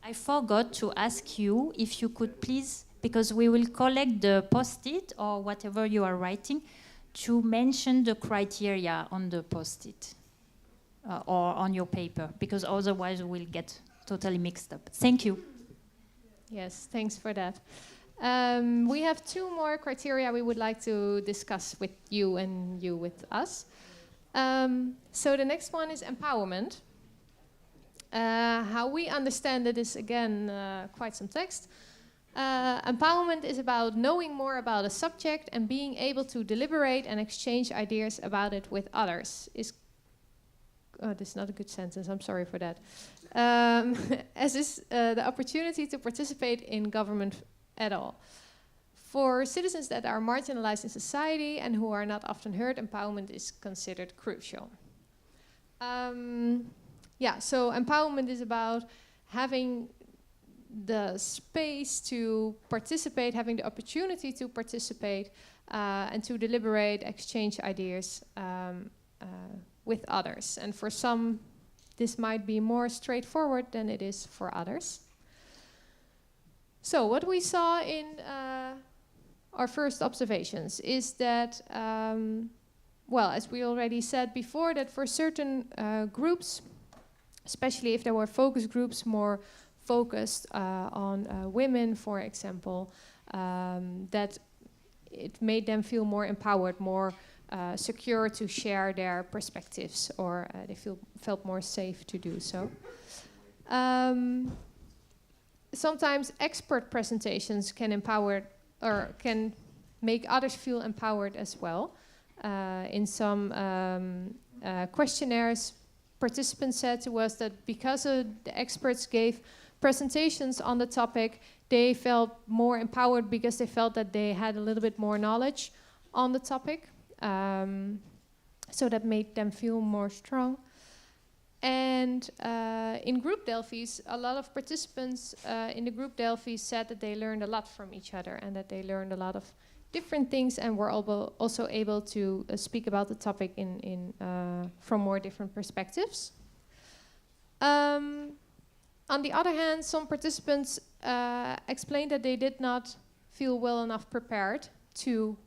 I forgot to ask you if you could please, because we will collect the post-it or whatever you are writing, to mention the criteria on the post-it or on your paper, because otherwise we'll get totally mixed up. Thank you. Yes, thanks for that. We have two more criteria we would like to discuss with you and you with us. So the next one is empowerment. How we understand it is, again, quite some text. Empowerment is about knowing more about a subject and being able to deliberate and exchange ideas about it with others. This is not a good sentence, I'm sorry for that. As is the opportunity to participate in government at all. For citizens that are marginalized in society and who are not often heard, empowerment is considered crucial. So empowerment is about having the space to participate, having the opportunity to participate, and to deliberate, exchange ideas with others. And for some, this might be more straightforward than it is for others. So what we saw in our first observations is that, as we already said before, that for certain groups, especially if there were focus groups more focused on women, for example, that it made them feel more empowered, more secure to share their perspectives, or they felt more safe to do so. Sometimes expert presentations can empower or can make others feel empowered as well. In some questionnaires, participants said to us that because the experts gave presentations on the topic, they felt more empowered because they felt that they had a little bit more knowledge on the topic. So that made them feel more strong. And in group Delphies, a lot of participants in the group Delphies said that they learned a lot from each other and that they learned a lot of different things and were also able to speak about the topic from more different perspectives. On the other hand, some participants explained that they did not feel well enough prepared to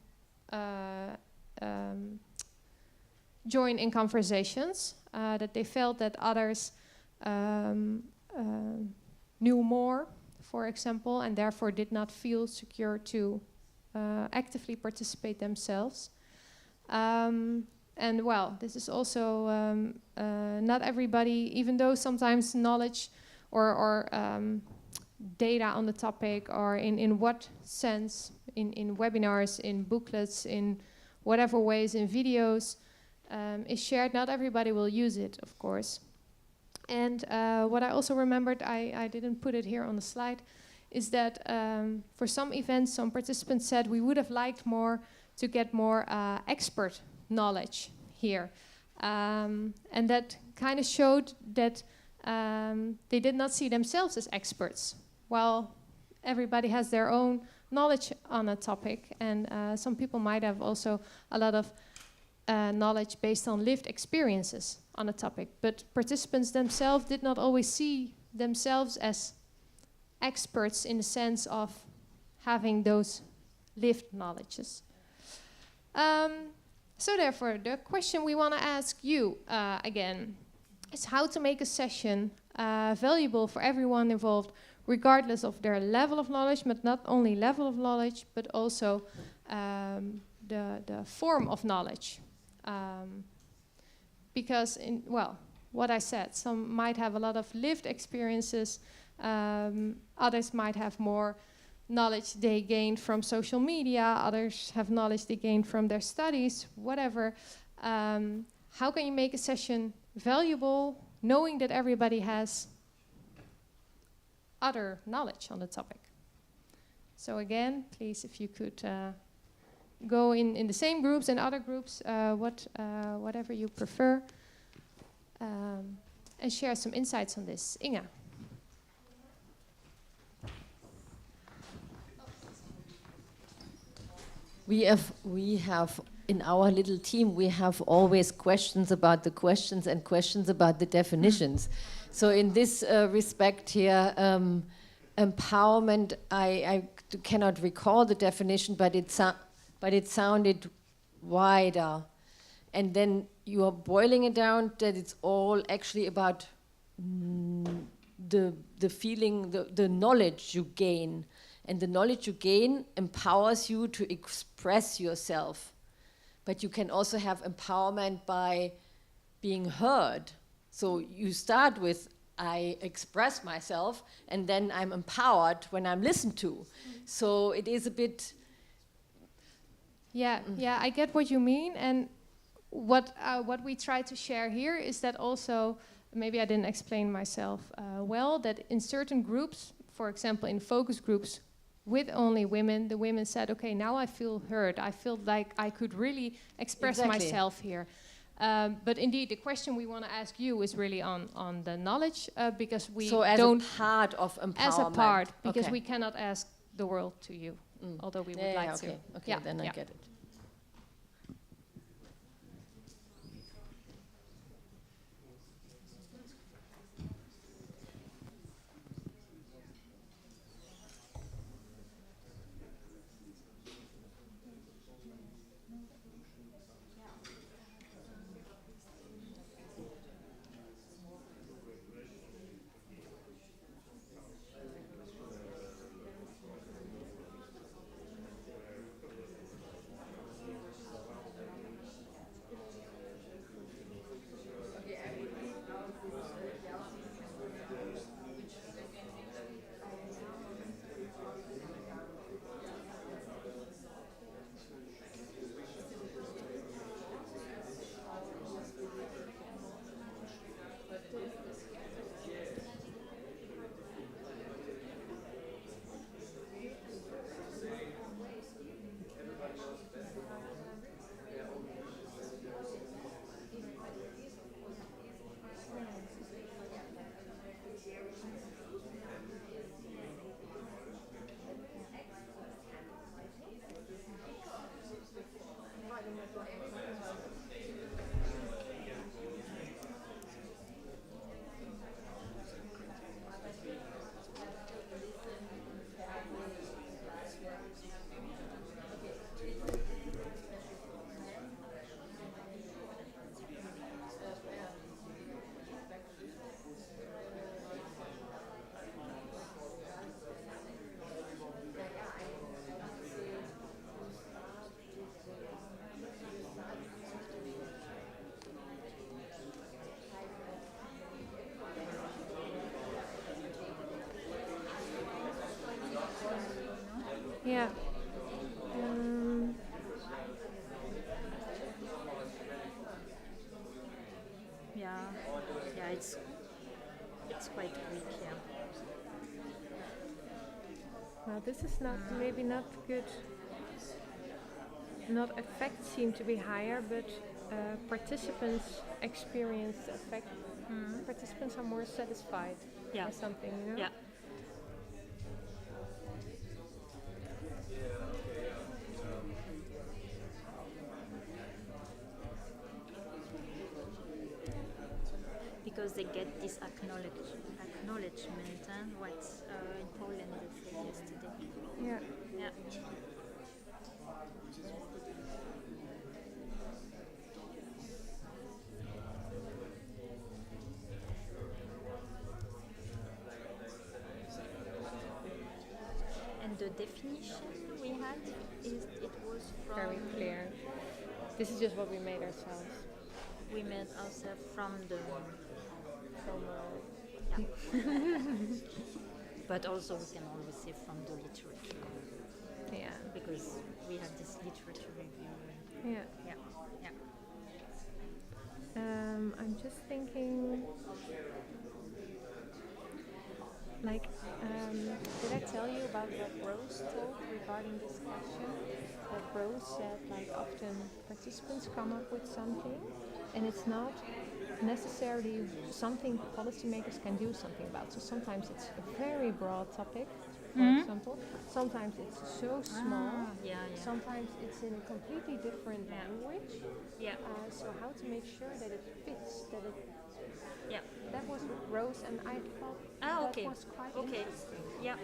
join in conversations, that they felt that others knew more, for example, and therefore did not feel secure to actively participate themselves. And well, this is also not everybody, even though sometimes knowledge or data on the topic, or in what sense, in webinars, in booklets, in whatever ways, in videos, is shared, not everybody will use it, of course. And what I also remembered, I didn't put it here on the slide, is that for some events, some participants said we would have liked to get more expert knowledge here. And that kind of showed that they did not see themselves as experts. While everybody has their own knowledge on a topic, and some people might have also a lot of knowledge based on lived experiences on a topic, but participants themselves did not always see themselves as experts in the sense of having those lived knowledges. So therefore, the question we want to ask you again is how to make a session valuable for everyone involved, regardless of their level of knowledge, but not only level of knowledge, but also the form of knowledge. Because, what I said, some might have a lot of lived experiences, others might have more knowledge they gained from social media, others have knowledge they gained from their studies, whatever. How can you make a session valuable, knowing that everybody has other knowledge on the topic? So again, please, if you could go in the same groups and other groups, whatever you prefer, and share some insights on this. Inga. We have in our little team, we have always questions about the questions and questions about the definitions. So in this respect here, empowerment, I cannot recall the definition, but it sounded wider. And then you are boiling it down that it's all actually about the feeling, the knowledge you gain. And the knowledge you gain empowers you to express yourself. But you can also have empowerment by being heard. So you start with, I express myself, and then I'm empowered when I'm listened to. So it is a bit... Yeah, I get what you mean. And what we try to share here is that also, maybe I didn't explain myself well, that in certain groups, for example, in focus groups, with only women, the women said, okay, now I feel heard. I feel like I could really express myself here. But indeed, the question we want to ask you is really on the knowledge, because we so as don't... a part of empowerment. As a part, because we cannot ask the world to you, although we would like to. Okay, then I get it. Yeah. Yeah, it's quite weak. Yeah. Well, this is not maybe not good. Not effects seem to be higher, but participants experience the effect. Participants are more satisfied or something, you know? Yeah. Because they get this acknowledgement, what in Poland they said yesterday. Yeah. Yeah. And the definition we had it was from Very clear. This is just what we made ourselves. We made ourselves from the but also we can always say from the literature. Yeah. Because we have this literature review. Yeah. Yeah. Yeah. I'm just thinking, like, did I tell you about what Rose told regarding this question? That Rose said, like, often participants come up with something, and it's not necessarily something policymakers can do something about. So sometimes it's a very broad topic, for example. Sometimes it's so small. Sometimes it's in a completely different language. Yeah. So how to make sure that it fits, that it. Yeah. That was with Rose, and I thought Okay. that was quite Okay. interesting. Yeah.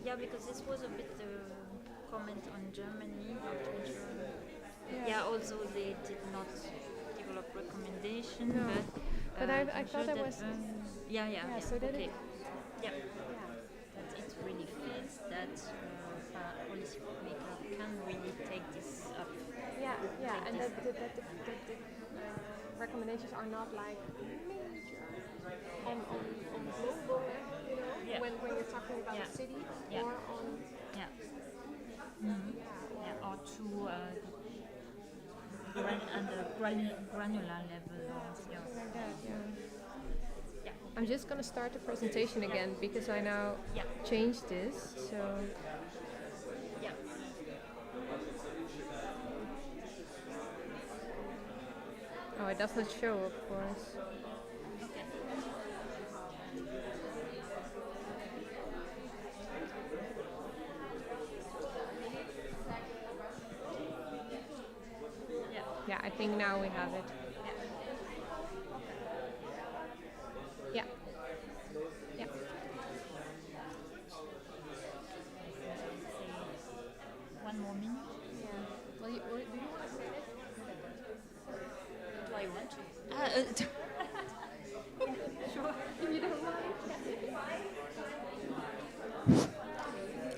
Yeah, because this was a bit comment on Germany. Yeah. Also they did not develop recommendation, No. But I thought that was. So that okay. it, Yeah. That it really fits that policymaker can really take this up. and that the recommendations are not like major on global level, you know, when you're talking about the city or on. Or to granular level. Like that, I'm just going to start the presentation again because I now changed this. So. Oh, it does not show, of course. Yeah, I think now we have it. Yeah. One more minute. Well, do you want to say it? Do I want to? Sure. If you don't mind.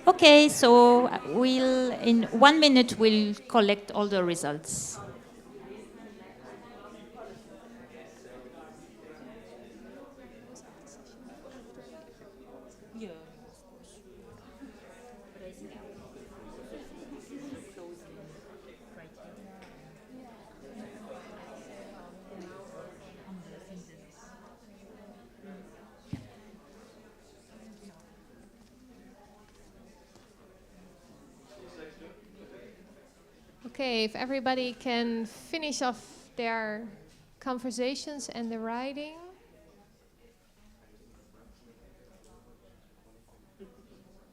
Okay, so in 1 minute we'll collect all the results. Yeah, of course. But I think this is the closing criteria. On the synthesis. Okay, if everybody can finish off their conversations and the writing.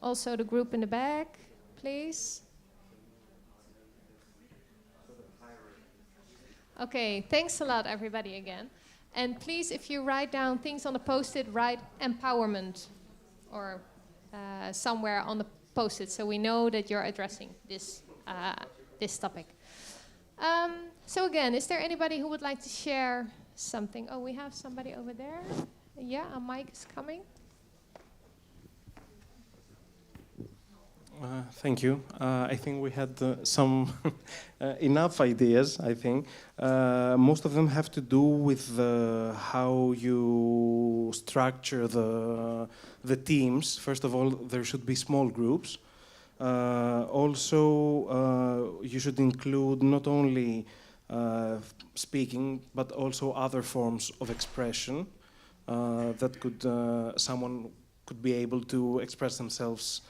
Also the group in the back, please. Okay, thanks a lot everybody again. And please, if you write down things on the post-it, write empowerment or somewhere on the post-it so we know that you're addressing this this topic. So again, is there anybody who would like to share something? Oh, we have somebody over there. Yeah, a mic is coming. Thank you. I think we had some enough ideas, I think. Most of them have to do with how you structure the teams. First of all, there should be small groups. Also, you should include not only speaking, but also other forms of expression that someone could be able to express themselves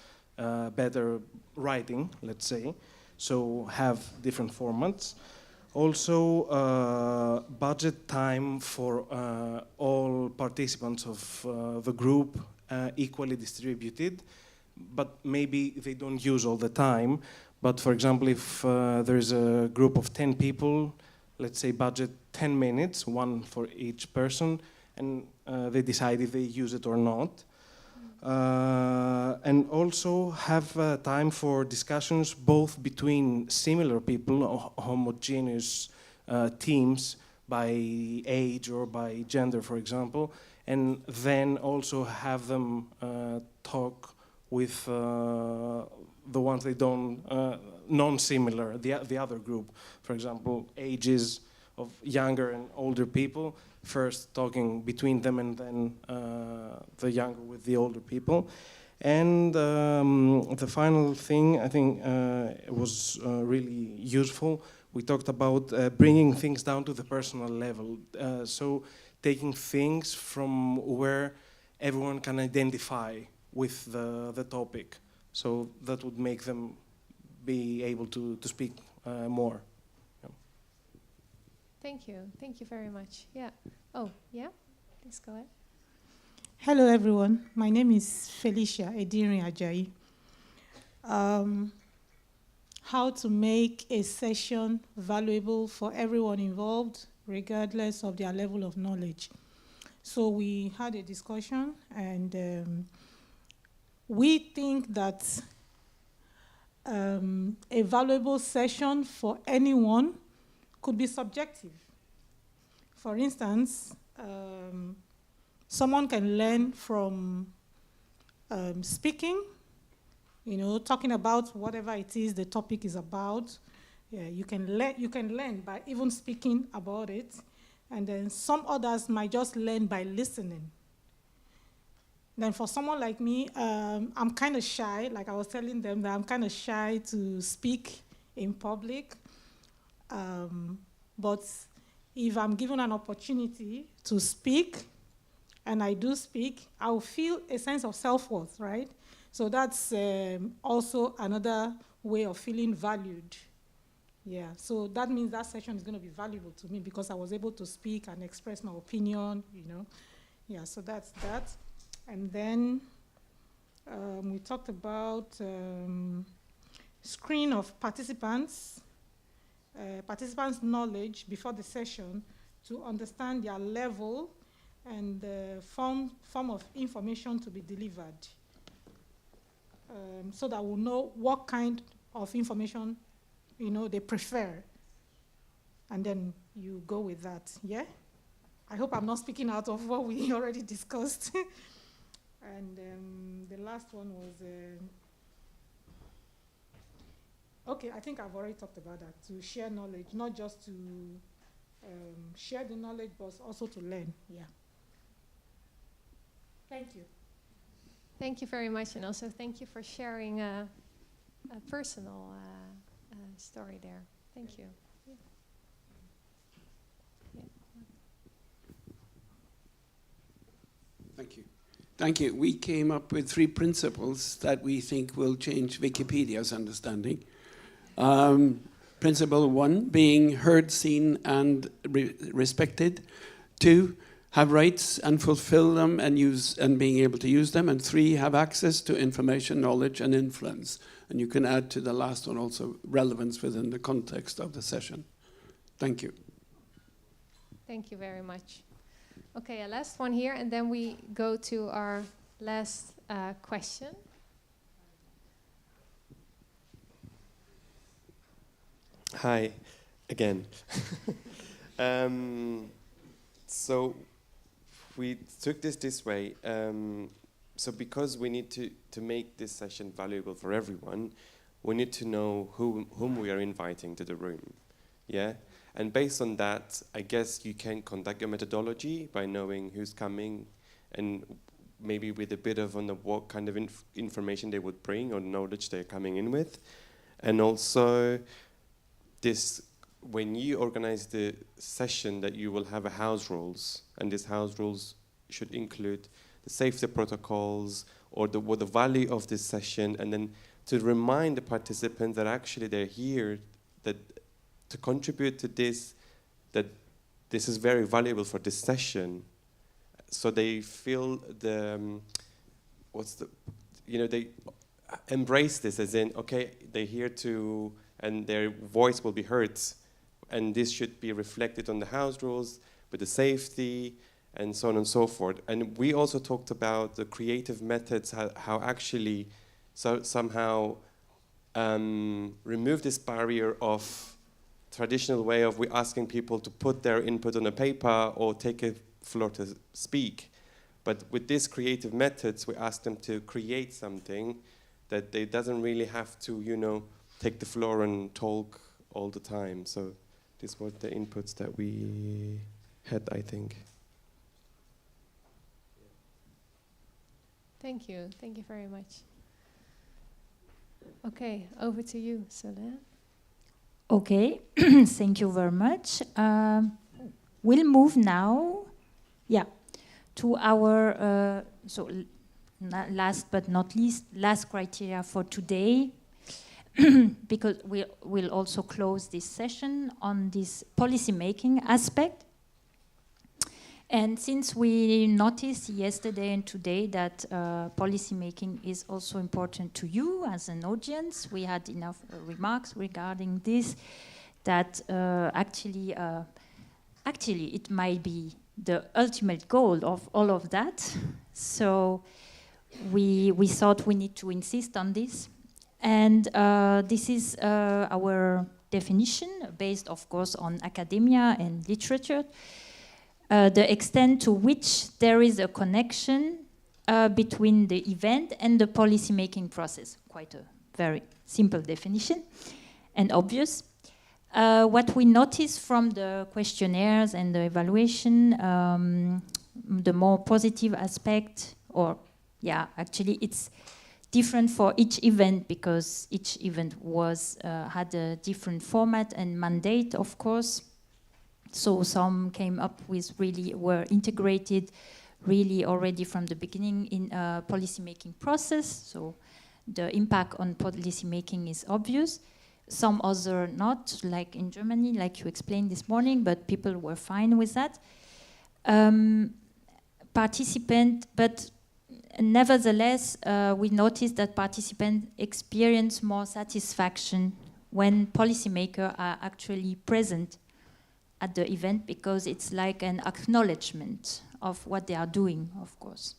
better writing, let's say. So have different formats. Also, budget time for all participants of the group equally distributed, but maybe they don't use all the time. But for example, if there's a group of 10 people, let's say budget 10 minutes, one for each person, and they decide if they use it or not. And also have time for discussions both between similar people, homogeneous teams by age or by gender, for example, and then also have them talk with the ones they don't, non-similar, the other group. For example, ages of younger and older people, first talking between them and then the younger with the older people. And the final thing, I think was really useful. We talked about bringing things down to the personal level. So taking things from where everyone can identify with the topic. So that would make them be able to speak more. Thank you. Thank you very much. Yeah. Oh, yeah? Please go ahead. Hello, everyone. My name is Felicia Edirin Ajayi. How to make a session valuable for everyone involved, regardless of their level of knowledge. So we had a discussion, and we think that a valuable session for anyone could be subjective. For instance, someone can learn from speaking, talking about whatever it is the topic is about. Yeah, you can learn by even speaking about it, and then some others might just learn by listening. Then for someone like me, I'm kind of shy. Like I was telling them that I'm kind of shy to speak in public. But if I'm given an opportunity to speak, and I do speak, I'll feel a sense of self-worth, right? So that's also another way of feeling valued. Yeah, so that means that session is going to be valuable to me because I was able to speak and express my opinion, Yeah, so that's that. And then we talked about screen of participants' knowledge before the session to understand their level and the form of information to be delivered, so that we'll know what kind of information they prefer, and then you go with that. Yeah, I hope I'm not speaking out of what we already discussed. And the last one was okay, I think I've already talked about that, to share knowledge, not just to share the knowledge, but also to learn. Yeah. Thank you. Thank you very much, and also thank you for sharing a personal story there. Thank you. Yeah. Yeah. Thank you. Thank you. We came up with 3 principles that we think will change Wikipedia's understanding. Principle 1, being heard, seen, and respected. 2, have rights and fulfill them and being able to use them. And 3, have access to information, knowledge, and influence. And you can add to the last one also relevance within the context of the session. Thank you. Thank you very much. Okay, a last one here, and then we go to our last question. Hi, again. So we took this way. so because we need to make this session valuable for everyone, we need to know whom we are inviting to the room, yeah? And based on that, I guess you can conduct your methodology by knowing who's coming and maybe with a bit of what kind of information they would bring or knowledge they're coming in with. And also, when you organize the session, that you will have a house rules, and these house rules should include the safety protocols or what the value of this session, and then to remind the participants that actually they're here to contribute to this, that this is very valuable for this session, so they feel they embrace this as in, okay, they're here to, and their voice will be heard, and this should be reflected on the house rules with the safety and so on and so forth. And we also talked about the creative methods, how actually somehow remove this barrier of traditional way of we asking people to put their input on a paper or take a floor to speak. But with these creative methods, we ask them to create something that they doesn't really have to, take the floor and talk all the time. So these were the inputs that we had, I think. Thank you very much. Okay, over to you, Solène. Okay, thank you very much. We'll move now, to our, last but not least, last criteria for today, because we'll also close this session on this policy-making aspect. And since we noticed yesterday and today that policy-making is also important to you as an audience, we had enough remarks regarding this, that actually it might be the ultimate goal of all of that. So we thought we need to insist on this. And this is our definition, based, of course, on academia and literature. The extent to which there is a connection between the event and the policy-making process. Quite a very simple definition and obvious. What we notice from the questionnaires and the evaluation, the more positive aspect, actually it's different for each event, because each event had a different format and mandate, of course. So some came up with were integrated really already from the beginning in a policy-making process. So the impact on policy-making is obvious. Some other not, like in Germany, like you explained this morning, but people were fine with that. But nevertheless, we noticed that participants experience more satisfaction when policymakers are actually present at the event, because it's like an acknowledgement of what they are doing, of course.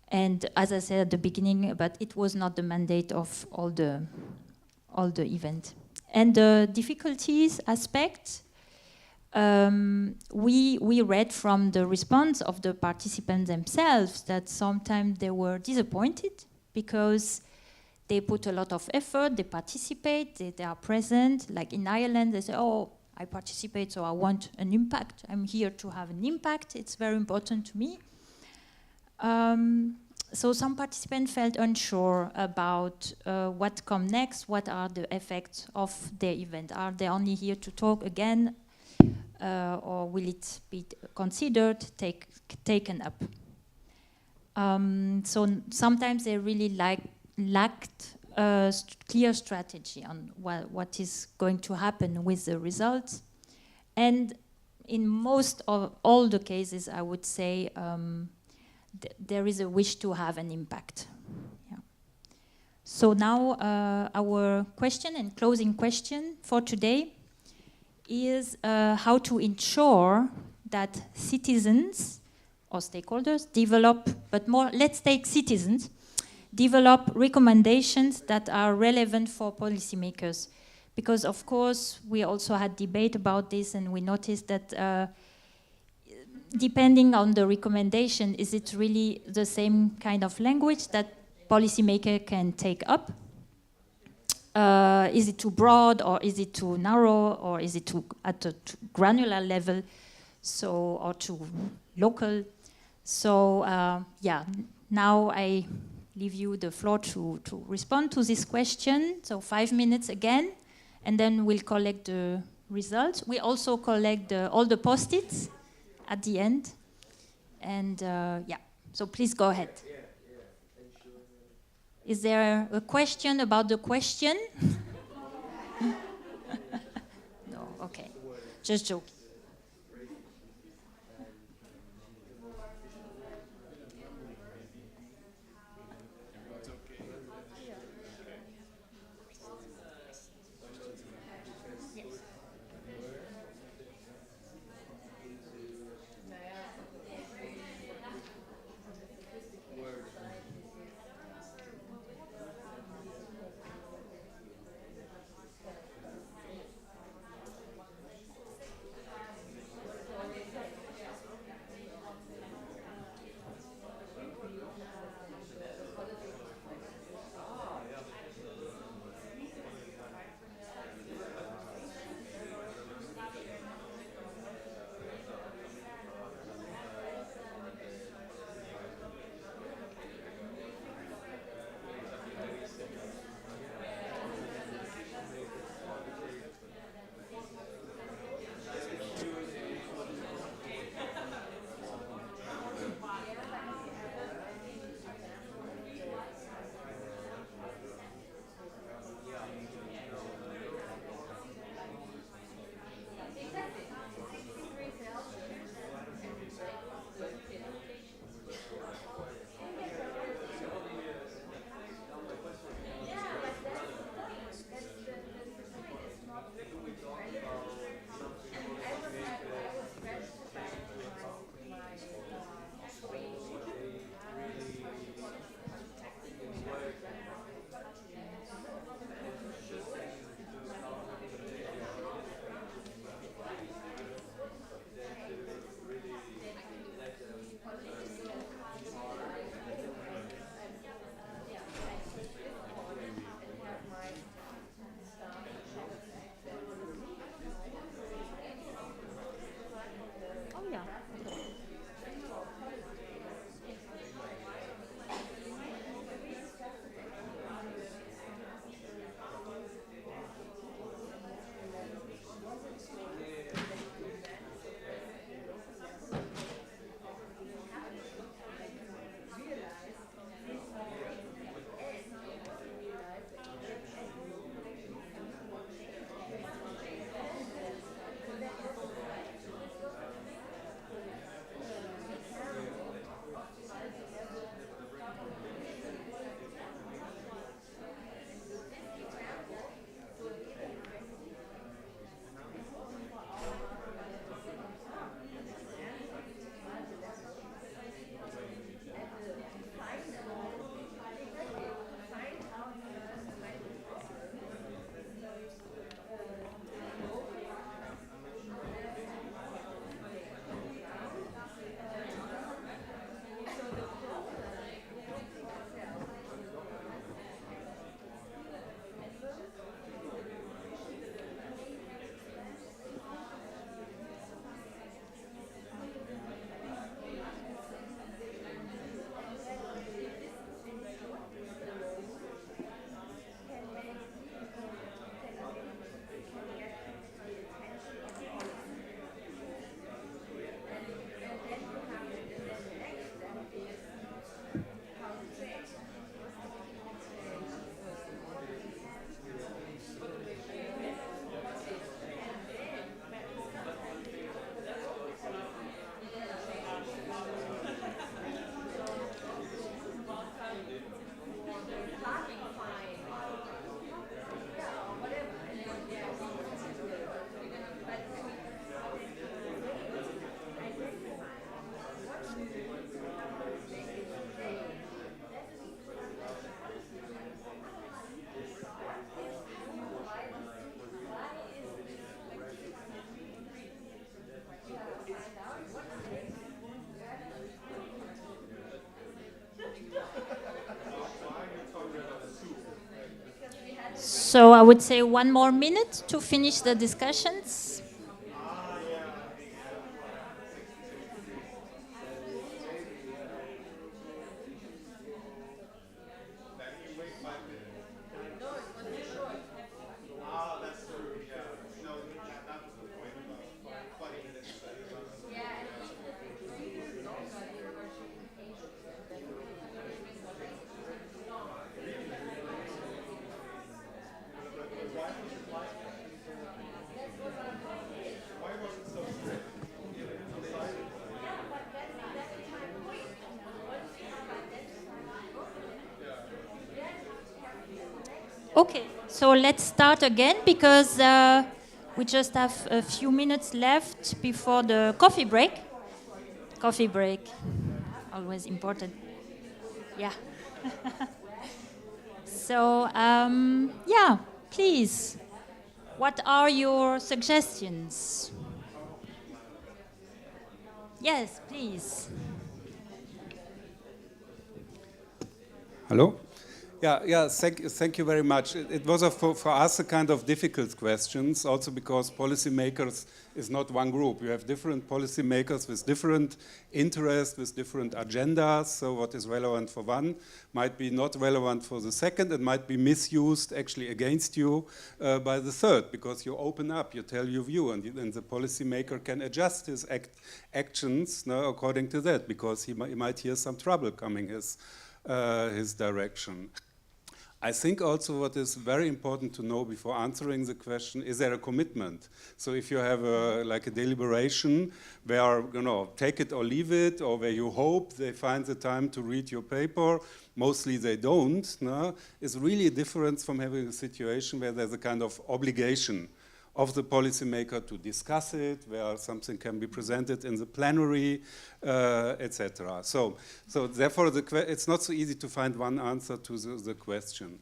And as I said at the beginning, but it was not the mandate of all the event. And the difficulties aspect, we read from the response of the participants themselves that sometimes they were disappointed because they put a lot of effort, they participate, they are present. Like in Ireland, they say, oh, I participate, so I want an impact. I'm here to have an impact. It's very important to me. So some participants felt unsure about what comes next, what are the effects of their event. Are they only here to talk again, or will it be considered, taken up? So sometimes they really lacked a clear strategy on what is going to happen with the results. And in most of all the cases, I would say, there is a wish to have an impact. Yeah. So now our question and closing question for today is how to ensure that citizens or stakeholders develop, but more, let's take citizens, develop recommendations that are relevant for policymakers. Because of course, we also had debate about this, and we noticed that depending on the recommendation, is it really the same kind of language that policymaker can take up? Is it too broad, or is it too narrow, or is it too at a too granular level, so, or too local? So yeah, now I leave you the floor to respond to this question. So 5 minutes again, and then we'll collect the results. We also collect all the post-its at the end. And yeah, so please go ahead. Is there a question about the question? No, okay, just joking. So I would say 1 more minute to finish the discussions. Okay, so let's start again because we just have a few minutes left before the coffee break. Coffee break, always important. Yeah. So, yeah, please, what are your suggestions? Yes, please. Hello? Yeah, thank you very much. It was for us a kind of difficult questions, also because policymakers is not one group. You have different policymakers with different interests, with different agendas. So what is relevant for one might be not relevant for the second, and might be misused actually against you by the third, because you open up, you tell your view, and the policymaker can adjust his actions according to that, because he might hear some trouble coming his direction. I think also what is very important to know before answering the question, is there a commitment? So if you have like a deliberation where, take it or leave it, or where you hope they find the time to read your paper, mostly they don't, is really a difference from having a situation where there's a kind of obligation of the policymaker to discuss it, where something can be presented in the plenary, etc. So therefore, it's not so easy to find one answer to the question.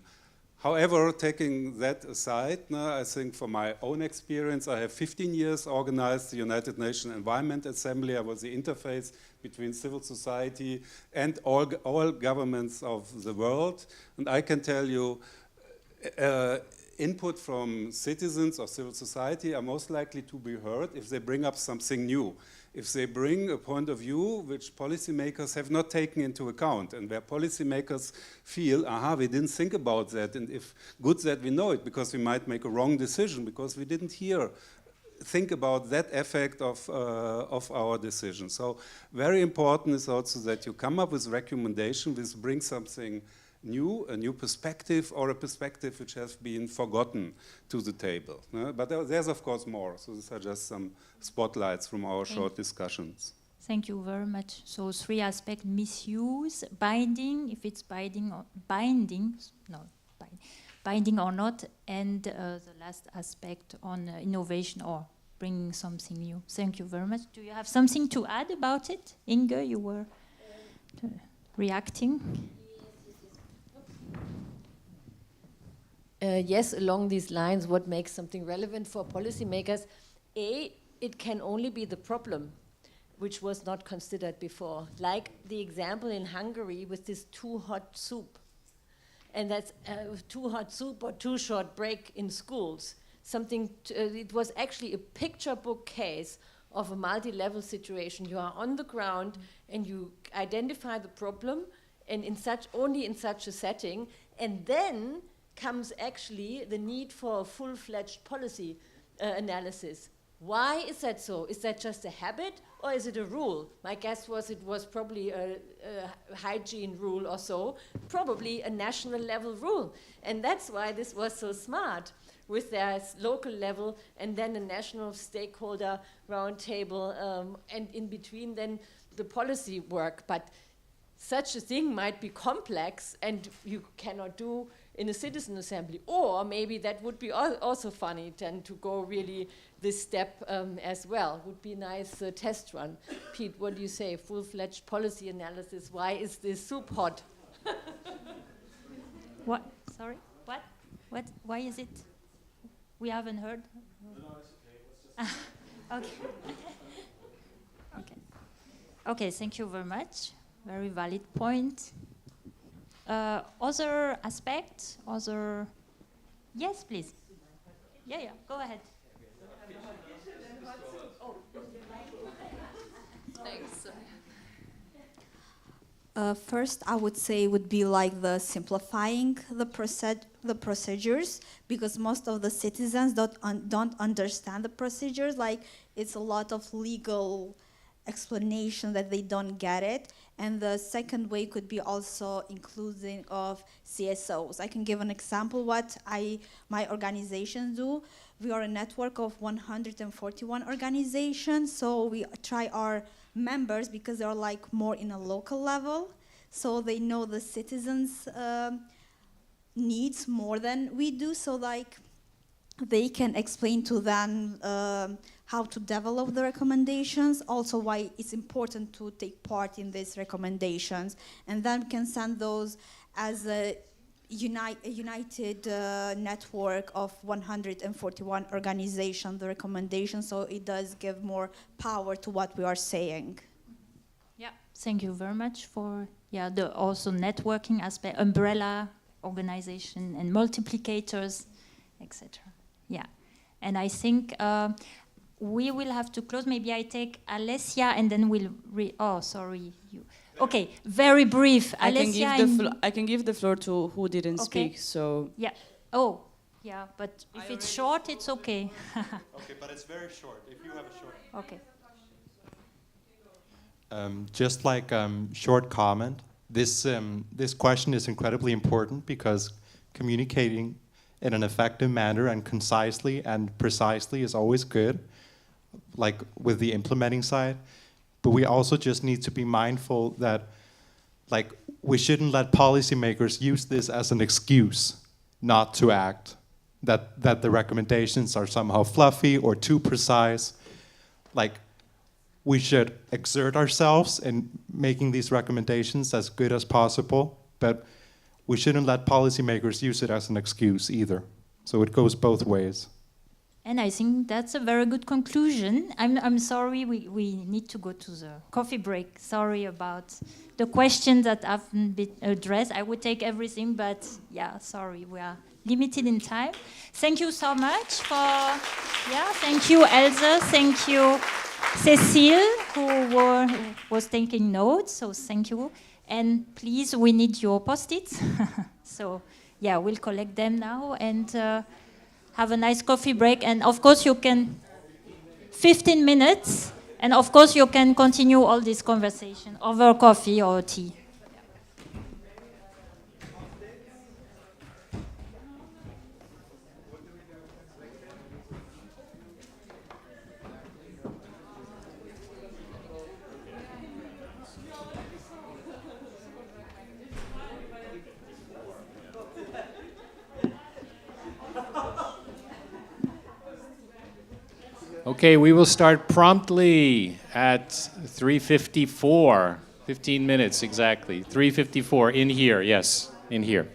However, taking that aside, I think from my own experience, I have 15 years organized the United Nations Environment Assembly. I was the interface between civil society and all governments of the world. And I can tell you, input from citizens or civil society are most likely to be heard if they bring up something new, if they bring a point of view which policymakers have not taken into account, and where policymakers feel, we didn't think about that, and if good that we know it, because we might make a wrong decision, because we didn't think about that effect of our decision. So very important is also that you come up with recommendations which bring something new, a new perspective, or a perspective which has been forgotten to the table. But there's of course more. So these are just some spotlights from our short discussions. Thank you very much. So 3 aspects: misuse, binding, if it's binding or not, and the last aspect on innovation or bringing something new. Thank you very much. Do you have something to add about it? Inge, you were reacting. Yes, along these lines, what makes something relevant for policymakers? It can only be the problem, which was not considered before. Like the example in Hungary with this too hot soup. And that's too hot soup or too short break in schools. It was actually a picture book case of a multi-level situation. You are on the ground and you identify the problem, and only in such a setting, and then comes actually the need for a full-fledged policy analysis. Why is that so? Is that just a habit, or is it a rule? My guess was it was probably a hygiene rule or so, probably a national level rule. And that's why this was so smart, with their local level and then a national stakeholder roundtable, and in between then the policy work. But such a thing might be complex and you cannot do in a citizen assembly. Or maybe that would be also funny then to go really this step as well. Would be a nice test run. Pete, what do you say? Full-fledged policy analysis. Why is this soup hot? What? Sorry? What? What? Why is it? We haven't heard. No, it's okay. Okay. Okay. Okay, thank you very much. Very valid point. Other aspects, other Yes, please. Yeah, go ahead. Thanks. First, I would say would be like the simplifying the procedures, because most of the citizens don't understand the procedures. Like, it's a lot of legal explanation that they don't get it. And the second way could be also including of CSOs. I can give an example what my organization do. We are a network of 141 organizations, so we try our members, because they're like more in a local level, so they know the citizens' needs more than we do, so like they can explain to them how to develop the recommendations, also why it's important to take part in these recommendations, and then we can send those as a united network of 141 organizations, the recommendations, so it does give more power to what we are saying. Yeah, thank you very much for the also networking aspect, umbrella organization and multiplicators, etc. Yeah, and I think we will have to close. Maybe I take Alessia and then we'll oh, sorry. Okay, very brief. I can give the floor to who didn't speak. So yeah. Oh, yeah. But if it's short, it's okay. Okay, but it's very short. If you have a short. Okay. Just like short comment. This question is incredibly important because communicating in an effective manner and concisely and precisely is always good, like with the implementing side. But we also just need to be mindful that, like, we shouldn't let policymakers use this as an excuse not to act, that the recommendations are somehow fluffy or too precise. Like, we should exert ourselves in making these recommendations as good as possible, but we shouldn't let policymakers use it as an excuse either. So it goes both ways. And I think that's a very good conclusion. I'm sorry, we need to go to the coffee break. Sorry about the questions that haven't been addressed. I would take everything, but yeah, sorry, we are limited in time. Thank you so much for, thank you, Elsa, thank you, Cecile, who was taking notes, so thank you. And please, we need your post-its. So yeah, we'll collect them now and have a nice coffee break. And of course you can, 15 minutes, and of course you can continue all this conversation over coffee or tea. Okay, we will start promptly at 3:54. 15 minutes exactly. 3:54 in here, yes, in here.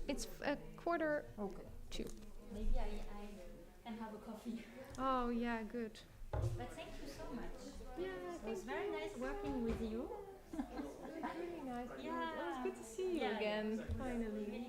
It's a quarter. Okay, 2. Maybe I can have a coffee. Oh yeah, good. But thank you so much. Yeah, it was very nice working with you. It was really nice. Yeah. It was good to see you again, finally.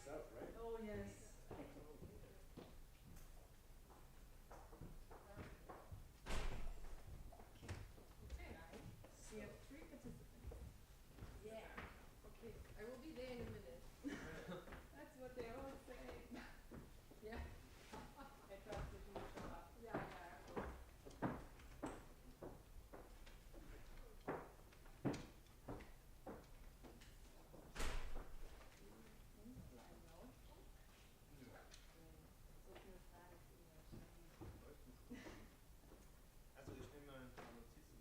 yourself, right? Oh, yes. We have 3 participants. Yeah. Okay, I will be there in a minute. That's what they all say. Yeah. I trust that you will show up. Yeah, yeah. Also ich nehme mal ein paar Notizen.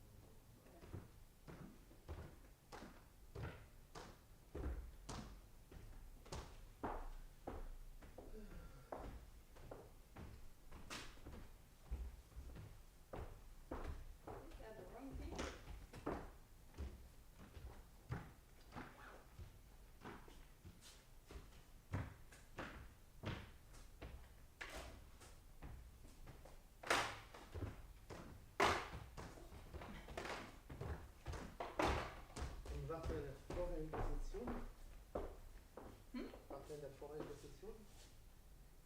Und was war in der vorherigen Position? Was war in der vorherigen Position?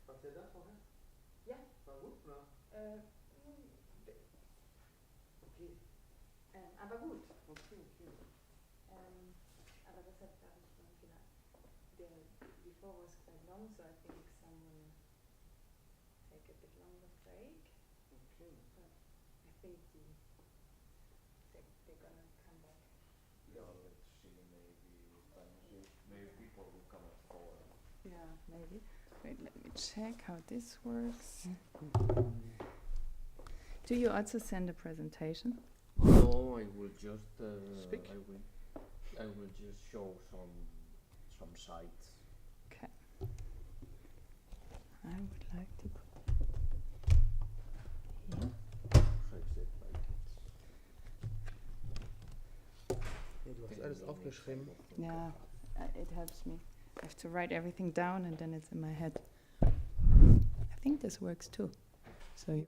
Was war da vorher? Ja. War gut, oder? Okay. Aber gut. Okay, okay. Aber deshalb darf ich dann vielleicht. Before was quite long, so I think someone take a bit longer break. Okay. But I think they're gonna come back. Yeah, let's see, maybe people will come at 4. Yeah, maybe. Wait, let me check how this works. Do you also send a presentation? No, I will just Speak. I will just show some sites. Okay. I would like to put here. Schreib's jetzt like it's. Du hast alles aufgeschrieben. Yeah, it helps me. I have to write everything down and then it's in my head. I think this works too. So.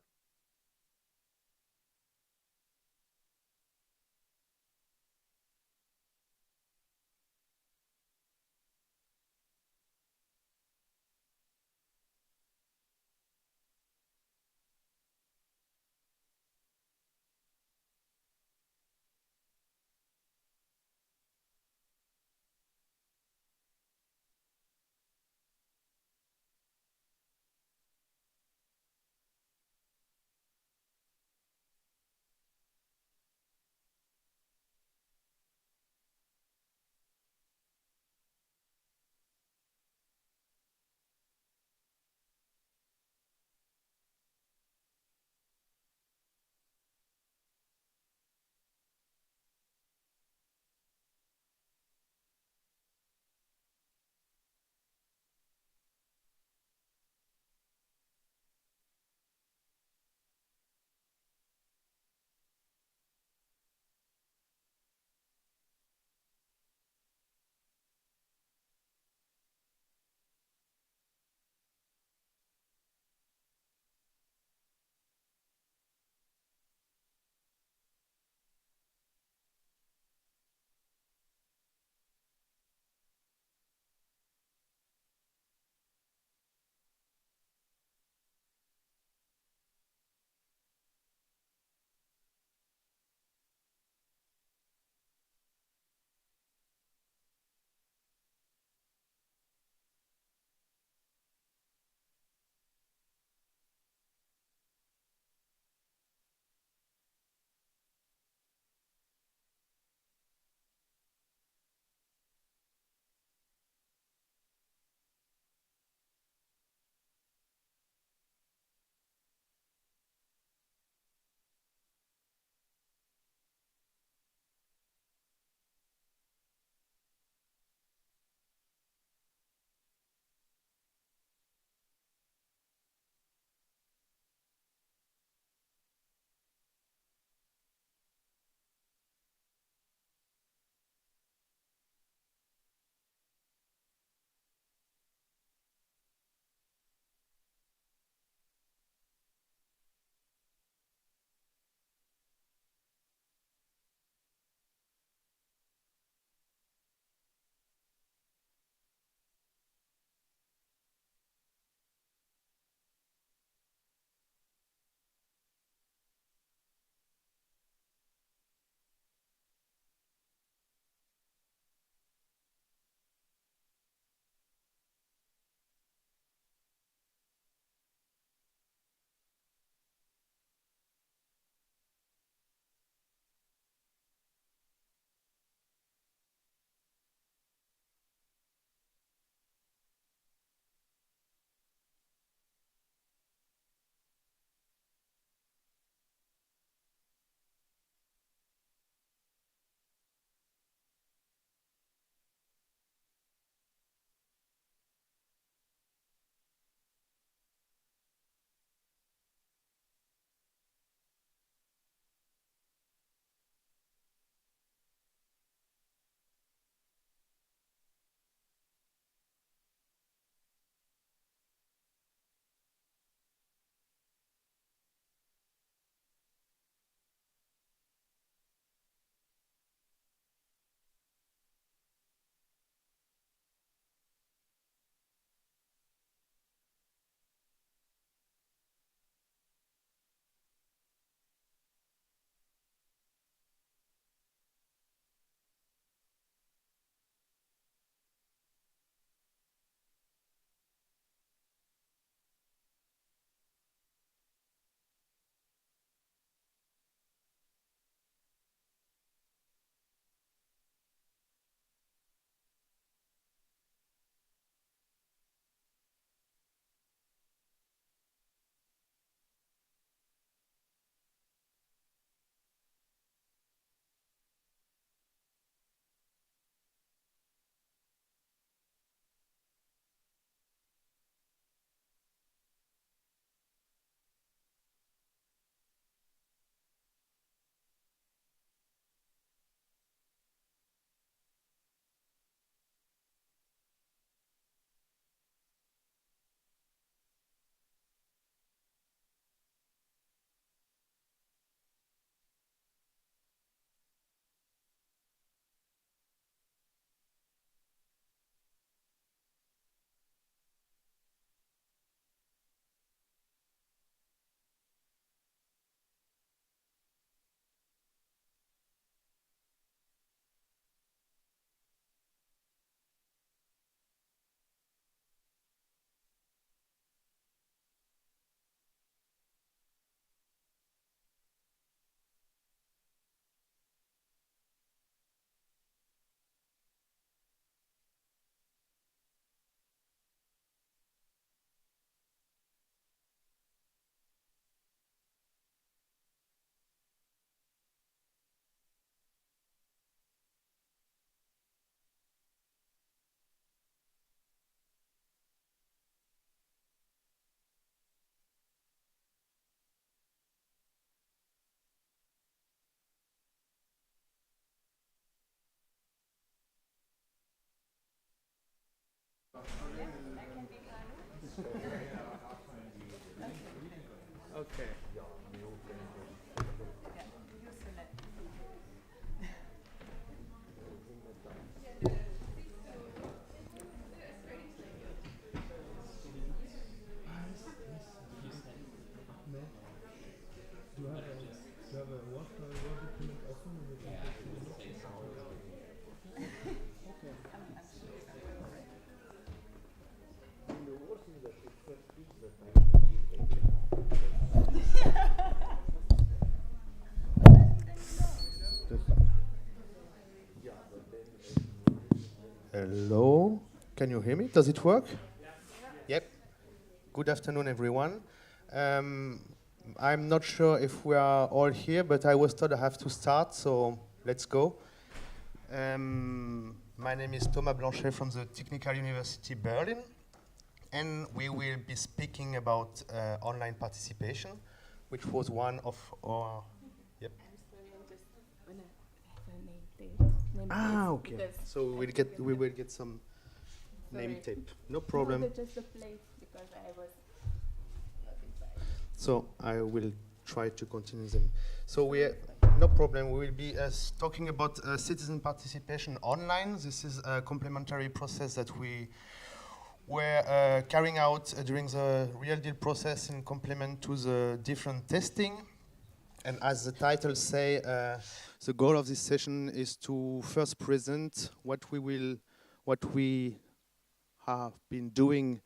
Okay. Hello, can you hear me? Does it work? Yep. Good afternoon, everyone. I'm not sure if we are all here, but I was told I have to start, so let's go. My name is Thomas Blanchet from the Technical University Berlin, and we will be speaking about online participation, which was one of our. Yep. Ah, okay. So we will get some name tape. No problem. No, just the place because I was not inside. So I will try to continue them. So no problem. We will be talking about citizen participation online. This is a complementary process that we were carrying out during the real deal process in complement to the different testing. And as the title say, the goal of this session is to first present what we have been doing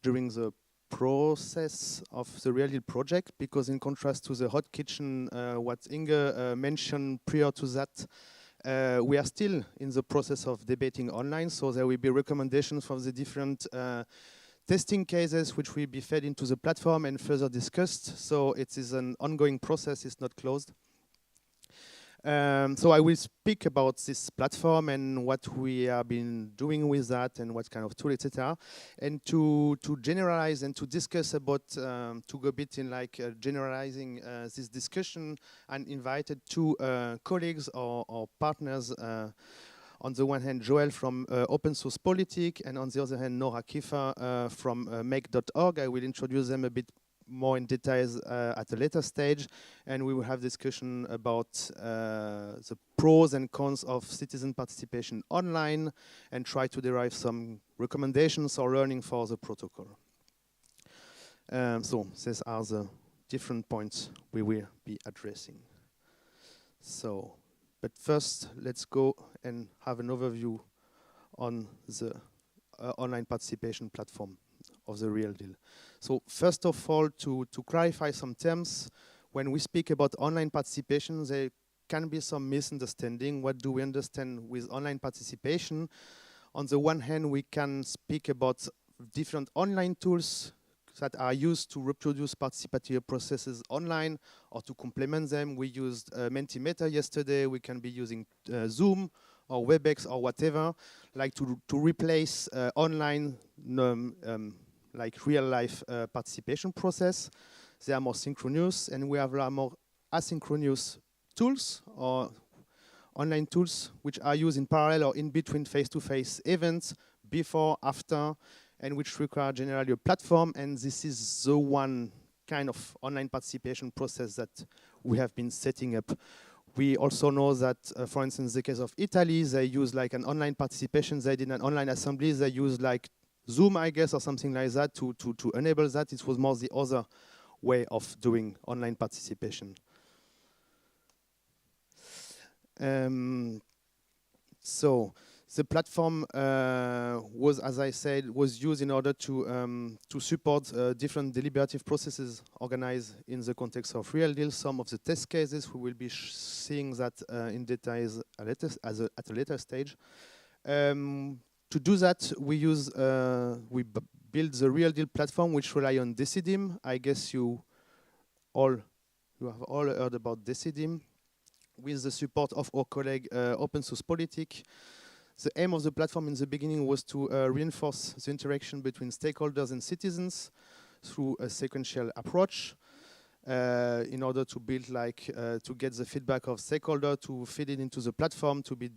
during the process of the real deal project, because in contrast to the hot kitchen, what Inge mentioned prior to that, we are still in the process of debating online, so there will be recommendations from the different testing cases which will be fed into the platform and further discussed. So it is an ongoing process, it's not closed. So I will speak about this platform and what we have been doing with that and what kind of tool, etc. And to generalize and to discuss about, to go a bit in like generalizing this discussion, and invited two colleagues or partners. On the one hand, Joel from Open Source Politik, and on the other hand, Nora Kiefer from make.org. I will introduce them a bit more in details at a later stage, and we will have discussion about the pros and cons of citizen participation online, and try to derive some recommendations or learning for the protocol. So these are the different points we will be addressing. So, but first, let's go and have an overview on the online participation platform of the real deal. So first of all, to clarify some terms, when we speak about online participation, there can be some misunderstanding. What do we understand with online participation? On the one hand, we can speak about different online tools that are used to reproduce participatory processes online or to complement them. We used Mentimeter yesterday. We can be using Zoom or WebEx or whatever, like to replace online like real life participation process. They are more synchronous, and we have more asynchronous tools or online tools which are used in parallel or in between face-to-face events, before, after, and which require generally a platform. And this is the one kind of online participation process that we have been setting up. We also know that, for instance, the case of Italy, they use like an online participation. They did an online assembly. They use like Zoom, I guess, or something like that to enable that. It was more the other way of doing online participation. So the platform was, as I said, was used in order to support different deliberative processes organized in the context of real deals. Some of the test cases, we will be seeing that in details at a later stage. To do that, we build the real deal platform, which rely on Decidim. I guess you have all heard about Decidim, with the support of our colleague Open Source Politik. The aim of the platform in the beginning was to reinforce the interaction between stakeholders and citizens through a sequential approach, in order to build to get the feedback of stakeholder, to feed it into the platform, to be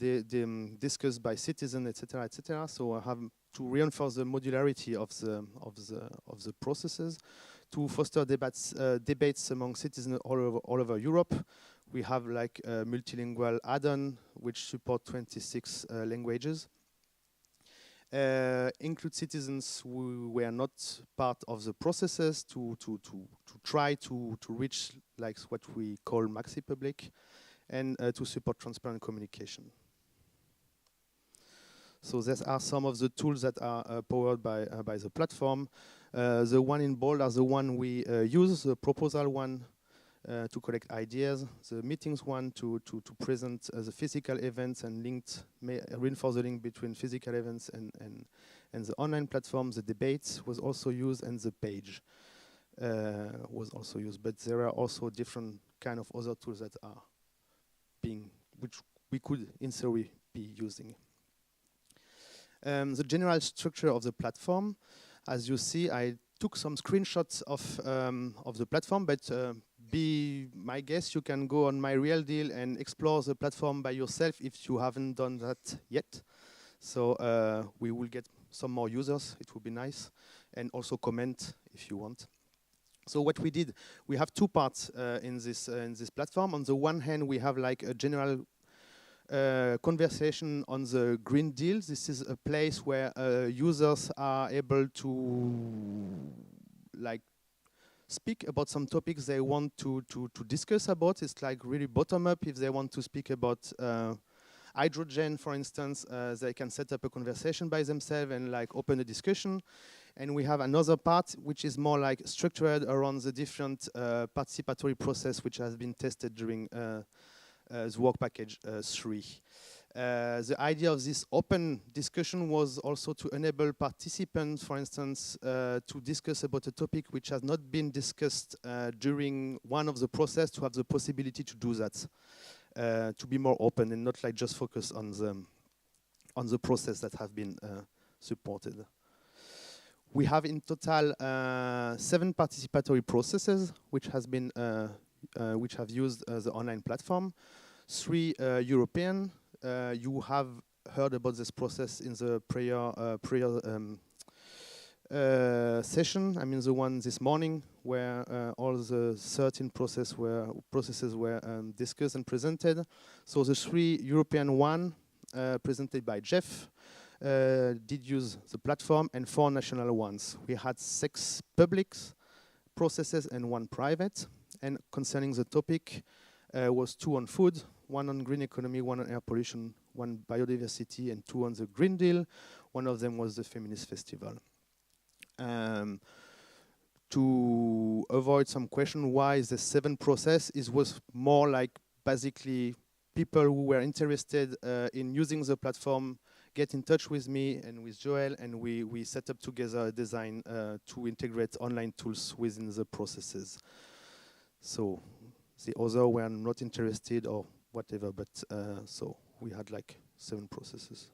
discussed by citizens, etc., etc. So I have reinforce the modularity of the processes, to foster debates among citizens all over Europe. We have like a multilingual add-on which support 26 languages. Include citizens who were not part of the processes to try to reach like what we call maxi public, and to support transparent communication. So these are some of the tools that are powered by the platform. The one in bold are the one we use, the proposal one to collect ideas, the meetings one to present the physical events and reinforce the link between physical events and the online platform. The debates was also used, and the page was also used. But there are also different kind of other tools that are which we could in theory be using. The general structure of the platform, as you see, I took some screenshots of the platform, but be my guest, you can go on My Real Deal and explore the platform by yourself if you haven't done that yet. So we will get some more users, it would be nice, and also comment if you want. So what we did, we have two parts in this platform. On the one hand, we have like a general conversation on the Green Deal. This is a place where users are able to like speak about some topics they want to discuss about. It's like really bottom up. If they want to speak about hydrogen, for instance, they can set up a conversation by themselves and like open a discussion. And we have another part which is more like structured around the different participatory process which has been tested during the work package 3. The idea of this open discussion was also to enable participants, for instance, to discuss about a topic which has not been discussed during one of the process, to have the possibility to do that, to be more open and not like just focus on the process that have been supported. We have in total 7 participatory processes which has been which have used the online platform. 3 European. You have heard about this process in the prior session. I mean the one this morning where all the 13 processes were discussed and presented. So the 3 European one presented by Jeff did use the platform, and 4 national ones. We had 6 public processes and 1 private. And concerning the topic, was 2 on food, 1 on green economy, 1 on air pollution, 1 biodiversity, and 2 on the Green Deal. One of them was the Feminist Festival. To avoid some question why the 7 process, it was more like basically people who were interested in using the platform get in touch with me and with Joel, and we set up together a design to integrate online tools within the processes. So the other were not interested or whatever, but so we had like 7 processes.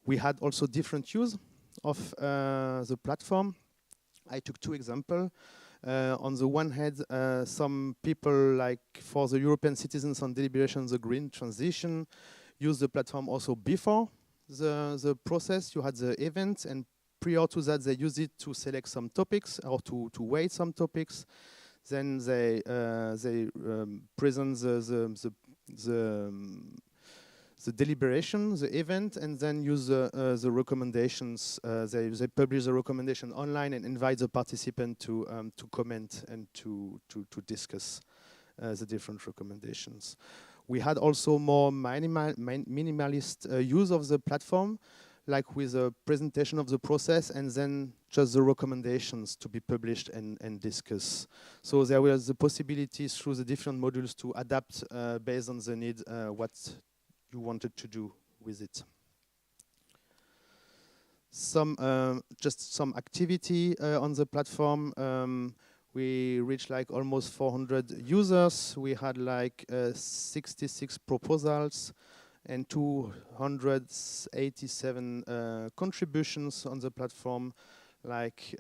We had also different use of the platform. I took 2 examples. On the one hand, some people, like for the European citizens on deliberation, the green transition, use the platform also before the process. You had the event, and prior to that, they use it to select some topics or to weight some topics. Then they present the deliberation, the event, and then use the recommendations. They publish the recommendation online and invite the participant to comment and to discuss the different recommendations. We had also more minimalist use of the platform, like with a presentation of the process and then just the recommendations to be published and discussed. So there was the possibility through the different modules to adapt based on the need what you wanted to do with it. Just some activity on the platform. We reached like almost 400 users. We had like 66 proposals and 287 contributions on the platform, like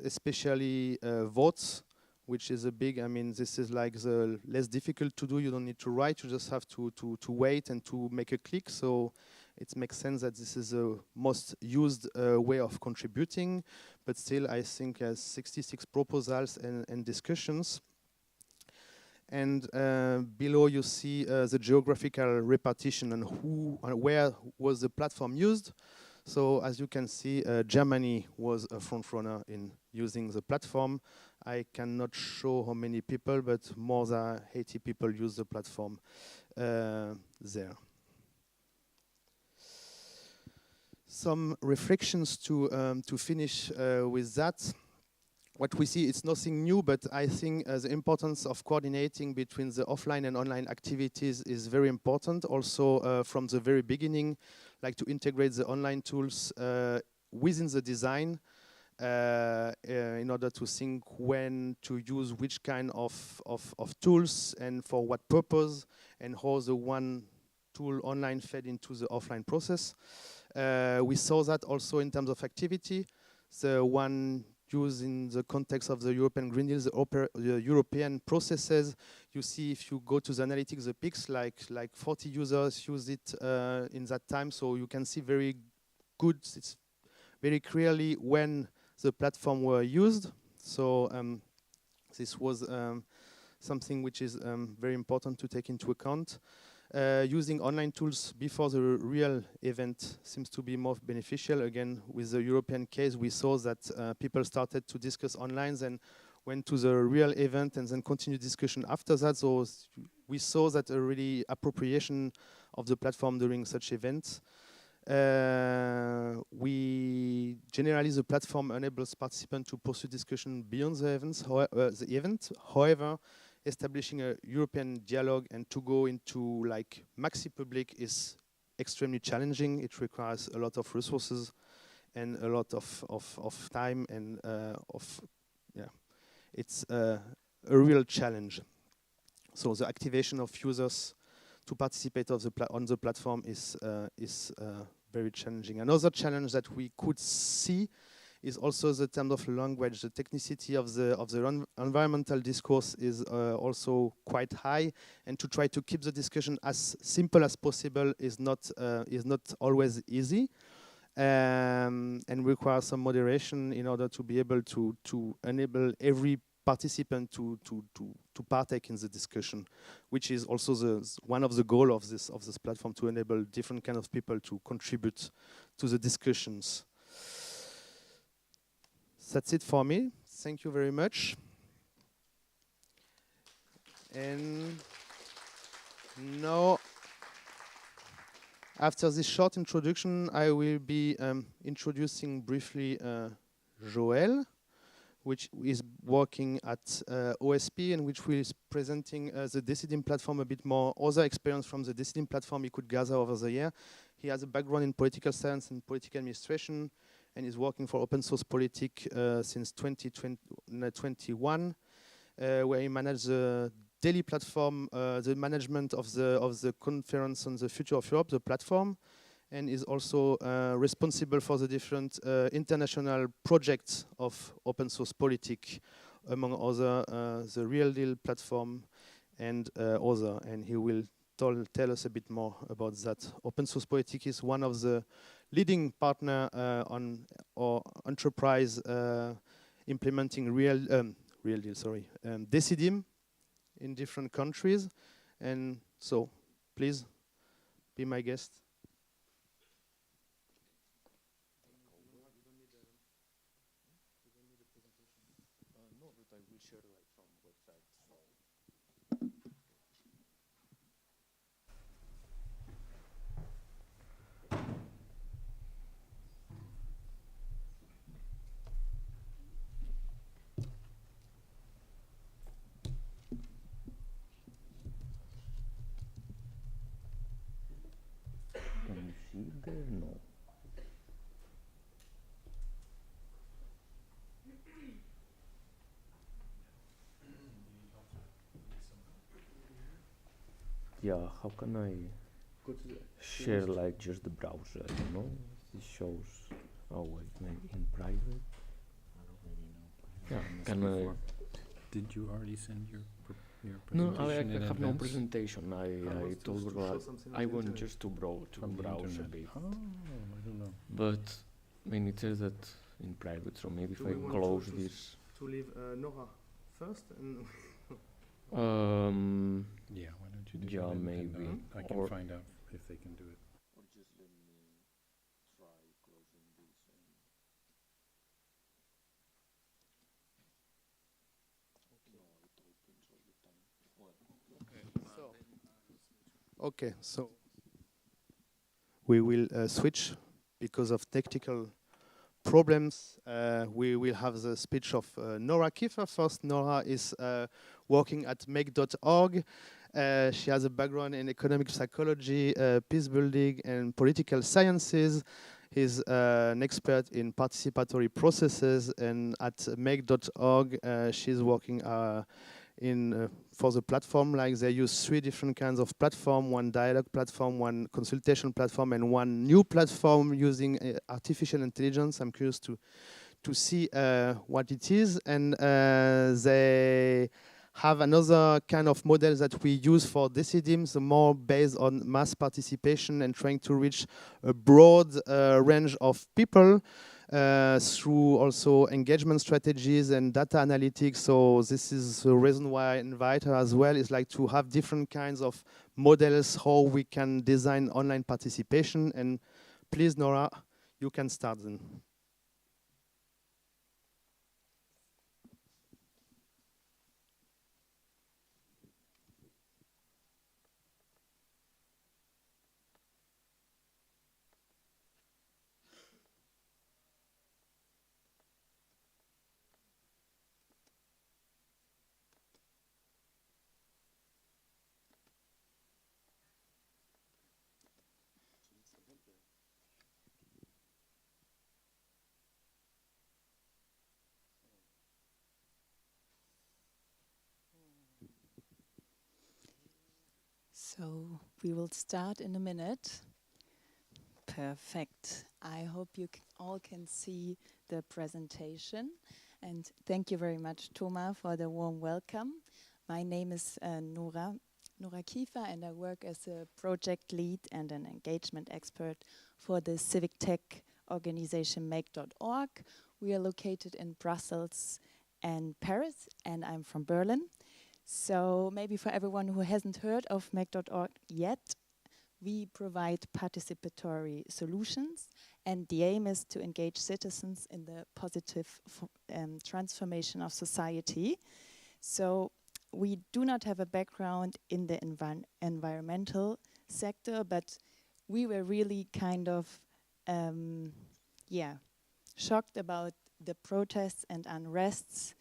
especially votes, which is a big, I mean, this is like the less difficult to do. You don't need to write, you just have to wait and to make a click. So it makes sense that this is the most used way of contributing, but still I think there's 66 proposals and discussions. And below you see the geographical repartition and who and where was the platform used. So as you can see, Germany was a front runner in using the platform. I cannot show how many people, but more than 80 people use the platform there. Some reflections to finish with that. What we see, it's nothing new, but I think the importance of coordinating between the offline and online activities is very important. Also, from the very beginning, like to integrate the online tools within the design in order to think when to use which kind of tools and for what purpose, and how the one tool online fed into the offline process. We saw that also in terms of activity. The one used in the context of the European Green Deal, the European processes. You see, if you go to the analytics, the peaks, like 40 users use it in that time. So you can see very good, it's very clearly when the platform were used. So this was something which is very important to take into account. Using online tools before the real event seems to be more beneficial. Again, with the European case, we saw that people started to discuss online, then went to the real event, and then continued discussion after that. So we saw that a really appropriation of the platform during such events. We generally, the platform enables participants to pursue discussion beyond the event. However, establishing a European dialogue and to go into like maxi public is extremely challenging. It requires a lot of resources and a lot of time, and it's a real challenge. So the activation of users to participate on the platform is very challenging. Another challenge that we could see is also the term of language. The technicity of the environmental discourse is also quite high, and to try to keep the discussion as simple as possible is not always easy, and requires some moderation in order to be able to enable every participant to partake in the discussion, which is also one of the goals of this platform, to enable different kind of people to contribute to the discussions. That's it for me. Thank you very much. And now, after this short introduction, I will be introducing briefly Joël, which is working at OSP, and which is presenting the Decidim platform a bit more, other experience from the Decidim platform he could gather over the year. He has a background in political science and political administration, and is working for Open Source Politik since 2021, where he managed the daily platform, the management of the conference on the future of Europe, the platform, and is also responsible for the different international projects of Open Source Politik, among other the Real Deal platform and other, and he will tell us a bit more about that. Open Source Politik is one of the leading partner on or enterprise implementing Real Deal, Decidim in different countries, and so please be my guest. No, but I will share like some websites. Can you see there? No. Yeah, how can I share like just the browser, you know? It shows, oh wait, maybe in private? I don't really know. Yeah, can I? Didn't you already send your your No, presentation in I have no advance? presentation. I told her I want just to browse a internet. bit. Oh, I don't know. But I mean, it says that in private, so maybe if I close this. To leave Nora first and. Yeah, why don't you do Yeah, that? And maybe. I can Or find out if they can do it. Or just let me try closing this. Okay, so we will switch because of technical problems. We will have the speech of Nora Kiefer first. Nora is working at make.org. She has a background in economic psychology, peace building, and political sciences. He's an expert in participatory processes, and at make.org, she's working for the platform. Like, they use 3 different kinds of platform: one dialogue platform, one consultation platform, and one new platform using artificial intelligence. I'm curious to see what it is. And they have another kind of model that we use for Decidim, so more based on mass participation and trying to reach a broad range of people through also engagement strategies and data analytics. So this is the reason why I invite her as well, is like to have different kinds of models, how we can design online participation. And please, Nora, you can start then. So we will start in a minute. Perfect. I hope you all can see the presentation. And thank you very much, Thomas, for the warm welcome. My name is Nora Kiefer, and I work as a project lead and an engagement expert for the civic tech organization make.org. We are located in Brussels and Paris, and I'm from Berlin. So maybe for everyone who hasn't heard of make.org yet, we provide participatory solutions, and the aim is to engage citizens in the positive transformation of society. So we do not have a background in the environmental sector, but we were really kind of shocked about the protests and unrests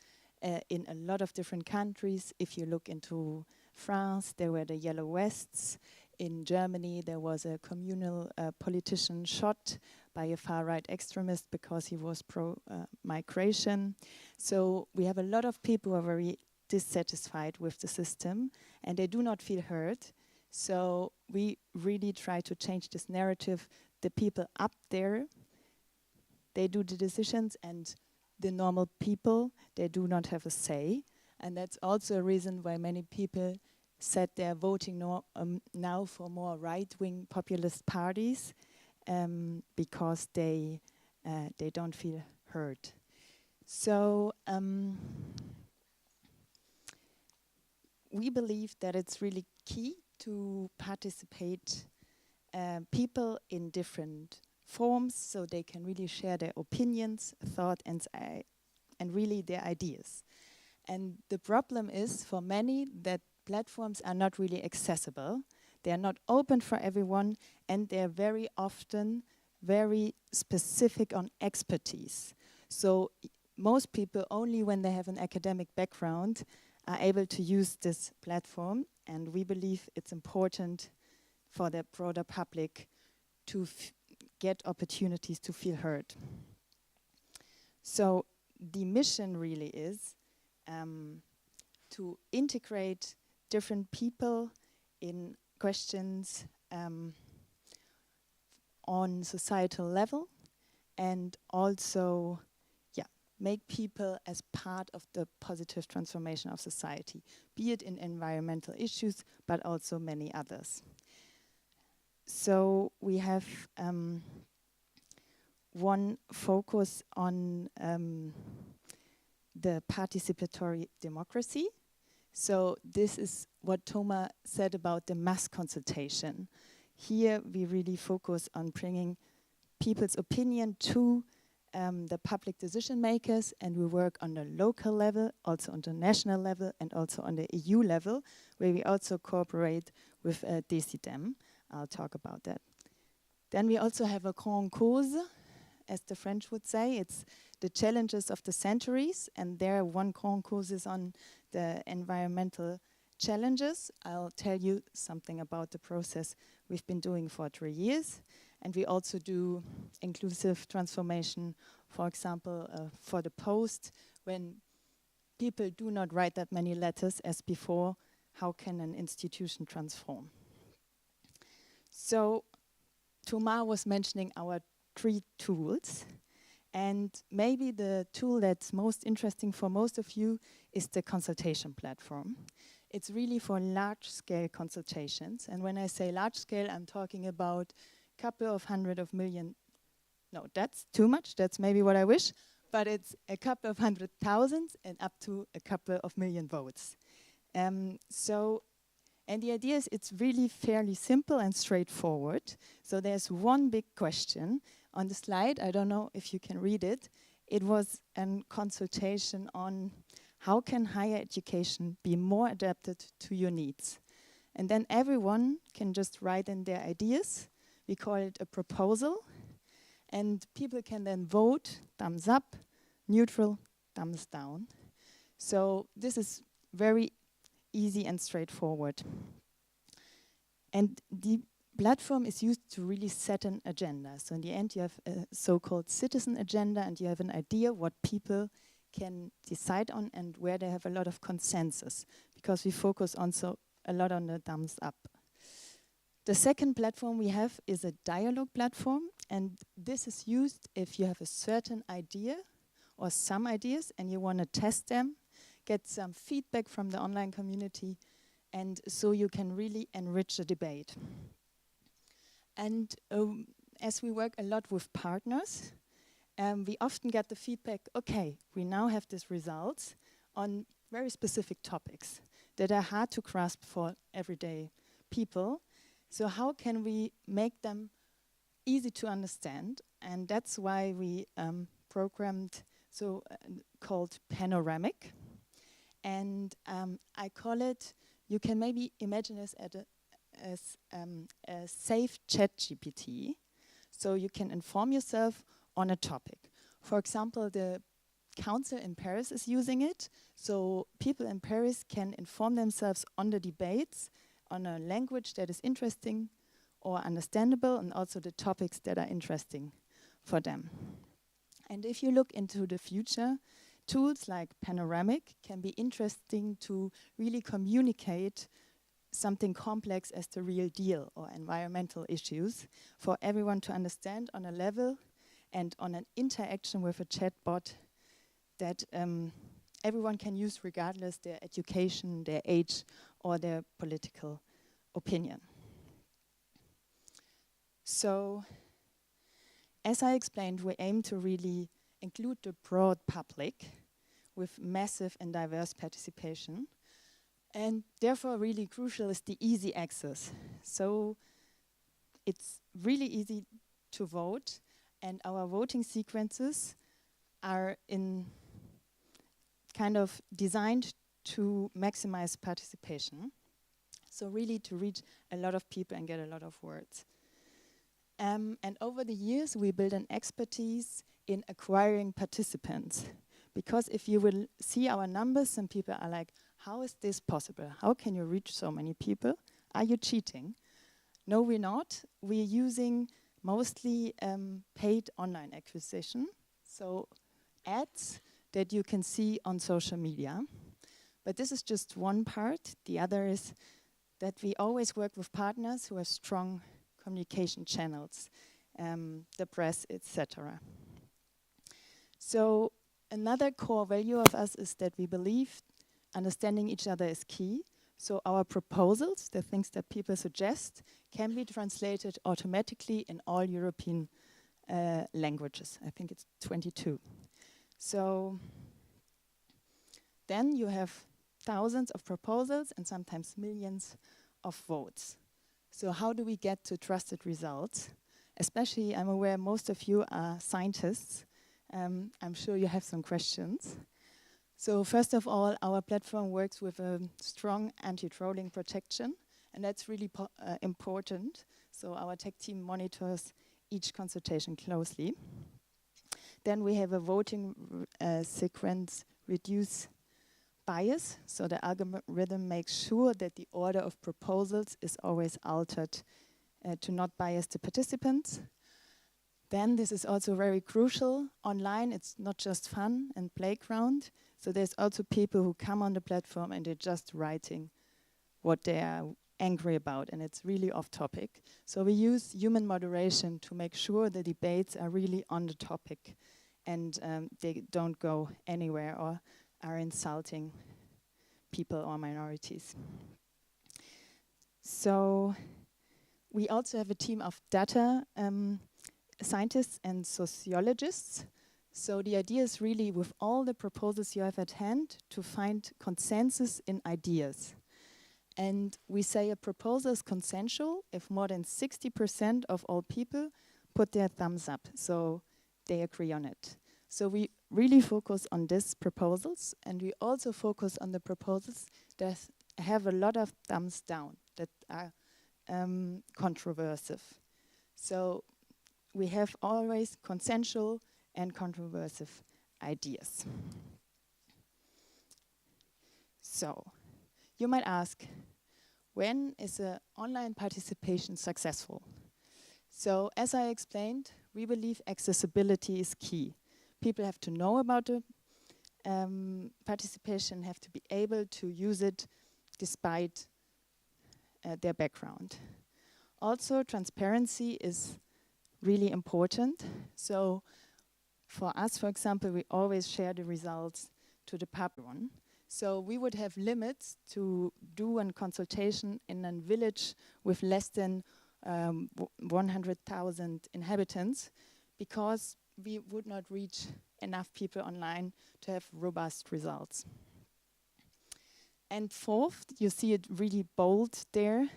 in a lot of different countries. If you look into France, there were the Yellow Vests. In Germany, there was a communal politician shot by a far-right extremist because he was pro-migration. So we have a lot of people who are very dissatisfied with the system, and they do not feel heard. So we really try to change this narrative. The people up there, they do the decisions, and the normal people, they do not have a say. And that's also a reason why many people said they're voting now for more right-wing populist parties, because they don't feel heard. So we believe that it's really key to participate people in different forms, so they can really share their opinions, thought, and really their ideas. And the problem is for many that platforms are not really accessible. They are not open for everyone, and they're very often very specific on expertise. So most people, only when they have an academic background, are able to use this platform, and we believe it's important for the broader public to get opportunities to feel heard. So the mission really is to integrate different people in questions on societal level, and also make people as part of the positive transformation of society, be it in environmental issues, but also many others. So we have one focus on the participatory democracy. So this is what Thomas said about the mass consultation. Here we really focus on bringing people's opinion to the public decision makers, and we work on the local level, also on the national level, and also on the EU level, where we also cooperate with DECIDEM. I'll talk about that. Then we also have a grand cause, as the French would say. It's the challenges of the centuries, and there one grand cause is on the environmental challenges. I'll tell you something about the process we've been doing for 3 years. And we also do inclusive transformation, for example, for the post. When people do not write that many letters as before, how can an institution transform? So Thomas was mentioning our 3 tools. And maybe the tool that's most interesting for most of you is the consultation platform. It's really for large-scale consultations. And when I say large-scale, I'm talking about a couple of hundred of million. No, that's too much. That's maybe what I wish. But it's a couple of 100,000 and up to a couple of million votes. And the idea is it's really fairly simple and straightforward. So there's one big question on the slide. I don't know if you can read it. It was a consultation on how can higher education be more adapted to your needs. And then everyone can just write in their ideas. We call it a proposal. And people can then vote, thumbs up, neutral, thumbs down. So this is very easy and straightforward. And the platform is used to really set an agenda. So in the end, you have a so-called citizen agenda, and you have an idea what people can decide on and where they have a lot of consensus, because we focus also a lot on the thumbs up. The second platform we have is a dialogue platform, and this is used if you have a certain idea or some ideas and you want to test them, get some feedback from the online community, and so you can really enrich the debate. And as we work a lot with partners, we often get the feedback, okay, we now have these results on very specific topics that are hard to grasp for everyday people. So how can we make them easy to understand? And that's why we programmed called Panoramic. And I call it, you can maybe imagine this as a safe chat GPT. So you can inform yourself on a topic. For example, the council in Paris is using it. So people in Paris can inform themselves on the debates, on a language that is interesting or understandable, and also the topics that are interesting for them. And if you look into the future, tools like Panoramic can be interesting to really communicate something complex as the real deal or environmental issues for everyone to understand on a level and on an interaction with a chatbot that everyone can use regardless their education, their age, or their political opinion. So, as I explained, we aim to really include the broad public with massive and diverse participation. And therefore, really crucial is the easy access. So it's really easy to vote, and our voting sequences are in kind of designed to maximize participation. So really to reach a lot of people and get a lot of words. And over the years, we built an expertise in acquiring participants. Because if you will see our numbers, some people are like, how is this possible? How can you reach so many people? Are you cheating? No, we're not. We're using mostly paid online acquisition, so ads that you can see on social media. But this is just one part. The other is that we always work with partners who have strong communication channels, the press, etc. So Another core value of us is that we believe understanding each other is key. So our proposals, the things that people suggest, can be translated automatically in all European languages. I think it's 22. So then you have thousands of proposals and sometimes millions of votes. So how do we get to trusted results? Especially, I'm aware most of you are scientists. I'm sure you have some questions. So first of all, our platform works with a strong anti-trolling protection, and that's really important. So our tech team monitors each consultation closely. Then we have a voting sequence reduce bias, so the algorithm makes sure that the order of proposals is always altered to not bias the participants. Then this is also very crucial. Online, it's not just fun and playground. So there's also people who come on the platform and they're just writing what they are angry about, and it's really off topic. So we use human moderation to make sure the debates are really on the topic and they don't go anywhere or are insulting people or minorities. So we also have a team of data scientists and sociologists. So the idea is really, with all the proposals you have at hand, to find consensus in ideas. And we say a proposal is consensual if more than 60% of all people put their thumbs up, so they agree on it. So we really focus on these proposals, and we also focus on the proposals that have a lot of thumbs down, that are controversive. So we have always consensual and controversive ideas. So you might ask, when is online participation successful? So as I explained, we believe accessibility is key. People have to know about the participation, have to be able to use it despite their background. Also, transparency is really important. So for us, for example, we always share the results to the public. So we would have limits to do a consultation in a village with less than 100,000 inhabitants, because we would not reach enough people online to have robust results. And fourth, you see it really bold there.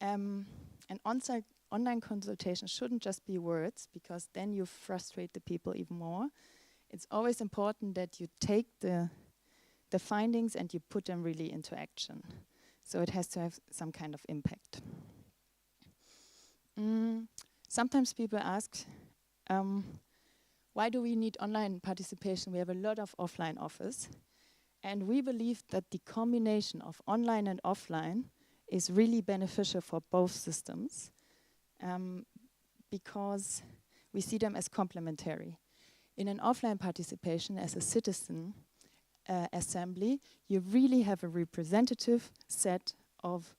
An online consultation shouldn't just be words, because then you frustrate the people even more. It's always important that you take the findings and you put them really into action. So it has to have some kind of impact. Sometimes people ask, why do we need online participation? We have a lot of offline offers. And we believe that the combination of online and offline is really beneficial for both systems, because we see them as complementary. In an offline participation, as a citizen assembly, you really have a representative set of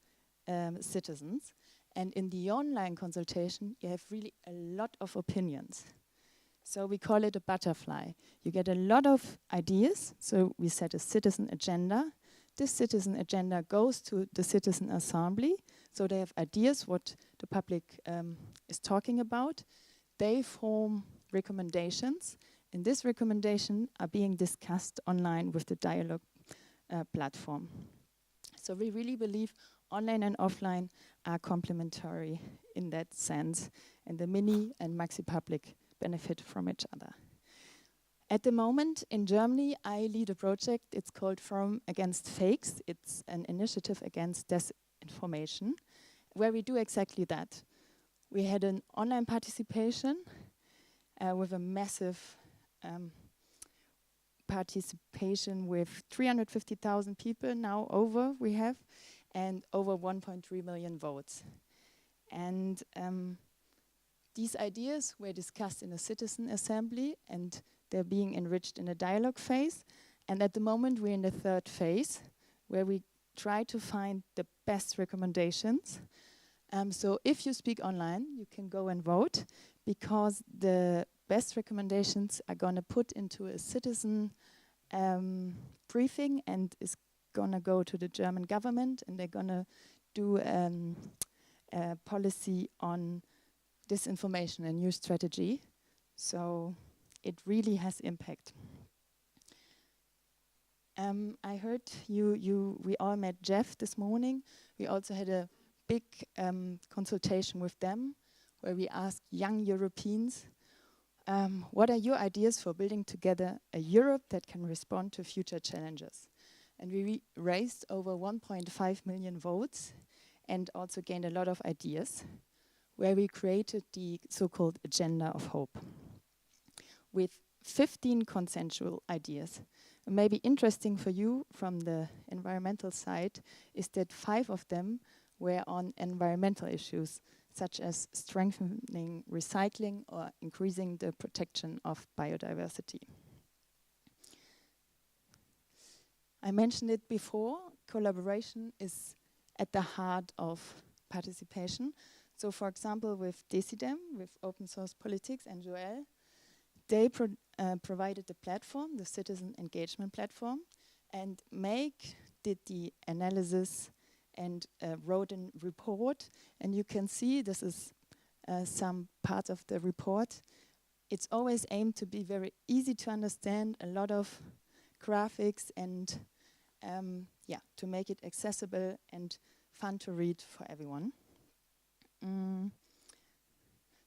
citizens. And in the online consultation, you have really a lot of opinions. So we call it a butterfly. You get a lot of ideas, so we set a citizen agenda. This citizen agenda goes to the citizen assembly, so they have ideas what the public is talking about. They form recommendations, and these recommendations are being discussed online with the dialogue platform. So we really believe online and offline are complementary in that sense, and the mini and maxi public benefit from each other. At the moment in Germany, I lead a project. It's called Forum Against Fakes. It's an initiative against disinformation, where we do exactly that. We had an online participation with a massive participation with 350,000 people now over we have, and over 1.3 million votes. And these ideas were discussed in a citizen assembly, and they're being enriched in a dialogue phase. And at the moment, we're in the third phase, where we try to find the best recommendations. So if you speak online, you can go and vote, because the best recommendations are going to put into a citizen briefing, and is going to go to the German government, and they're going to do a policy on disinformation, a new strategy. So it really has impact. I heard we all met Jeff this morning. We also had a big consultation with them where we asked young Europeans, what are your ideas for building together a Europe that can respond to future challenges? And we raised over 1.5 million votes and also gained a lot of ideas, where we created the so-called Agenda of Hope with 15 consensual ideas. And maybe interesting for you from the environmental side is that 5 of them were on environmental issues, such as strengthening recycling or increasing the protection of biodiversity. I mentioned it before, collaboration is at the heart of participation. So for example, with Decidem, with Open Source Politics and Joël, they provided the platform, the citizen engagement platform, and Meg did the analysis and wrote a report. And you can see this is some part of the report. It's always aimed to be very easy to understand, a lot of graphics, and to make it accessible and fun to read for everyone.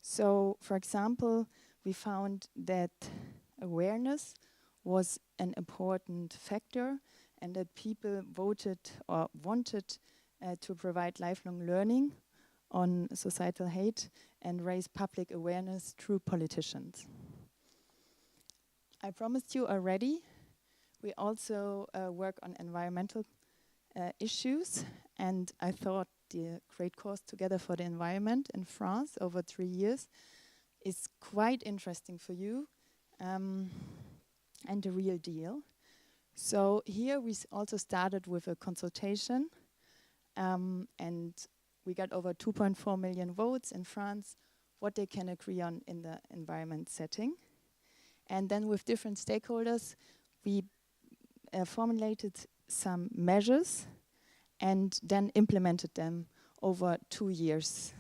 So, for example, we found that awareness was an important factor, and that people voted or wanted to provide lifelong learning on societal hate and raise public awareness through politicians. I promised you already, we also work on environmental issues, and I thought the Great Course Together for the Environment in France over 3 years is quite interesting for you and the real deal. So here we also started with a consultation, and we got over 2.4 million votes in France, what they can agree on in the environment setting. And then with different stakeholders, we formulated some measures and then implemented them over 2 years.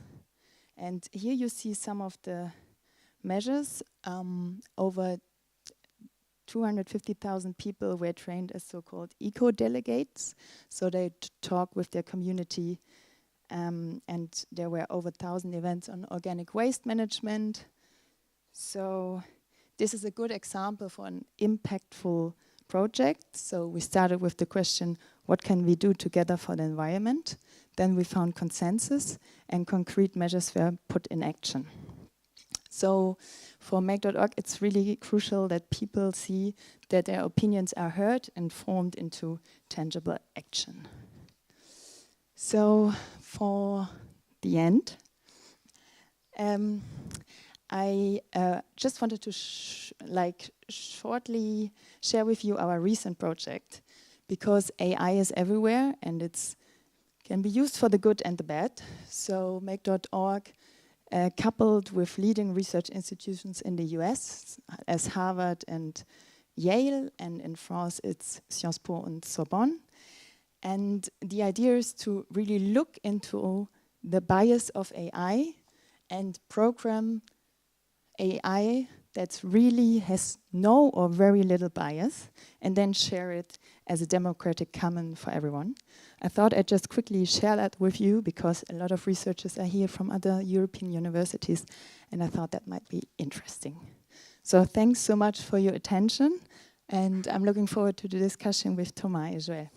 And here you see some of the measures. Over 250,000 people were trained as so-called eco-delegates. So they talk with their community, and there were over 1,000 events on organic waste management. So this is a good example for an impactful project. So we started with the question, what can we do together for the environment? Then we found consensus, and concrete measures were put in action. So for Make.org, it's really crucial that people see that their opinions are heard and formed into tangible action. So for the end, I just wanted to shortly share with you our recent project, because AI is everywhere and it's can be used for the good and the bad. So Make.org, coupled with leading research institutions in the US as Harvard and Yale, and in France it's Sciences Po and Sorbonne. And the idea is to really look into the bias of AI and program AI that really has no or very little bias, and then share it as a democratic common for everyone. I thought I'd just quickly share that with you, because a lot of researchers are here from other European universities, and I thought that might be interesting. So thanks so much for your attention, and I'm looking forward to the discussion with Thomas and Joël.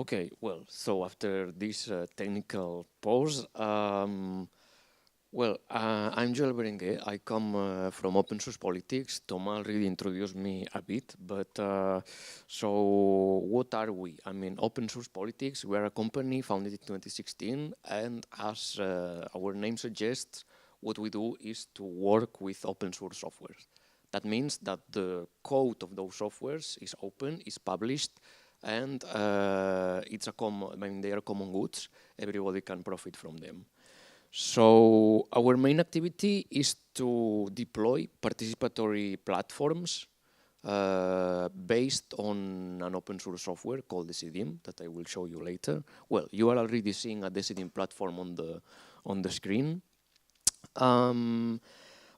Okay, well, so after this technical pause, I'm Joel Berenguer. I come from Open Source Politics. Thomas already introduced me a bit, but so what are we? I mean, Open Source Politics, we are a company founded in 2016, and as our name suggests, what we do is to work with open source software. That means that the code of those softwares is open, is published, and it's a they are common goods. Everybody can profit from them. So our main activity is to deploy participatory platforms based on an open source software called Decidim that I will show you later. Well, you are already seeing a Decidim platform on the screen.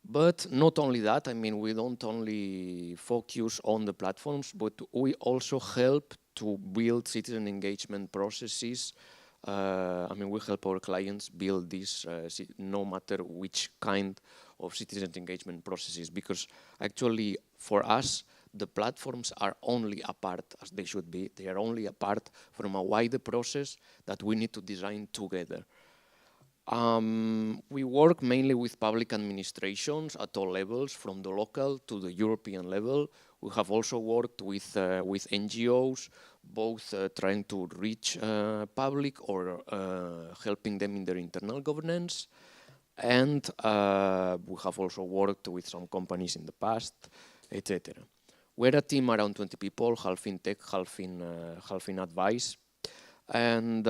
But not only that, I mean, we don't only focus on the platforms, but we also help to build citizen engagement processes. I mean, we help our clients build this no matter which kind of citizen engagement processes, because actually for us, the platforms are only a part, as they should be, they are only a part from a wider process that we need to design together. We work mainly with public administrations at all levels, from the local to the European level. We have also worked with NGOs, both trying to reach public or helping them in their internal governance. And we have also worked with some companies in the past, etc. We're a team around 20 people, half in tech, half in advice. And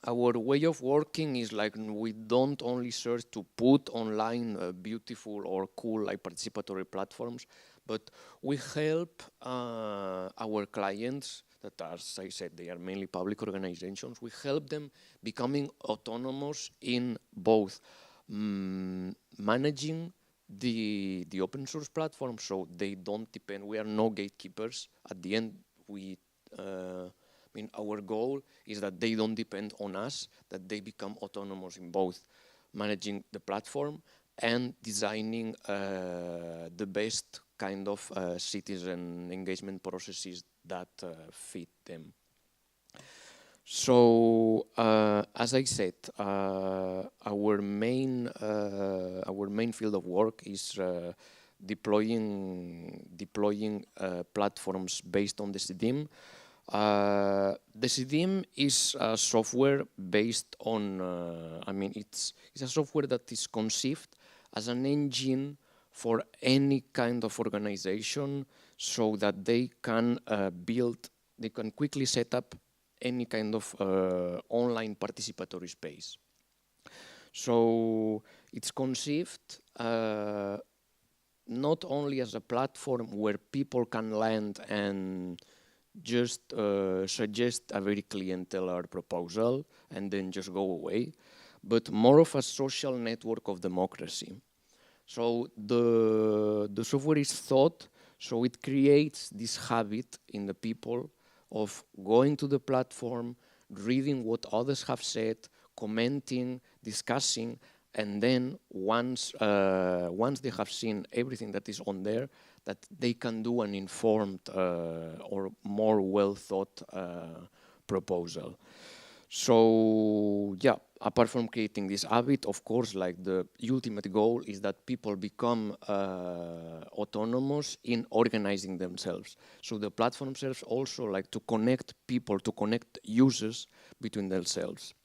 our way of working is like we don't only search to put online beautiful or cool like participatory platforms, but we help our clients that are, as I said, they are mainly public organizations. We help them becoming autonomous in both managing the open source platform, so they don't depend, we are no gatekeepers. At the end, I mean, our goal is that they don't depend on us, that they become autonomous in both managing the platform and designing the best kind of citizen engagement processes that fit them. So, as I said, our main field of work is deploying platforms based on the Decidim. The Decidim is a software based on, I mean, it's a software that is conceived as an engine for any kind of organization, so that they can they can quickly set up any kind of online participatory space. So it's conceived not only as a platform where people can land and just suggest a very clientelar proposal and then just go away, but more of a social network of democracy. So the software is thought so it creates this habit in the people of going to the platform, reading what others have said, commenting, discussing, and then once they have seen everything that is on there, that they can do an informed or more well-thought proposal. So yeah, apart from creating this habit, of course, like the ultimate goal is that people become autonomous in organizing themselves. So the platform serves also like to connect people, to connect users between themselves.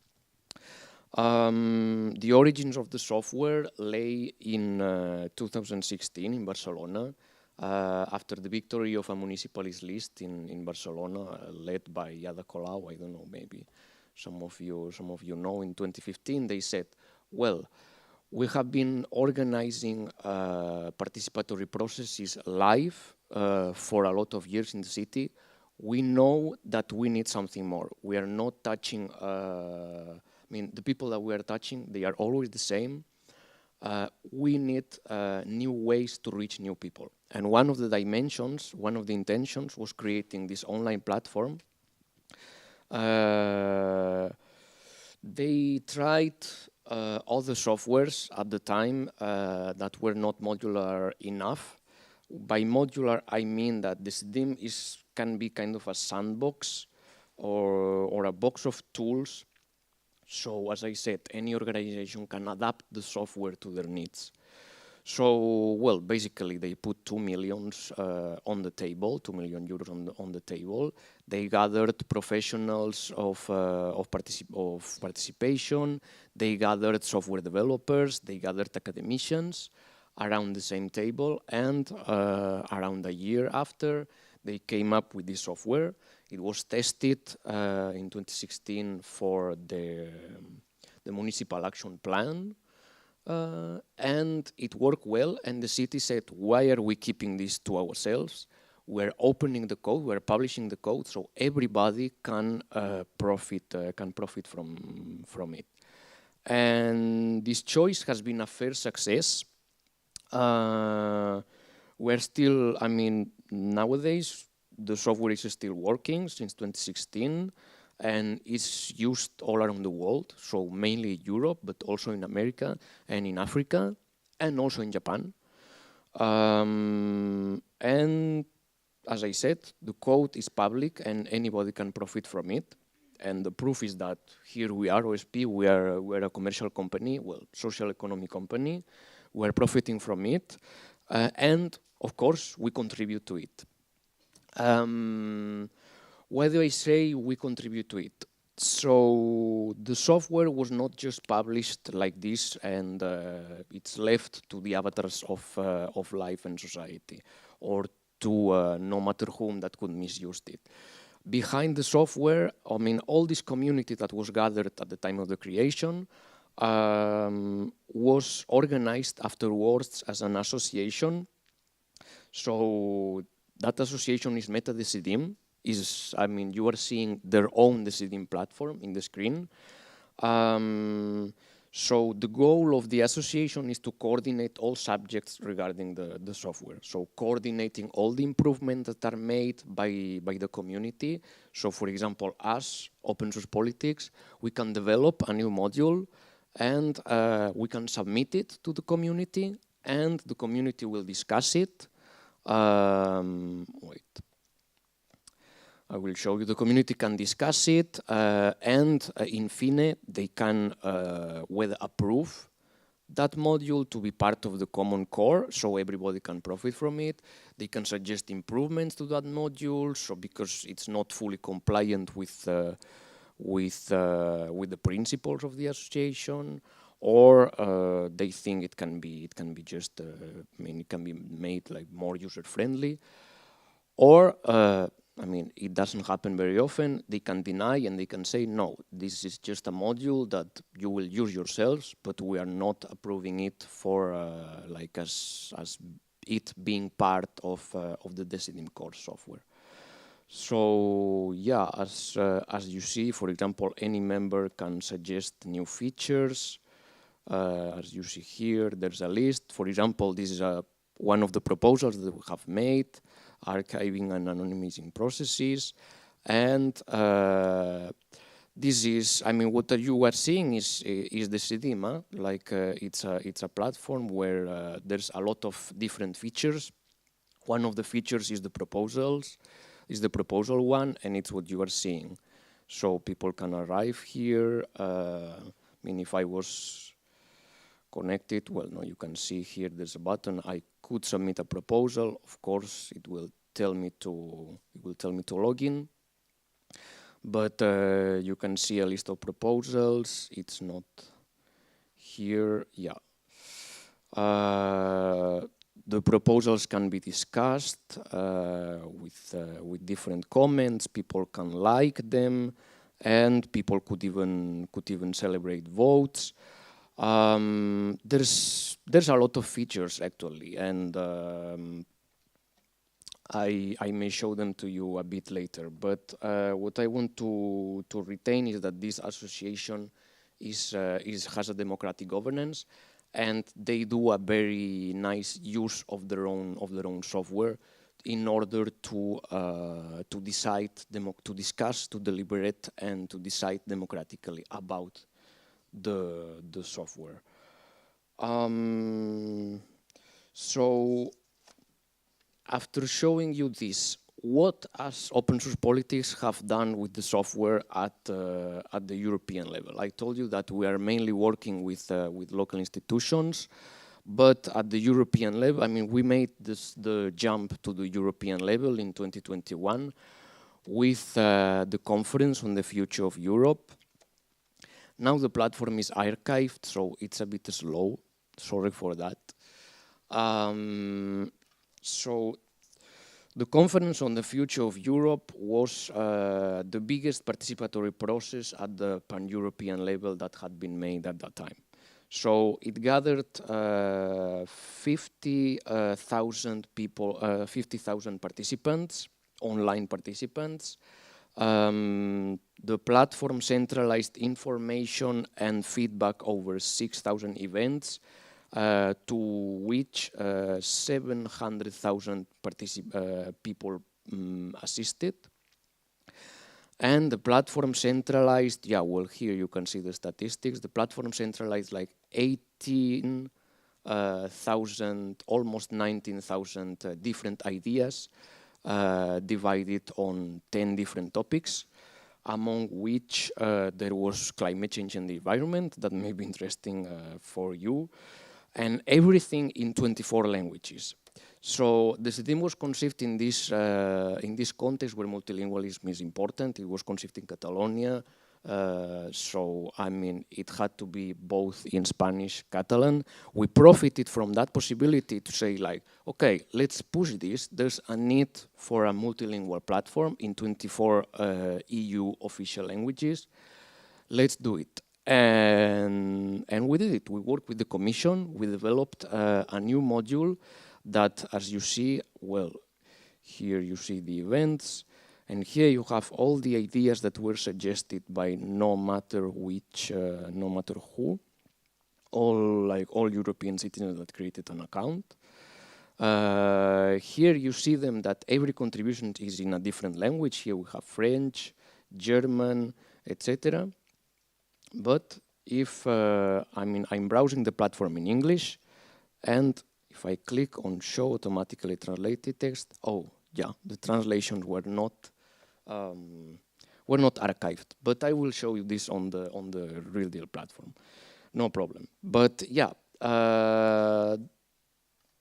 The origins of the software lay in 2016 in Barcelona, after the victory of a municipalist list in Barcelona, led by Ada Colau. I don't know, maybe some of you know. In 2015, they said, well, we have been organizing participatory processes live for a lot of years in the city. We know that we need something more. We are not touching, I mean, the people that we are touching, they are always the same. We need new ways to reach new people. And one of the dimensions, one of the intentions was creating this online platform. They tried other softwares at the time that were not modular enough. By modular, I mean that the Decidim can be kind of a sandbox or a box of tools. So as I said, any organization can adapt the software to their needs. So, well, basically they put 2 million on the table, 2 million euros on the table. They gathered professionals of participation. They gathered software developers. They gathered academicians around the same table. And around a year after, they came up with this software. It was tested in 2016 for the municipal action plan. And it worked well, and the city said, why are we keeping this to ourselves? We're opening the code, we're publishing the code, so everybody can profit from it. And this choice has been a fair success. We're still, I mean, nowadays the software is still working since 2016. And it's used all around the world, so mainly Europe, but also in America and in Africa, and also in Japan. And as I said, the code is public and anybody can profit from it. And the proof is that here we are, OSP, we're a commercial company, well, social economic company. We're profiting from it. And of course, we contribute to it. Why do I say we contribute to it? So the software was not just published like this and it's left to the avatars of life and society, or to no matter whom that could misuse it. Behind the software, I mean, all this community that was gathered at the time of the creation was organized afterwards as an association. So that association is Meta Decidim. I mean, you are seeing their own Decidim platform in the screen. So the goal of the association is to coordinate all subjects regarding the software. So coordinating all the improvements that are made by the community. So for example, us, Open Source Politics, we can develop a new module and we can submit it to the community and the community will discuss it. Wait. I will show you. The community can discuss it and in fine they can whether approve that module to be part of the common core so everybody can profit from it. They can suggest improvements to that module, so because it's not fully compliant with the principles of the association, or they think it can be just I mean, it can be made like more user friendly, or I mean, it doesn't happen very often. They can deny and they can say, no, this is just a module that you will use yourselves, but we are not approving it for like as it being part of the Decidim core software. So yeah, as you see, for example, any member can suggest new features. As you see here, there's a list. For example, this is one of the proposals that we have made. Archiving and anonymizing processes, and this is, I mean, what you are seeing is the Decidim, like it's a platform where there's a lot of different features. One of the features is the proposals, is the proposal one, and it's what you are seeing. So people can arrive here. I mean, if I was connected, well, no, you can see here there's a button. I could submit a proposal. Of course, it will tell me to log in. But you can see a list of proposals. It's not here. Yeah. The proposals can be discussed with different comments. People can like them, and people could even celebrate votes. There's a lot of features actually, and I may show them to you a bit later. But what I want to retain is that this association has a democratic governance, and they do a very nice use of their own software in order to decide, to discuss, to deliberate, and to decide democratically about the software. So after showing you this, what as open source politics have done with the software at the European level. I told you that we are mainly working with local institutions, but at the European level, I mean, we made the jump to the European level in 2021 with the conference on the future of Europe. Now the platform is archived, so it's a bit slow. Sorry for that. So the conference on the future of Europe was the biggest participatory process at the pan-European level that had been made at that time. So it gathered 50,000 people, 50,000 participants, online participants. The platform centralized information and feedback over 6,000 events, to which 700,000 people assisted. And the platform centralized, yeah, well, here you can see the statistics. The platform centralized like 18,000, almost 19,000 different ideas, divided on 10 different topics, among which there was climate change and the environment. That may be interesting for you. And everything in 24 languages. So the CEU was conceived in this context where multilingualism is important. It was conceived in Catalonia. So, I mean, it had to be both in Spanish, Catalan. We profited from that possibility to say like, okay, let's push this. There's a need for a multilingual platform in 24 EU official languages. Let's do it. And we did it. We worked with the Commission. We developed a new module that, as you see, well, here you see the events, and here you have all the ideas that were suggested by no matter which, no matter who, all European citizens that created an account. Here you see them that every contribution is in a different language. Here we have French, German, etc. But if, I mean, I'm browsing the platform in English, and if I click on show automatically translated text, oh yeah, the translations were not archived. But I will show you this on the real deal platform, no problem. But yeah,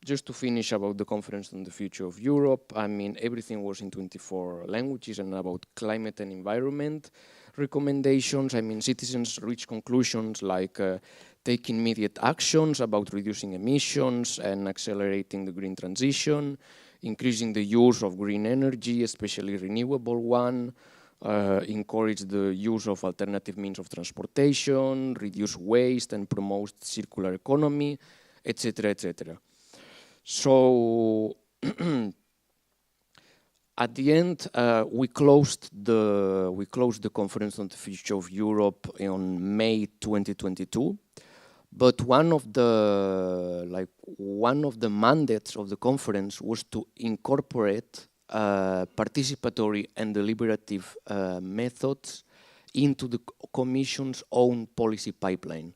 just to finish about the conference on the future of Europe, I mean, everything was in 24 languages and about climate and environment recommendations. I mean, citizens reach conclusions like taking immediate actions about reducing emissions and accelerating the green transition, increasing the use of green energy, especially renewable one, encourage the use of alternative means of transportation, reduce waste and promote circular economy, etc., etc. So at the end, we closed the conference on the future of Europe on May 2022. But one of the mandates of the conference was to incorporate participatory and deliberative methods into the Commission's own policy pipeline.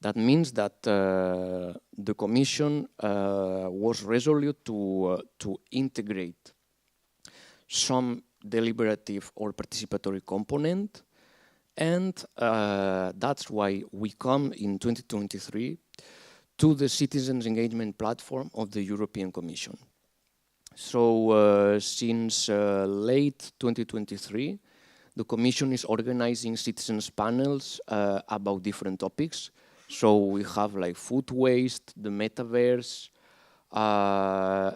That means that the Commission was resolute to integrate some deliberative or participatory component, and that's why we come in 2023 to the Citizens Engagement Platform of the European Commission. So since late 2023, the Commission is organizing citizens panels about different topics. So we have like food waste, the metaverse.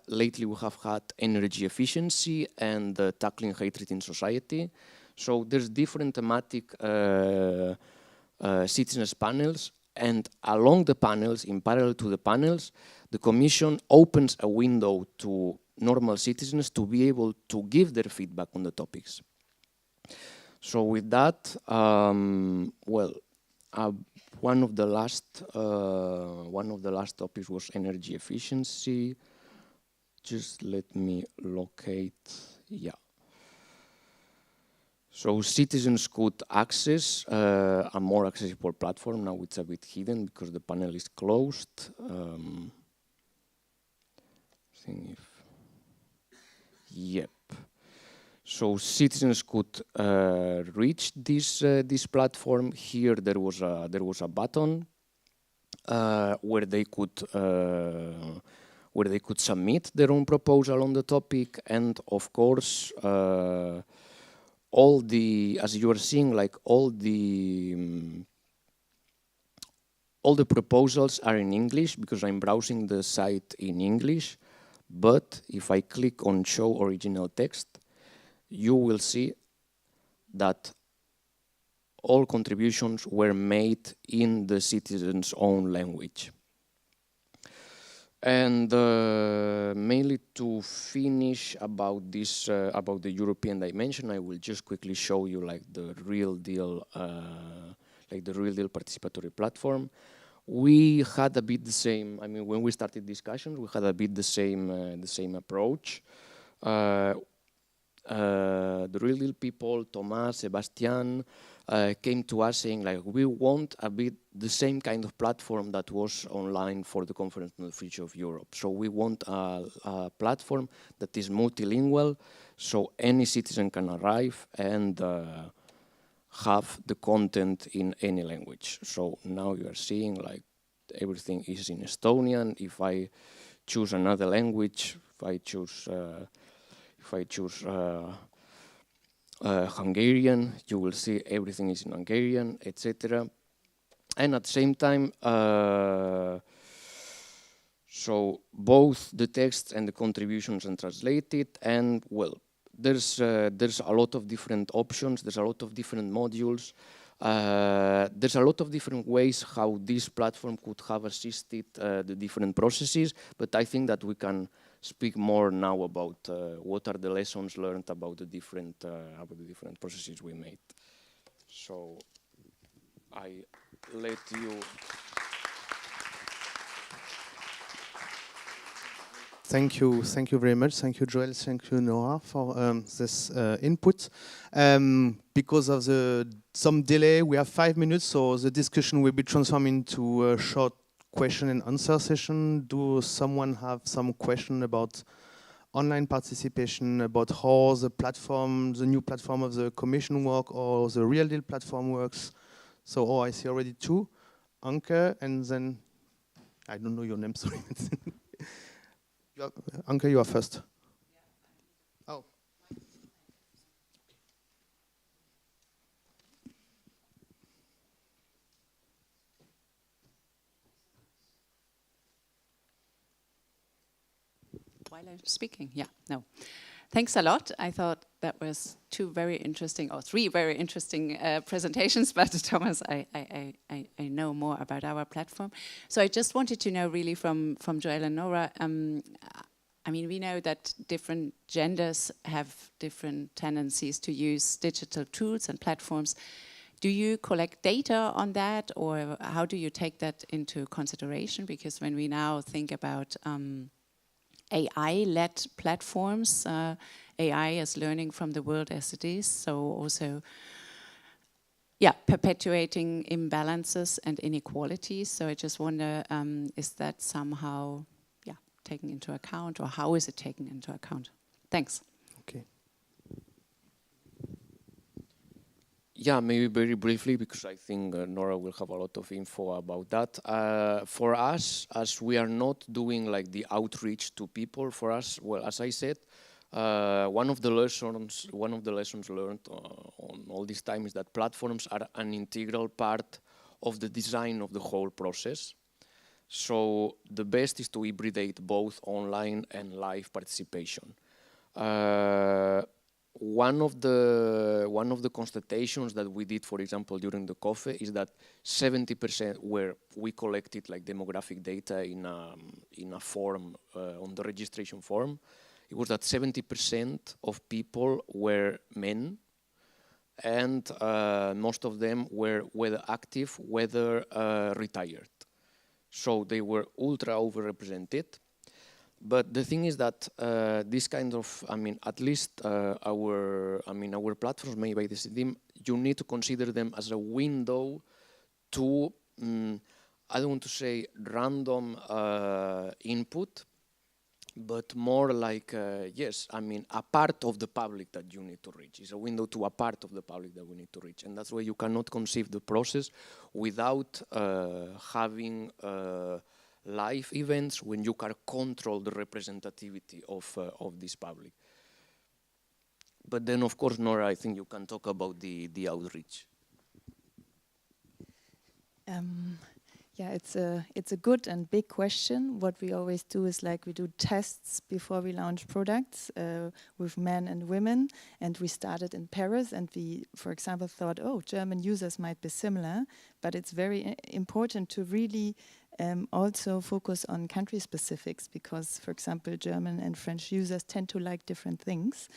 Lately we have had energy efficiency and tackling hatred in society. So there's different thematic citizens panels, and along the panels, in parallel to the panels, the Commission opens a window to normal citizens to be able to give their feedback on the topics. So with that, well, one of the last topics was energy efficiency. Just let me locate, yeah. So citizens could access a more accessible platform. Now it's a bit hidden because the panel is closed. Yep. So citizens could reach this platform. Here there was a button where they could submit their own proposal on the topic, and of course all the, as you are seeing, like all the proposals are in English because I'm browsing the site in English. But if I click on show original text, you will see that all contributions were made in the citizens' own language. And mainly to finish about this, about the European dimension, I will just quickly show you like the real deal participatory platform. We had a bit the same. I mean, when we started discussions, we had a bit the same approach. The real deal people, Thomas, Sebastian, came to us saying like, we want a bit the same kind of platform that was online for the Conference on the Future of Europe. So we want a platform that is multilingual, so any citizen can arrive and have the content in any language. So now you are seeing like everything is in Estonian. If I choose another language, if I choose Hungarian, you will see everything is in Hungarian, etc. And at the same time, so both the text and the contributions are translated, and well, there's a lot of different options, there's a lot of different modules, there's a lot of different ways how this platform could have assisted the different processes, but I think that we can speak more now about what are the lessons learned about the different processes we made. So I let you. Thank you very much. Thank you, Joel. Thank you, Nora, for this input. Because of some delay, we have 5 minutes, so the discussion will be transformed into a short question and answer session. Do someone have some question about online participation, about how the platform, the new platform of the Commission work, or the Real Deal platform works? So, I see already 2. Anke, and then, I don't know your name, sorry. Anke, you are first. Oh. While I'm speaking, yeah, no. Thanks a lot. I thought that was 2 very interesting, or 3 very interesting presentations, but Thomas, I know more about our platform. So I just wanted to know really from Joel and Nora, I mean, we know that different genders have different tendencies to use digital tools and platforms. Do you collect data on that, or how do you take that into consideration? Because when we now think about AI-led platforms, AI is learning from the world as it is, so also, yeah, perpetuating imbalances and inequalities. So I just wonder, is that somehow, yeah, taken into account, or how is it taken into account? Thanks. Okay. Yeah, maybe very briefly, because I think Nora will have a lot of info about that. For us, as we are not doing like the outreach to people, for us, well, as I said, one of the lessons learned on all this time is that platforms are an integral part of the design of the whole process. So the best is to hybridate both online and live participation. One of the constatations that we did, for example, during the COFE, is that 70% where we collected like demographic data in a form, on the registration form, it was that 70% of people were men, and most of them were whether active, whether retired. So they were ultra overrepresented. But the thing is that this kind of, I mean, at least our platforms made by the team, you need to consider them as a window to, I don't want to say random input, but more like, yes, I mean, a part of the public that you need to reach. It's a window to a part of the public that we need to reach. And that's why you cannot conceive the process without having live events when you can control the representativity of this public. But then, of course, Nora, I think you can talk about the outreach. Yeah, it's a good and big question. What we always do is like we do tests before we launch products with men and women, and we started in Paris, and we, for example, thought, oh, German users might be similar, but it's very important to really also focus on country specifics because, for example, German and French users tend to like different things,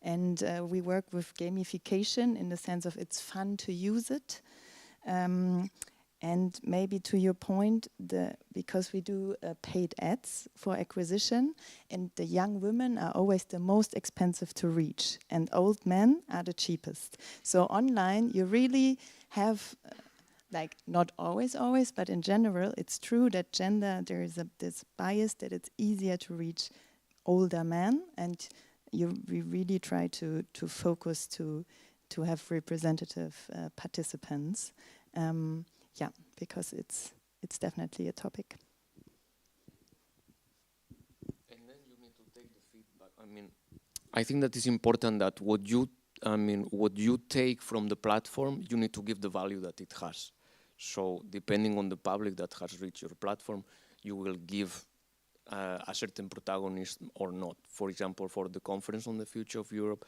and we work with gamification in the sense of it's fun to use it. And maybe to your point, because we do paid ads for acquisition, and the young women are always the most expensive to reach, and old men are the cheapest. So online, you really have, like not always, but in general, it's true that gender, there is this bias that it's easier to reach older men, and we really try to focus to have representative participants. Yeah, because it's definitely a topic. And then you need to take the feedback. I mean, I think that it's important that what you take from the platform, you need to give the value that it has. So depending on the public that has reached your platform, you will give a certain protagonism or not. For example, for the conference on the future of Europe,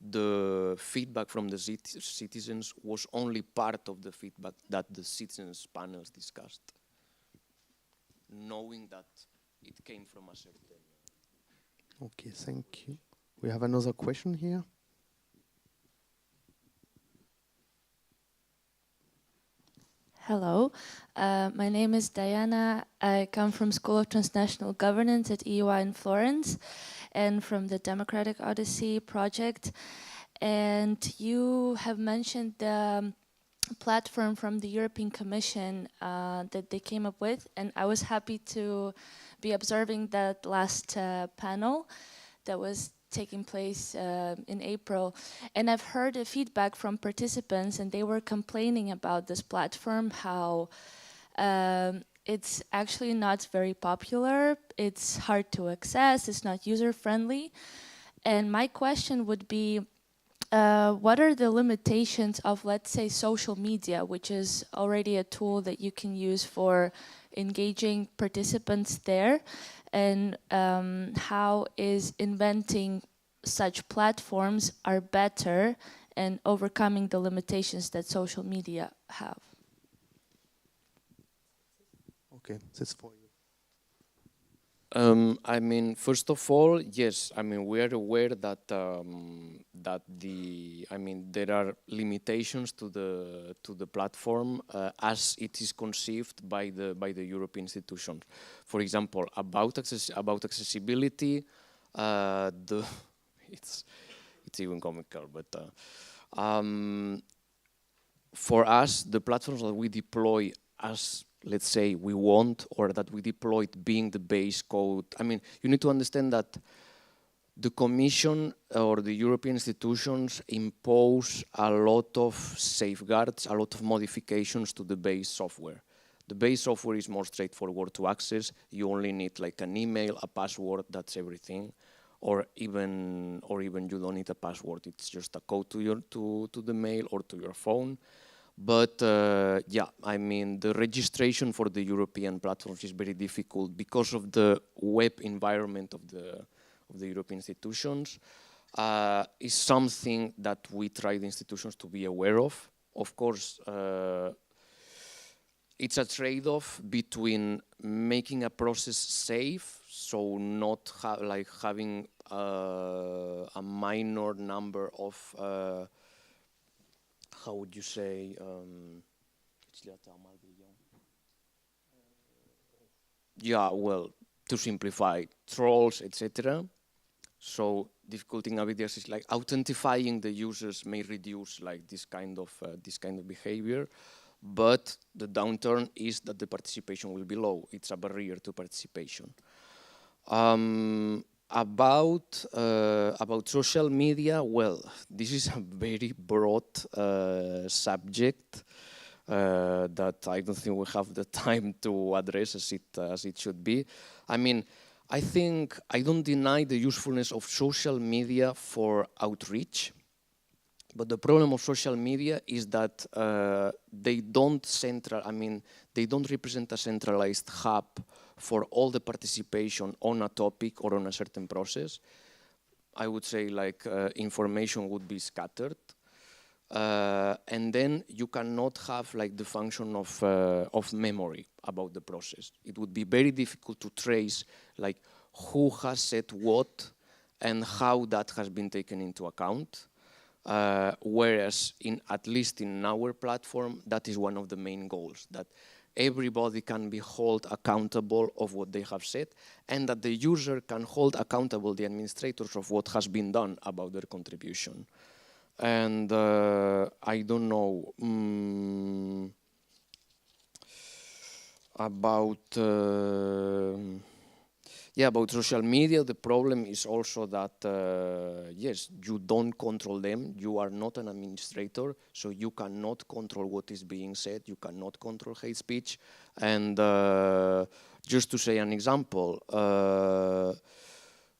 the feedback from the citizens was only part of the feedback that the citizens panels discussed, knowing that it came from a certain... Okay, thank you. We have another question here. Hello, my name is Diana. I come from School of Transnational Governance at EUI in Florence and from the Democratic Odyssey project. And you have mentioned the platform from the European Commission that they came up with, and I was happy to be observing that last panel that was taking place in April, and I've heard the feedback from participants, and they were complaining about this platform, how it's actually not very popular, it's hard to access, it's not user-friendly. And my question would be, what are the limitations of, let's say, social media, which is already a tool that you can use for engaging participants there, and how is inventing such platforms are better and overcoming the limitations that social media have? Okay, this is for you. I mean, first of all, yes. I mean, we are aware that there are limitations to the platform as it is conceived by the European institutions. For example, about accessibility, it's even comical, but for us, the platforms that we deploy as, let's say, we want, or that we deployed being the base code. I mean, you need to understand that the Commission or the European institutions impose a lot of safeguards, a lot of modifications to the base software. The base software is more straightforward to access. You only need like an email, a password, that's everything. Or even you don't need a password. It's just a code to the mail or to your phone. But yeah, I mean, the registration for the European platforms is very difficult because of the web environment of the European institutions. Is something that we try the institutions to be aware of. Of course, it's a trade-off between making a process safe, so not having a minor number of how would you say, yeah, well, to simplify, trolls, etc. So difficult in nowadays is like authentifying the users may reduce like this kind of behavior, but the downturn is that the participation will be low. It's a barrier to participation. About social media, well, this is a very broad subject that I don't think we have the time to address as it should be. I mean, I think I don't deny the usefulness of social media for outreach, but the problem of social media is that they don't represent a centralized hub for all the participation on a topic or on a certain process. I would say like information would be scattered. And then you cannot have like the function of memory about the process. It would be very difficult to trace like who has said what and how that has been taken into account. Whereas at least in our platform, that is one of the main goals, that everybody can be held accountable of what they have said, and that the user can hold accountable the administrators of what has been done about their contribution. And I don't know about social media. The problem is also that yes, you don't control them. You are not an administrator, so you cannot control what is being said. You cannot control hate speech. And just to say an example,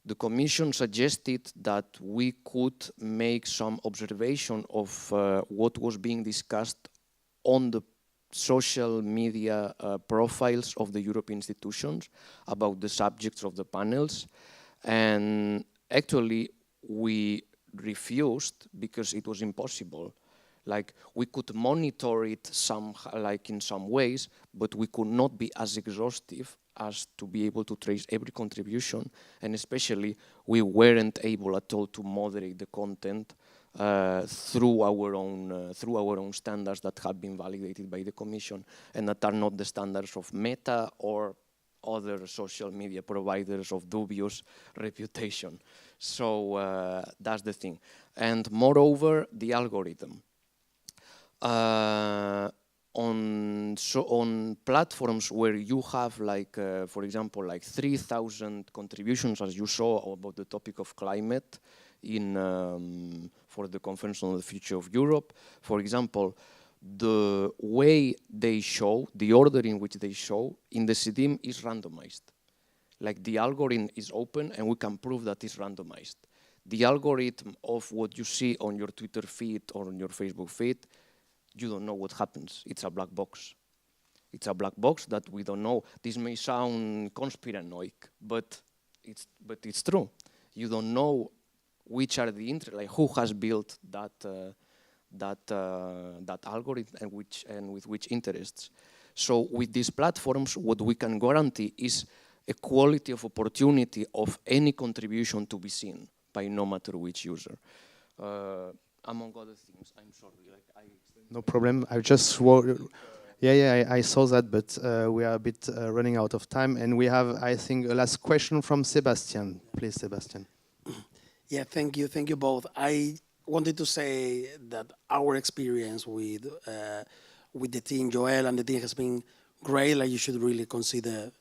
the Commission suggested that we could make some observation of what was being discussed on the social media profiles of the European institutions about the subjects of the panels. And actually, we refused because it was impossible. Like, we could monitor it in some ways, but we could not be as exhaustive as to be able to trace every contribution, and especially we weren't able at all to moderate the content through our own standards that have been validated by the Commission and that are not the standards of Meta or other social media providers of dubious reputation. So that's the thing. And moreover, the algorithm. On platforms where you have like, for example, like 3,000 contributions, as you saw, about the topic of climate for the Conference on the Future of Europe, for example, the way they show, the order in which they show in the CEDIM is randomized. Like, the algorithm is open and we can prove that it's randomized. The algorithm of what you see on your Twitter feed or on your Facebook feed, you don't know what happens. It's a black box. It's a black box that we don't know. This may sound conspiranoic, but it's true. You don't know which are the like who has built that algorithm and with which interests. So with these platforms, what we can guarantee is equality of opportunity of any contribution to be seen by no matter which user. Among other things, I'm sorry. No problem. I just I saw that, but we are a bit running out of time, and we have, I think, a last question from Sebastian. Please, Sebastian. Yeah, thank you both. I wanted to say that our experience with the team, Joel and the team, has been great. Like, you should really consider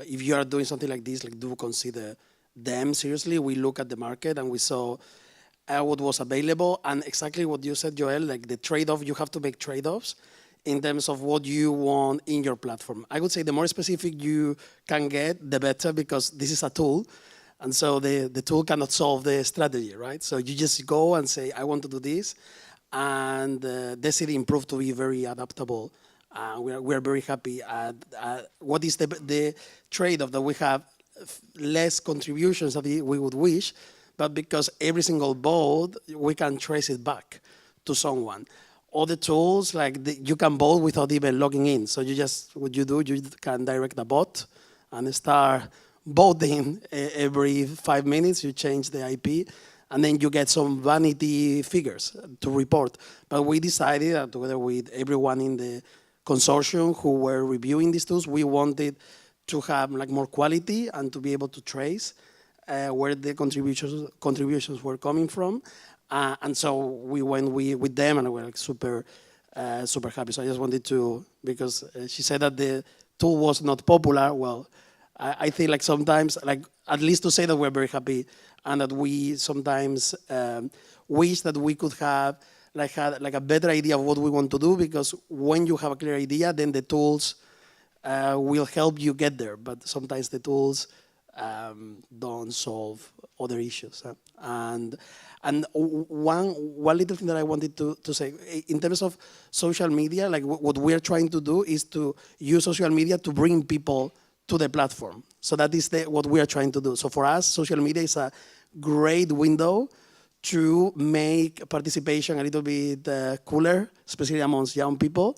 if you are doing something like this, like, do consider them seriously. We look at the market and we saw what was available, and exactly what you said, Joel, like the trade-off, you have to make trade-offs in terms of what you want in your platform. I would say the more specific you can get, the better, because this is a tool, and so the tool cannot solve the strategy, right? So you just go and say, I want to do this, and the city proved to be very adaptable. We are very happy at what is the trade-off, that we have less contributions that we would wish, but because every single vote, we can trace it back to someone. Other tools, like you can vote without even logging in. So what you do, you can direct a bot and start voting every 5 minutes. You change the IP, and then you get some vanity figures to report. But we decided that together with everyone in the consortium who were reviewing these tools, we wanted to have like more quality and to be able to trace where the contributions were coming from, and so we went with them, and we were like super happy. So I just wanted to, because she said that the tool was not popular. Well, I think like sometimes, like at least to say that we're very happy and that we sometimes wish that we could have had like a better idea of what we want to do, because when you have a clear idea, then the tools will help you get there. But sometimes the tools don't solve other issues. And one little thing that I wanted to say, in terms of social media, like what we're trying to do is to use social media to bring people to the platform. So that is what we are trying to do. So for us, social media is a great window to make participation a little bit cooler, especially amongst young people.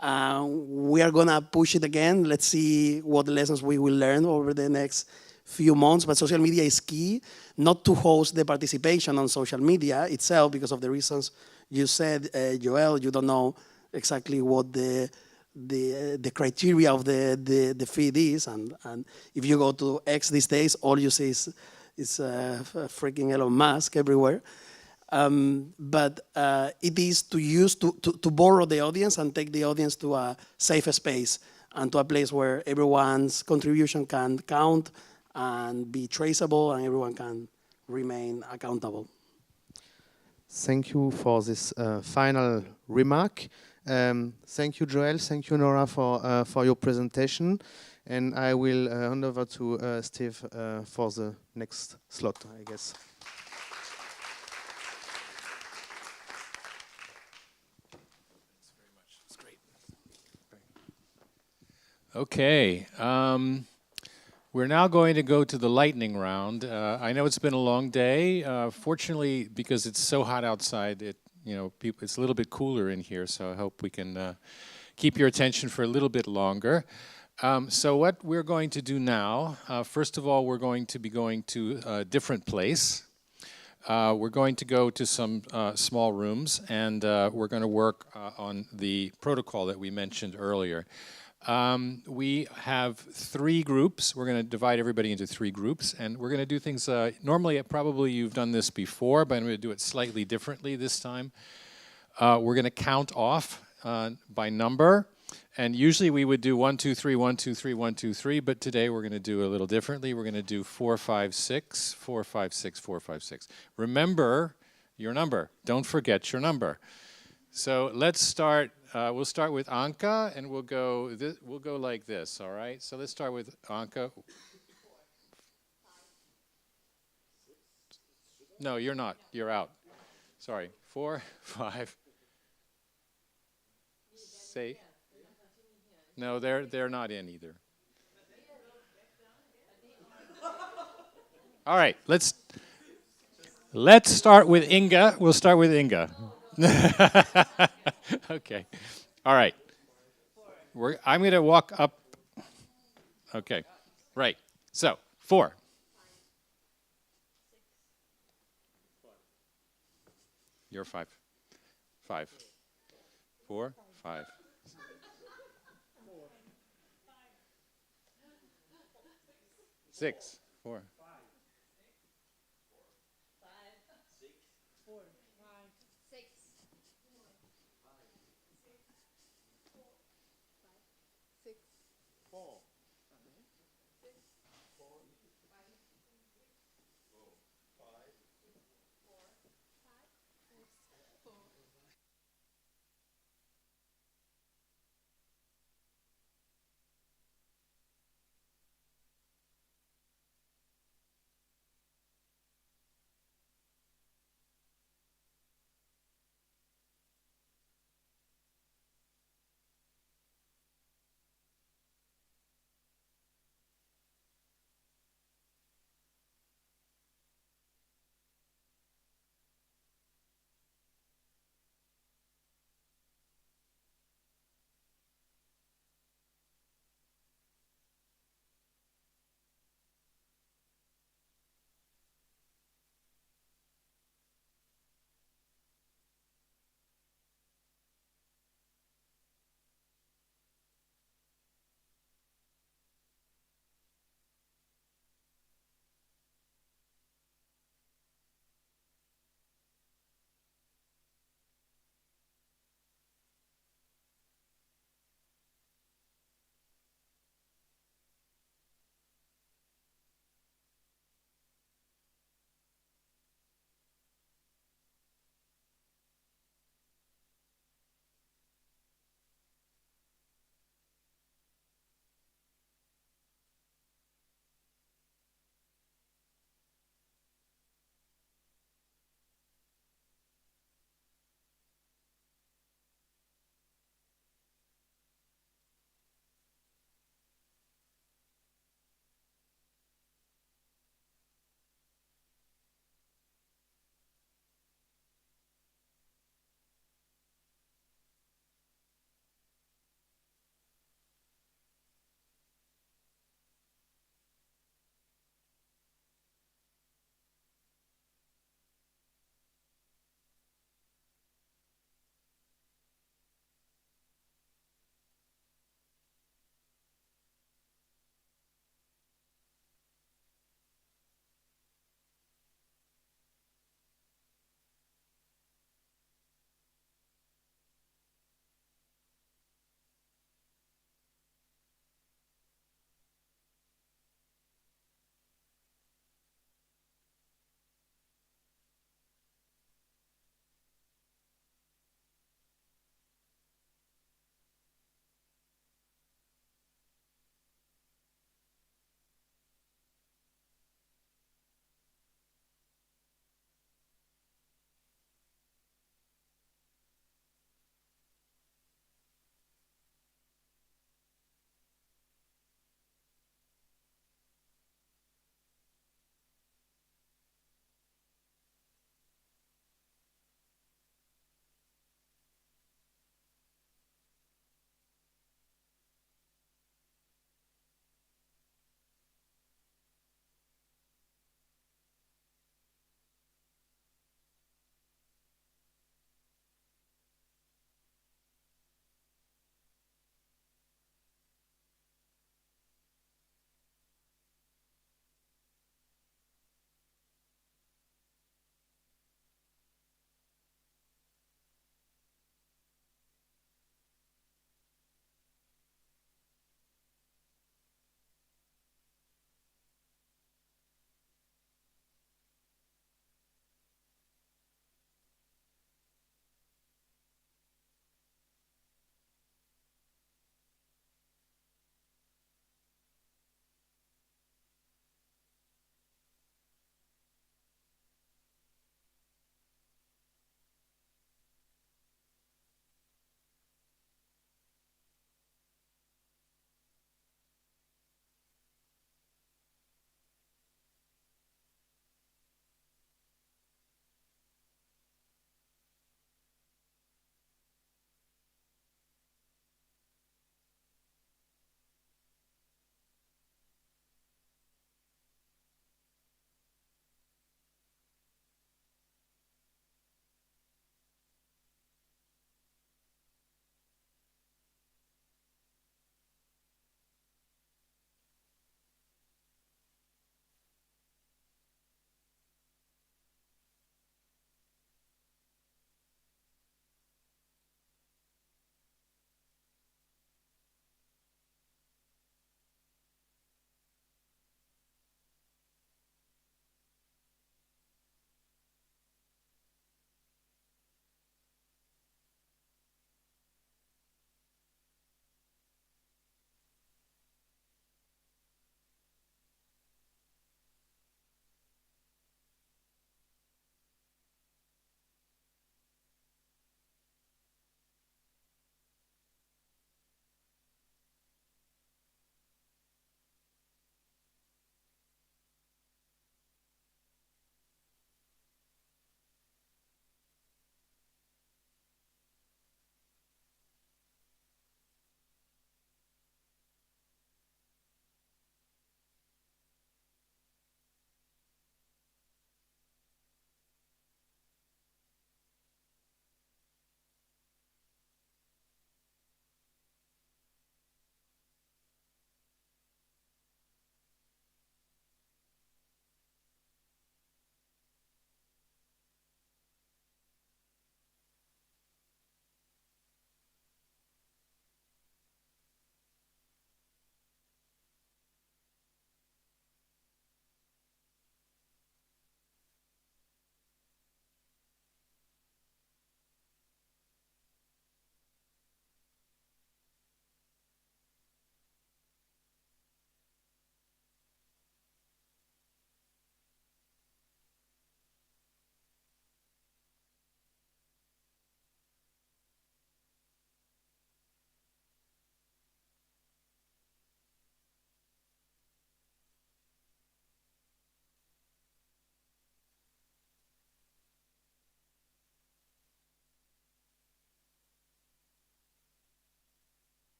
We are gonna push it again. Let's see what lessons we will learn over the next few months, but social media is key, not to host the participation on social media itself because of the reasons you said, Joel. You don't know exactly what the criteria of the feed is, and if you go to X these days, all you see is freaking Elon Musk everywhere. But it is to use to borrow the audience and take the audience to a safe space and to a place where everyone's contribution can count and be traceable and everyone can remain accountable. Thank you for this final remark. Thank you, Joel. Thank you, Nora, for your presentation. And I will hand over to Steve for the next slot, I guess. Okay. We're now going to go to the lightning round. I know it's been a long day. Fortunately, because it's so hot outside, it's a little bit cooler in here, so I hope we can keep your attention for a little bit longer. So what we're going to do now, first of all, we're going to be going to a different place. We're going to go to some small rooms, and we're going to work on the protocol that we mentioned earlier. We have 3 groups. We're going to divide everybody into 3 groups, and we're going to do things, normally probably you've done this before, but I'm going to do it slightly differently this time. We're going to count off by number, and usually we would do 1, 2, 3, 1, 2, 3, 1, 2, 3, but today we're going to do a little differently. We're going to do 4, 5, 6, 4, 5, 6, 4, 5, 6. Remember your number. Don't forget your number. So let's start. We'll start with Anka, and we'll go like this. All right. So let's start with Anka. No, you're not. You're out. Sorry. 4, 5. Say. No, they're not in either. All right. Let's start with Inga. We'll start with Inga. Okay. All right. I'm going to walk up. Okay. Right. So, 4. You're 5. 5. 4, 5. 6, 4.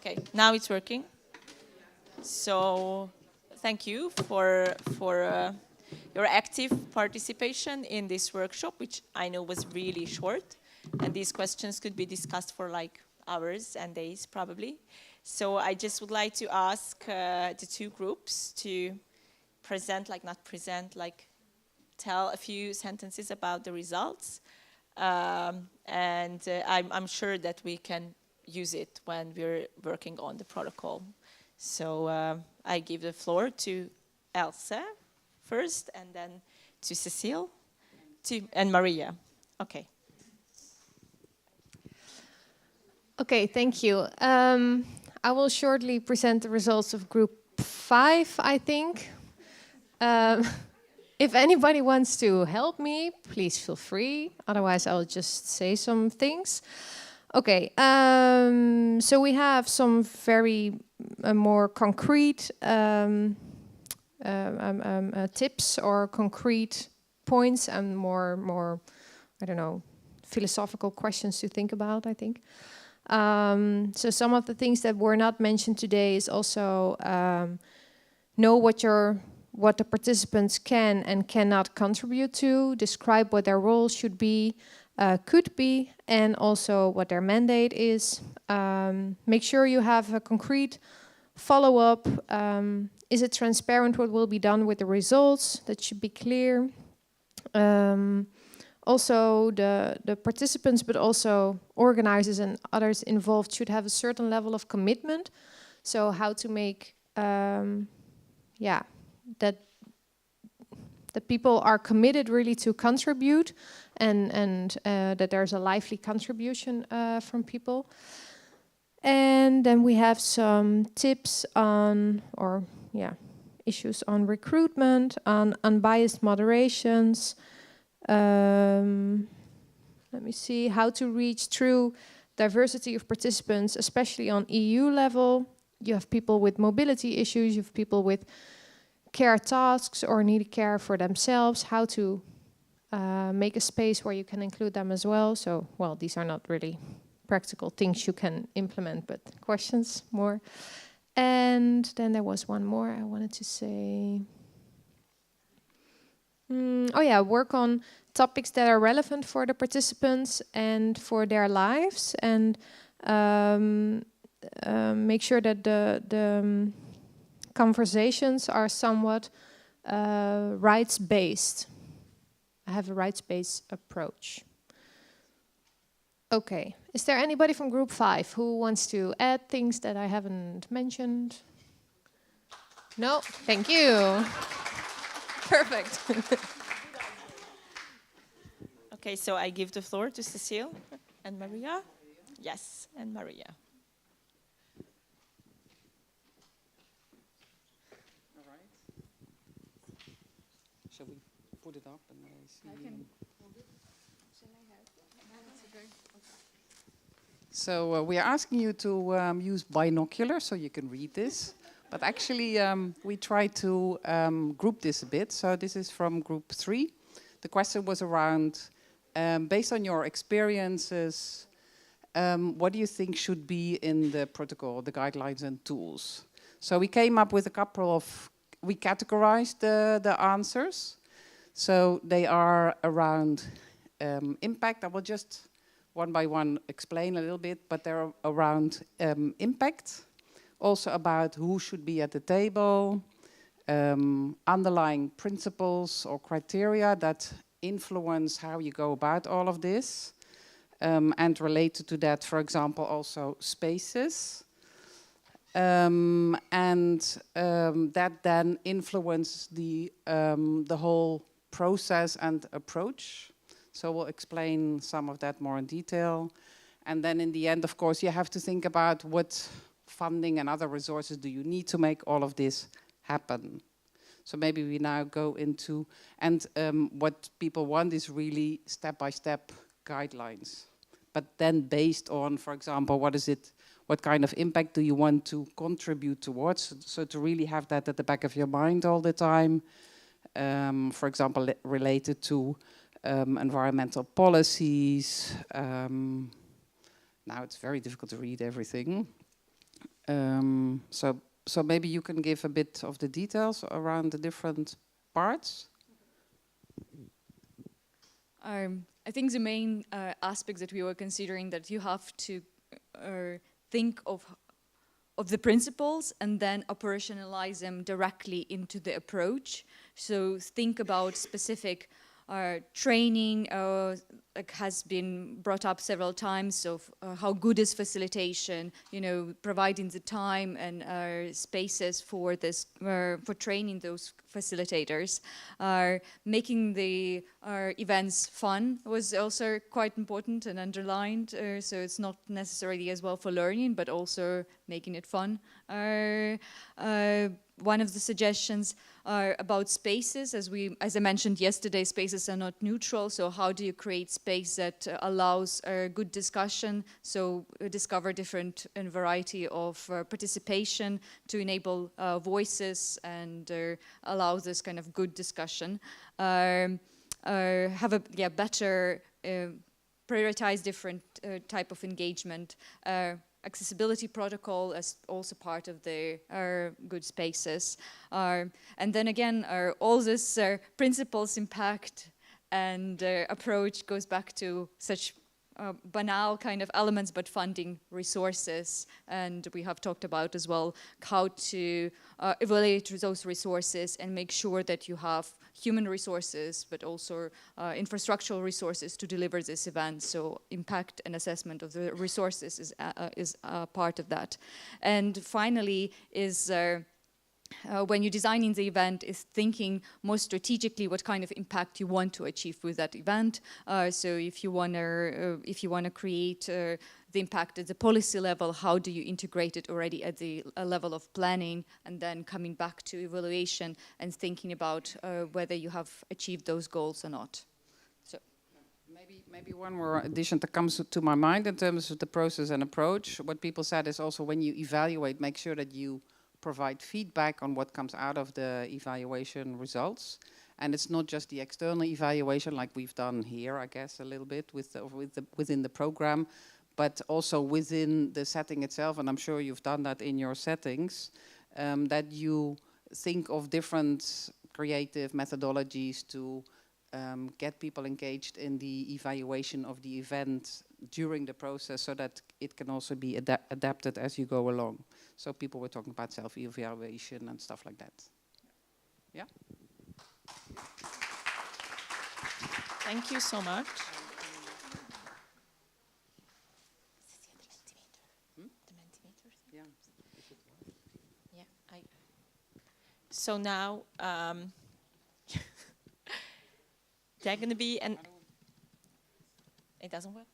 Okay, now it's working. So thank you for your active participation in this workshop, which I know was really short. And these questions could be discussed for like hours and days, probably. So I just would like to ask the two groups to present, like not present, like tell a few sentences about the results. I'm sure that we can use it when we're working on the protocol. So I give the floor to Elsa first, and then to Cecile, and Maria. Okay. Okay, thank you. I will shortly present the results of group 5, I think. If anybody wants to help me, please feel free. Otherwise, I'll just say some things. Okay, so we have some very more concrete tips or concrete points and more, I don't know, philosophical questions to think about, I think. So some of the things that were not mentioned today is also know what the participants can and cannot contribute to, describe what their role should be, could be, and also what their mandate is. Make sure you have a concrete follow-up. Is it transparent what will be done with the results? That should be clear. Also, the participants, but also organizers and others involved should have a certain level of commitment. So how to make, that people are committed really to contribute, and that there's a lively contribution from people. And then we have some tips on, issues on recruitment, on unbiased moderations. Let me see, how to reach true diversity of participants, especially on EU level. You have people with mobility issues, you have people with care tasks or need care for themselves, how to make a space where you can include them as well. So, well, these are not really practical things you can implement, but questions more. And then there was one more I wanted to say. Work on topics that are relevant for the participants and for their lives, and make sure that the conversations are somewhat rights-based. I have a rights-based approach. Okay, is there anybody from group 5 who wants to add things that I haven't mentioned? No, thank you. Perfect. Okay, so I give the floor to Cecile and Maria. Yes, and Maria. All right. Shall we put it up and I see? I can hold it. Shall I help? No, it's okay. So we are asking you to use binoculars so you can read this. But actually, we tried to group this a bit. So this is from group 3. The question was around, based on your experiences, what do you think should be in the protocol, the guidelines and tools? So we came up with a couple of, we categorized the answers. So they are around impact. I will just one by one explain a little bit, but they're around impact. Also about who should be at the table, underlying principles or criteria that influence how you go about all of this, and related to that, for example, also spaces, that then influence the whole process and approach. So we'll explain some of that more in detail. And then in the end, of course, you have to think about what funding and other resources do you need to make all of this happen. So maybe we now go into, and what people want is really step-by-step guidelines. But then based on, for example, what kind of impact do you want to contribute towards? So to really have that at the back of your mind all the time. For example, related to environmental policies. Now it's very difficult to read everything. So maybe you can give a bit of the details around the different parts. I think the main aspects that we were considering, that you have to think of the principles and then operationalize them directly into the approach. So think about specific training, like has been brought up several times, of how good is facilitation, you know, providing the time and spaces for this, for training those facilitators. Making the events fun was also quite important and underlined, so it's not necessarily as well for learning, but also making it fun. One of the suggestions are about spaces. As I mentioned yesterday, spaces are not neutral, so how do you create space that allows good discussion, so discover different and variety of participation to enable voices and allow this kind of good discussion. Have a better, prioritize different type of engagement. Accessibility protocol as also part of the good spaces. And then again, all this principles impact and approach goes back to such banal kind of elements, but funding resources. And we have talked about as well how to evaluate those resources and make sure that you have human resources, but also infrastructural resources to deliver this event. So impact and assessment of the resources is part of that. And finally is when you're designing the event, is thinking more strategically what kind of impact you want to achieve with that event. So if you want to create the impact at the policy level, how do you integrate it already at the level of planning, and then coming back to evaluation and thinking about whether you have achieved those goals or not. So maybe one more addition that comes to my mind in terms of the process and approach. What people said is also when you evaluate, make sure that you provide feedback on what comes out of the evaluation results. And it's not just the external evaluation like we've done here, I guess, a little bit within the program, but also within the setting itself, and I'm sure you've done that in your settings, that you think of different creative methodologies to get people engaged in the evaluation of the event during the process, so that it can also be adapted as you go along. So people were talking about self-evaluation and stuff like that. Yeah? Thank you so much. So now they're going to be an. It doesn't work.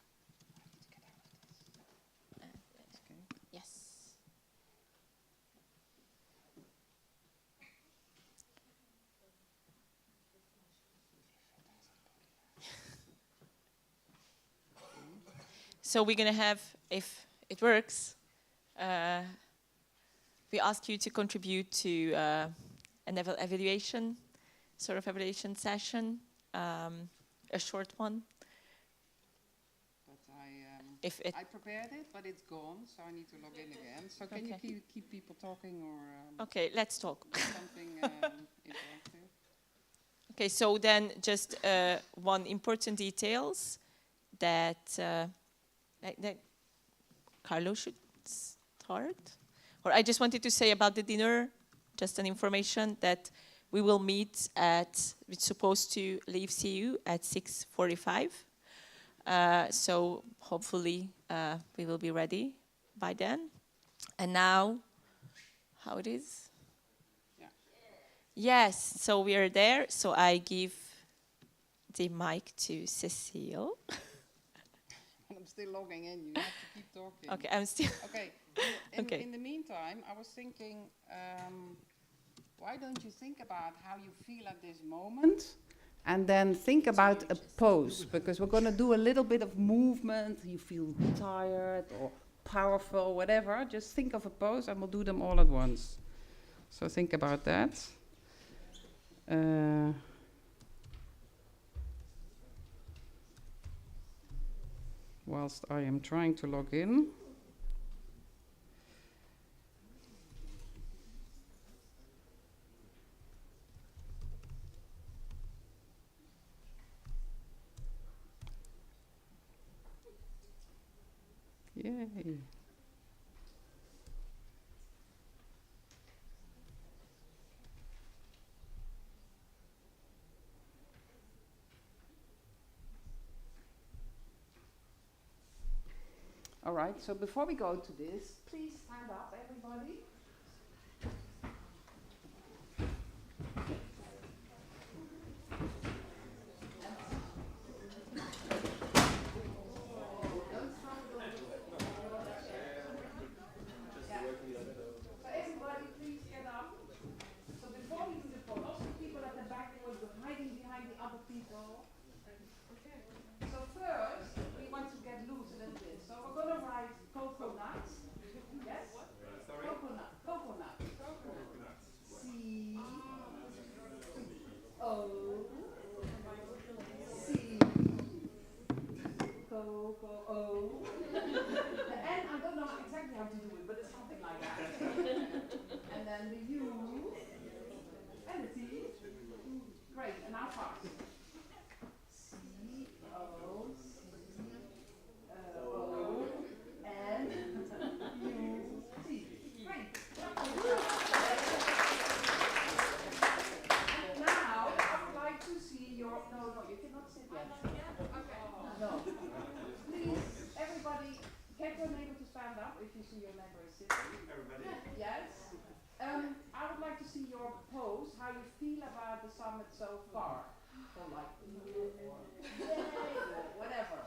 Yes. So we're going to have, if it works, we ask you to contribute to an evaluation session, a short one. But I prepared it, but it's gone, so I need to log in again. So can you keep people talking, or? Okay, let's talk. Something interactive. Okay, so then just one important details that Carlo should start. Or I just wanted to say about the dinner, just an information that we will meet at, we're supposed to leave CEU at 6:45. So hopefully we will be ready by then. And now, how it is? Yeah. Yes, so we are there. So I give the mic to Cecile. I'm still logging in, you have to keep talking. Okay, I'm still. Okay. In the meantime, I was thinking, why don't you think about how you feel at this moment? And then think about a pose, because we're going to do a little bit of movement. You feel tired or powerful, whatever. Just think of a pose and we'll do them all at once. So think about that. Whilst I am trying to log in. Yay. All right, so before we go to this, please stand up, everybody. So everybody, please get up. So before we do the poll, also the people at the back who are hiding behind the other people. So first, we want to get loose a little bit. So we're going to write coconut. Yes? Coconut. Coconut. C O C O. And I don't know exactly how to do it, but it's something like that. And then the U and the T. Great, and now fast. C O N U T. Great. And now I would like to see your. No, you cannot sit yet. Okay. No. Please, everybody, get your neighbor to stand up if you see your neighbor is sitting. Everybody. Yes. I would like to see your pose, how you feel about the summit so far. Or like, or whatever.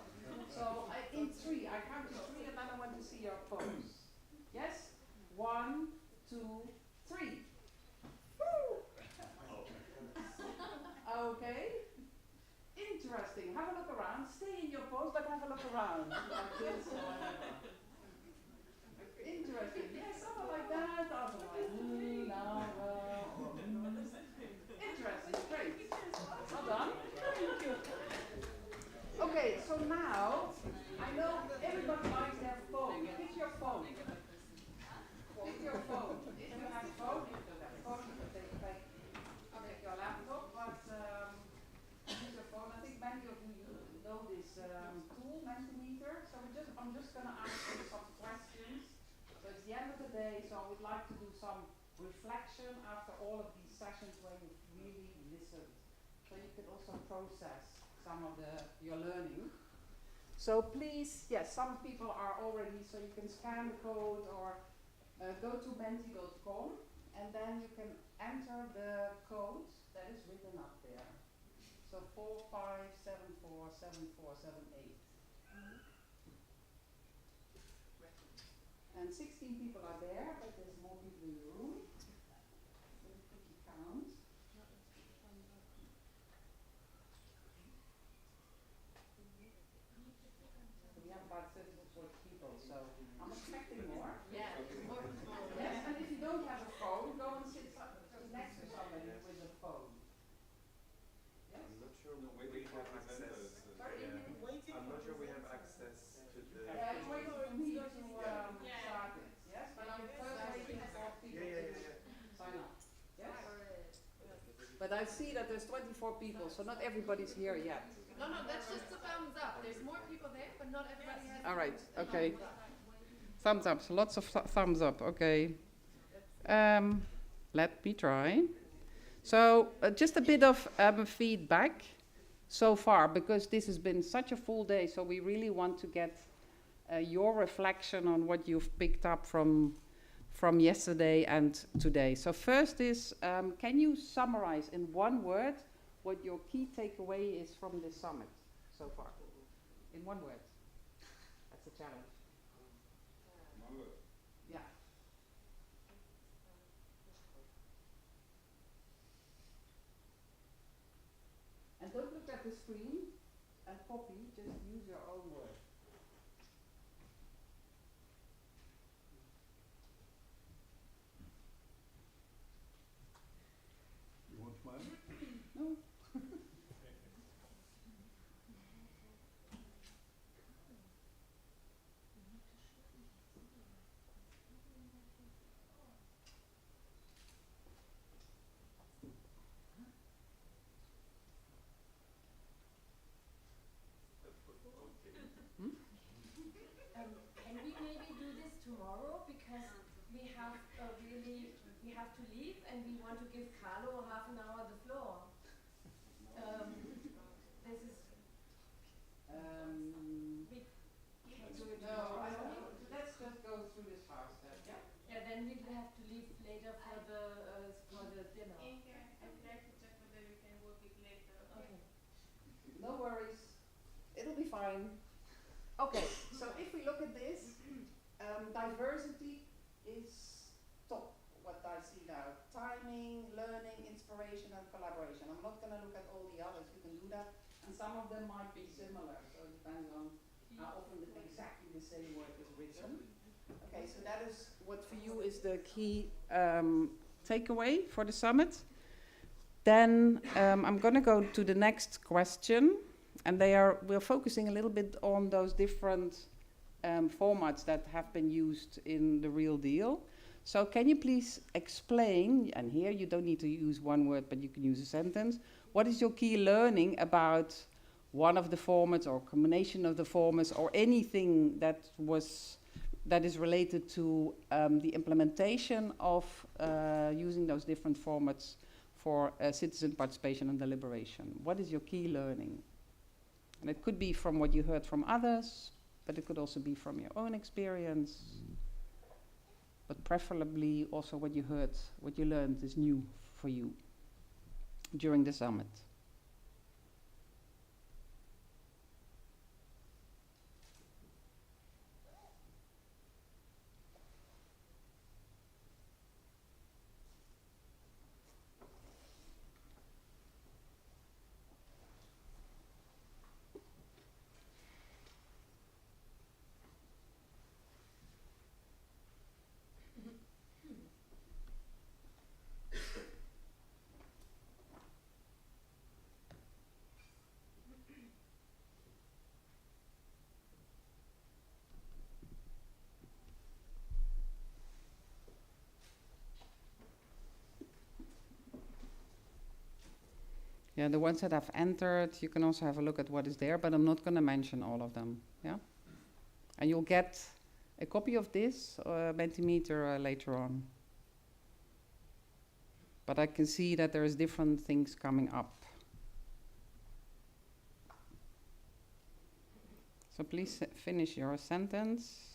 So in three, I count to three and then I want to see your pose. Yes? 1, 2, 3. Okay. Interesting. Have a look around. Stay in your pose, but have a look around. Like this or whatever. Interesting. Yes, something like that. Also like, Interesting. Great. Well done. Thank you. Okay, so now, I know everybody likes their phone. Pick your phone. Pick your phone. If you have a phone, you don't have a phone, you can take your laptop, but use your phone. I think many of you know this tool, Mentimeter. So I'm just going to ask you some questions. So it's the end of the day, so I would like to do some reflection after all of these sessions where you've really listened. So you can also process some of your learning. So please, yes, some people are already, so you can scan the code or go to menti.com and then you can enter the code that is written up there. So 45747478. And 16 people are there, but there's more people in the room. So we quickly count. We have about 30 or 40 people, so I'm expecting more. Yes, more people. Yes, and if you don't have a phone, go and sit next to somebody with a phone. Yes? I'm not sure we have access. Sorry? I'm not sure we have access to the. Yeah, it's waiting for me to start it. Yes, but I'm first waiting for people to sign up. Yes? But I see that there's 24 people, so not everybody's here yet. No, that's just a thumbs up. There's more people there, but not everybody has. All right, okay. Thumbs up, so lots of thumbs up, okay. Let me try. So just a bit of feedback so far, because this has been such a full day, so we really want to get your reflection on what you've picked up from yesterday and today. So first is, can you summarize in one word what your key takeaway is from this summit so far? In one word. That's a challenge. One word. Yeah. And don't look at the screen and copy, just use your own word. You want mine? No. tomorrow because we have we have to leave and we want to give Carlo half an hour the floor. This is. We can do it tomorrow. Let's just go through this fast then. Yeah. Yeah. Then we have to leave later for the dinner. I would like to check whether we can work it later. Okay. No worries. It'll be fine. Okay, so if we look at this, diversity is top, what I see now. Timing, learning, inspiration, and collaboration. I'm not going to look at all the others, you can do that. And some of them might be similar, so it depends on how often exactly the same word is written. Okay, so that is what for you is the key takeaway for the summit. Then I'm going to go to the next question. And we're focusing a little bit on those different formats that have been used in the real deal. So can you please explain, and here you don't need to use one word, but you can use a sentence. What is your key learning about one of the formats or combination of the formats or anything that is related to the implementation of using those different formats for citizen participation and deliberation? What is your key learning? And it could be from what you heard from others, but it could also be from your own experience. But preferably also what you heard, what you learned is new for you during the summit. Yeah, the ones that I've entered, you can also have a look at what is there, but I'm not going to mention all of them. Yeah, and you'll get a copy of this Mentimeter later on. But I can see that there's different things coming up. So please finish your sentence.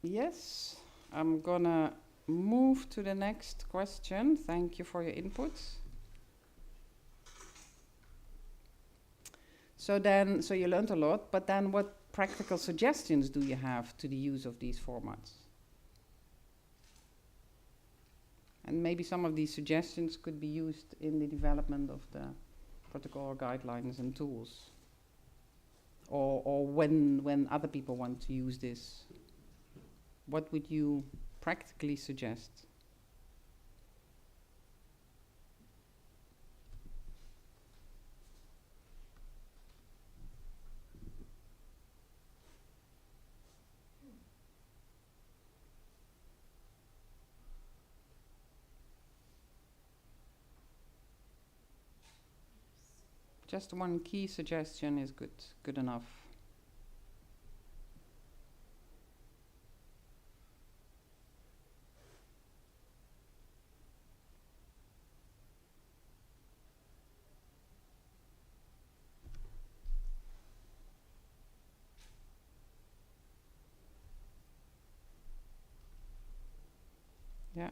Yes, I'm gonna move to the next question. Thank you for your input. So you learned a lot, but then what practical suggestions do you have to the use of these formats? And maybe some of these suggestions could be used in the development of the protocol or guidelines and tools. Or when other people want to use this. What would you practically suggest? Just one key suggestion is good enough. Yeah.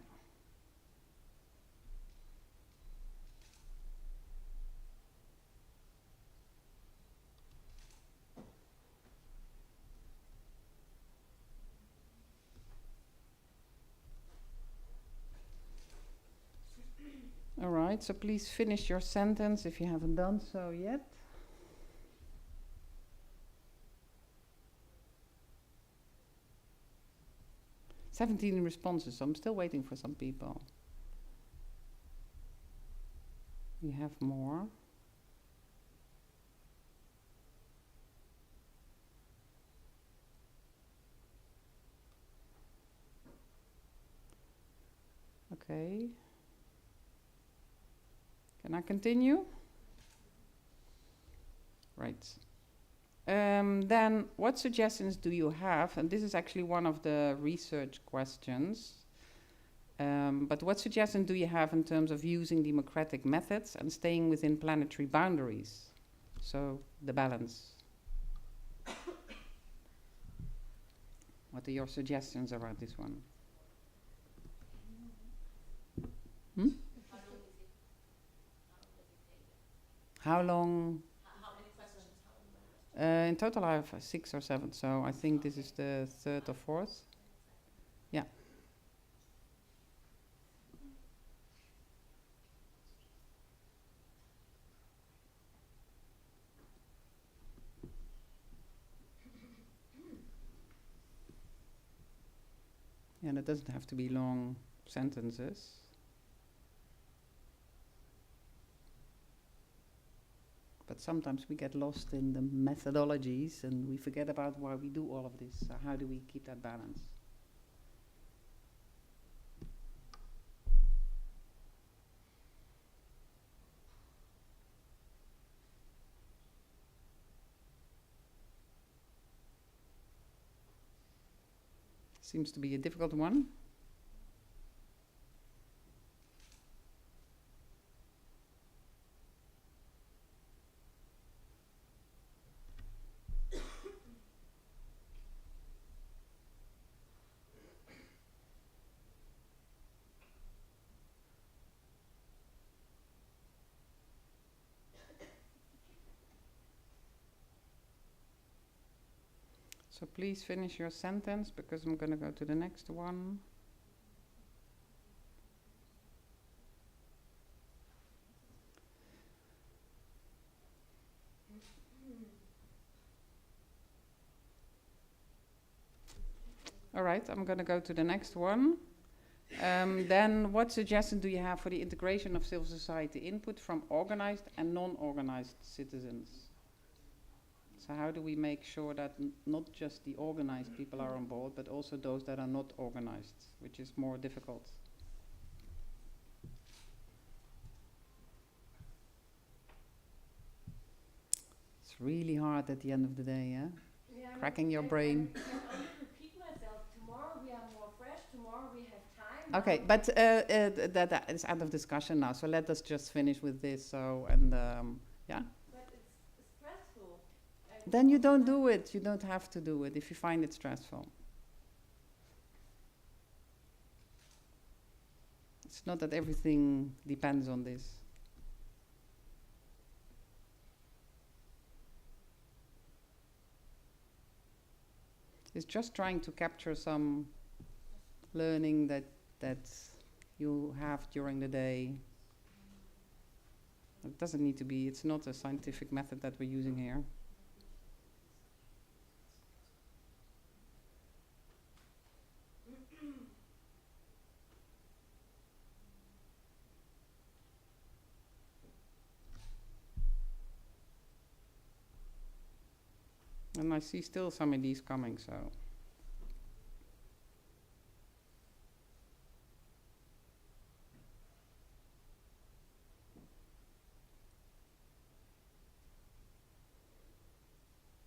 All right, so please finish your sentence if you haven't done so yet. "17 responses, so I'm still waiting for some people. We have more. Okay. Can I continue? Right. Then what suggestions do you have? And this is actually one of the research questions. But what suggestions do you have in terms of using democratic methods and staying within planetary boundaries? So the balance. What are your suggestions about this one? Hmm? How long? How many questions? In total I have 6 or 7, so I think this is the 3rd or 4th. Yeah. And it doesn't have to be long sentences. But sometimes we get lost in the methodologies and we forget about why we do all of this. So how do we keep that balance? Seems to be a difficult one. So please finish your sentence because I'm going to go to the next one. All right, I'm going to go to the next one. Then what suggestions do you have for the integration of civil society input from organized and non-organized citizens? So how do we make sure that not just the organized people are on board, but also those that are not organized, which is more difficult? It's really hard at the end of the day, yeah? Cracking your brain. I only repeat myself. Tomorrow we are more fresh. Tomorrow we have time. Okay, but that is out of discussion now. So let us just finish with this. So yeah. But it's stressful. Then you don't do it. You don't have to do it if you find it stressful. It's not that everything depends on this. It's just trying to capture some learning that you have during the day. It doesn't need to be, it's not a scientific method that we're using here. And I see still some of these coming, so.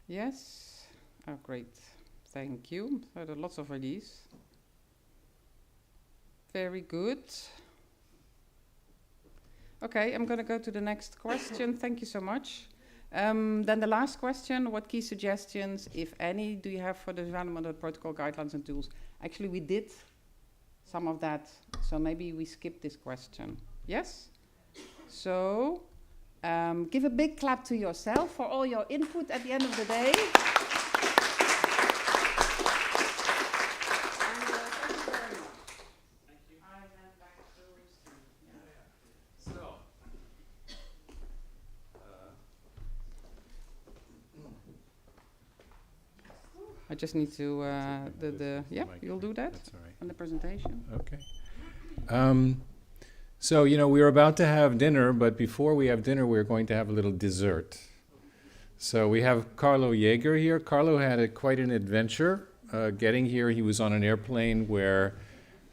Yes? Oh, great. Thank you. So there are lots of these. Very good. Okay, I'm going to go to the next question. Thank you so much. Then the last question, what key suggestions, if any, do you have for the development of protocol guidelines and tools? Actually, we did some of that, so maybe we skip this question. Yes? So, give a big clap to yourself for all your input at the end of the day. I just need to, yeah, you'll do that on the presentation. Okay. So, you know, we're about to have dinner, but before we have dinner, we're going to have a little dessert. So we have Carlo Jaeger here. Carlo had quite an adventure getting here. He was on an airplane where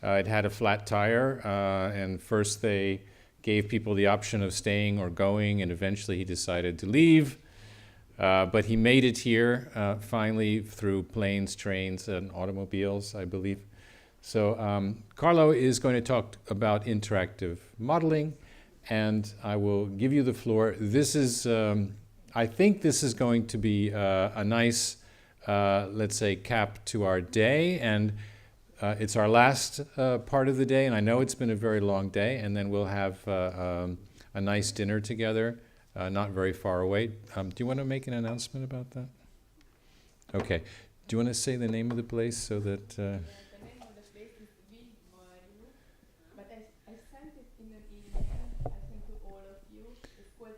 It had a flat tire, and first they gave people the option of staying or going, and eventually he decided to leave. But he made it here finally through planes, trains, and automobiles, I believe. So Carlo is going to talk about interactive modeling, and I will give you the floor. This is, I think this is going to be a nice, let's say, cap to our day, and it's our last part of the day, and I know it's been a very long day, and then we'll have a nice dinner together, not very far away. Do you want to make an announcement about that? Okay. Do you want to say the name of the place so that... The name of the place is Wageningen, but I sent it in an email, I think to all of you. It's called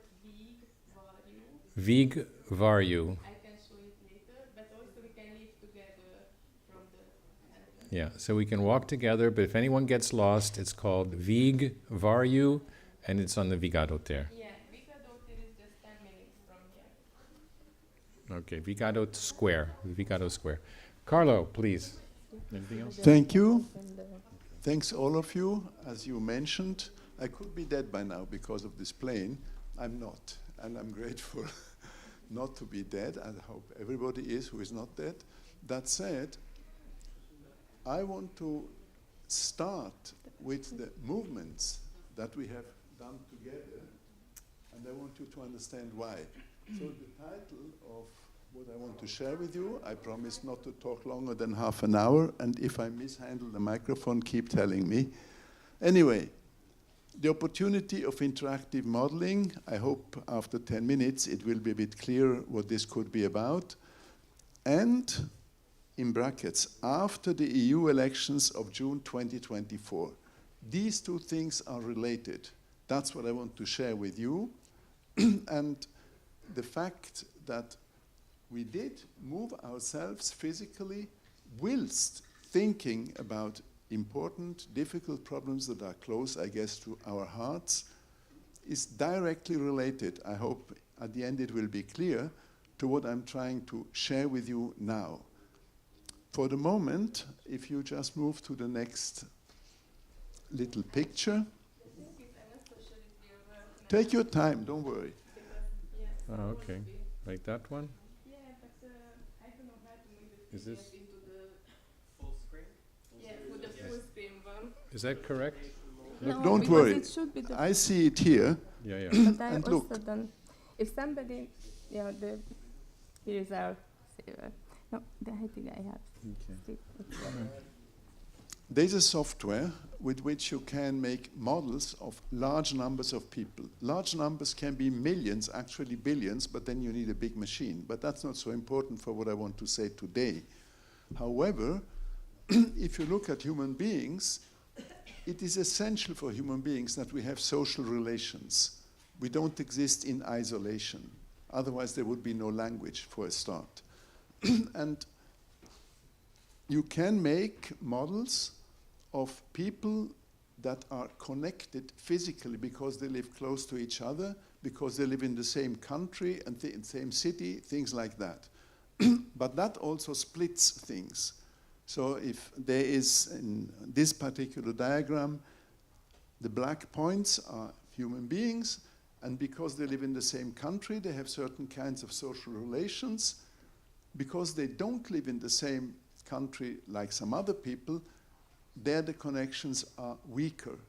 Wageningen. I can show it later, but also we can live together from the... Yeah, so we can walk together, but if anyone gets lost, it's called Wageningen, and it's on the Vigadot there. Yeah, Vigadot is just 10 minutes from here. Okay, Vigadot Square, Vigadot Square. Carlo, please. Anything else? Thank you. Thanks all of you. As you mentioned, I could be dead by now because of this plane. I'm not, and I'm grateful not to be dead. I hope everybody is who is not dead. That said, I want to start with the movements that we have done together, and I want you to understand why. So the title of what I want to share with you, I promise not to talk longer than half an hour, and if I mishandle the microphone, keep telling me. Anyway, the opportunity of interactive modeling, I hope after 10 minutes it will be a bit clearer what this could be about. And, in brackets, after the EU elections of June 2024. These two things are related. That's what I want to share with you. And the fact that we did move ourselves physically whilst thinking about important, difficult problems that are close, I guess, to our hearts, is directly related. I hope at the end it will be clear to what I'm trying to share with you now. For the moment, if you just move to the next little picture. Take your time, don't worry. Oh, okay. Like that one? Yeah, but I don't know how to move it. Is this? Into the full screen? Yeah, with the full screen one. Is that correct? No, don't worry. it should be the I see it here. Yeah, yeah. But I and also look. done, if somebody, here is our saver. No, I think I have. Okay. There's a software with which you can make models of large numbers of people. Large numbers can be millions, actually billions, but then you need a big machine. But that's not so important for what I want to say today. However, if you look at human beings, it is essential for human beings that we have social relations. We don't exist in isolation. Otherwise, there would be no language for a start. And you can make models of people that are connected physically because they live close to each other, because they live in the same country and the same city, things like that. But that also splits things. So if there is, in this particular diagram, the black points are human beings, and because they live in the same country, they have certain kinds of social relations. Because they don't live in the same country like some other people, there the connections are weaker.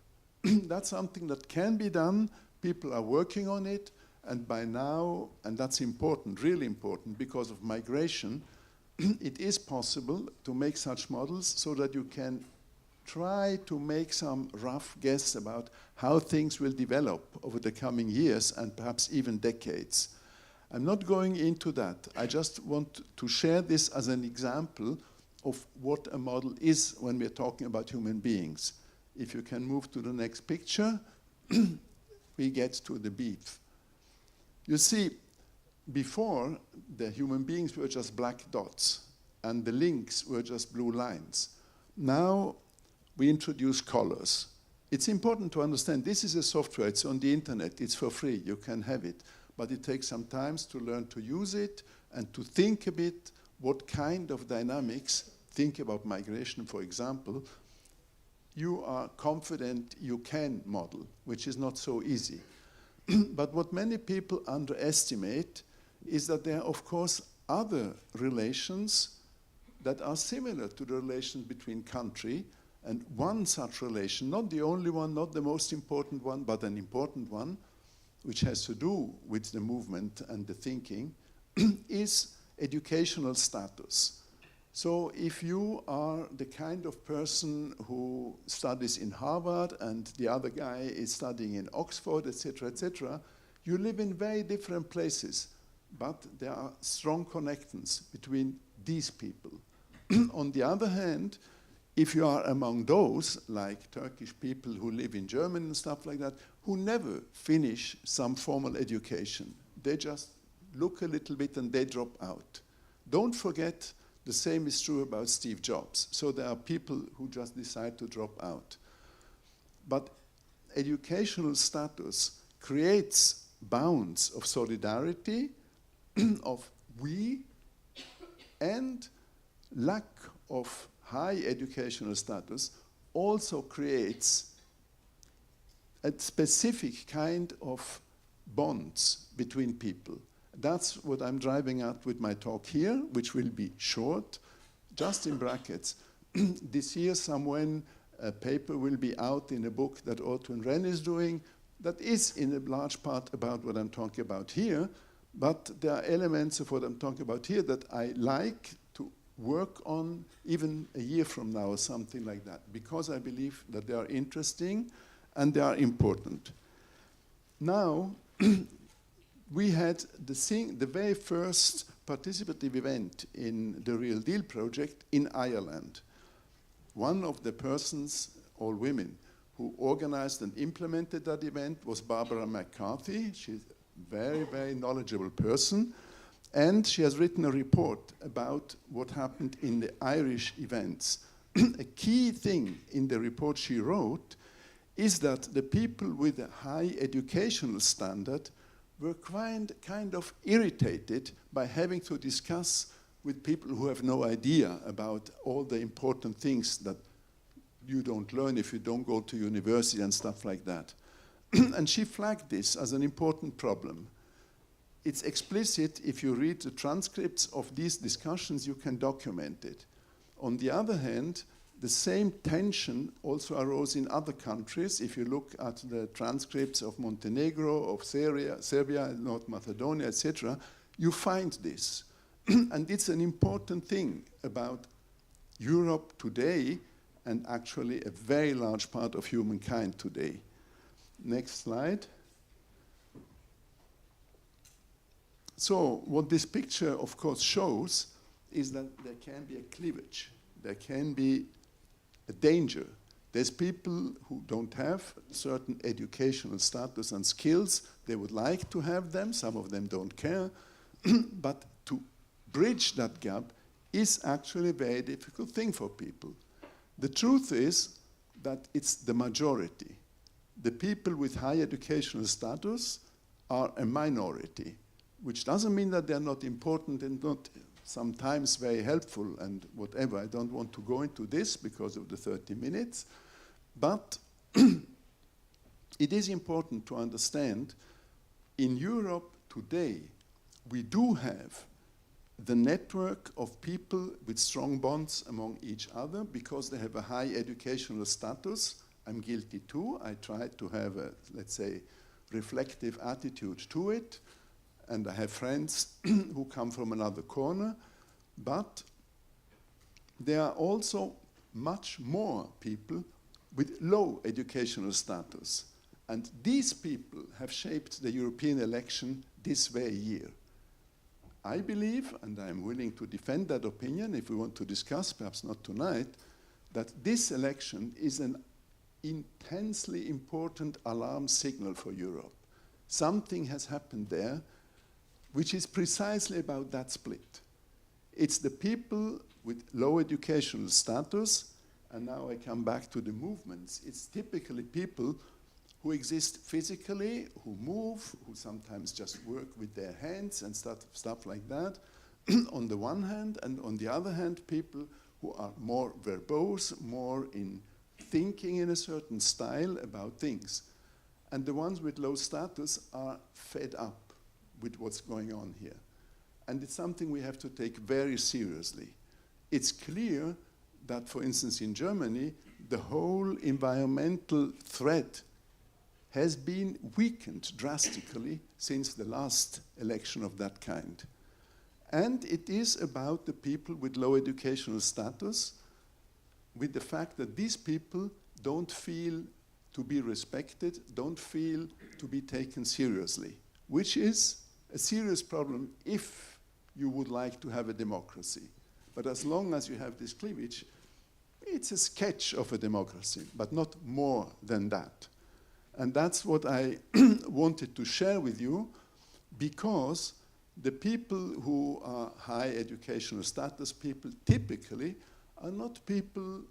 That's something that can be done. People are working on it, and by now, and that's important, really important, because of migration, it is possible to make such models so that you can try to make some rough guess about how things will develop over the coming years and perhaps even decades. I'm not going into that. I just want to share this as an example of what a model is when we're talking about human beings. If you can move to the next picture, we get to the beef. You see, before, the human beings were just black dots, and the links were just blue lines. Now, we introduce colors. It's important to understand this is a software. It's on the internet. It's for free. You can have it. But it takes some time to learn to use it and to think a bit what kind of dynamics, think about migration, for example, you are confident you can model, which is not so easy. But what many people underestimate is that there are, of course, other relations that are similar to the relations between country, and one such relation, not the only one, not the most important one, but an important one, which has to do with the movement and the thinking, is educational status. So if you are the kind of person who studies in Harvard and the other guy is studying in Oxford, etc., you live in very different places, but there are strong connections between these people. On the other hand, if you are among those, like Turkish people who live in Germany and stuff like that, who never finish some formal education, they just look a little bit and they drop out. Don't forget, the same is true about Steve Jobs. So there are people who just decide to drop out. But educational status creates bounds of solidarity, of we, and lack of high educational status also creates a specific kind of bonds between people. That's what I'm driving at with my talk here, which will be short, just in brackets. This year, somewhere, a paper will be out in a book that Ortun Ren is doing that is in a large part about what I'm talking about here, but there are elements of what I'm talking about here that I like to work on even a year from now or something like that, because I believe that they are interesting and they are important. Now, we had the very first participative event in the Real Deal project in Ireland. One of the persons, all women, who organized and implemented that event was Barbara McCarthy. She's a very, very knowledgeable person. And she has written a report about what happened in the Irish events. A key thing in the report she wrote is that the people with a high educational standard were kind of irritated by having to discuss with people who have no idea about all the important things that you don't learn if you don't go to university and stuff like that. And she flagged this as an important problem. It's explicit. If you read the transcripts of these discussions, you can document it. On the other hand, the same tension also arose in other countries. If you look at the transcripts of Montenegro, of Serbia, North Macedonia, etc., you find this. And it's an important thing about Europe today and actually a very large part of humankind today. Next slide. So what this picture, of course, shows is that there can be a cleavage. There can be a danger. There's people who don't have certain educational status and skills. They would like to have them. Some of them don't care. But to bridge that gap is actually a very difficult thing for people. The truth is that it's the majority. The people with high educational status are a minority, which doesn't mean that they're not important and not sometimes very helpful and whatever. I don't want to go into this because of the 30 minutes. But it is important to understand in Europe today, we do have the network of people with strong bonds among each other because they have a high educational status. I'm guilty too. I try to have a, let's say, reflective attitude to it. And I have friends who come from another corner. But there are also much more people with low educational status. And these people have shaped the European election this very year. I believe, and I'm willing to defend that opinion if we want to discuss, perhaps not tonight, that this election is an intensely important alarm signal for Europe. Something has happened there which is precisely about that split. It's the people with low educational status, and now I come back to the movements. It's typically people who exist physically, who move, who sometimes just work with their hands and stuff like that, on the one hand, and on the other hand, people who are more verbose, more in thinking in a certain style about things. And the ones with low status are fed up with what's going on here. And it's something we have to take very seriously. It's clear that, for instance, in Germany, the whole environmental threat has been weakened drastically since the last election of that kind. And it is about the people with low educational status, with the fact that these people don't feel to be respected, don't feel to be taken seriously, which is a serious problem if you would like to have a democracy. But as long as you have this cleavage, it's a sketch of a democracy, but not more than that. And that's what I wanted to share with you, because the people who are high educational status people typically are not people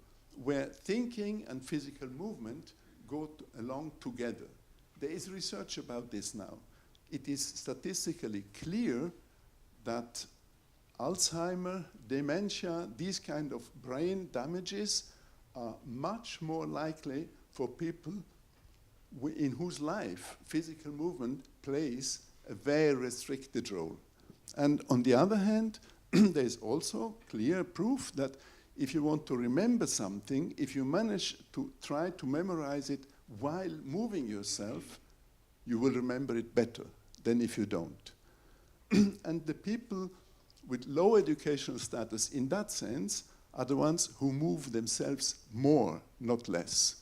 where thinking and physical movement go along together. There is research about this now. It is statistically clear that Alzheimer, dementia, these kind of brain damages are much more likely for people in whose life physical movement plays a very restricted role. And on the other hand, there is also clear proof that if you want to remember something, if you manage to try to memorize it while moving yourself, you will remember it better than if you don't. And the people with low educational status in that sense are the ones who move themselves more, not less.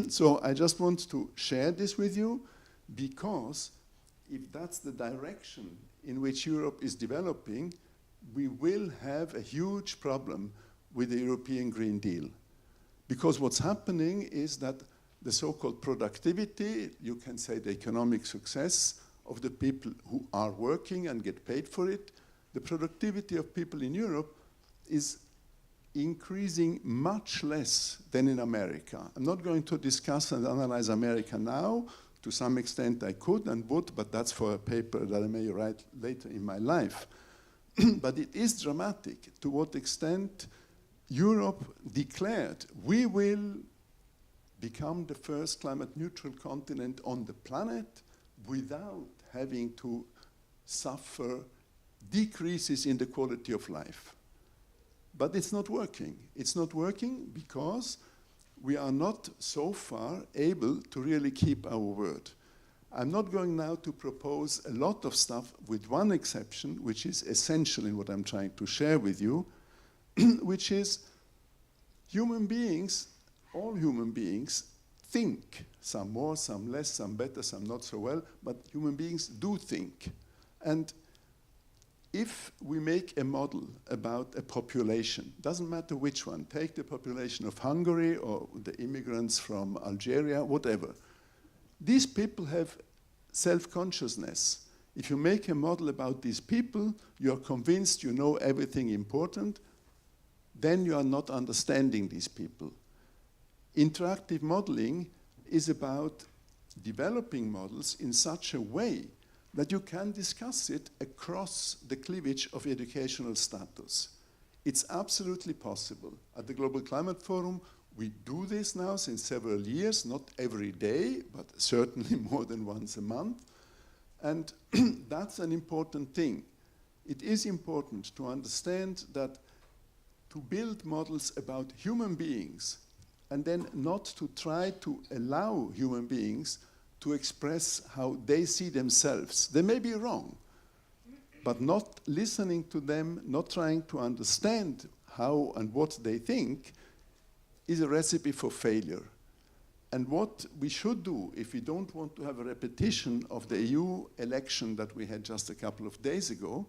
So I just want to share this with you, because if that's the direction in which Europe is developing, we will have a huge problem with the European Green Deal. Because what's happening is that the so-called productivity, you can say the economic success of the people who are working and get paid for it, the productivity of people in Europe is increasing much less than in America. I'm not going to discuss and analyze America now. To some extent I could and would, but that's for a paper that I may write later in my life. But it is dramatic to what extent Europe declared we will become the first climate neutral continent on the planet without having to suffer decreases in the quality of life. But it's not working. It's not working because we are not so far able to really keep our word. I'm not going now to propose a lot of stuff, with one exception, which is essential in what I'm trying to share with you, which is human beings, all human beings, think. Some more, some less, some better, some not so well, but human beings do think. And if we make a model about a population, doesn't matter which one, take the population of Hungary or the immigrants from Algeria, whatever. These people have self-consciousness. If you make a model about these people, you're convinced you know everything important, then you are not understanding these people. Interactive modeling is about developing models in such a way that you can discuss it across the cleavage of educational status. It's absolutely possible. At the Global Climate Forum, we do this now since several years, not every day, but certainly more than once a month. And that's an important thing. It is important to understand that to build models about human beings and then not to try to allow human beings to express how they see themselves. They may be wrong, but not listening to them, not trying to understand how and what they think is a recipe for failure. And what we should do, if we don't want to have a repetition of the EU election that we had just a couple of days ago,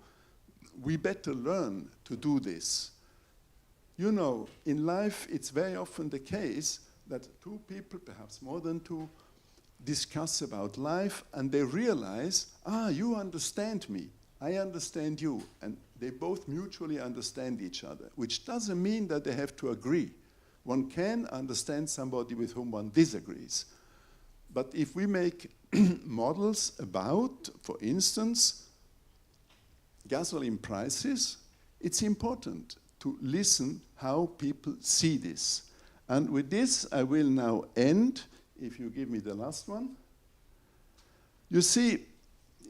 we better learn to do this. You know, in life, it's very often the case that two people, perhaps more than two, discuss about life and they realize, you understand me, I understand you, and they both mutually understand each other, which doesn't mean that they have to agree. One can understand somebody with whom one disagrees. But if we make models about, for instance, gasoline prices, it's important to listen how people see this. And with this, I will now end, if you give me the last one. You see,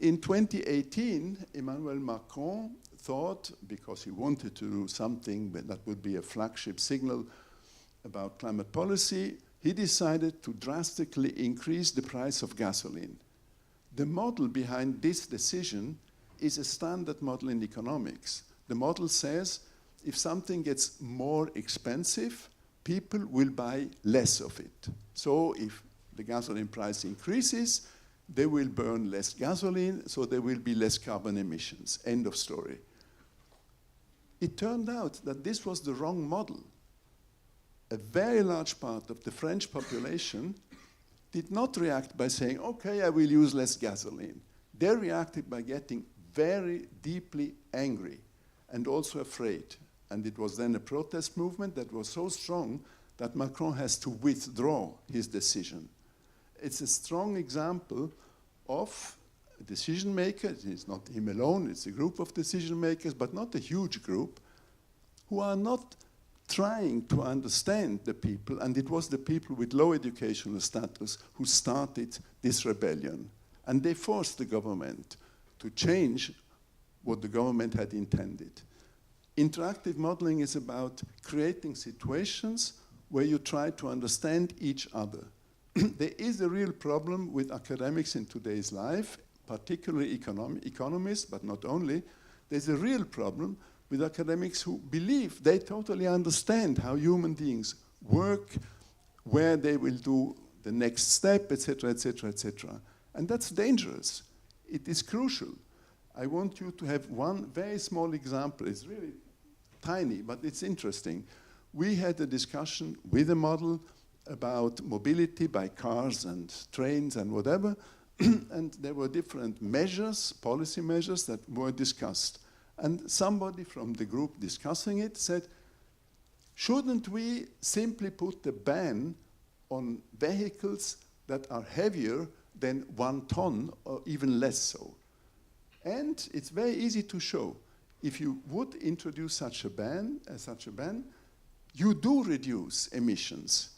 in 2018, Emmanuel Macron thought, because he wanted to do something that would be a flagship signal about climate policy, he decided to drastically increase the price of gasoline. The model behind this decision is a standard model in economics. The model says if something gets more expensive, people will buy less of it. So if the gasoline price increases, they will burn less gasoline, so there will be less carbon emissions. End of story. It turned out that this was the wrong model. A very large part of the French population did not react by saying, okay, I will use less gasoline. They reacted by getting very deeply angry and also afraid. And it was then a protest movement that was so strong that Macron has to withdraw his decision. It's a strong example of a decision maker. It's not him alone, it's a group of decision makers, but not a huge group, who are not trying to understand the people, and it was the people with low educational status who started this rebellion. And they forced the government to change what the government had intended. Interactive modeling is about creating situations where you try to understand each other. There is a real problem with academics in today's life, particularly economists, but not only. There's a real problem with academics who believe they totally understand how human beings work, where they will do the next step, etc., etc., etc. And that's dangerous. It is crucial. I want you to have one very small example. It's really tiny, but it's interesting. We had a discussion with a model about mobility by cars and trains and whatever, and there were different measures, policy measures, that were discussed. And somebody from the group discussing it said, shouldn't we simply put a ban on vehicles that are heavier than 1 ton or even less so? And it's very easy to show. If you would introduce such a ban, you do reduce emissions,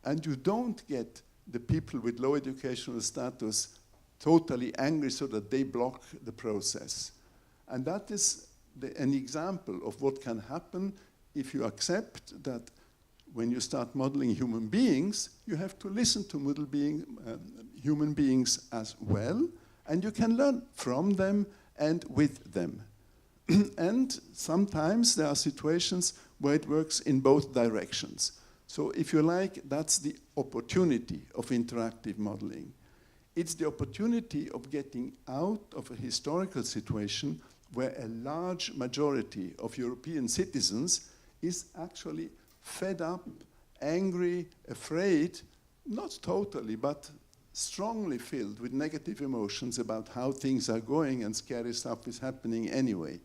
and you don't get the people with low educational status totally angry so that they block the process. And that is an example of what can happen if you accept that when you start modeling human beings, you have to listen to human beings as well, and you can learn from them and with them. And sometimes there are situations where it works in both directions. So if you like, that's the opportunity of interactive modeling. It's the opportunity of getting out of a historical situation where a large majority of European citizens is actually fed up, angry, afraid, not totally, but strongly filled with negative emotions about how things are going, and scary stuff is happening anyway.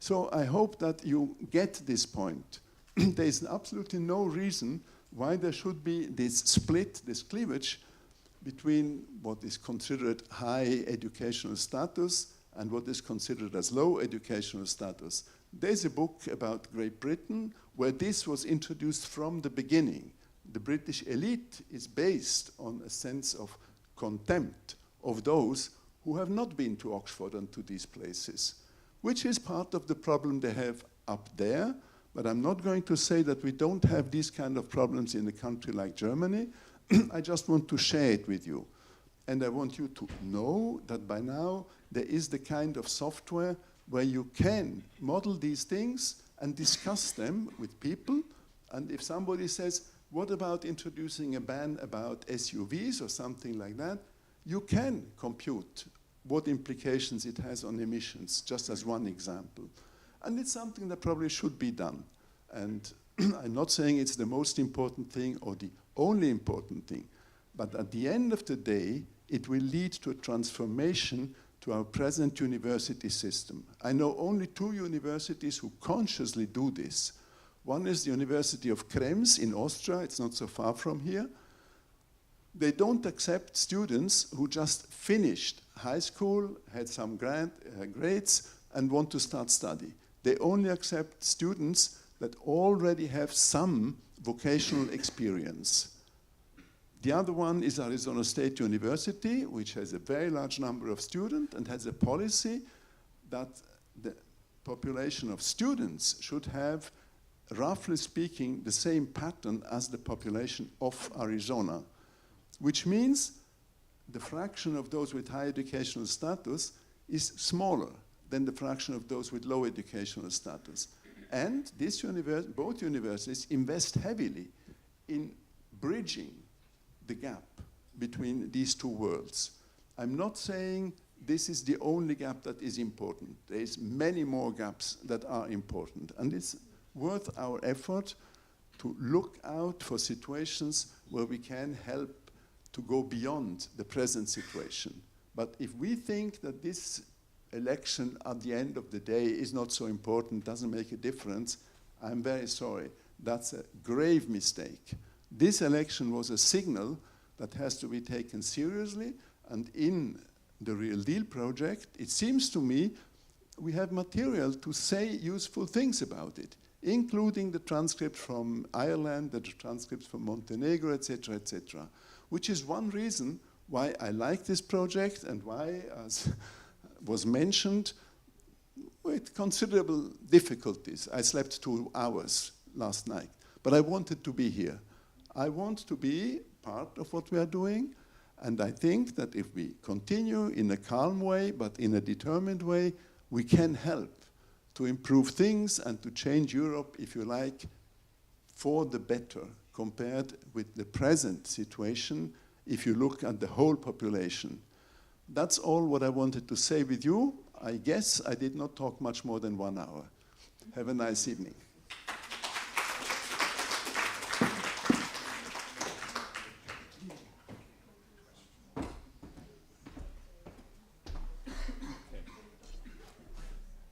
So I hope that you get this point. There is absolutely no reason why there should be this split, this cleavage between what is considered high educational status and what is considered as low educational status. There's a book about Great Britain where this was introduced from the beginning. The British elite is based on a sense of contempt of those who have not been to Oxford and to these places, which is part of the problem they have up there. But I'm not going to say that we don't have these kind of problems in a country like Germany. I just want to share it with you. And I want you to know that by now there is the kind of software where you can model these things and discuss them with people. And if somebody says, what about introducing a ban about SUVs or something like that, you can compute what implications it has on emissions, just as one example. And it's something that probably should be done. And I'm not saying it's the most important thing or the only important thing, but at the end of the day, it will lead to a transformation to our present university system. I know only 2 universities who consciously do this. One is the University of Krems in Austria, it's not so far from here. They don't accept students who just finished high school, had some grades, and want to start study. They only accept students that already have some vocational experience. The other one is Arizona State University, which has a very large number of students and has a policy that the population of students should have, roughly speaking, the same pattern as the population of Arizona, which means the fraction of those with high educational status is smaller than the fraction of those with low educational status. And both universities invest heavily in bridging the gap between these two worlds. I'm not saying this is the only gap that is important. There's many more gaps that are important. And it's worth our effort to look out for situations where we can help to go beyond the present situation. But if we think that this election at the end of the day is not so important, doesn't make a difference, I'm very sorry. That's a grave mistake. This election was a signal that has to be taken seriously, and in the Real Deal project, it seems to me we have material to say useful things about it, including the transcript from Ireland, the transcripts from Montenegro, etc., which is one reason why I like this project and why, as was mentioned, with considerable difficulties. I slept 2 hours last night, but I wanted to be here. I want to be part of what we are doing, and I think that if we continue in a calm way, but in a determined way, we can help to improve things and to change Europe, if you like, for the better, compared with the present situation, if you look at the whole population. That's all what I wanted to say with you. I guess I did not talk much more than 1 hour. Have a nice evening.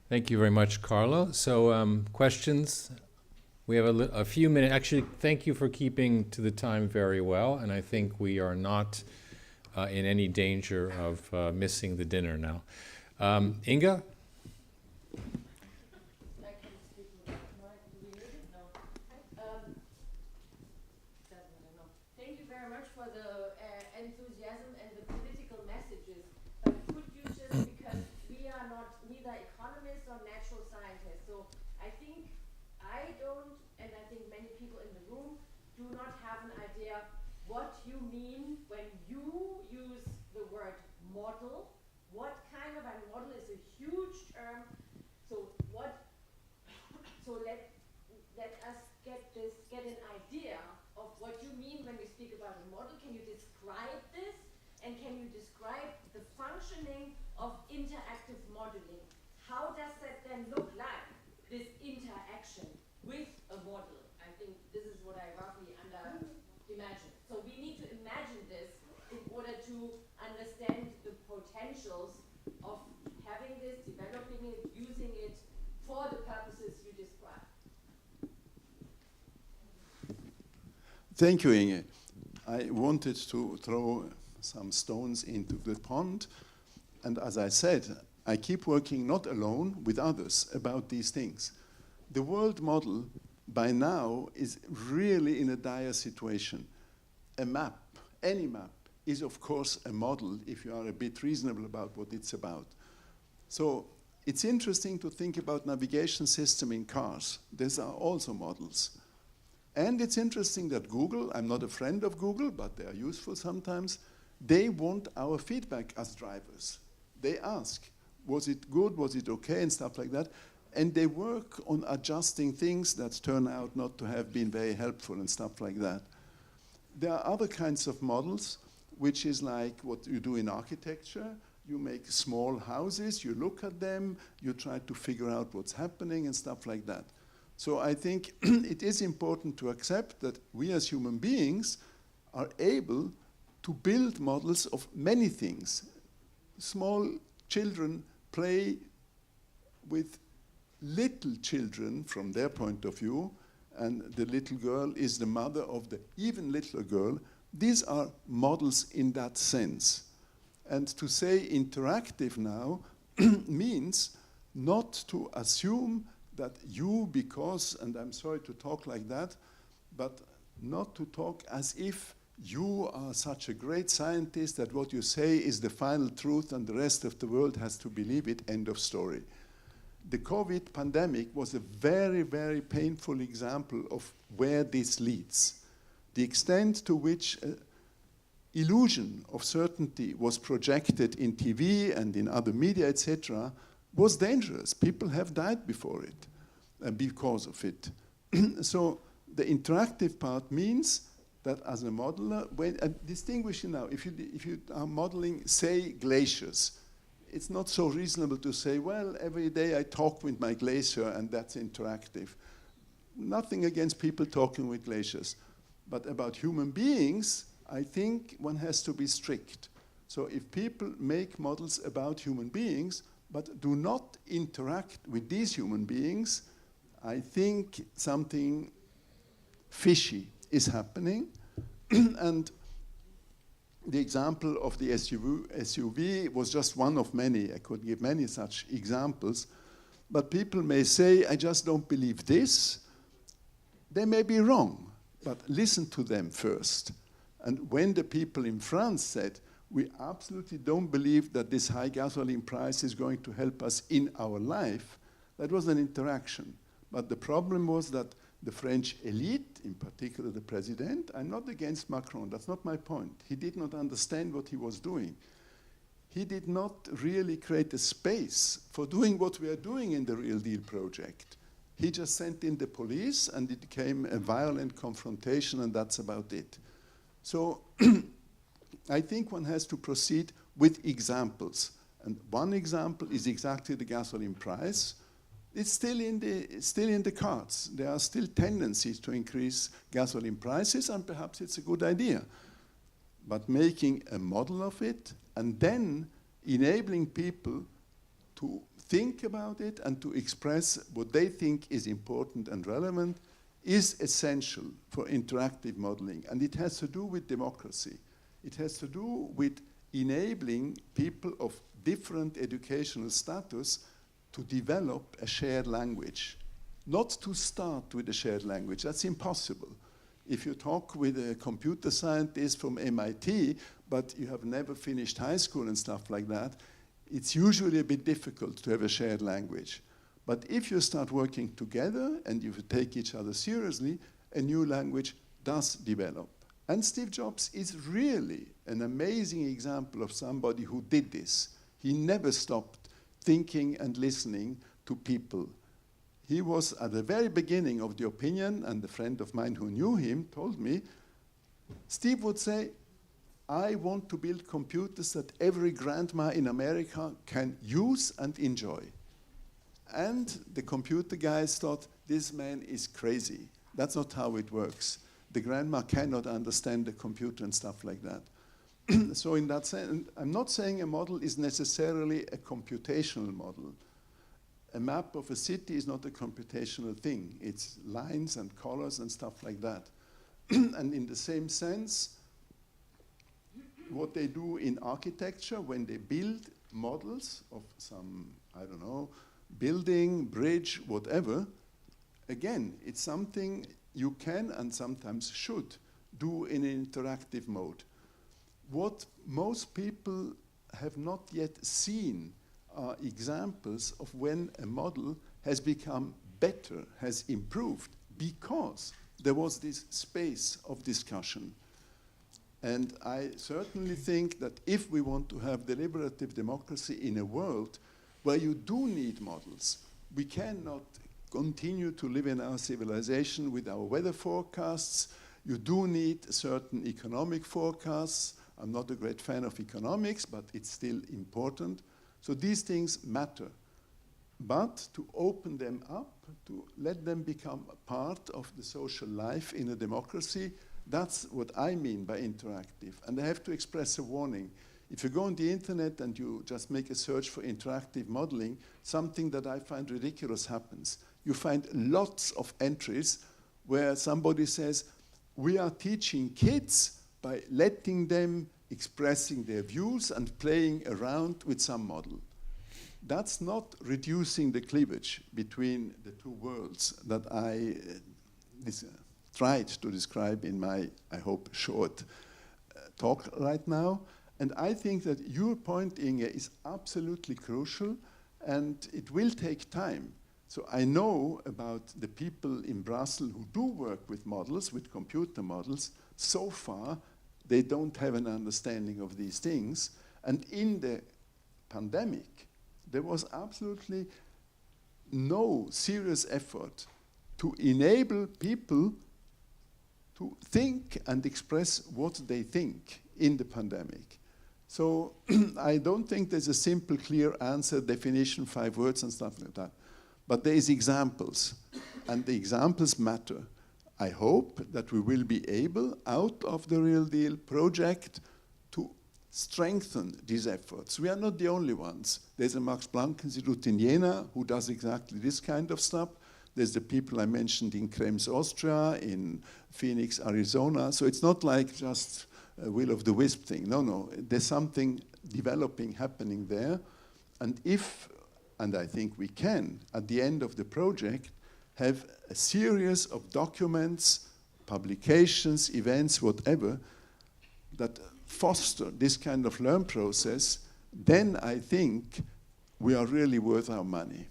Thank you very much, Carlo. So questions? We have a few minutes. Actually, thank you for keeping to the time very well, and I think we are not in any danger of missing the dinner now. Inga? Thank you very much for the enthusiasm and the political messages. But could you just, because we are not neither economists or natural scientists, so I think I don't, and I think many people in the room do not have an idea what you mean when you use the word model. What kind of a model is a huge term? So let us get an idea of what you mean when you speak about a model. Can you describe this? And can you describe the functioning of interactive modeling? How does that then look like, this interaction with a model? I think this is what I roughly imagine. So we need to imagine this in order to understand the potentials of having this, developing it, using it for the purposes you described. Thank you, Inge. I wanted to throw some stones into the pond, and as I said, I keep working not alone, with others about these things. The world model by now is really in a dire situation. A map, any map, is of course a model if you are a bit reasonable about what it's about. So it's interesting to think about navigation system in cars. These are also models. And it's interesting that Google, I'm not a friend of Google, but they are useful sometimes, they want our feedback as drivers. They ask, was it good, was it okay, and stuff like that. And they work on adjusting things that turn out not to have been very helpful and stuff like that. There are other kinds of models, which is like what you do in architecture. You make small houses, you look at them, you try to figure out what's happening and stuff like that. So I think it is important to accept that we as human beings are able to build models of many things. Small children play with little children from their point of view, and the little girl is the mother of the even littler girl. These are models in that sense. And to say interactive now means not to assume that you, because, and I'm sorry to talk like that, but not to talk as if you are such a great scientist that what you say is the final truth and the rest of the world has to believe it, end of story. The COVID pandemic was a very, very painful example of where this leads. The extent to which illusion of certainty was projected in TV and in other media, etc., was dangerous. People have died before it, because of it. So the interactive part means that as a modeler, when distinguishing now, if you are modeling, say, glaciers, it's not so reasonable to say, well, every day I talk with my glacier and that's interactive. Nothing against people talking with glaciers. But about human beings, I think one has to be strict. So if people make models about human beings, but do not interact with these human beings, I think something fishy is happening. And the example of the SUV was just one of many. I could give many such examples. But people may say, I just don't believe this. They may be wrong, but listen to them first. And when the people in France said, we absolutely don't believe that this high gasoline price is going to help us in our life, that was an interaction. But the problem was that the French elite, in particular the president, I'm not against Macron, that's not my point. He did not understand what he was doing. He did not really create a space for doing what we are doing in the Real Deal project. He just sent in the police and it became a violent confrontation and that's about it. So I think one has to proceed with examples. And one example is exactly the gasoline price. It's still in the cards. There are still tendencies to increase gasoline prices, and perhaps it's a good idea. But making a model of it, and then enabling people to think about it and to express what they think is important and relevant, is essential for interactive modeling. And it has to do with democracy. It has to do with enabling people of different educational status to develop a shared language. Not to start with a shared language, that's impossible. If you talk with a computer scientist from MIT, but you have never finished high school and stuff like that, it's usually a bit difficult to have a shared language. But if you start working together and you take each other seriously, a new language does develop. And Steve Jobs is really an amazing example of somebody who did this. He never stopped thinking and listening to people. He was at the very beginning of the opinion, and a friend of mine who knew him told me, Steve would say, I want to build computers that every grandma in America can use and enjoy. And the computer guys thought, this man is crazy. That's not how it works. The grandma cannot understand the computer and stuff like that. So in that sense, I'm not saying a model is necessarily a computational model. A map of a city is not a computational thing. It's lines and colors and stuff like that. And in the same sense, what they do in architecture when they build models of some, I don't know, building, bridge, whatever, again, it's something you can and sometimes should do in an interactive mode. What most people have not yet seen are examples of when a model has become better, has improved, because there was this space of discussion. And I certainly think that if we want to have deliberative democracy in a world where you do need models, we cannot continue to live in our civilization with our weather forecasts. You do need certain economic forecasts. I'm not a great fan of economics, but it's still important. So these things matter. But to open them up, to let them become a part of the social life in a democracy, that's what I mean by interactive. And I have to express a warning. If you go on the internet and you just make a search for interactive modeling, something that I find ridiculous happens. You find lots of entries where somebody says, we are teaching kids by letting them expressing their views and playing around with some model. That's not reducing the cleavage between the two worlds that tried to describe in my, I hope, short talk right now. And I think that your point, Inge, is absolutely crucial, and it will take time. So I know about the people in Brussels who do work with models, with computer models. So far, they don't have an understanding of these things. And in the pandemic, there was absolutely no serious effort to enable people to think and express what they think in the pandemic. So I don't think there's a simple, clear answer, definition, 5 words and stuff like that. But there is examples, and the examples matter. I hope that we will be able, out of the Real Deal project, to strengthen these efforts. We are not the only ones. There's a Max Planck Institute in Jena who does exactly this kind of stuff. There's the people I mentioned in Krems, Austria, in Phoenix, Arizona. So it's not like just a will of the wisp thing. No, no, there's something developing, happening there. And if, and I think we can, at the end of the project, have a series of documents, publications, events, whatever, that foster this kind of learn process, then I think we are really worth our money.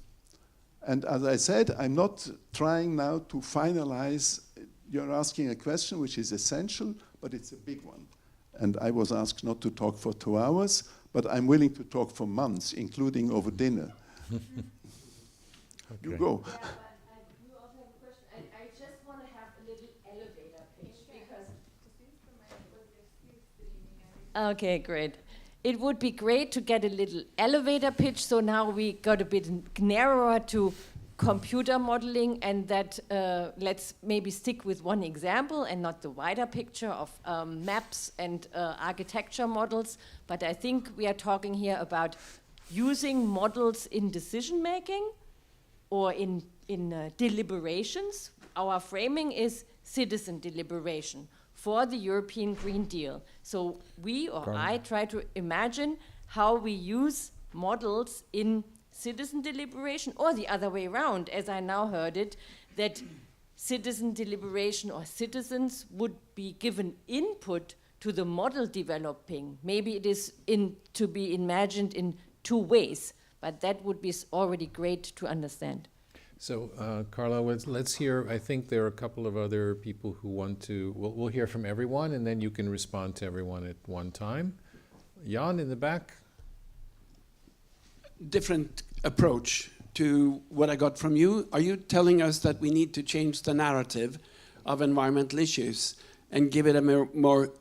And as I said, I'm not trying now to finalize. You're asking a question which is essential, but it's a big one. And I was asked not to talk for 2 hours, but I'm willing to talk for months, including over dinner. Okay. You go. Yeah, but you also have a question. I just want to have a little elevator pitch because... Okay, great. It would be great to get a little elevator pitch, so now we got a bit narrower to computer modeling, and that let's maybe stick with one example and not the wider picture of maps and architecture models, but I think we are talking here about using models in decision making or in deliberations. Our framing is citizen deliberation for the European Green Deal. So we, or I, try to imagine how we use models in citizen deliberation, or the other way around, as I now heard it, that citizen deliberation or citizens would be given input to the model developing. Maybe it is to be imagined in 2 ways, but that would be already great to understand. So, Carla, let's hear. I think there are a couple of other people who want to. We'll hear from everyone, and then you can respond to everyone at one time. Jan in the back. Different approach to what I got from you. Are you telling us that we need to change the narrative of environmental issues and give it a more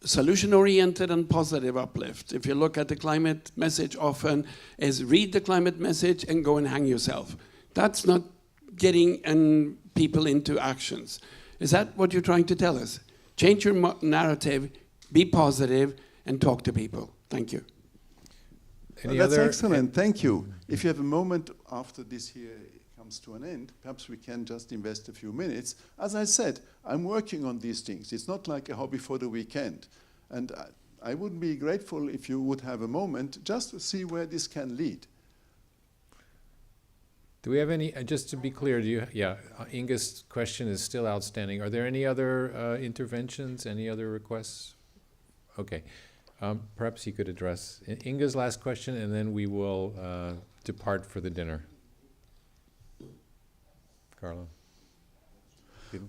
solution-oriented and positive uplift? If you look at the climate message, often is read the climate message and go and hang yourself. That's not getting people into actions. Is that what you're trying to tell us? Change your narrative, be positive, and talk to people. Thank you. That's excellent. Thank you. If you have a moment after this here comes to an end, perhaps we can just invest a few minutes. As I said, I'm working on these things. It's not like a hobby for the weekend. And I would be grateful if you would have a moment just to see where this can lead. Do we have any, just to be clear, Inge's question is still outstanding. Are there any other interventions, any other requests? Okay. Perhaps you could address Inge's last question, and then we will depart for the dinner. Carlo.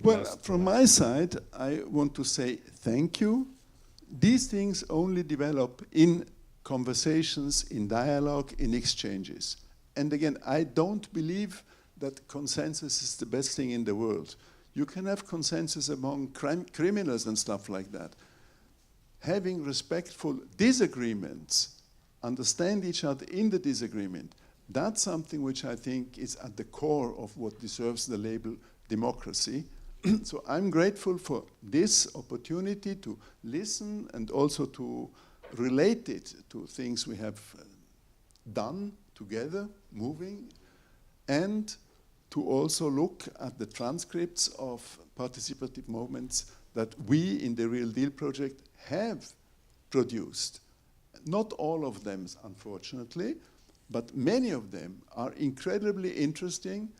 Well, from my side, I want to say thank you. These things only develop in conversations, in dialogue, in exchanges. And again, I don't believe that consensus is the best thing in the world. You can have consensus among criminals and stuff like that. Having respectful disagreements, understand each other in the disagreement, that's something which I think is at the core of what deserves the label democracy. So I'm grateful for this opportunity to listen and also to relate it to things we have done together, moving, and to also look at the transcripts of participative moments that we in the Real Deal project have produced. Not all of them, unfortunately, but many of them are incredibly interesting.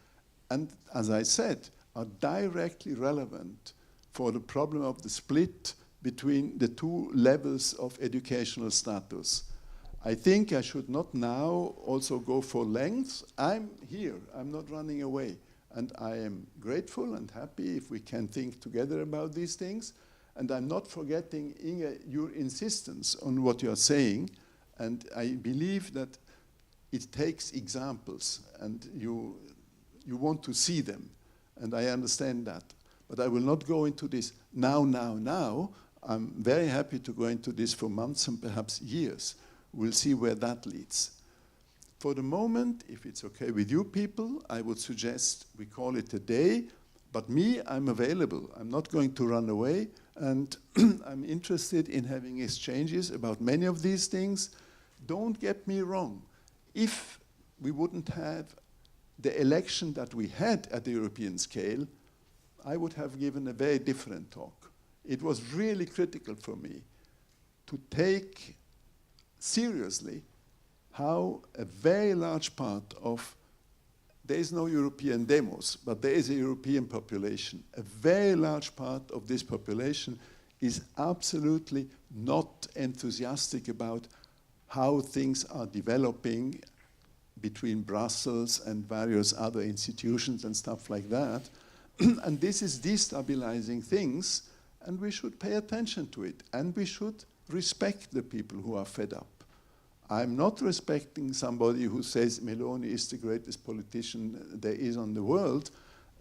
And as I said, are directly relevant for the problem of the split between the two levels of educational status. I think I should not now also go for length. I'm here, I'm not running away. And I am grateful and happy if we can think together about these things. And I'm not forgetting, Inge, your insistence on what you're saying. And I believe that it takes examples, and you want to see them. And I understand that. But I will not go into this now. I'm very happy to go into this for months and perhaps years. We'll see where that leads. For the moment, if it's okay with you people, I would suggest we call it a day. But me, I'm available. I'm not going to run away. And I'm interested in having exchanges about many of these things. Don't get me wrong. If we wouldn't have the election that we had at the European scale, I would have given a very different talk. It was really critical for me to take seriously how a very large part of, there is no European demos, but there is a European population. A very large part of this population is absolutely not enthusiastic about how things are developing between Brussels and various other institutions and stuff like that. And this is destabilizing things, and we should pay attention to it, and we should respect the people who are fed up. I'm not respecting somebody who says Meloni is the greatest politician there is on the world.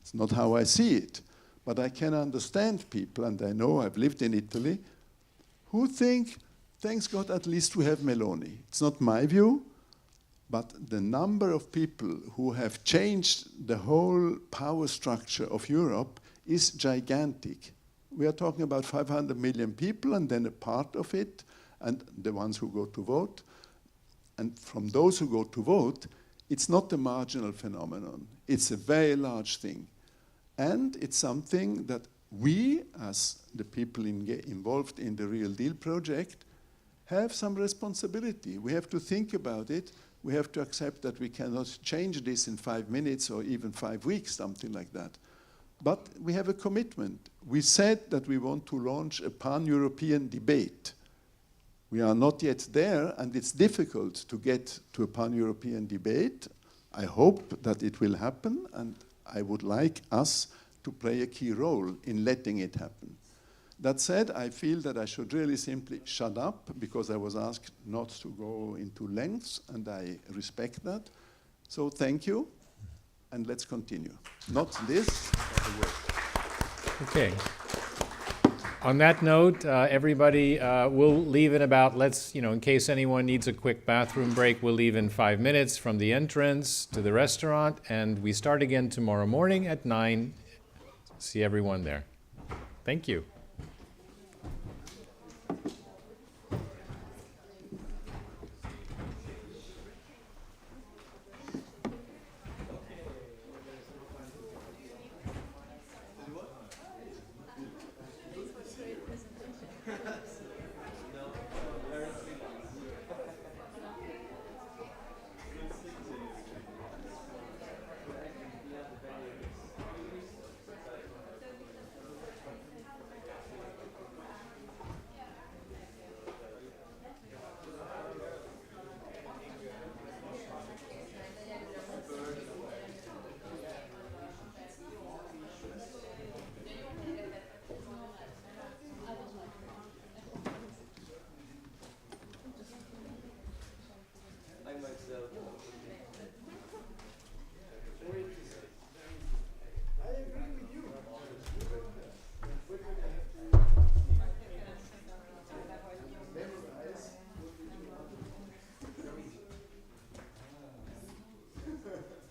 It's not how I see it. But I can understand people, and I know I've lived in Italy, who think, thanks God, at least we have Meloni. It's not my view, but the number of people who have changed the whole power structure of Europe is gigantic. We are talking about 500 million people, and then a part of it, and the ones who go to vote. And from those who go to vote, it's not a marginal phenomenon. It's a very large thing. And it's something that we, as the people involved in the Real Deal project, have some responsibility. We have to think about it. We have to accept that we cannot change this in 5 minutes or even 5 weeks, something like that. But we have a commitment. We said that we want to launch a pan-European debate. We are not yet there, and it's difficult to get to a pan-European debate. I hope that it will happen, and I would like us to play a key role in letting it happen. That said, I feel that I should really simply shut up, because I was asked not to go into lengths, and I respect that. So thank you, and let's continue. Not this, but the work. Okay. On that note, everybody, we'll leave in about, in case anyone needs a quick bathroom break, we'll leave in 5 minutes from the entrance to the restaurant, and we start again tomorrow morning at 9. See everyone there. Thank you.